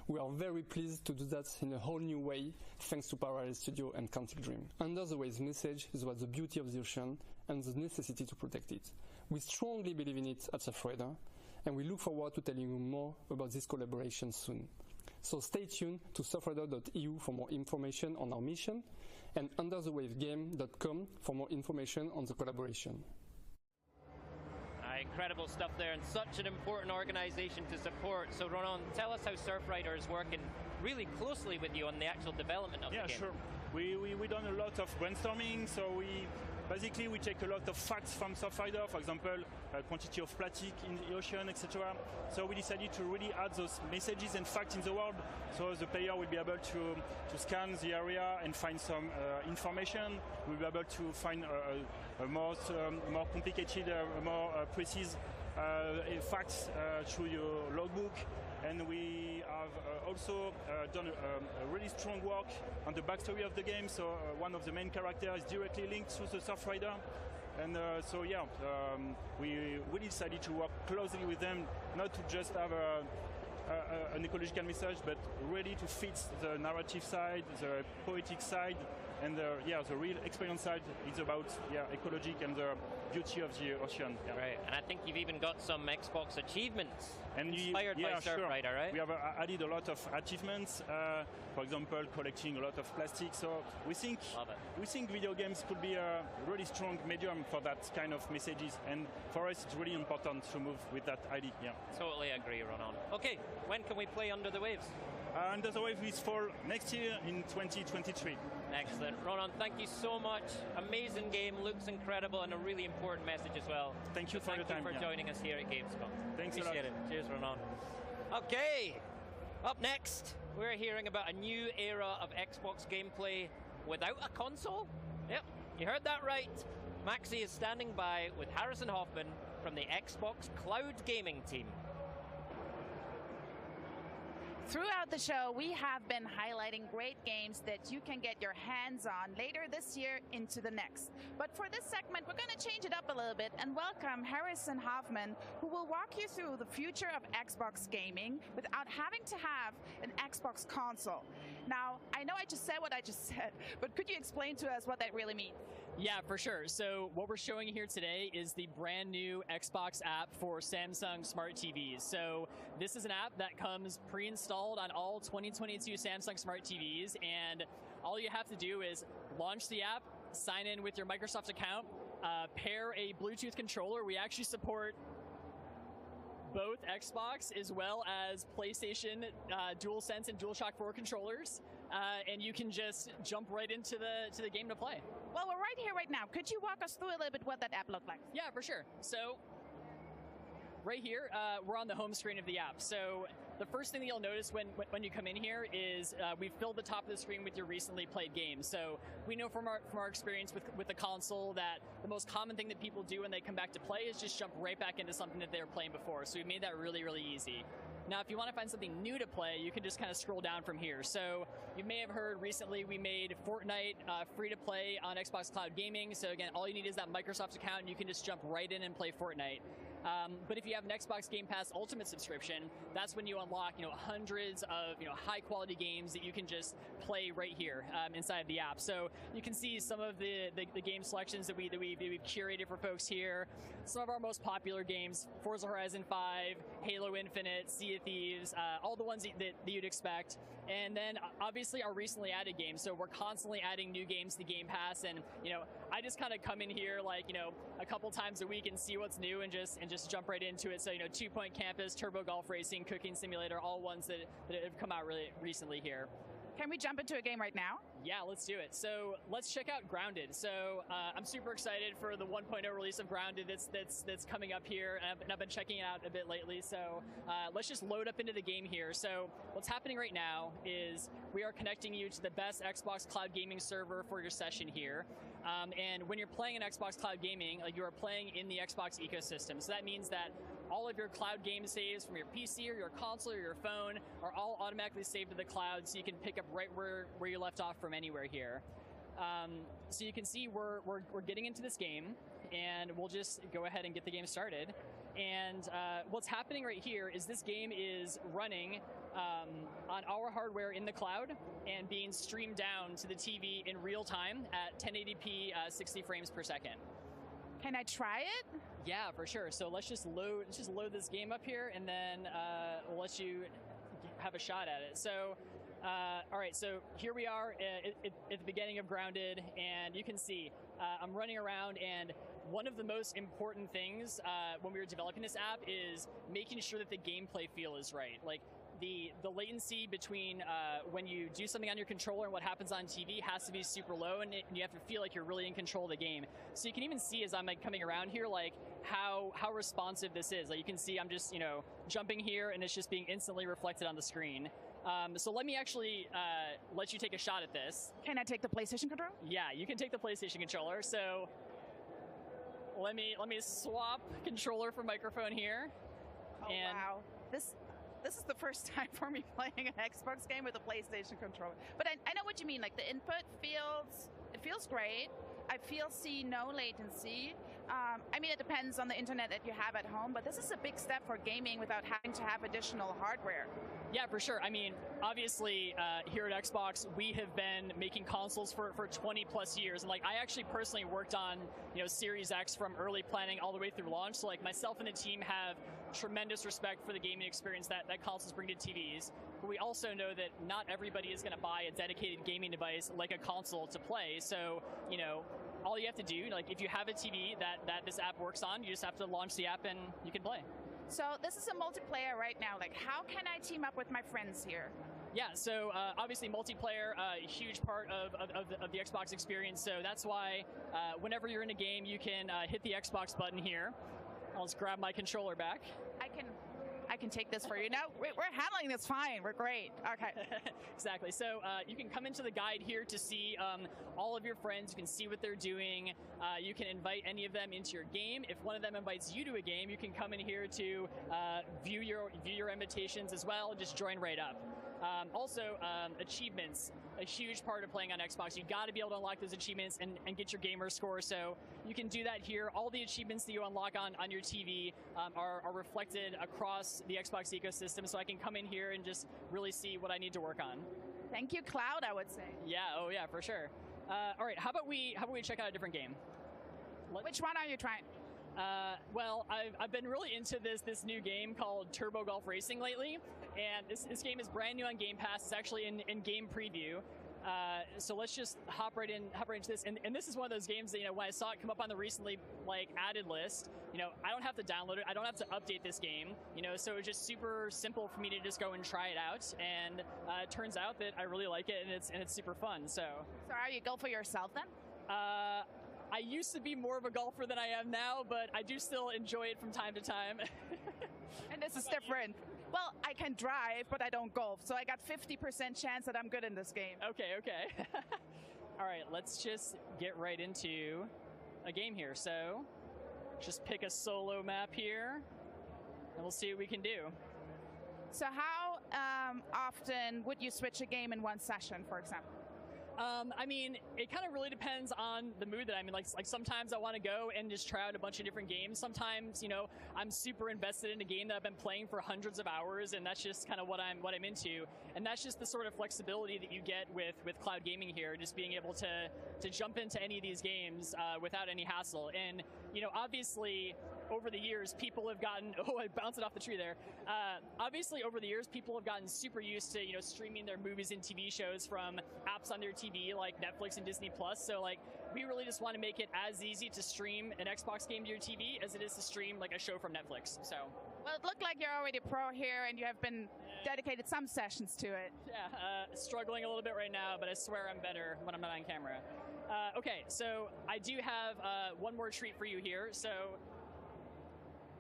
We are very pleased to do that in a whole new way, thanks to Parallel Studio and Quantic Dream. Under the Waves message is about the beauty of the ocean and the necessity to protect it. We strongly believe in it at Surfrider, and we look forward to telling you more about this collaboration soon. So stay tuned to surfrider.eu for more information on our mission, and underthewavegame.com for more information on the collaboration. Incredible stuff there, and such an important organization to support. So Ronan, tell us how Surfrider is working really closely with you on the actual development of the game. Yeah, sure. We done a lot of brainstorming, so we take a lot of facts from Surfrider, for example, quantity of plastic in the ocean, etc. So we decided to really add those messages and facts in the world, so the player will be able to scan the area and find some information. We'll be able to find a more complicated, more precise facts through your logbook. And we have also done a really strong work on the backstory of the game. So one of the main characters is directly linked to the Surfrider. And we really decided to work closely with them, not to just have an ecological message, but really to fit the narrative side, the poetic side, and the real experience side is about ecology and the beauty of the ocean. Yeah. Right, and I think you've even got some Xbox achievements inspired by Surfrider, sure. Right? We have added a lot of achievements, for example, collecting a lot of plastic. So we think video games could be a really strong medium for that kind of messages, and for us it's really important to move with that idea. Yeah. Totally agree, Ronan. Okay, when can we play Under the Waves? Under the Waves is for next year in 2023. Excellent. Ronan, thank you so much. Amazing game, looks incredible, and a really important message as well. Thank you for your time. Thank you for joining us here at Gamescom. Thanks Appreciate a lot. it. Cheers, Ronan. Okay, up next, we're hearing about a new era of Xbox gameplay without a console. Yep, you heard that right. Maxi is standing by with Harrison Hoffman from the Xbox Cloud Gaming team. Throughout the show, we have been highlighting great games that you can get your hands on later this year into the next. But for this segment, we're going to change it up a little bit and welcome Harrison Hoffman, who will walk you through the future of Xbox gaming without having to have an Xbox console. Now, I know I just said what I just said, but could you explain to us what that really means? Yeah, for sure. So what we're showing here today is the brand new Xbox app for Samsung Smart TVs. So this is an app that comes pre-installed on all 2022 Samsung Smart TVs, and all you have to do is launch the app, sign in with your Microsoft account, pair a Bluetooth controller. We actually support both Xbox as well as PlayStation DualSense and DualShock 4 controllers, and you can just jump right into the game to play. Well, we're right here right now. Could you walk us through a little bit what that app looked like? Yeah, for sure. So right here, we're on the home screen of the app. So the first thing that you'll notice when you come in here is we've filled the top of the screen with your recently played games. So we know from our experience with the console that the most common thing that people do when they come back to play is just jump right back into something that they were playing before. So we made that really, really easy. Now, if you want to find something new to play, you can just kind of scroll down from here. So you may have heard recently we made Fortnite free to play on Xbox Cloud Gaming. So again, all you need is that Microsoft account, and you can just jump right in and play Fortnite. But if you have an Xbox Game Pass Ultimate subscription, that's when you unlock, hundreds of, high quality games that you can just play right here inside the app. So you can see some of the game selections that we've curated for folks here. Some of our most popular games: Forza Horizon 5, Halo Infinite, Sea of Thieves, all the ones that you'd expect. And then obviously our recently added games. So we're constantly adding new games to Game Pass, and I just kind of come in here a couple times a week and see what's new and just jump right into it. So 2 Point Campus, Turbo Golf Racing, Cooking Simulator, all ones that have come out really recently here. Can we jump into a game right now? Yeah, let's do it. So let's check out Grounded. So I'm super excited for the 1.0 release of Grounded that's coming up here, and I've been checking it out a bit lately. So let's just load up into the game here. So what's happening right now is we are connecting you to the best Xbox Cloud Gaming server for your session here. And when you're playing in Xbox Cloud Gaming, you are playing in the Xbox ecosystem. So that means that all of your cloud game saves from your PC or your console or your phone are all automatically saved to the cloud, so you can pick up right where you left off from anywhere here. So you can see we're getting into this game, and we'll just go ahead and get the game started. And what's happening right here is this game is running on our hardware in the cloud and being streamed down to the TV in real time at 1080p 60 frames per second. Can I try it? Yeah, for sure. So let's just load this game up here, and then we'll let you have a shot at it. So, all right. So here we are at the beginning of Grounded, and you can see I'm running around. And one of the most important things when we were developing this app is making sure that the gameplay feel is right. Like the latency between when you do something on your controller and what happens on TV has to be super low, and you have to feel like you're really in control of the game. So you can even see as I'm coming around here, how responsive this is. You can see I'm just jumping here, and it's just being instantly reflected on the screen. So let me actually let you take a shot at this. Can I take the PlayStation controller? Yeah, you can take the PlayStation controller. So let me swap controller for microphone here. Oh, wow. This is the first time for me playing an Xbox game with a PlayStation controller. But I know what you mean. The input feels great. I see no latency. It depends on the internet that you have at home, but this is a big step for gaming without having to have additional hardware. Yeah, for sure. Obviously, here at Xbox, we have been making consoles for 20 plus years. And I actually personally worked on, Series X from early planning all the way through launch. So myself and the team have tremendous respect for the gaming experience that consoles bring to TVs. But we also know that not everybody is going to buy a dedicated gaming device like a console to play. So, all you have to do, if you have a TV that this app works on, you just have to launch the app and you can play. So this is a multiplayer right now. How can I team up with my friends here? Yeah, so obviously multiplayer, a huge part of the Xbox experience. So that's why whenever you're in a game, you can hit the Xbox button here. I'll just grab my controller back. I can take this for you. No, we're handling this fine. We're great. Okay. Exactly. So you can come into the guide here to see all of your friends. You can see what they're doing. You can invite any of them into your game. If one of them invites you to a game, you can come in here to view your invitations as well and just join right up. Also, achievements, a huge part of playing on Xbox. You've got to be able to unlock those achievements and get your gamer score. So you can do that here. All the achievements that you unlock on your TV are reflected across the Xbox ecosystem. So I can come in here and just really see what I need to work on. Thank you, Cloud, I would say. Yeah, oh yeah, for sure. All right, how about we check out a different game? Which one are you trying? Well, I've been really into this new game called Turbo Golf Racing lately, and this game is brand new on Game Pass. It's actually in game preview. So let's just hop right into this. And this is one of those games that, you know, when I saw it come up on the recently added list, you know, I don't have to download it. I don't have to update this game, you know, so it's just super simple for me to just go and try it out. And it turns out that I really like it, and it's super fun. So are you a golfer yourself then? I used to be more of a golfer than I am now, but I do still enjoy it from time to time. And this is different. Well, I can drive, but I don't golf, so I got 50% chance that I'm good in this game. Okay. All right, let's just get right into a game here. So just pick a solo map here, and we'll see what we can do. So how often would you switch a game in one session, for example? I mean, it kind of really depends on the mood that I'm in. Like sometimes I want to go and just try out a bunch of different games. Sometimes, you know, I'm super invested in a game that I've been playing for hundreds of hours, and that's just kind of what I'm into. And that's just the sort of flexibility that you get with cloud gaming here, just being able to jump into any of these games without any hassle. And, you know, obviously, over the years, people have gotten, I bounced it off the tree there. Obviously, over the years, people have gotten super used to, you know, streaming their movies and TV shows from apps on their TV like Netflix and Disney Plus. So, like, we really just want to make it as easy to stream an Xbox game to your TV as it is to stream, like, a show from Netflix. So. Well, it looked like you're already pro here, and you have been dedicated some sessions to it. Yeah, struggling a little bit right now, but I swear I'm better when I'm not on camera. Okay, so I do have one more treat for you here. So.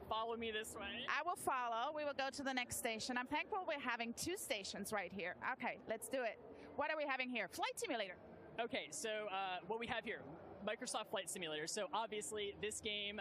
Follow me this way. I will follow. We will go to the next station. I'm thankful we're having 2 stations right here. Okay, let's do it. What are we having here? Flight Simulator. Okay, so what we have here, Microsoft Flight Simulator. So obviously this game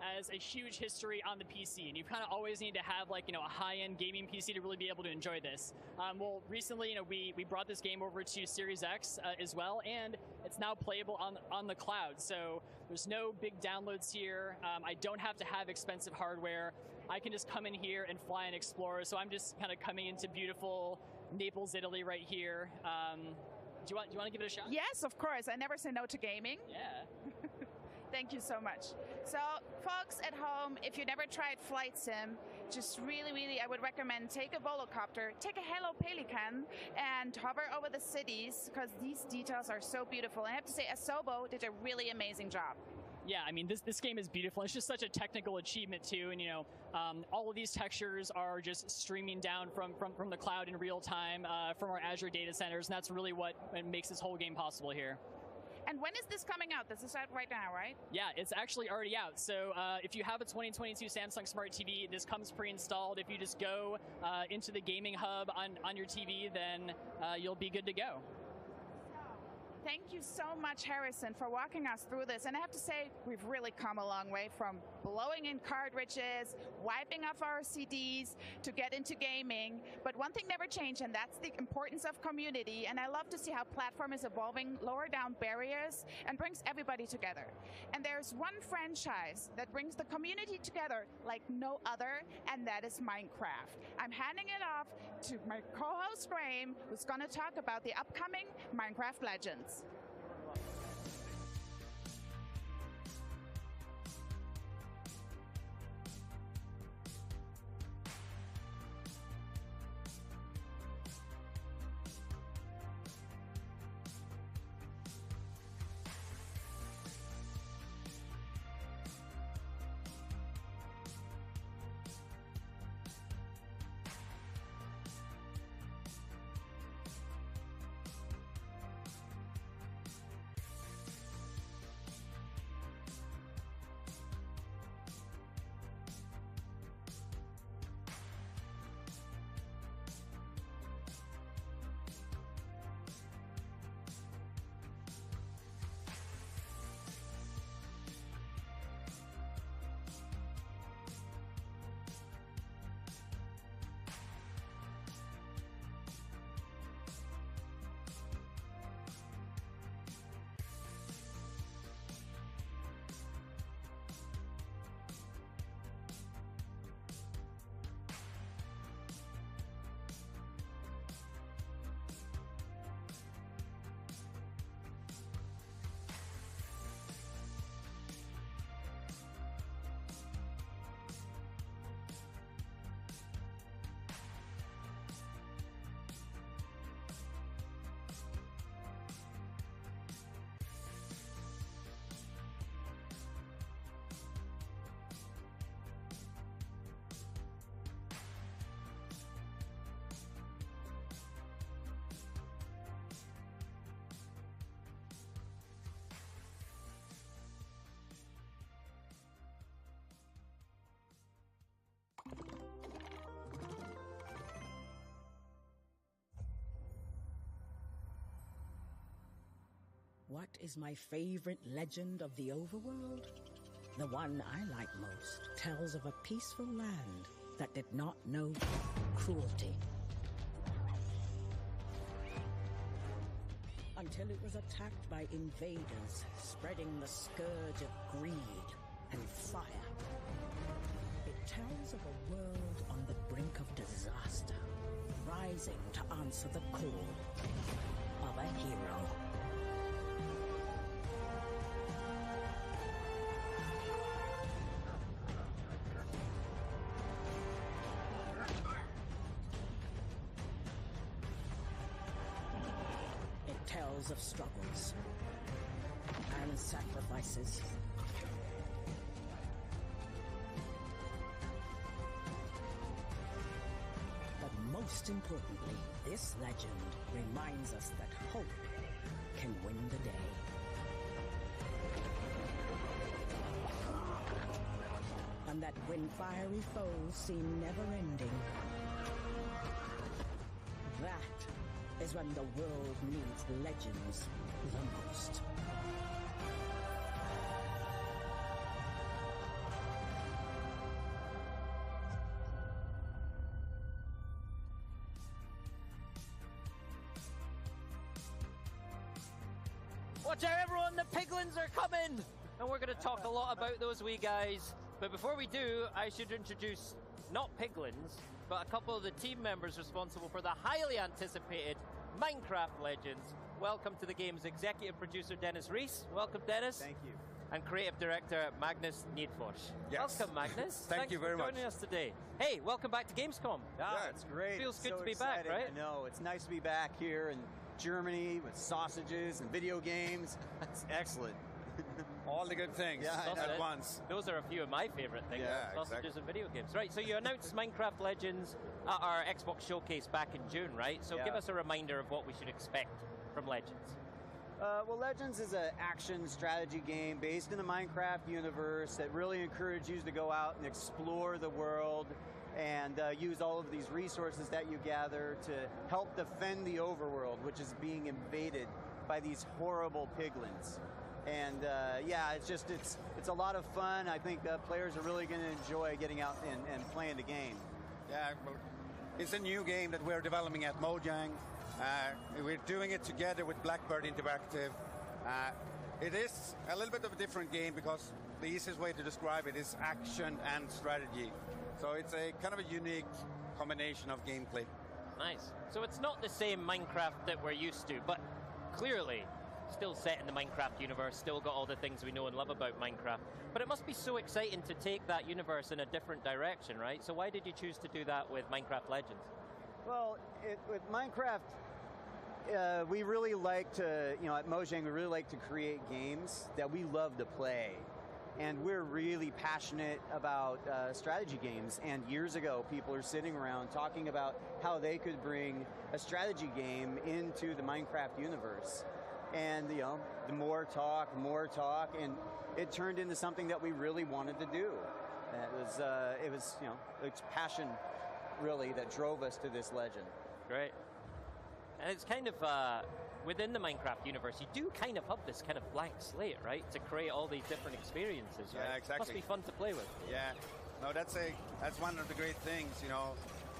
has a huge history on the PC, and you kind of always need to have, like, you know, a high-end gaming PC to really be able to enjoy this. Well, recently, you know, we brought this game over to Series X as well, and it's now playable on the cloud. So there's no big downloads here. I don't have to have expensive hardware. I can just come in here and fly and explore. So I'm just kind of coming into beautiful Naples, Italy right here. Do you want to give it a shot? Yes, of course. I never say no to gaming. Yeah. Thank you so much. So, folks at home, if you never tried Flight Sim, just really, I would recommend take a volocopter, take a Hello Pelican, and hover over the cities, because these details are so beautiful. And I have to say, Asobo did a really amazing job. Yeah, I mean, this game is beautiful. It's just such a technical achievement, too. And, you know, all of these textures are just streaming down from the cloud in real time from our Azure data centers, and that's really what makes this whole game possible here. And when is this coming out? This is out right now, right? Yeah, it's actually already out. So if you have a 2022 Samsung Smart TV, this comes pre-installed. If you just go into the gaming hub on your TV, then you'll be good to go. Thank you so much, Harrison, for walking us through this. And I have to say, we've really come a long way from blowing in cartridges, wiping off our CDs, to get into gaming. But one thing never changed, and that's the importance of community. And I love to see how platform is evolving, lower down barriers, and brings everybody together. And there's one franchise that brings the community together like no other, and that is Minecraft. I'm handing it off to my co-host, Graham, who's going to talk about the upcoming Minecraft Legends. What is my favorite legend of the overworld? The one I like most tells of a peaceful land that did not know cruelty. Until it was attacked by invaders, spreading the scourge of greed and fire. It tells of a world on the brink of disaster, rising to answer the call of a hero. It tells of struggles and sacrifices. Most importantly, this legend reminds us that hope can win the day. And that when fiery foes seem never-ending, that is when the world needs legends the most. Watch out everyone, the piglins are coming! And we're going to talk a lot about those wee guys. But before we do, I should introduce not piglins, but a couple of the team members responsible for the highly anticipated Minecraft Legends. Welcome to the game's executive producer, Dennis Reese. Welcome, Dennis. Thank you. And creative director, Magnus Niedfors. Yes. Welcome, Magnus. Thank you very much for joining us today. Hey, welcome back to Gamescom. Yeah, it's great. Feels good so to be excited. back, right? I know. It's nice to be back here in Germany with sausages and video games. It's excellent. All the good things at once. Those are a few of my favorite things. Yeah, sausages exactly. and video games. Right, so you announced Minecraft Legends at our Xbox Showcase back in June, right? So give us a reminder of what we should expect from Legends. Well, Legends is an action strategy game based in the Minecraft universe that really encourages you to go out and explore the world and use all of these resources that you gather to help defend the overworld, which is being invaded by these horrible piglins. And yeah, it's a lot of fun. I think players are really going to enjoy getting out and playing the game. Yeah, well, it's a new game that we're developing at Mojang. We're doing it together with Blackbird Interactive. It is a little bit of a different game because the easiest way to describe it is action and strategy. So it's a kind of a unique combination of gameplay. Nice. So it's not the same Minecraft that we're used to, but clearly still set in the Minecraft universe, still got all the things we know and love about Minecraft. But it must be so exciting to take that universe in a different direction, right? So why did you choose to do that with Minecraft Legends? Well, with Minecraft, we really like to, at Mojang, we really like to create games that we love to play. And we're really passionate about strategy games. And years ago, people are sitting around talking about how they could bring a strategy game into the Minecraft universe. And, the more talk, and it turned into something that we really wanted to do. And it was it's passion, really, that drove us to this legend. Great. And it's kind of, within the Minecraft universe, you do kind of have this kind of blank slate, right? To create all these different experiences, right? Yeah, exactly. Must be fun to play with. Yeah. No, that's one of the great things,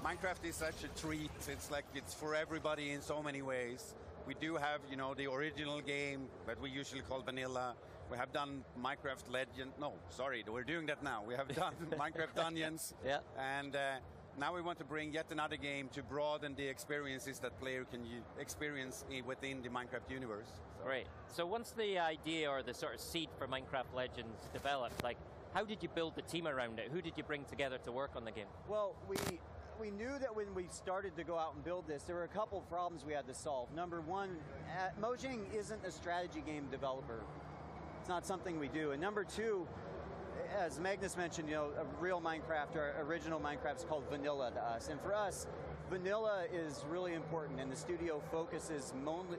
Minecraft is such a treat. It's like it's for everybody in so many ways. We do have, the original game that we usually call vanilla. We have done Minecraft Legend. No, sorry, we're doing that now. We have done Minecraft Dungeons. Yeah. And now we want to bring yet another game to broaden the experiences that player can experience within the Minecraft universe. So. Great. So once the idea or the sort of seed for Minecraft Legends developed, how did you build the team around it? Who did you bring together to work on the game? Well, we knew that when we started to go out and build this, there were a couple of problems we had to solve. Number one, Mojang isn't a strategy game developer. It's not something we do. And number two, as Magnus mentioned, a real Minecraft or original Minecraft is called vanilla to us. And for us, vanilla is really important, and the studio focuses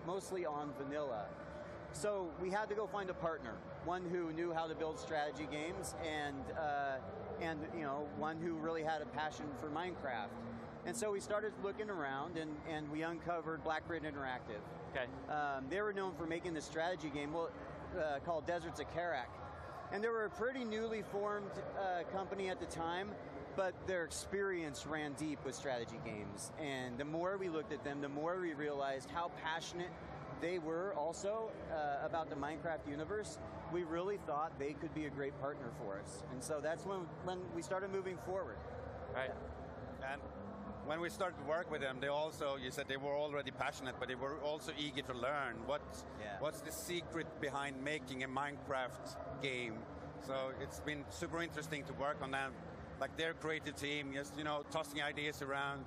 mostly on vanilla. So we had to go find a partner, one who knew how to build strategy games, and one who really had a passion for Minecraft. And so we started looking around, and we uncovered Blackbird Interactive. Okay. They were known for making this strategy game called Deserts of Karak. And they were a pretty newly formed company at the time, but their experience ran deep with strategy games. And the more we looked at them, the more we realized how passionate they were also about the Minecraft universe. We really thought they could be a great partner for us. And so that's when we started moving forward. Right. Yeah. And when we started to work with them, they also, you said they were already passionate, but they were also eager to learn what's the secret behind making a Minecraft game. So it's been super interesting to work on that. Like their creative team, just, tossing ideas around.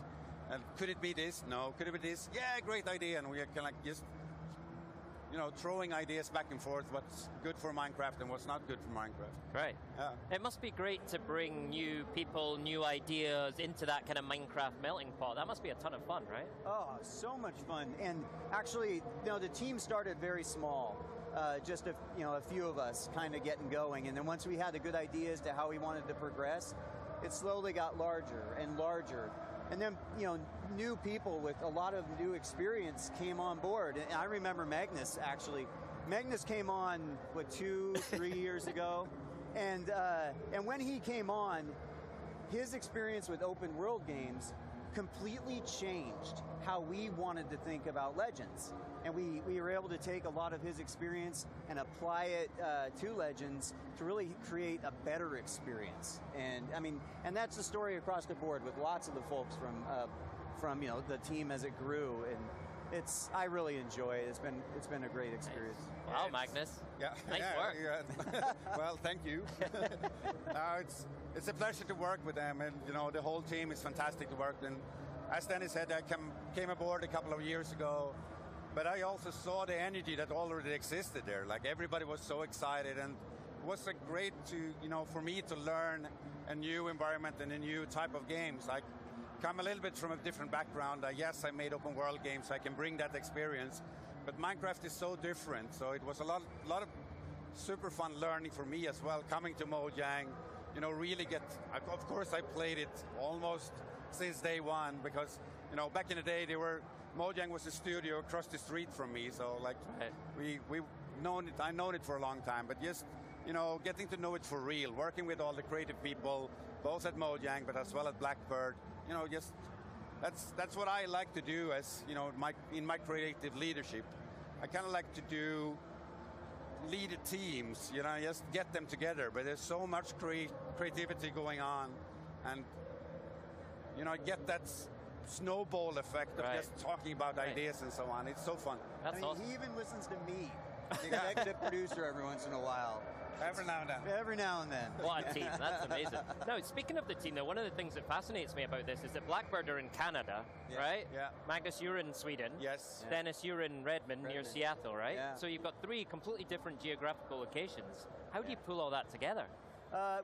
And could it be this? No. Could it be this? Yeah, great idea. And we are kind of just, throwing ideas back and forth, what's good for Minecraft and what's not good for Minecraft. Right. Yeah. It must be great to bring new people, new ideas into that kind of Minecraft melting pot. That must be a ton of fun, right? Oh, so much fun. And actually, the team started very small. Just a few of us kind of getting going. And then once we had a good idea as to how we wanted to progress, it slowly got larger and larger. And then, new people with a lot of new experience came on board. And I remember Magnus, actually. Magnus came on, 2-3 years ago? And when he came on, his experience with open world games completely changed how we wanted to think about Legends. And we were able to take a lot of his experience and apply it to Legends to really create a better experience. And that's the story across the board with lots of the folks from the team as it grew. And I really enjoy it. It's been a great experience. Wow, Magnus. Yeah. Nice work. Yeah. Well, thank you. It's a pleasure to work with them, and the whole team is fantastic to work with. And as Dennis said, I came aboard a couple of years ago, but I also saw the energy that already existed there. Like everybody was so excited, and it was great for me to learn a new environment and a new type of games. I come a little bit from a different background. Yes, I made open world games, so I can bring that experience. But Minecraft is so different, so it was a lot of super fun learning for me as well, coming to Mojang, really of course I played it almost since day one, because, back in the day Mojang was a studio across the street from me, so we've known it, I've known it for a long time, but just, getting to know it for real, working with all the creative people, both at Mojang, but as well at Blackbird, that's what I like to do as, in my creative leadership. I kind of like to lead teams, just get them together, but there's so much creativity going on, and, get that snowball effect of just talking about ideas and so on. It's so fun. That's awesome. He even listens to me, the executive producer, every once in a while. Every now and then. Every now and then. What a team. That's amazing. Now, speaking of the team, though, one of the things that fascinates me about this is that Blackbird are in Canada, right? Yeah. Magnus, you're in Sweden. Yes. Dennis, you're in Redmond, near Seattle, right? Yeah. So you've got 3 completely different geographical locations. How do you pull all that together?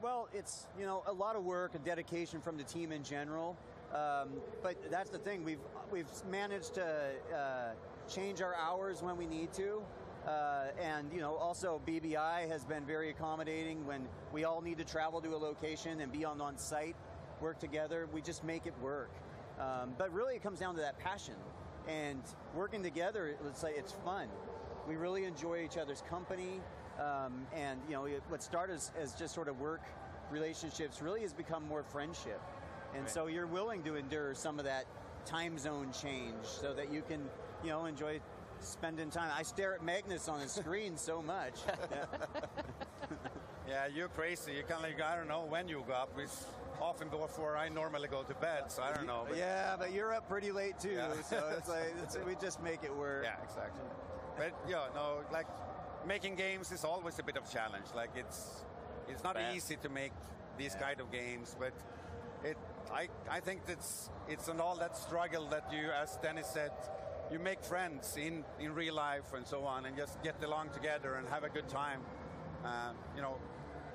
Well, it's, a lot of work and dedication from the team in general. But that's the thing. We've managed to change our hours when we need to. And also BBI has been very accommodating when we all need to travel to a location and be on site, work together. We just make it work. But really it comes down to that passion and working together. Let's say it's fun. We really enjoy each other's company. And what started as just sort of work relationships really has become more friendship. And so you're willing to endure some of that time zone change so that you can, enjoy spending time. I stare at Magnus on the screen so much. Yeah, you're crazy. You kind of I don't know when you go up. It's often before I normally go to bed, so I don't know. But yeah, but you're up pretty late too, so we just make it work. Yeah, exactly. But making games is always a bit of a challenge. Like it's not easy to make these kind of games, but I think it's all that struggle that you, as Dennis said, you make friends in real life and so on, and just get along together and have a good time.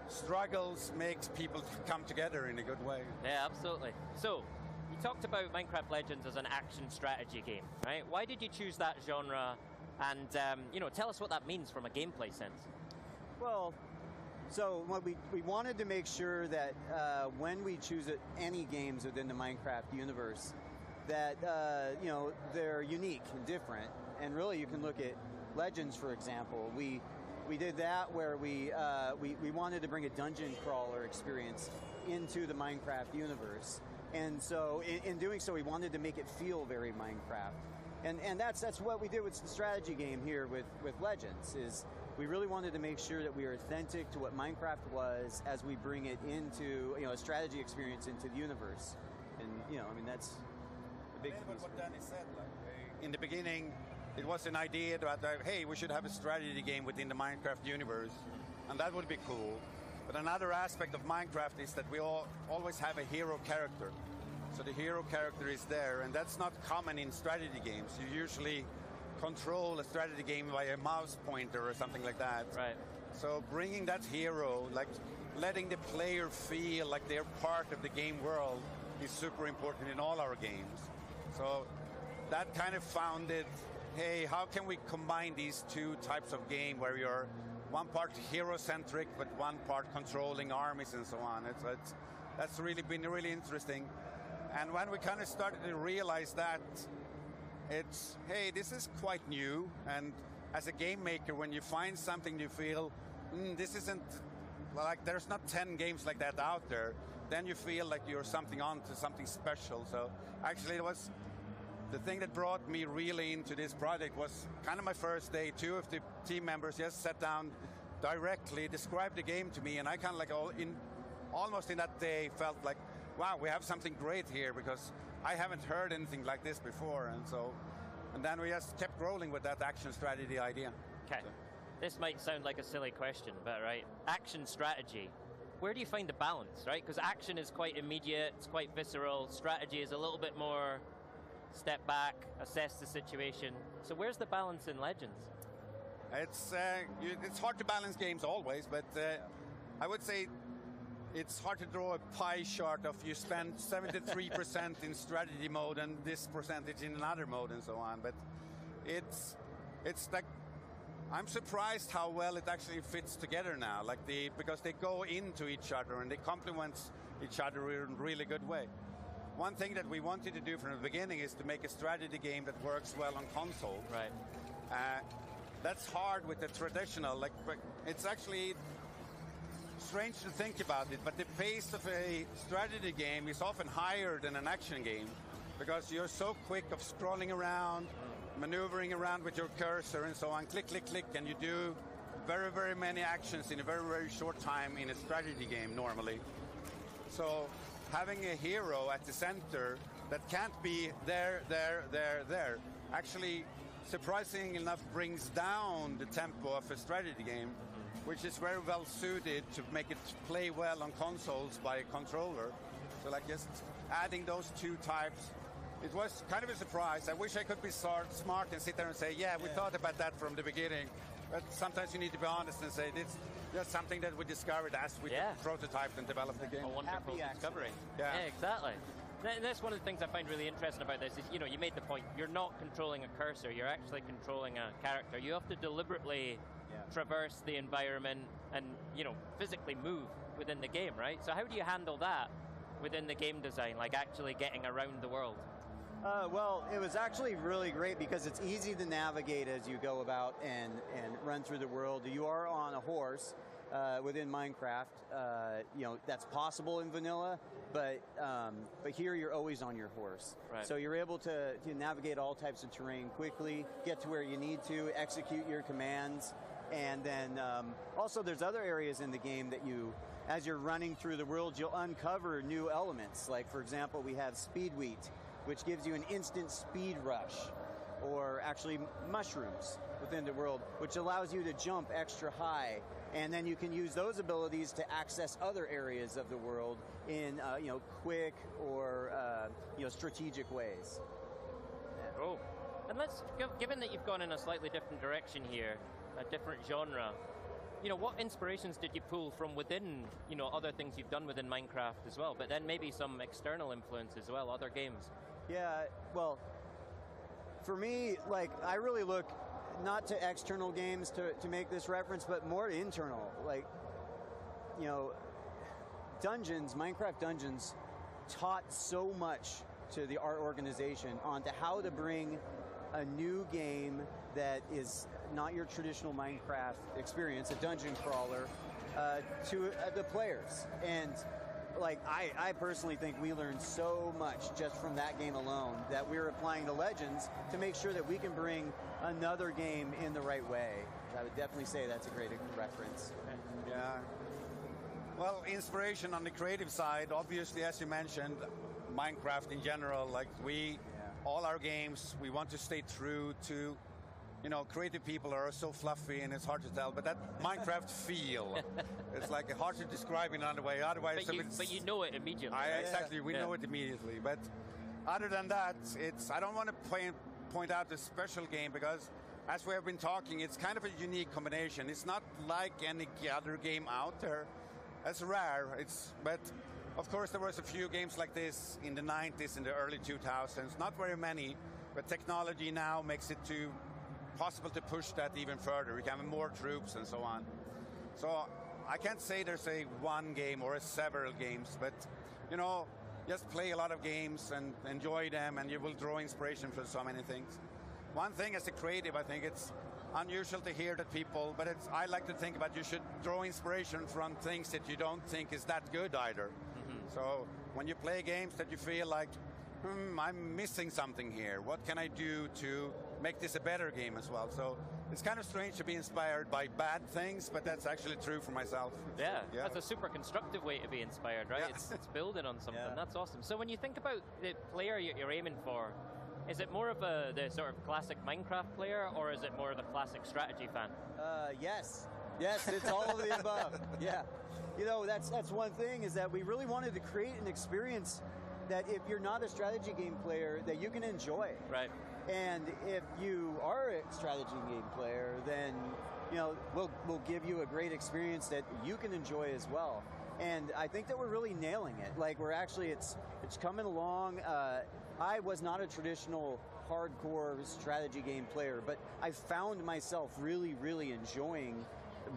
Struggles makes people come together in a good way. Yeah, absolutely. So, you talked about Minecraft Legends as an action strategy game, right? Why did you choose that genre? And tell us what that means from a gameplay sense. Well, so what we wanted to make sure that when we choose any games within the Minecraft universe, that you know, they're unique and different. And really, you can look at Legends, for example. We did that where we wanted to bring a dungeon crawler experience into the Minecraft universe. And so in doing so, we wanted to make it feel very Minecraft. And that's what we did with the strategy game here with Legends, is we really wanted to make sure that we are authentic to what Minecraft was as we bring it into, you know, a strategy experience into the universe. And, you know, I mean, that's a big piece. What Danny said, like, in the beginning, it was an idea that, hey, we should have a strategy game within the Minecraft universe, and that would be cool. But another aspect of Minecraft is that we always have a hero character. So the hero character is there, and that's not common in strategy games. You usually control a strategy game by a mouse pointer or something like that. Right. So bringing that hero, like letting the player feel like they're part of the game world, is super important in all our games. So that kind of founded, hey, how can we combine these two types of game where you're one part hero-centric, but one part controlling armies and so on. That's really been really interesting. And when we kind of started to realize that, it's, hey, this is quite new. And as a game maker, when you find something you feel, this isn't, like there's not 10 games like that out there, then you feel like you're something on to something special. So actually it was, the thing that brought me really into this project was kind of my first day. 2 of the team members just sat down directly, described the game to me, and I kind of like almost in that day felt like, wow, we have something great here, because I haven't heard anything like this before. And then we just kept rolling with that action strategy idea. Okay. So. This might sound like a silly question, but right, action strategy. Where do you find the balance, right? Because action is quite immediate, it's quite visceral. Strategy is a little bit more step back, assess the situation. So where's the balance in Legends? It's hard to balance games always, but I would say it's hard to draw a pie chart of you spend 73% in strategy mode and this percentage in another mode and so on. But it's like, I'm surprised how well it actually fits together now, like because they go into each other and they complement each other in a really good way. One thing that we wanted to do from the beginning is to make a strategy game that works well on console. Right. That's hard with the traditional, like, it's actually strange to think about it, but the pace of a strategy game is often higher than an action game, because you're so quick of scrolling around, maneuvering around with your cursor and so on, click, click, click, and you do very, very many actions in a very, very short time in a strategy game normally. So having a hero at the center that can't be there, actually, surprisingly enough, brings down the tempo of a strategy game, which is very well suited to make it play well on consoles by a controller. So like just adding those two types, it was kind of a surprise. I wish I could be smart and sit there and say, yeah, we thought about that from the beginning. But sometimes you need to be honest and say, this is something that we discovered as we prototyped and developed the game. A wonderful discovery. Yeah, exactly. And that's one of the things I find really interesting about this is, you know, you made the point, you're not controlling a cursor, you're actually controlling a character. You have to deliberately traverse the environment and, you know, physically move within the game, right? So how do you handle that within the game design, like actually getting around the world? Well, it was actually really great because it's easy to navigate as you go about and run through the world. You are on a horse within Minecraft. You know, that's possible in vanilla, but here you're always on your horse. Right. So you're able to navigate all types of terrain quickly, get to where you need to, execute your commands, and then also there's other areas in the game that as you're running through the world, you'll uncover new elements. Like, for example, we have Speed Wheat, which gives you an instant speed rush, or actually mushrooms within the world, which allows you to jump extra high. And then you can use those abilities to access other areas of the world in you know, quick or you know, strategic ways. Oh, and given that you've gone in a slightly different direction here, a different genre, you know, what inspirations did you pull from within, you know, other things you've done within Minecraft as well, but then maybe some external influence as well, other games? Yeah, well, for me, like, I really look not to external games to make this reference, but more internal. Like, you know, Minecraft Dungeons taught so much to the art organization onto how to bring a new game that is not your traditional Minecraft experience, a dungeon crawler, to the players. And like I personally think we learned so much just from that game alone that we're applying to Legends to make sure that we can bring another game in the right way. I would definitely say that's a great reference. Yeah. Well, inspiration on the creative side, obviously, as you mentioned, Minecraft in general, like all our games, we want to stay true to, creative people are so fluffy and it's hard to tell, but that Minecraft feel, it's like hard to describe in another way. Otherwise, but you know it immediately. Exactly, we know it immediately. But other than that, I don't want to point out the special game because, as we have been talking, it's kind of a unique combination. It's not like any other game out there. It's rare. But of course, there was a few games like this in the 90s, in the early 2000s. Not very many, but technology now makes it possible to push that even further. We can have more troops and so on. So I can't say there's a one game or several games, but just play a lot of games and enjoy them, and you will draw inspiration from so many things. One thing as a creative, I think it's unusual to hear that people, but I like to think about you should draw inspiration from things that you don't think is that good either. Mm-hmm. So when you play games that you feel like, I'm missing something here. What can I do to make this a better game as well? So it's kind of strange to be inspired by bad things, but that's actually true for myself. Yeah. That's a super constructive way to be inspired, right? Yeah. It's building on something. Yeah. That's awesome. So when you think about the player you're aiming for, is it more of the sort of classic Minecraft player, or is it more of a classic strategy fan? Yes, it's all of the above. Yeah, that's one thing, is that we really wanted to create an experience that if you're not a strategy game player, that you can enjoy. Right. And if you are a strategy game player, then we'll give you a great experience that you can enjoy as well. And I think that we're really nailing it. Like it's coming along. I was not a traditional hardcore strategy game player, but I found myself really, really enjoying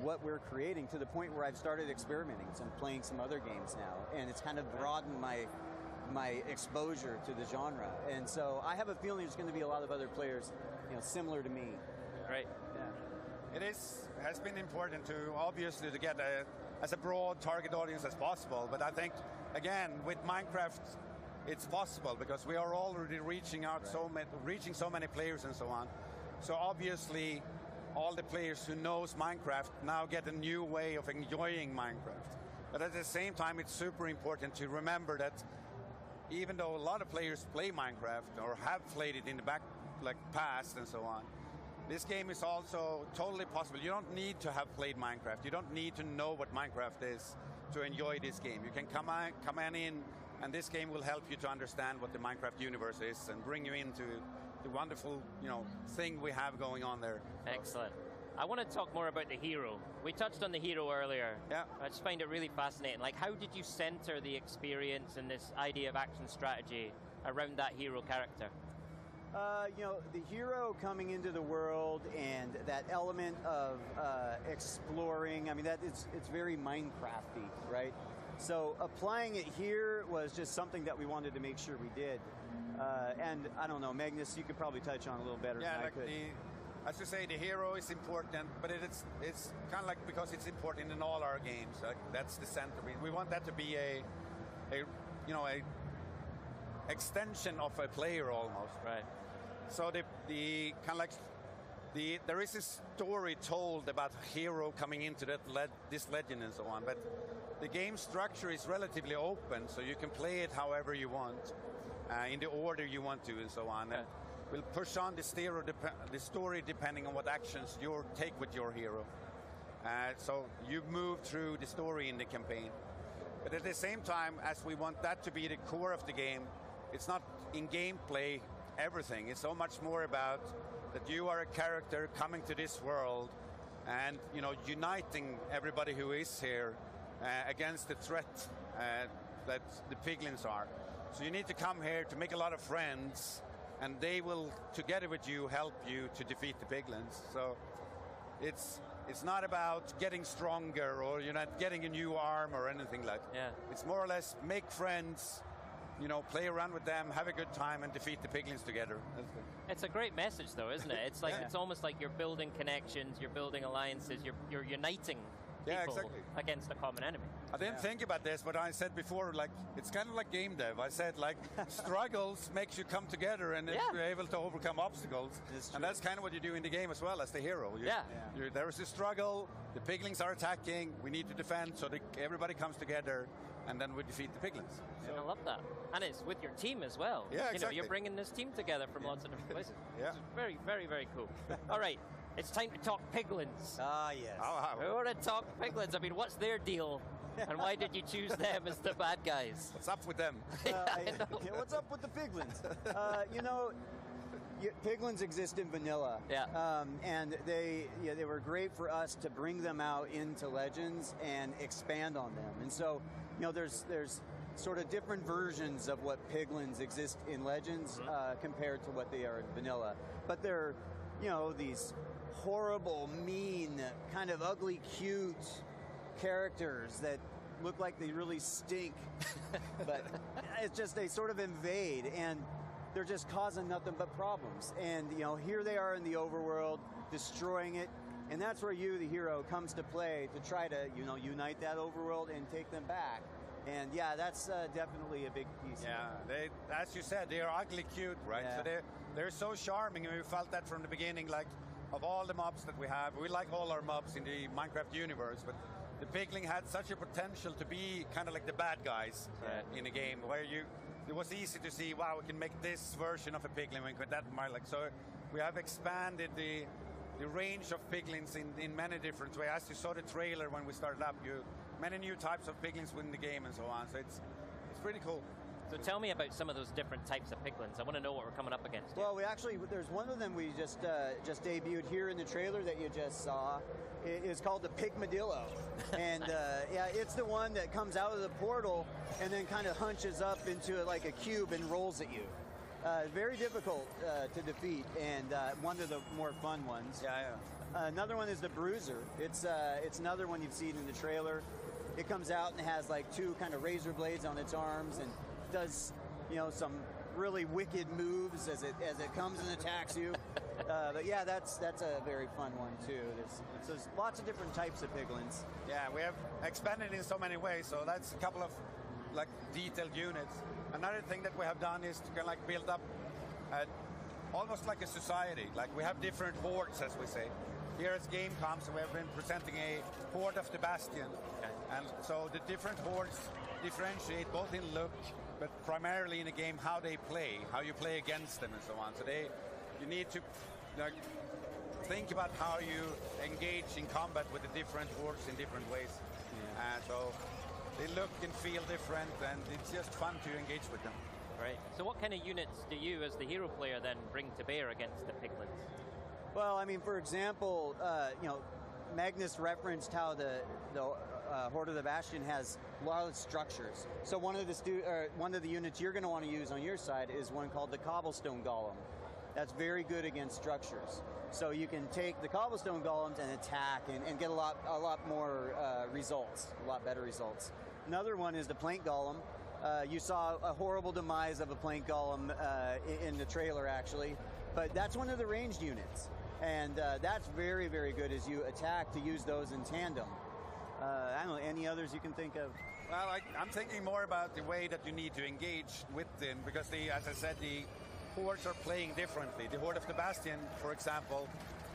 what we're creating to the point where I've started experimenting and playing some other games now, and it's kind of broadened my exposure to the genre. And so I have a feeling there's going to be a lot of other players, similar to me. Right. Yeah. It has been important to obviously to get as a broad target audience as possible, but I think again with Minecraft, it's possible because we are already reaching out reaching so many players and so on. So obviously, all the players who knows Minecraft now get a new way of enjoying Minecraft. But at the same time, it's super important to remember that even though a lot of players play Minecraft or have played it in the past and so on, this game is also totally possible. You don't need to have played Minecraft. You don't need to know what Minecraft is to enjoy this game. You can come in, and this game will help you to understand what the Minecraft universe is and bring you into the wonderful, thing we have going on there. Excellent. I want to talk more about the hero. We touched on the hero earlier. Yeah. I just find it really fascinating. Like, how did you center the experience and this idea of action strategy around that hero character? The hero coming into the world and that element of exploring, it's very Minecrafty, right? So applying it here was just something that we wanted to make sure we did. And I don't know, Magnus, you could probably touch on a little better than I could. As you say, the hero is important, but it's kind of like because it's important in all our games. That's the center. We want that to be a extension of a player almost. Right. So the kind of like there is a story told about hero coming into this legend and so on, but the game structure is relatively open, so you can play it however you want, in the order you want to, and so on. And we'll push on the story depending on what actions you take with your hero. So you move through the story in the campaign. But at the same time, as we want that to be the core of the game, it's not in gameplay everything. It's so much more about that you are a character coming to this world and uniting everybody who is here against the threat that the piglins are. So you need to come here to make a lot of friends, and they will, together with you, help you to defeat the piglins. So it's not about getting stronger or getting a new arm or anything like that. Yeah. It's more or less make friends, you know, play around with them, have a good time, and defeat the piglins together. It's a great message, though, isn't it? It's like it's almost like you're building connections, you're building alliances, you're uniting people against a common enemy. I didn't think about this, but I said before, like, it's kind of like game dev. I said, like, struggles makes you come together and you're able to overcome obstacles. And that's kind of what you do in the game as well as the hero. There is a struggle, the piglins are attacking, we need to defend, so everybody comes together, and then we defeat the piglins. So. I love that. And it's with your team as well. Yeah, exactly. You know, you're bringing this team together from lots of different places. Yeah. It's very, very, very cool. All right. It's time to talk piglins. Ah, yes. We want to talk piglins. I mean, what's their deal? And why did you choose them as the bad guys? What's up with them? What's up with the piglins? You know, piglins exist in vanilla. And they were great for us to bring them out into Legends and expand on them. And so, you know, there's sort of different versions of what piglins exist in Legends compared to what they are in vanilla. But they're, you know, these horrible, mean, kind of ugly, cute characters that look like they really stink. But it's just, they sort of invade, and they're just causing nothing but problems. And, you know, here they are in the overworld, destroying it. And that's where you, the hero, comes to play to try to, you know, unite that overworld and take them back. And yeah, that's definitely a big piece. They, as you said, they're ugly cute, right? So they're so charming, and we felt that from the beginning, like, of all the mobs that we have. We like all our mobs in the Minecraft universe, but the pigling had such a potential to be kind of like the bad guys in a game, where it was easy to see, wow, we can make this version of a piglin, we could that, like, so we have expanded the range of piglins in many different ways. As you saw the trailer when we started up, many new types of piglins within the game and so on. So it's pretty cool. So tell me about some of those different types of piglins. I want to know what we're coming up against. Well, there's one of them we just debuted here in the trailer that you just saw. It's called the Pigmadillo. And it's the one that comes out of the portal and then kind of hunches up into like a cube and rolls at you. Very difficult to defeat, and one of the more fun ones. Another one is the Bruiser. It's another one you've seen in the trailer. It comes out and has like two kind of razor blades on its arms and does, you know, some really wicked moves as it comes and attacks you. But yeah, that's a very fun one too. There's lots of different types of piglins. Yeah, we have expanded in so many ways. So that's a couple of like detailed units. Another thing that we have done is to kind of like build up almost like a society. Like we have different hordes, as we say. Here at Gamescom, so we have been presenting a horde of the Bastion. And so the different hordes differentiate both in look, but primarily in the game how they play, how you play against them and so on. So you need to think about how you engage in combat with the different hordes in different ways. So they look and feel different, and it's just fun to engage with them. Right. So what kind of units do you, as the hero player, then bring to bear against the piglins? Well, I mean, for example, you know, Magnus referenced how the Horde of the Bastion has a lot of structures. So one of the units you're going to want to use on your side is one called the Cobblestone Golem. That's very good against structures. So you can take the Cobblestone Golems and attack and get a lot more results, a lot better results. Another one is the Plank Golem. You saw a horrible demise of a Plank Golem in the trailer, actually. But that's one of the ranged units. And that's very, very good as you attack to use those in tandem. I don't know, any others you can think of? Well, I'm thinking more about the way that you need to engage with them, because as I said, the hordes are playing differently. The Horde of the Bastion, for example,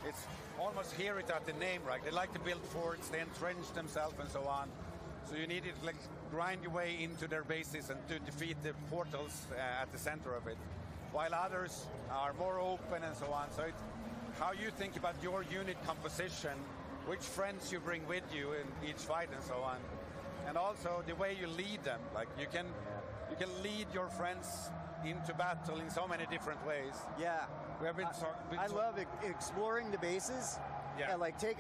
it's almost hear it at the name, right? They like to build forts, they entrench themselves and so on. So you need to like grind your way into their bases and to defeat the portals at the center of it. While others are more open and so on. So how you think about your unit composition, which friends you bring with you in each fight and so on. And also the way you lead them. Like you can lead your friends into battle in so many different ways. Yeah. We have been I love exploring the bases. Yeah. Like get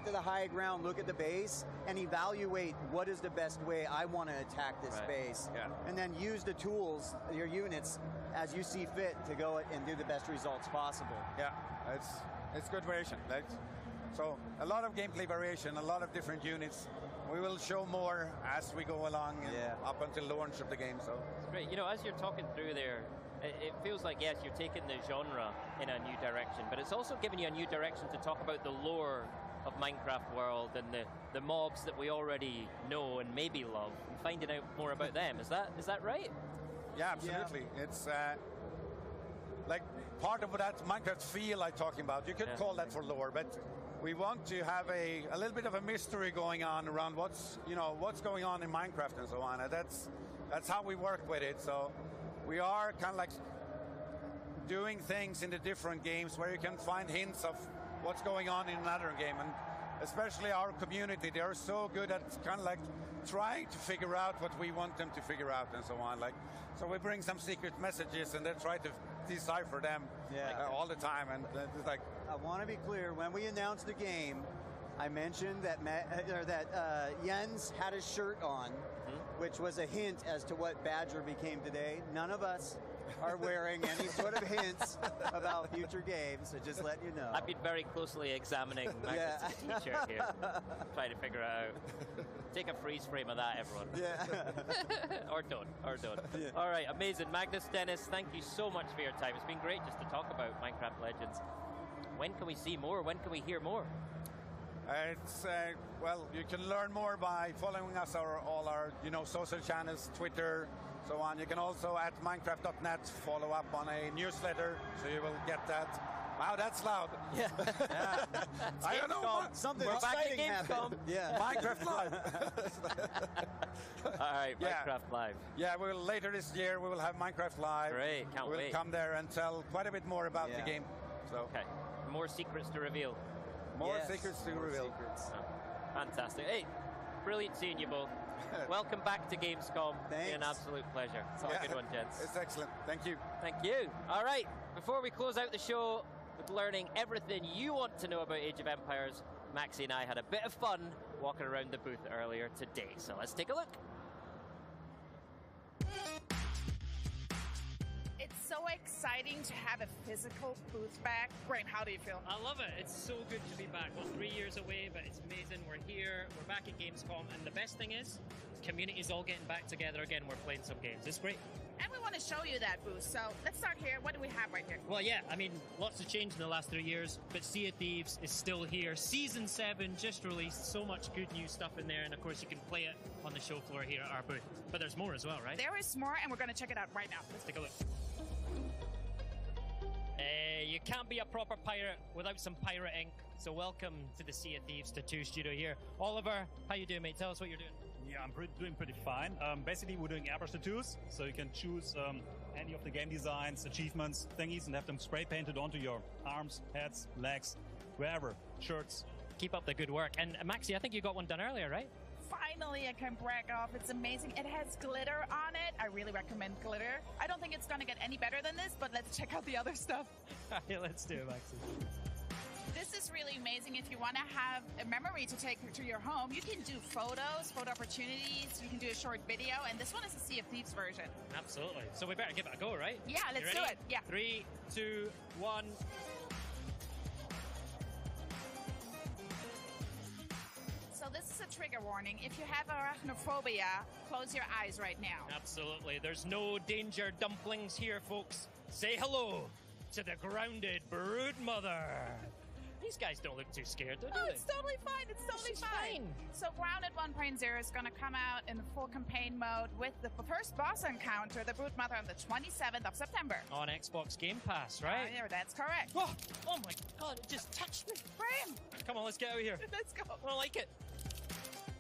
to the high ground, look at the base, and evaluate what is the best way I want to attack this base. Yeah. And then use the tools, your units, as you see fit to go and do the best results possible. Yeah, it's good version. So a lot of gameplay variation, a lot of different units. We will show more as we go along up until the launch of the game. So it's great. You know, as you're talking through there, it feels like, yes, you're taking the genre in a new direction, but it's also giving you a new direction to talk about the lore of Minecraft world and the mobs that we already know and maybe love, and finding out more about them. Is that right? Yeah, absolutely. Yeah. It's like part of that Minecraft feel I'm talking about. You could call that for lore, but we want to have a little bit of a mystery going on around what's going on in Minecraft and so on. And that's how we work with it. So we are kind of like doing things in the different games where you can find hints of what's going on in another game. And especially our community, they are so good at kind of like trying to figure out what we want them to figure out and so on. Like, so we bring some secret messages and they try to decipher them all the time. And it's like, I want to be clear, when we announced the game, I mentioned that Jens had a shirt on, which was a hint as to what Badger became today. None of us are wearing any sort of hints about future games, so just letting you know. I've been very closely examining Magnus' t-shirt here, trying to figure out. Take a freeze frame of that, everyone. Yeah. or don't. Yeah. All right, amazing. Magnus, Dennis, thank you so much for your time. It's been great just to talk about Minecraft Legends. When can we see more? When can we hear more? Well, you can learn more by following us all our social channels, Twitter, so on. You can also at Minecraft.net follow up on a newsletter, so you will get that. Wow, that's loud. Yeah. I don't know. Something exciting happened. Yeah. Minecraft Live. All right, Minecraft Live. Yeah, later this year we will have Minecraft Live. Great, can't wait. We'll come there and tell quite a bit more about the game. So. Okay, more secrets to reveal. More secrets to reveal. Oh, fantastic. Hey, brilliant seeing you both. Welcome back to Gamescom. Thanks. It's an absolute pleasure. It's a good one, gents. It's excellent. Thank you. Thank you. All right, before we close out the show with learning everything you want to know about Age of Empires, Maxie and I had a bit of fun walking around the booth earlier today. So let's take a look. It's so exciting to have a physical booth back. Graham, how do you feel? I love it. It's so good to be back. Well, 3 years away, but it's amazing. We're here. We're back at Gamescom. And the best thing is, the community's all getting back together again. We're playing some games. It's great. And we want to show you that booth. So let's start here. What do we have right here? Well, yeah, I mean, lots have changed in the last 3 years, but Sea of Thieves is still here. Season 7 just released. So much good new stuff in there. And, of course, you can play it on the show floor here at our booth. But there's more as well, right? There is more, and we're going to check it out right now. Let's take a look. You can't be a proper pirate without some pirate ink. So welcome to the Sea of Thieves Tattoo Studio here. Oliver, how you doing, mate? Tell us what you're doing. Yeah, I'm doing pretty fine. Basically, we're doing airbrush tattoos, so you can choose any of the game designs, achievements, thingies, and have them spray painted onto your arms, heads, legs, wherever, shirts. Keep up the good work. And Maxie, I think you got one done earlier, right? Finally, I can brag off. It's amazing. It has glitter on it. I really recommend glitter. I don't think it's going to get any better than this, but let's check out the other stuff. Yeah, let's do it, Maxie. This is really amazing. If you want to have a memory to take to your home, you can do photos, photo opportunities. You can do a short video, and this one is a Sea of Thieves version. Absolutely. So we better give it a go, right? Yeah, let's do it. Yeah. 3, 2, 1. So this is a trigger warning. If you have arachnophobia, close your eyes right now. Absolutely. There's no danger dumplings here, folks. Say hello to the grounded brood mother. These guys don't look too scared, do they? Oh, it's totally fine. It's totally fine. So Grounded 1.0 is going to come out in full campaign mode with the first boss encounter, the brood mother, on the 27th of September. On Xbox Game Pass, right? Yeah, that's correct. Oh my God, it just touched me. Graham! Come on, let's get out of here. Let's go. I like it.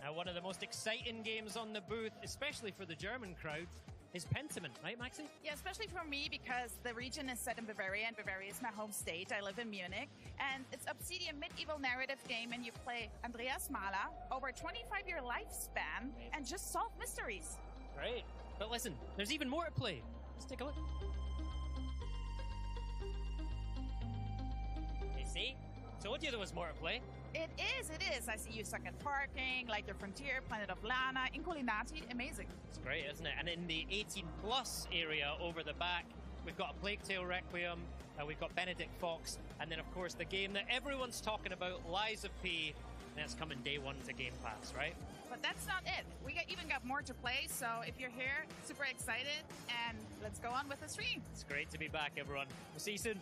Now, one of the most exciting games on the booth, especially for the German crowd, is Pentiment, right, Maxie? Yeah, especially for me because the region is set in Bavaria, and Bavaria is my home state. I live in Munich, and it's Obsidian medieval narrative game, and you play Andreas Mahler over a 25-year lifespan and just solve mysteries. Great. But listen, there's even more to play. Let's take a look. You see? Told you there was more to play. It is. I see you suck at parking, like the Frontier, Planet of Lana, Incolinati. Amazing. It's great, isn't it? And in the 18-plus area over the back, we've got a Plague Tale Requiem, We've got Benedict Fox, and then of course the game that everyone's talking about, Lies of P, and that's coming day one to Game Pass, right? But that's not it. We even got more to play, so if you're here, super excited, and let's go on with the stream. It's great to be back, everyone. We'll see you soon.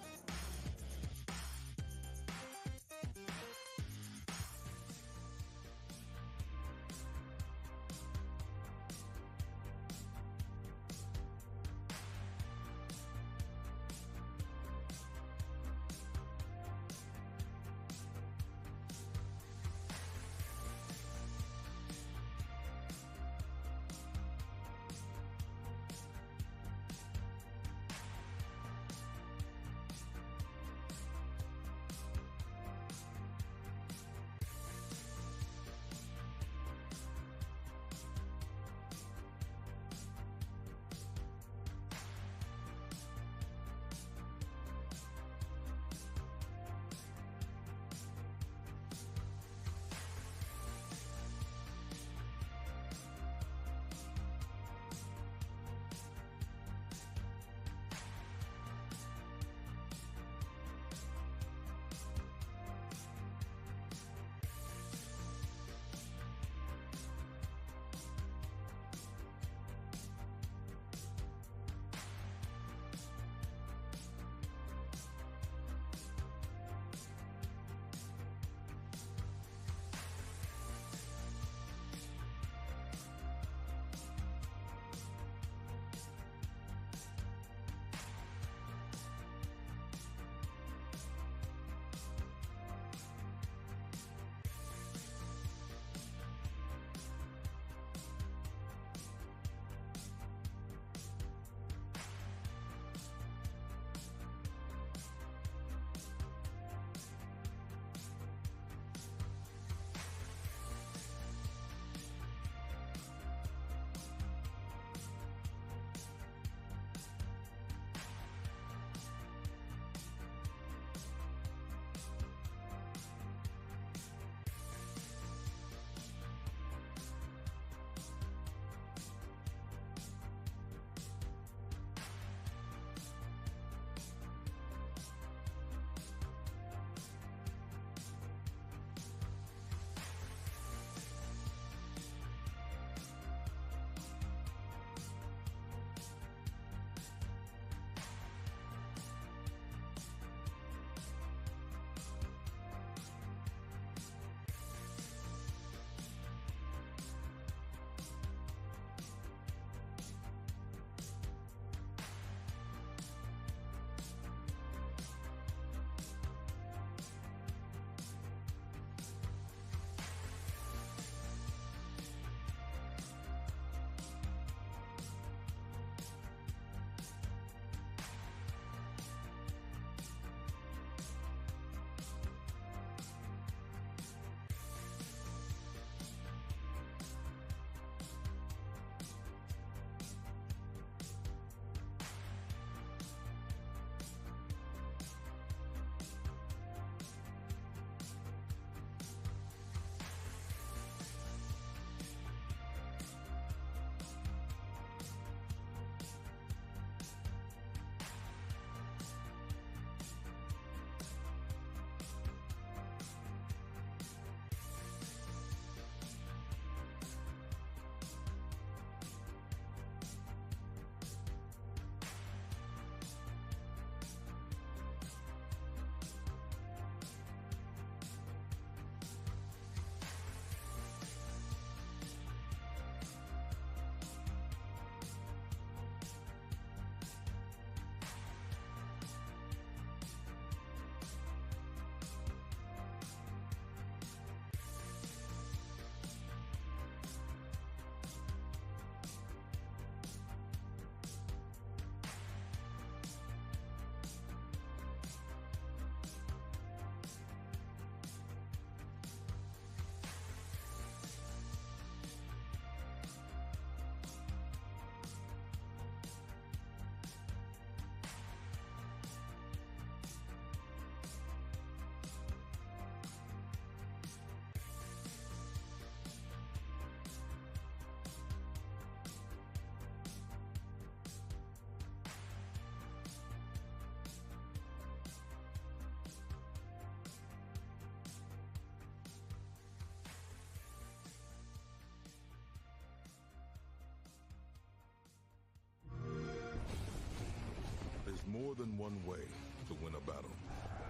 more than one way to win a battle,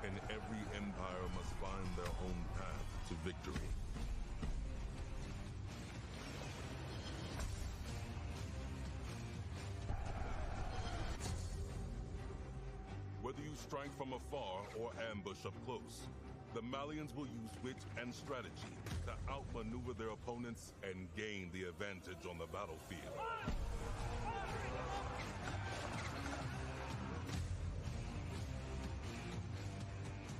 and every empire must find their own path to victory. Whether you strike from afar or ambush up close, the Malians will use wit and strategy to outmaneuver their opponents and gain the advantage on the battlefield.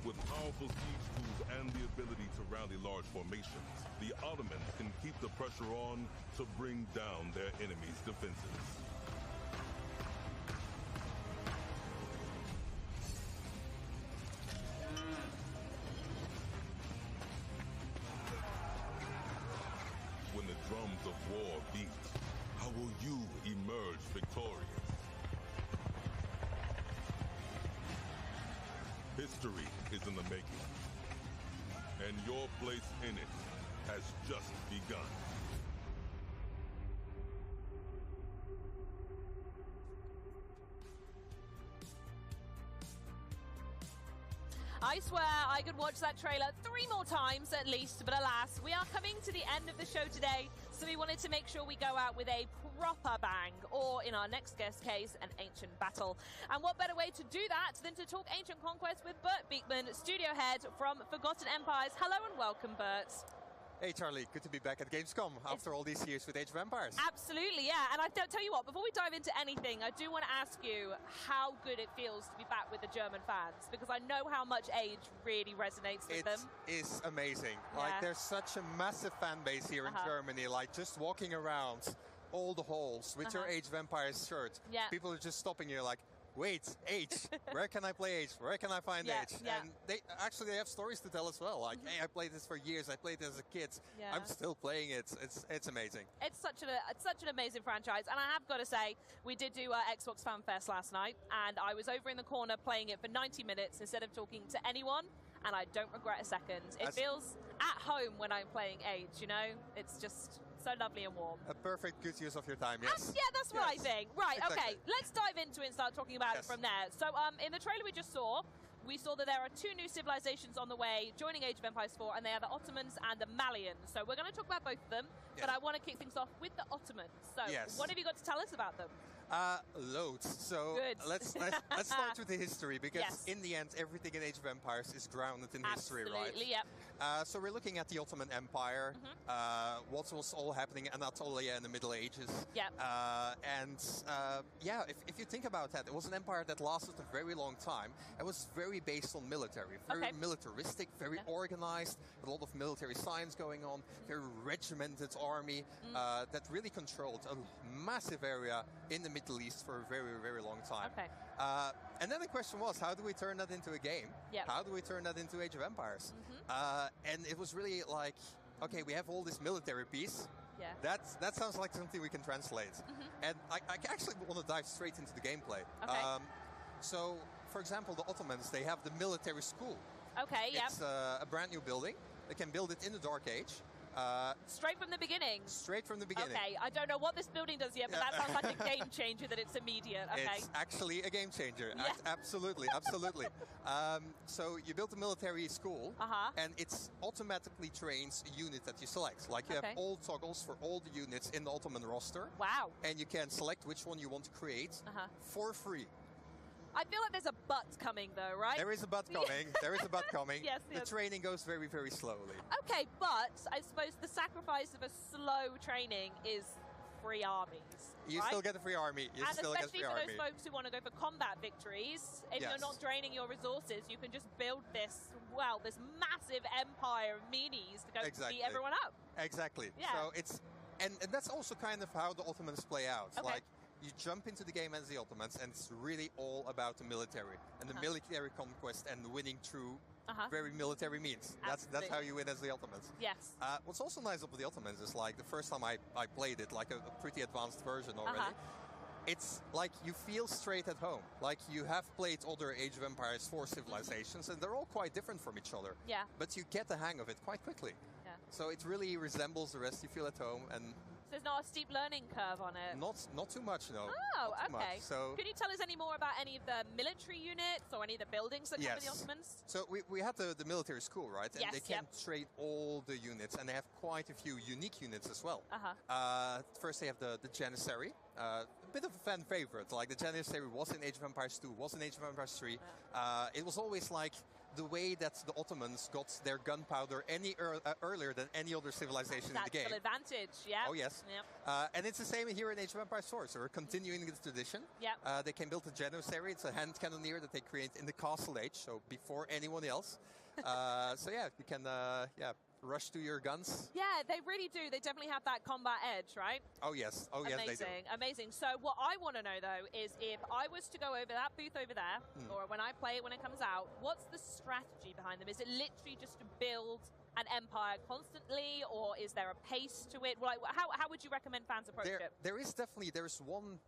With powerful siege tools and the ability to rally large formations, the Ottomans can keep the pressure on to bring down their enemies' defenses. When the drums of war beat, how will you emerge victorious? History is in the making, and your place in it has just begun. I swear I could watch that trailer 3 more times at least, but alas, we are coming to the end of the show today, so we wanted to make sure we go out with a proper bang, or in our next guest case, an ancient battle. And what better way to do that than to talk Ancient Conquest with Bert Beekman, studio head from Forgotten Empires. Hello and welcome, Bert. Hey Charlie, good to be back at Gamescom after all these years with Age of Empires. Absolutely, yeah. And I tell you what, before we dive into anything, I do want to ask you how good it feels to be back with the German fans, because I know how much Age really resonates with them. It is amazing. Yeah. Like, there's such a massive fan base here in Germany. Like, just walking around all the halls with your Age of Empires shirt, people are just stopping you like, wait, Age, where can I play Age? Where can I find Age? And they have stories to tell as well. Like, hey, I played this for years. I played it as a kid. I'm still playing it. It's amazing. It's such an amazing franchise. And I have got to say, we did do Xbox Fan Fest last night, and I was over in the corner playing it for 90 minutes instead of talking to anyone, and I don't regret a second. It feels at home when I'm playing Age, you know? It's just so lovely and warm. A perfect good use of your time, yes. Yeah, that's what I think. Right, exactly. Okay, let's dive into it and start talking about it from there. So in the trailer we just saw, we saw that there are 2 new civilizations on the way joining Age of Empires 4, and they are the Ottomans and the Malians. So we're going to talk about both of them, but I want to kick things off with the Ottomans. So what have you got to tell us about them? Loads. So let's start with the history, because in the end, everything in Age of Empires is grounded in history, right? Absolutely, yep. So we're looking at the Ottoman Empire, what was all happening in Anatolia in the Middle Ages. Yep. If you think about that, it was an empire that lasted a very long time. It was very based on military, very militaristic, very organized, a lot of military science going on, very regimented army that really controlled a massive area in the Middle East for a very, very long time. Okay. And then the question was, how do we turn that into a game? Yep. How do we turn that into Age of Empires? And it was really like, okay, we have all this military piece. Yeah. That sounds like something we can translate. And I actually want to dive straight into the gameplay. Okay. So, for example, the Ottomans, they have the military school. Okay, yeah. It's a brand new building. They can build it in the Dark Age. Straight from the beginning? Straight from the beginning. Okay, I don't know what this building does yet, but that sounds like a game changer that it's immediate. Okay. It's actually a game changer. Yeah. Absolutely, absolutely. So you build a military school, and it automatically trains a unit that you select. Like you have all toggles for all the units in the Ottoman roster. Wow. And you can select which one you want to create for free. I feel like there's a but coming, though, right? There is a but coming. There is a but coming. Yes. The training goes very, very slowly. Okay, but I suppose the sacrifice of a slow training is free armies. You still get a free army. Especially for those folks who want to go for combat victories, if you're not draining your resources, you can just build this massive empire of meanies to go beat everyone up. Exactly. Yeah. So it's and that's also kind of how the Ottomans play out. Okay. Like, you jump into the game as the Ottomans, and it's really all about the military and the military conquest and winning through very military means. That's how you win as the Ottomans. Yes. What's also nice about the Ottomans is, like, the first time I played it, like a pretty advanced version already, it's like you feel straight at home. Like, you have played other Age of Empires 4 civilizations, and they're all quite different from each other. Yeah. But you get the hang of it quite quickly. Yeah. So it really resembles the rest. You feel at home, and there's not a steep learning curve on it. Not too much, no. Oh, not too okay. Much. So can you tell us any more about any of the military units or any of the buildings that come with the Ottomans? So we had the military school, right? And yes, they can trade all the units, and they have quite a few unique units as well. First, they have the Janissary. A bit of a fan favorite. Like the Janissary was in Age of Empires 2, was in Age of Empires 3. It was always like the way that the Ottomans got their gunpowder earlier than any other civilization in the game. Tactical advantage, yeah. Oh, yes. Yep. And it's the same here in Age of Empires 4, so we're continuing this tradition. Yep. They can build a Janissary. It's a hand cannoneer that they create in the Castle Age, so before anyone else. So yeah, you can rush to your guns. Yeah, they really do. They definitely have that combat edge, right? Oh yes, yes they do. Amazing. So what I want to know though is if I was to go over that booth over there, or when I play it when it comes out, what's the strategy behind them? Is it literally just to build an empire constantly, or is there a pace to it? Like, how would you recommend fans approach it? There's one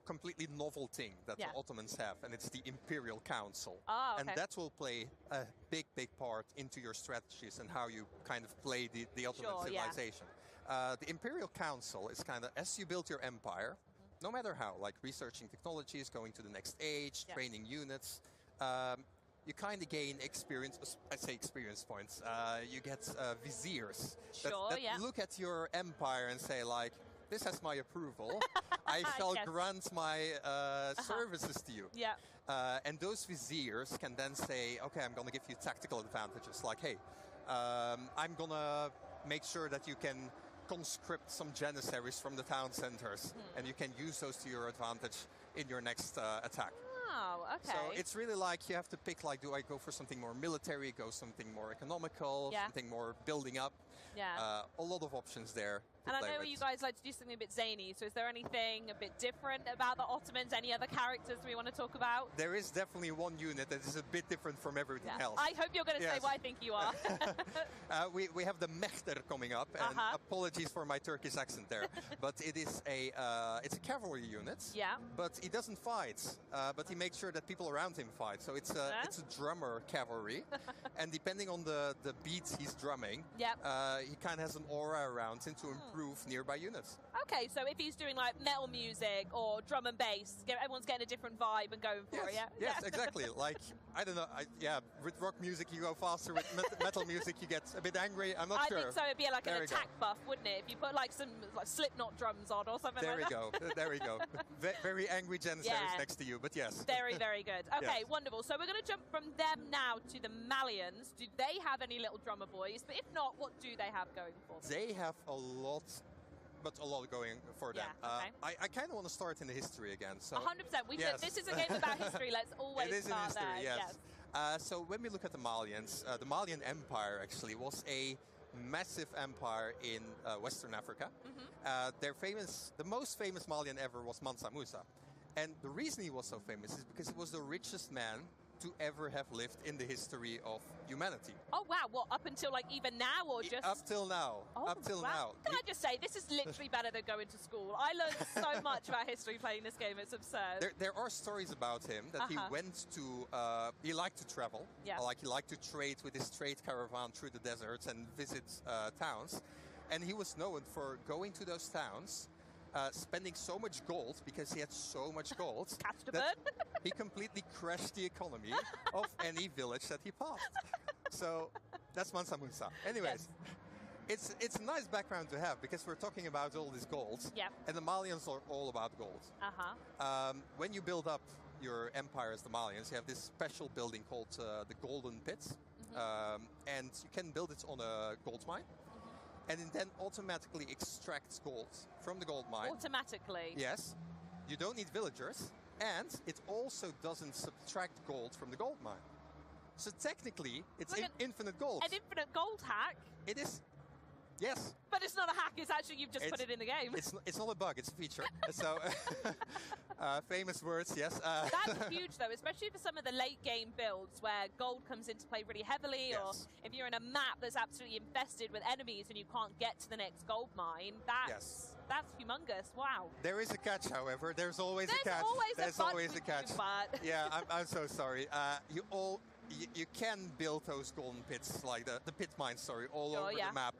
completely novel thing that the Ottomans have, and it's the Imperial Council. Oh, okay. And that will play a big part into your strategies and how you kind of play the Ottoman civilization. The Imperial Council is kind of, as you build your empire, no matter how, like researching technologies, going to the next age, training units, you kind of gain experience, I say experience points, you get viziers that look at your empire and say like, this has my approval. I shall grant my services to you. Yeah. And those viziers can then say, okay, I'm going to give you tactical advantages. Like, hey, I'm going to make sure that you can conscript some Janissaries from the town centers. And you can use those to your advantage in your next attack. Oh, okay. So it's really like you have to pick, like, do I go for something more military, go something more economical, something more building up? Yeah. A lot of options there. And I know you guys like to do something a bit zany, so is there anything a bit different about the Ottomans? Any other characters we want to talk about? There is definitely one unit that is a bit different from everything else. I hope you're going to say what I think you are. We have the Mechter coming up, and apologies for my Turkish accent there, but it is it's a cavalry unit. Yeah. But he doesn't fight, but he makes sure that people around him fight. So it's a drummer cavalry, and depending on the beats he's drumming, he kind of has an aura around him to improve nearby units. Okay, so if he's doing like metal music or drum and bass, everyone's getting a different vibe and going for it, Yes, exactly. Like, I don't know, with rock music you go faster, with metal music you get a bit angry, I'm not sure. I think so, it'd be like an attack buff, wouldn't it? If you put like some Slipknot drums on or something like that. There we go. Very angry Janissaries next to you, but yes. Very, very good. Okay, wonderful. So we're going to jump from them now to the Malians. Do they have any little drummer boys? But if not, what do they have going for them? They have a lot going for them. I kind of want to start in the history again. So 100%. This is a game about history. Let's always start history, there. Yes. So when we look at the Malians, the Malian Empire actually was a massive empire in Western Africa. The most famous Malian ever was Mansa Musa. And the reason he was so famous is because he was the richest man to ever have lived in the history of humanity. Oh wow, what, up until like even now or just? Up till now. Up till now. Can I just say, this is literally better than going to school. I learned so much about history playing this game, it's absurd. There are stories about him that he went to, he liked to travel. Like he liked to trade with his trade caravan through the deserts and visit towns. And he was known for going to those towns, spending so much gold, because he had so much gold, that he completely crashed the economy of any village that he passed. So that's Mansa Musa. Anyways, it's a nice background to have, because we're talking about all this gold, and the Malians are all about gold. When you build up your empire as the Malians, you have this special building called the Golden Pit, and you can build it on a gold mine. And it then automatically extracts gold from the gold mine. Automatically? Yes. You don't need villagers. And it also doesn't subtract gold from the gold mine. So technically, it's like infinite gold. An infinite gold hack? It is. Yes. But it's not a hack, it's actually you've just put it in the game. It's not a bug, it's a feature. So, famous words, yes. That's huge though, especially for some of the late game builds where gold comes into play really heavily, or if you're in a map that's absolutely infested with enemies and you can't get to the next gold mine, that's humongous, wow. There is a catch, however, there's always a catch. There's always a catch. Yeah, I'm so sorry. You can build those golden pits, like the pit mines, all over the map.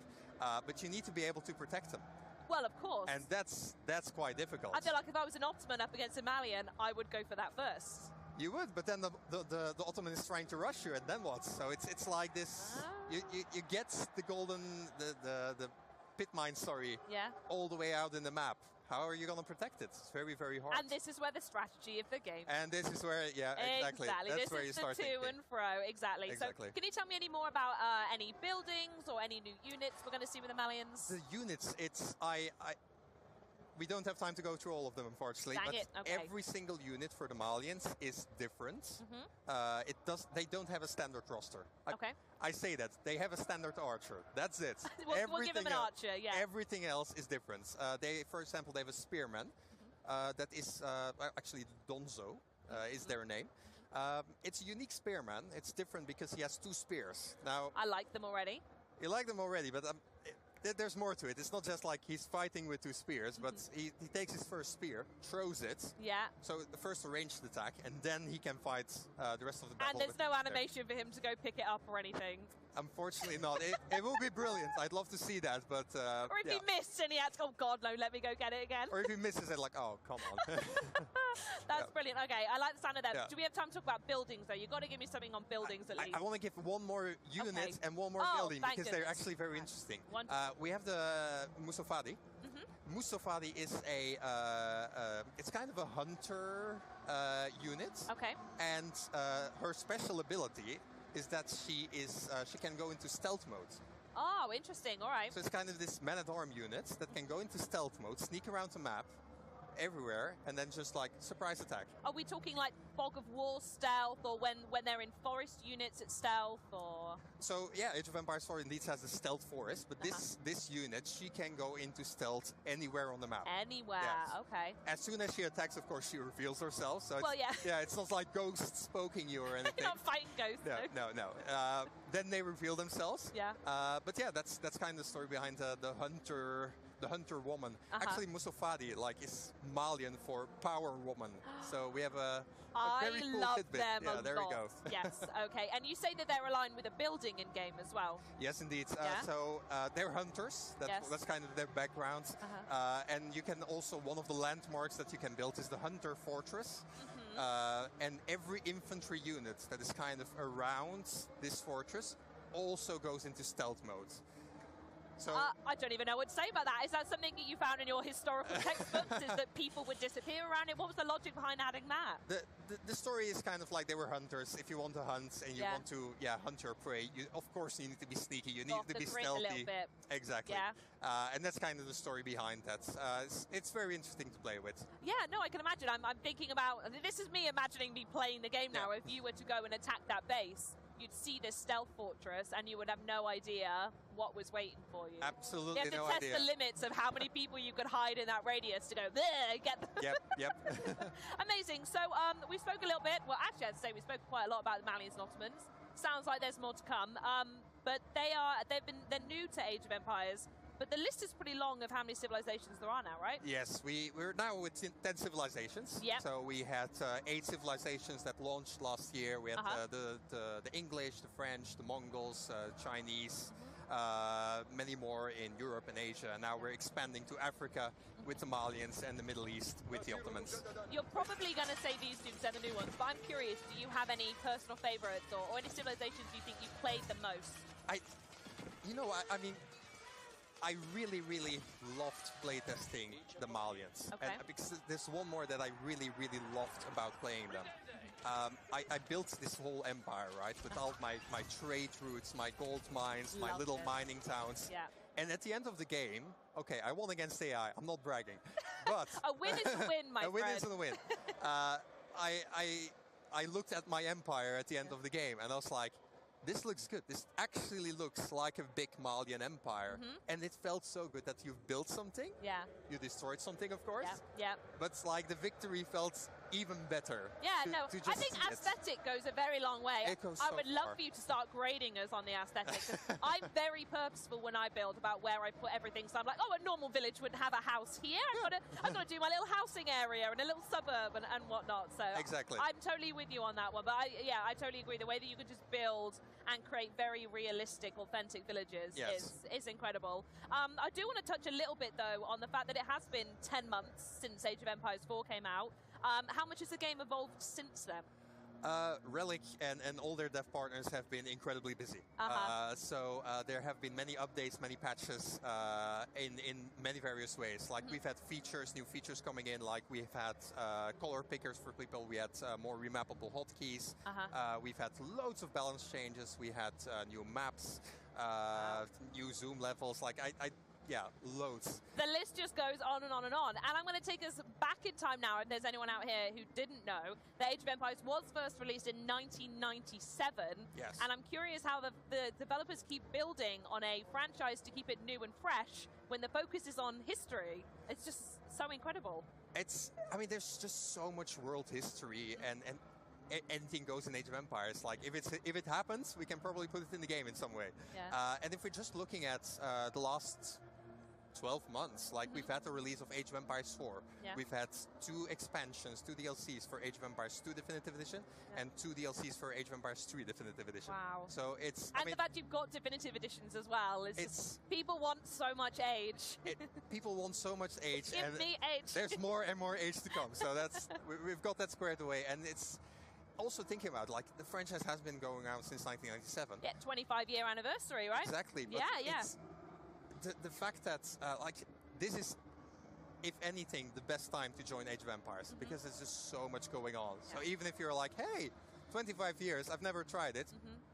But you need to be able to protect them. Well, of course. And that's quite difficult. I feel like if I was an Ottoman up against a Malian, I would go for that first. You would, but then the Ottoman is trying to rush you, and then what? So it's like this. You get the the pit mine, all the way out in the map. How are you going to protect it? It's very, very hard. And this is where the strategy of the game. And this is where, exactly. That's this where is you start the to thinking. and fro. Exactly. So, can you tell me any more about any buildings or any new units we're going to see with the Malians? The units, we don't have time to go through all of them, unfortunately. Dang but it. Okay. every single unit for the Malians is different. They don't have a standard roster. Okay. I say that. They have a standard archer. That's it. we'll give them an archer, yeah. Everything else is different. For example, they have a spearman. That is actually Donzo is their name. It's a unique spearman. It's different because he has 2 spears. Now, I like them already. You like them already, but there's more to it. It's not just like he's fighting with 2 spears, but he takes his first spear, throws it. Yeah. So the first ranged attack, and then he can fight the rest of the battle. And there's no animation for him to go pick it up or anything. Unfortunately not. It will be brilliant. I'd love to see that, but... or if he missed and he had to go, oh God, no, let me go get it again. Or if he misses it, like, oh, come on. That's brilliant. Okay, I like the sound of that. Yeah. Do we have time to talk about buildings, though? You've got to give me something on buildings at least. I want to give one more unit and one more building, because they're actually very interesting. We have the Musofadi. Musofadi is it's kind of a hunter unit. Okay. And her special ability is that she can go into stealth mode. Oh, interesting. All right. So it's kind of this man-at-arm unit that can go into stealth mode, sneak around the map, everywhere, and then just like surprise attack. Are we talking like Fog of War stealth, or when they're in forest units it's stealth, or? So yeah, Age of Empires 4 indeed has a stealth forest, but this unit, she can go into stealth anywhere on the map. Anywhere, okay. As soon as she attacks, of course, she reveals herself. So it's not like ghosts poking you or anything. You're not fighting ghosts. No. Then they reveal themselves. Yeah. But yeah, that's kind of the story behind the hunter. The hunter woman. Actually, Musofadi is Malian for power woman. So we have a very cool tidbit. Them there we go. Yes, okay. And you say that they're aligned with a building in game as well. Yes, indeed. So they're hunters. That's kind of their background. And you can also, one of the landmarks that you can build is the Hunter Fortress. And every infantry unit that is kind of around this fortress also goes into stealth mode. So I don't even know what to say about that. Is that something that you found in your historical textbooks? Is that people would disappear around it? What was the logic behind adding that? The story is kind of like they were hunters. If you want to hunt and you want to hunt your prey, of course you need to be sneaky. You need to be stealthy. A little bit. Exactly. And that's kind of the story behind that. It's very interesting to play with. Yeah, no, I can imagine. I'm thinking about, this is me imagining me playing the game now. If you were to go and attack that base, you'd see this stealth fortress and you would have no idea what was waiting for you. Absolutely no idea. You have to test the limits of how many people you could hide in that radius to go, there, get them. Yep. Amazing. So we spoke a little bit, well actually I'd say we spoke quite a lot about the Malians and Ottomans. Sounds like there's more to come. But they're new to Age of Empires. But the list is pretty long of how many civilizations there are now, right? Yes, we're now with 10 civilizations. Yep. So we had 8 civilizations that launched last year. We had the English, the French, the Mongols, Chinese, many more in Europe and Asia. And now we're expanding to Africa with the Malians and the Middle East with the Ottomans. You're probably going to say these dudes are the new ones, but I'm curious, do you have any personal favorites or any civilizations you think you played the most? I mean, I really, really loved playtesting the Malians. Okay. And because there's one more that I really, really loved about playing them. I built this whole empire, right? With all my trade routes, my gold mines, my little mining towns. Yeah. And at the end of the game, okay, I won against AI. I'm not bragging. But a win is a win, my friend. A win is a win. I looked at my empire at the end of the game and I was like, this looks good. This actually looks like a big Malian empire. And it felt so good that you've built something. Yeah. You destroyed something, of course. Yeah. But like the victory felt even better. Yeah, to, no, to just I think aesthetic goes a very long way. It goes I so would love far. for you to start grading us on the aesthetic. 'Cause I'm very purposeful when I build about where I put everything. So I'm like, oh, a normal village wouldn't have a house here. I've got to do my little housing area and a little suburb and whatnot. So exactly. I'm totally with you on that one. But I totally agree. The way that you could just build and create very realistic, authentic villages is incredible. I do want to touch a little bit, though, on the fact that it has been 10 months since Age of Empires 4 came out. How much has the game evolved since then? Relic and all their dev partners have been incredibly busy. So there have been many updates, many patches in many various ways. Like we've had new features coming in, like we've had color pickers for people, we had more remappable hotkeys, we've had loads of balance changes, we had new maps, new zoom levels, yeah, loads. The list just goes on and on and on. And I'm going to take us back in time now, if there's anyone out here who didn't know, that Age of Empires was first released in 1997. Yes. And I'm curious how the developers keep building on a franchise to keep it new and fresh when the focus is on history. It's just so incredible. I mean, there's just so much world history and anything goes in Age of Empires. Like, if it happens, we can probably put it in the game in some way. Yeah. And if we're just looking at the last 12 months, like we've had the release of Age of Empires 4. Yeah. We've had 2 expansions, 2 DLCs for Age of Empires 2 Definitive Edition, and 2 DLCs for Age of Empires 3 Definitive Edition. Wow. So it's... And the fact you've got definitive editions as well. It's people want so much age. People want so much age. Give and me age. There's more and more age to come. So that's we've got that squared away. And it's also thinking about, like, the franchise has been going around since 1997. Yeah, 25-year anniversary, right? Exactly. But yeah. The fact that, this is, if anything, the best time to join Age of Empires, because there's just so much going on. So even if you're like, hey, 25 years, I've never tried it,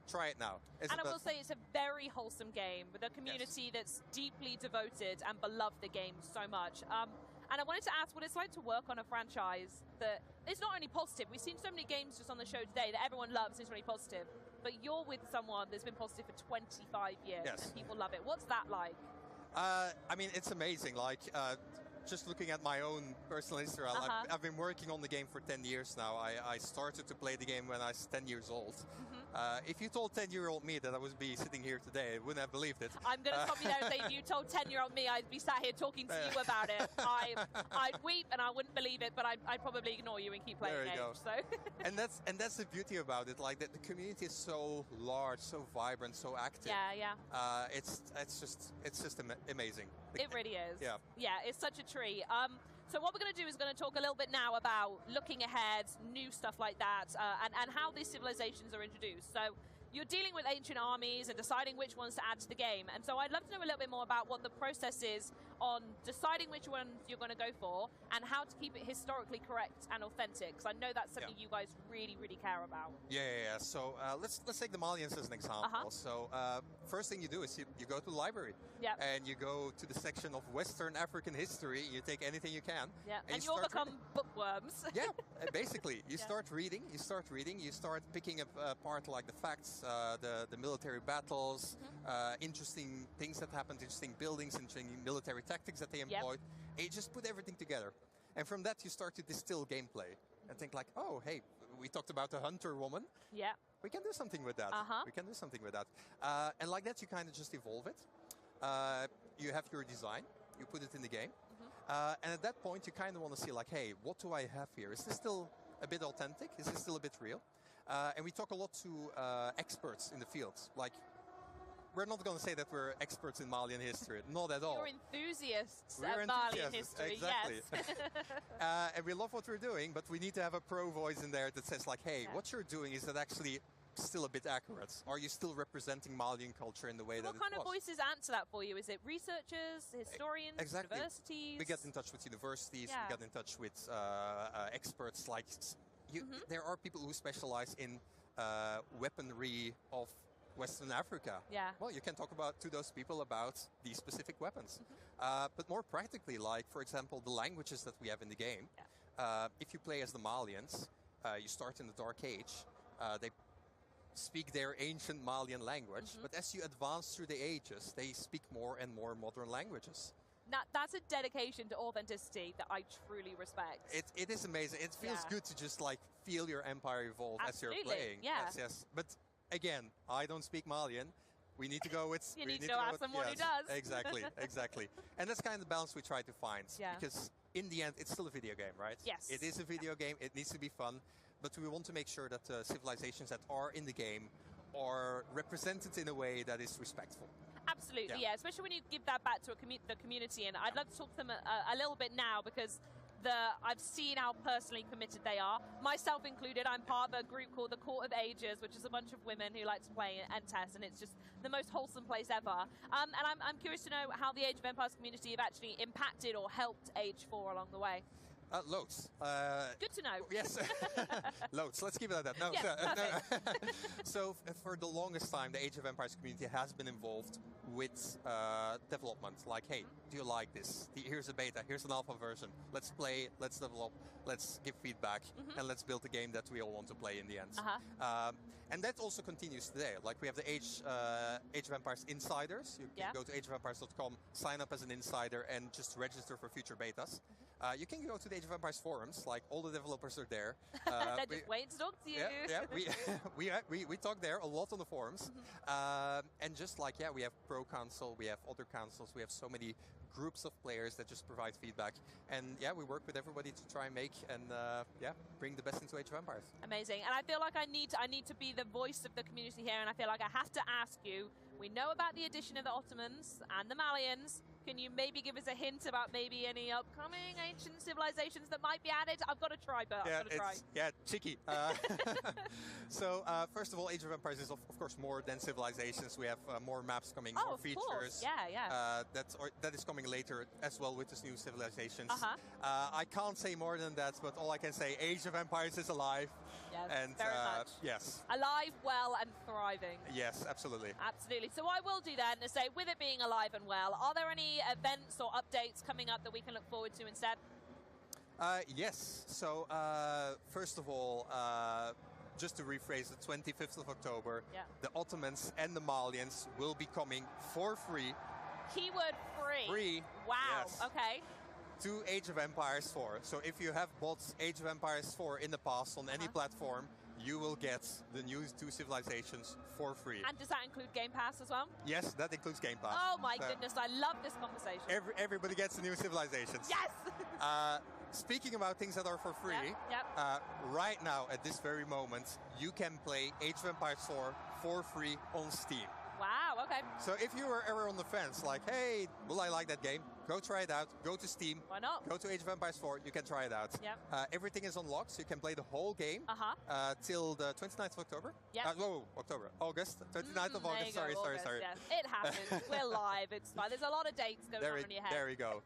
try it now. And I will say it's a very wholesome game with a community that's deeply devoted and beloved the game so much. And I wanted to ask what it's like to work on a franchise that is not only positive. We've seen so many games just on the show today that everyone loves and is really positive, but you're with someone that's been positive for 25 years and people love it. What's that like? I mean, it's amazing. Like, just looking at my own personal history, I've been working on the game for 10 years now. I started to play the game when I was 10 years old. If you told 10-year-old me that I would be sitting here today, I wouldn't have believed it. I'm going to stop you there and say, if you told 10-year-old me I'd be sat here talking to you about it, I'd weep and I wouldn't believe it, but I'd probably ignore you and keep playing there you games. go. So. and that's the beauty about it. Like, the community is so large, so vibrant, so active. Yeah. It's just amazing. It really is. Yeah. Yeah, it's such a treat. So what we're going to do is going to talk a little bit now about looking ahead, new stuff like that, and how these civilizations are introduced. So you're dealing with ancient armies and deciding which ones to add to the game. And so I'd love to know a little bit more about what the process is on deciding which ones you're going to go for and how to keep it historically correct and authentic. Because I know that's something you guys really, really care about. Yeah. So let's take the Malians as an example. So first thing you do is you go to the library. And you go to the section of Western African history. You take anything you can. And you all become bookworms. Basically. You start reading. You start picking apart, like, the facts, the military battles, interesting things that happened, interesting buildings, interesting military tactics that they employed. And you just put everything together. And from that, you start to distill gameplay and think like, oh, hey, we talked about a hunter woman. We can do something with that. We can do something with that. And like that, you kind of just evolve it. You have your design. You put it in the game. And at that point, you kind of want to see, like, hey, what do I have here? Is this still a bit authentic? Is this still a bit real? And we talk a lot to experts in the field. Like, we're not going to say that we're experts in Malian history. Not at all. You're enthusiasts we're of Malian history, exactly. yes. And we love what we're doing, but we need to have a pro voice in there that says, like, hey, what you're doing, is that actually still a bit accurate? Are you still representing Malian culture in the way that it was? What kind of voices answer that for you? Is it researchers, historians, universities? We get in touch with universities, we get in touch with experts. Like, there are people who specialize in weaponry of Western Africa. Well, you can talk to those people about these specific weapons. But more practically, like, for example, the languages that we have in the game. If you play as the Malians, you start in the Dark Age. They speak their ancient Malian language, but as you advance through the ages, they speak more and more modern languages. That that's a dedication to authenticity that I truly respect. It is amazing. It feels good to just like feel your empire evolve as you're playing. Yeah. Yes. But again, I don't speak Malian. We need to go with... you need to go ask someone who does. Exactly, exactly. And that's kind of the balance we try to find. Yeah. Because in the end, it's still a video game, right? Yes. It is a video game. It needs to be fun. But we want to make sure that the civilizations that are in the game are represented in a way that is respectful. Absolutely, yeah. Especially when you give that back to the community. And I'd love to talk to them a little bit now because I've seen how personally committed they are. Myself included, I'm part of a group called the Court of Ages, which is a bunch of women who like to play and test, and it's just the most wholesome place ever. And I'm curious to know how the Age of Empires community have actually impacted or helped Age 4 along the way. Loads. Good to know. Yes. Loads. Let's keep it at that. No. So for the longest time, the Age of Empires community has been involved with development. Like, hey, do you like this? Here's a beta. Here's an alpha version. Let's play. Let's develop. Let's give feedback. And let's build a game that we all want to play in the end. And that also continues today. Like, we have the Age of Empires Insiders. You can go to ageofempires.com, sign up as an insider, and just register for future betas. You can go to the Age of Empires forums, like all the developers are there. They're just waiting to talk to you. Yeah, we talk there a lot on the forums. And just like, we have Pro Council, we have other councils, we have so many groups of players that just provide feedback. And we work with everybody to try and make and bring the best into Age of Empires. Amazing. And I feel like I need to be the voice of the community here, and I feel like I have to ask you, we know about the addition of the Ottomans and the Malians. Can you maybe give us a hint about maybe any upcoming ancient civilizations that might be added? I've got to try, but I've got to try. Yeah, cheeky. So, first of all, Age of Empires is, of course, more than civilizations. We have more maps coming, more features. Course. Yeah. That is coming later as well with this new civilizations. I can't say more than that, but all I can say, Age of Empires is alive. Yes, and very much. Yes. Alive, well, and thriving. Yes, absolutely. Absolutely. So what I will do then is say, with it being alive and well, are there any events or updates coming up that we can look forward to instead? Yes. So, first of all, just to rephrase, the 25th of October, the Ottomans and the Malians will be coming for free. Keyword free. Free. Wow. Yes. Okay. To Age of Empires 4. So if you have bought Age of Empires 4 in the past on any platform, you will get the new 2 civilizations for free. And does that include Game Pass as well? Yes, that includes Game Pass. Oh my goodness, I love this conversation. Everybody gets the new civilizations. Yes! Speaking about things that are for free, right now, at this very moment, you can play Age of Empires 4 for free on Steam. Wow, okay. So if you were ever on the fence, like, hey, will I like that game? Go try it out. Go to Steam. Why not? Go to Age of Empires 4. You can try it out. Yep. Everything is unlocked, so you can play the whole game till the 29th of October. Yep. August. 29th of August. Sorry. Yes. It happens. We're live. It's fine. There's a lot of dates going on in your head. There you go.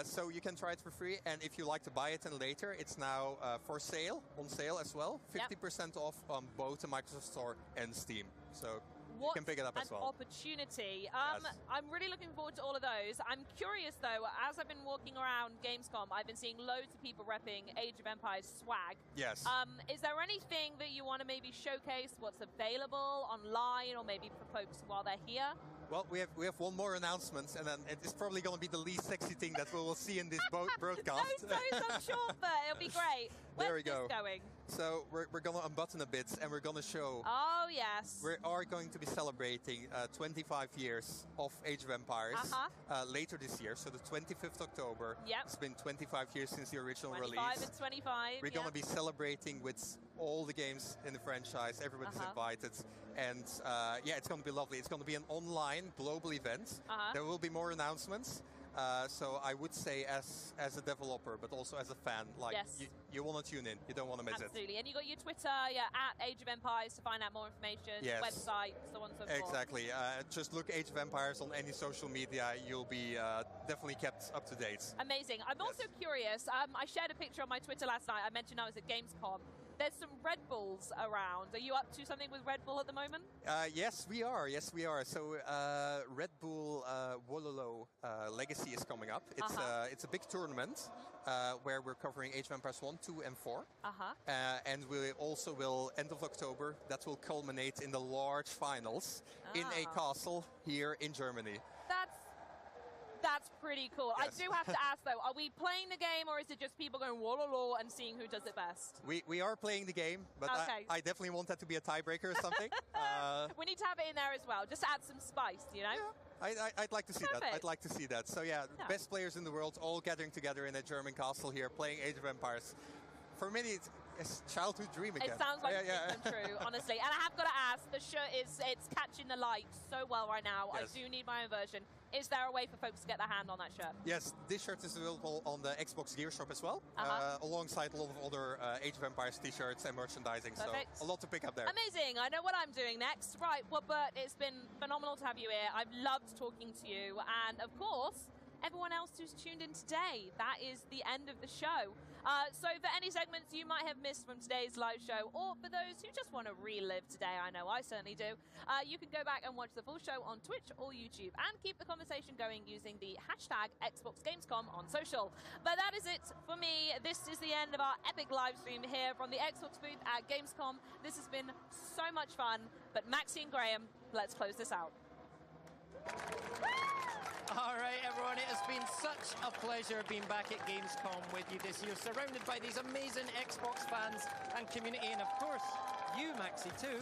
So you can try it for free, and if you like to buy it and later, it's now on sale as well. 50% off on both the Microsoft Store and Steam. So you can pick it up as well. Opportunity. I'm really looking forward to all of those. I'm curious though, as I've been walking around Gamescom, I've been seeing loads of people repping Age of Empires swag. Yes. Is there anything that you want to maybe showcase what's available online or maybe for folks while they're here? Well, we have one more announcement, and then it's probably going to be the least sexy thing that we will see in this broadcast. No, I'm sure, but it'll be great. There we go. Where's this going? So we're going to unbutton a bit, and we're going to show... Oh, yes. We are going to be celebrating 25 years of Age of Empires later this year, so the 25th October. Yep. It's been 25 years since the original 25 release. and 25, We're going to be celebrating with all the games in the franchise. Everybody's invited. And it's going to be lovely. It's going to be an online global event. There will be more announcements. So I would say as a developer, but also as a fan, like you want to tune in. You don't want to miss it. Absolutely. And you got your Twitter, at Age of Empires to find out more information, website, so on and so forth. Exactly. Just look Age of Empires on any social media. You'll be definitely kept up to date. Amazing. I'm also curious. I shared a picture on my Twitter last night. I mentioned I was at Gamescom. There's some Red Bulls around. Are you up to something with Red Bull at the moment? Yes, we are. So Red Bull Wololo Legacy is coming up. It's a big tournament where we're covering Age of Empires 1, 2, and 4. And we also will, end of October, that will culminate in the large finals in a castle here in Germany. That's pretty cool. Yes. I do have to ask, though, are we playing the game, or is it just people going whoa and seeing who does it best? We are playing the game, but okay. I definitely want that to be a tiebreaker or something. We need to have it in there as well, just to add some spice, you know? Yeah. I'd like to see that. I'd like to see that. So yeah, best players in the world all gathering together in a German castle here, playing Age of Empires. For many, it's a childhood dream again. It sounds like it's come true, honestly. And I have got to ask, the shirt it's catching the light so well right now. Yes. I do need my own version. Is there a way for folks to get their hand on that shirt? Yes, this shirt is available on the Xbox Gear Shop as well, alongside a lot of other Age of Empires t-shirts and merchandising. Perfect. So a lot to pick up there. Amazing. I know what I'm doing next. Right, well, Bert, it's been phenomenal to have you here. I've loved talking to you. And, of course, everyone else who's tuned in today, that is the end of the show. So for any segments you might have missed from today's live show, or for those who just want to relive today, I know I certainly do, you can go back and watch the full show on Twitch or YouTube and keep the conversation going using the hashtag #XboxGamescom on social. But that is it for me. This is the end of our epic live stream here from the Xbox booth at Gamescom. This has been so much fun. But Maxie and Graham, let's close this out. All right, everyone, it has been such a pleasure being back at Gamescom with you this year, surrounded by these amazing Xbox fans and community, and of course, you, Maxie, too.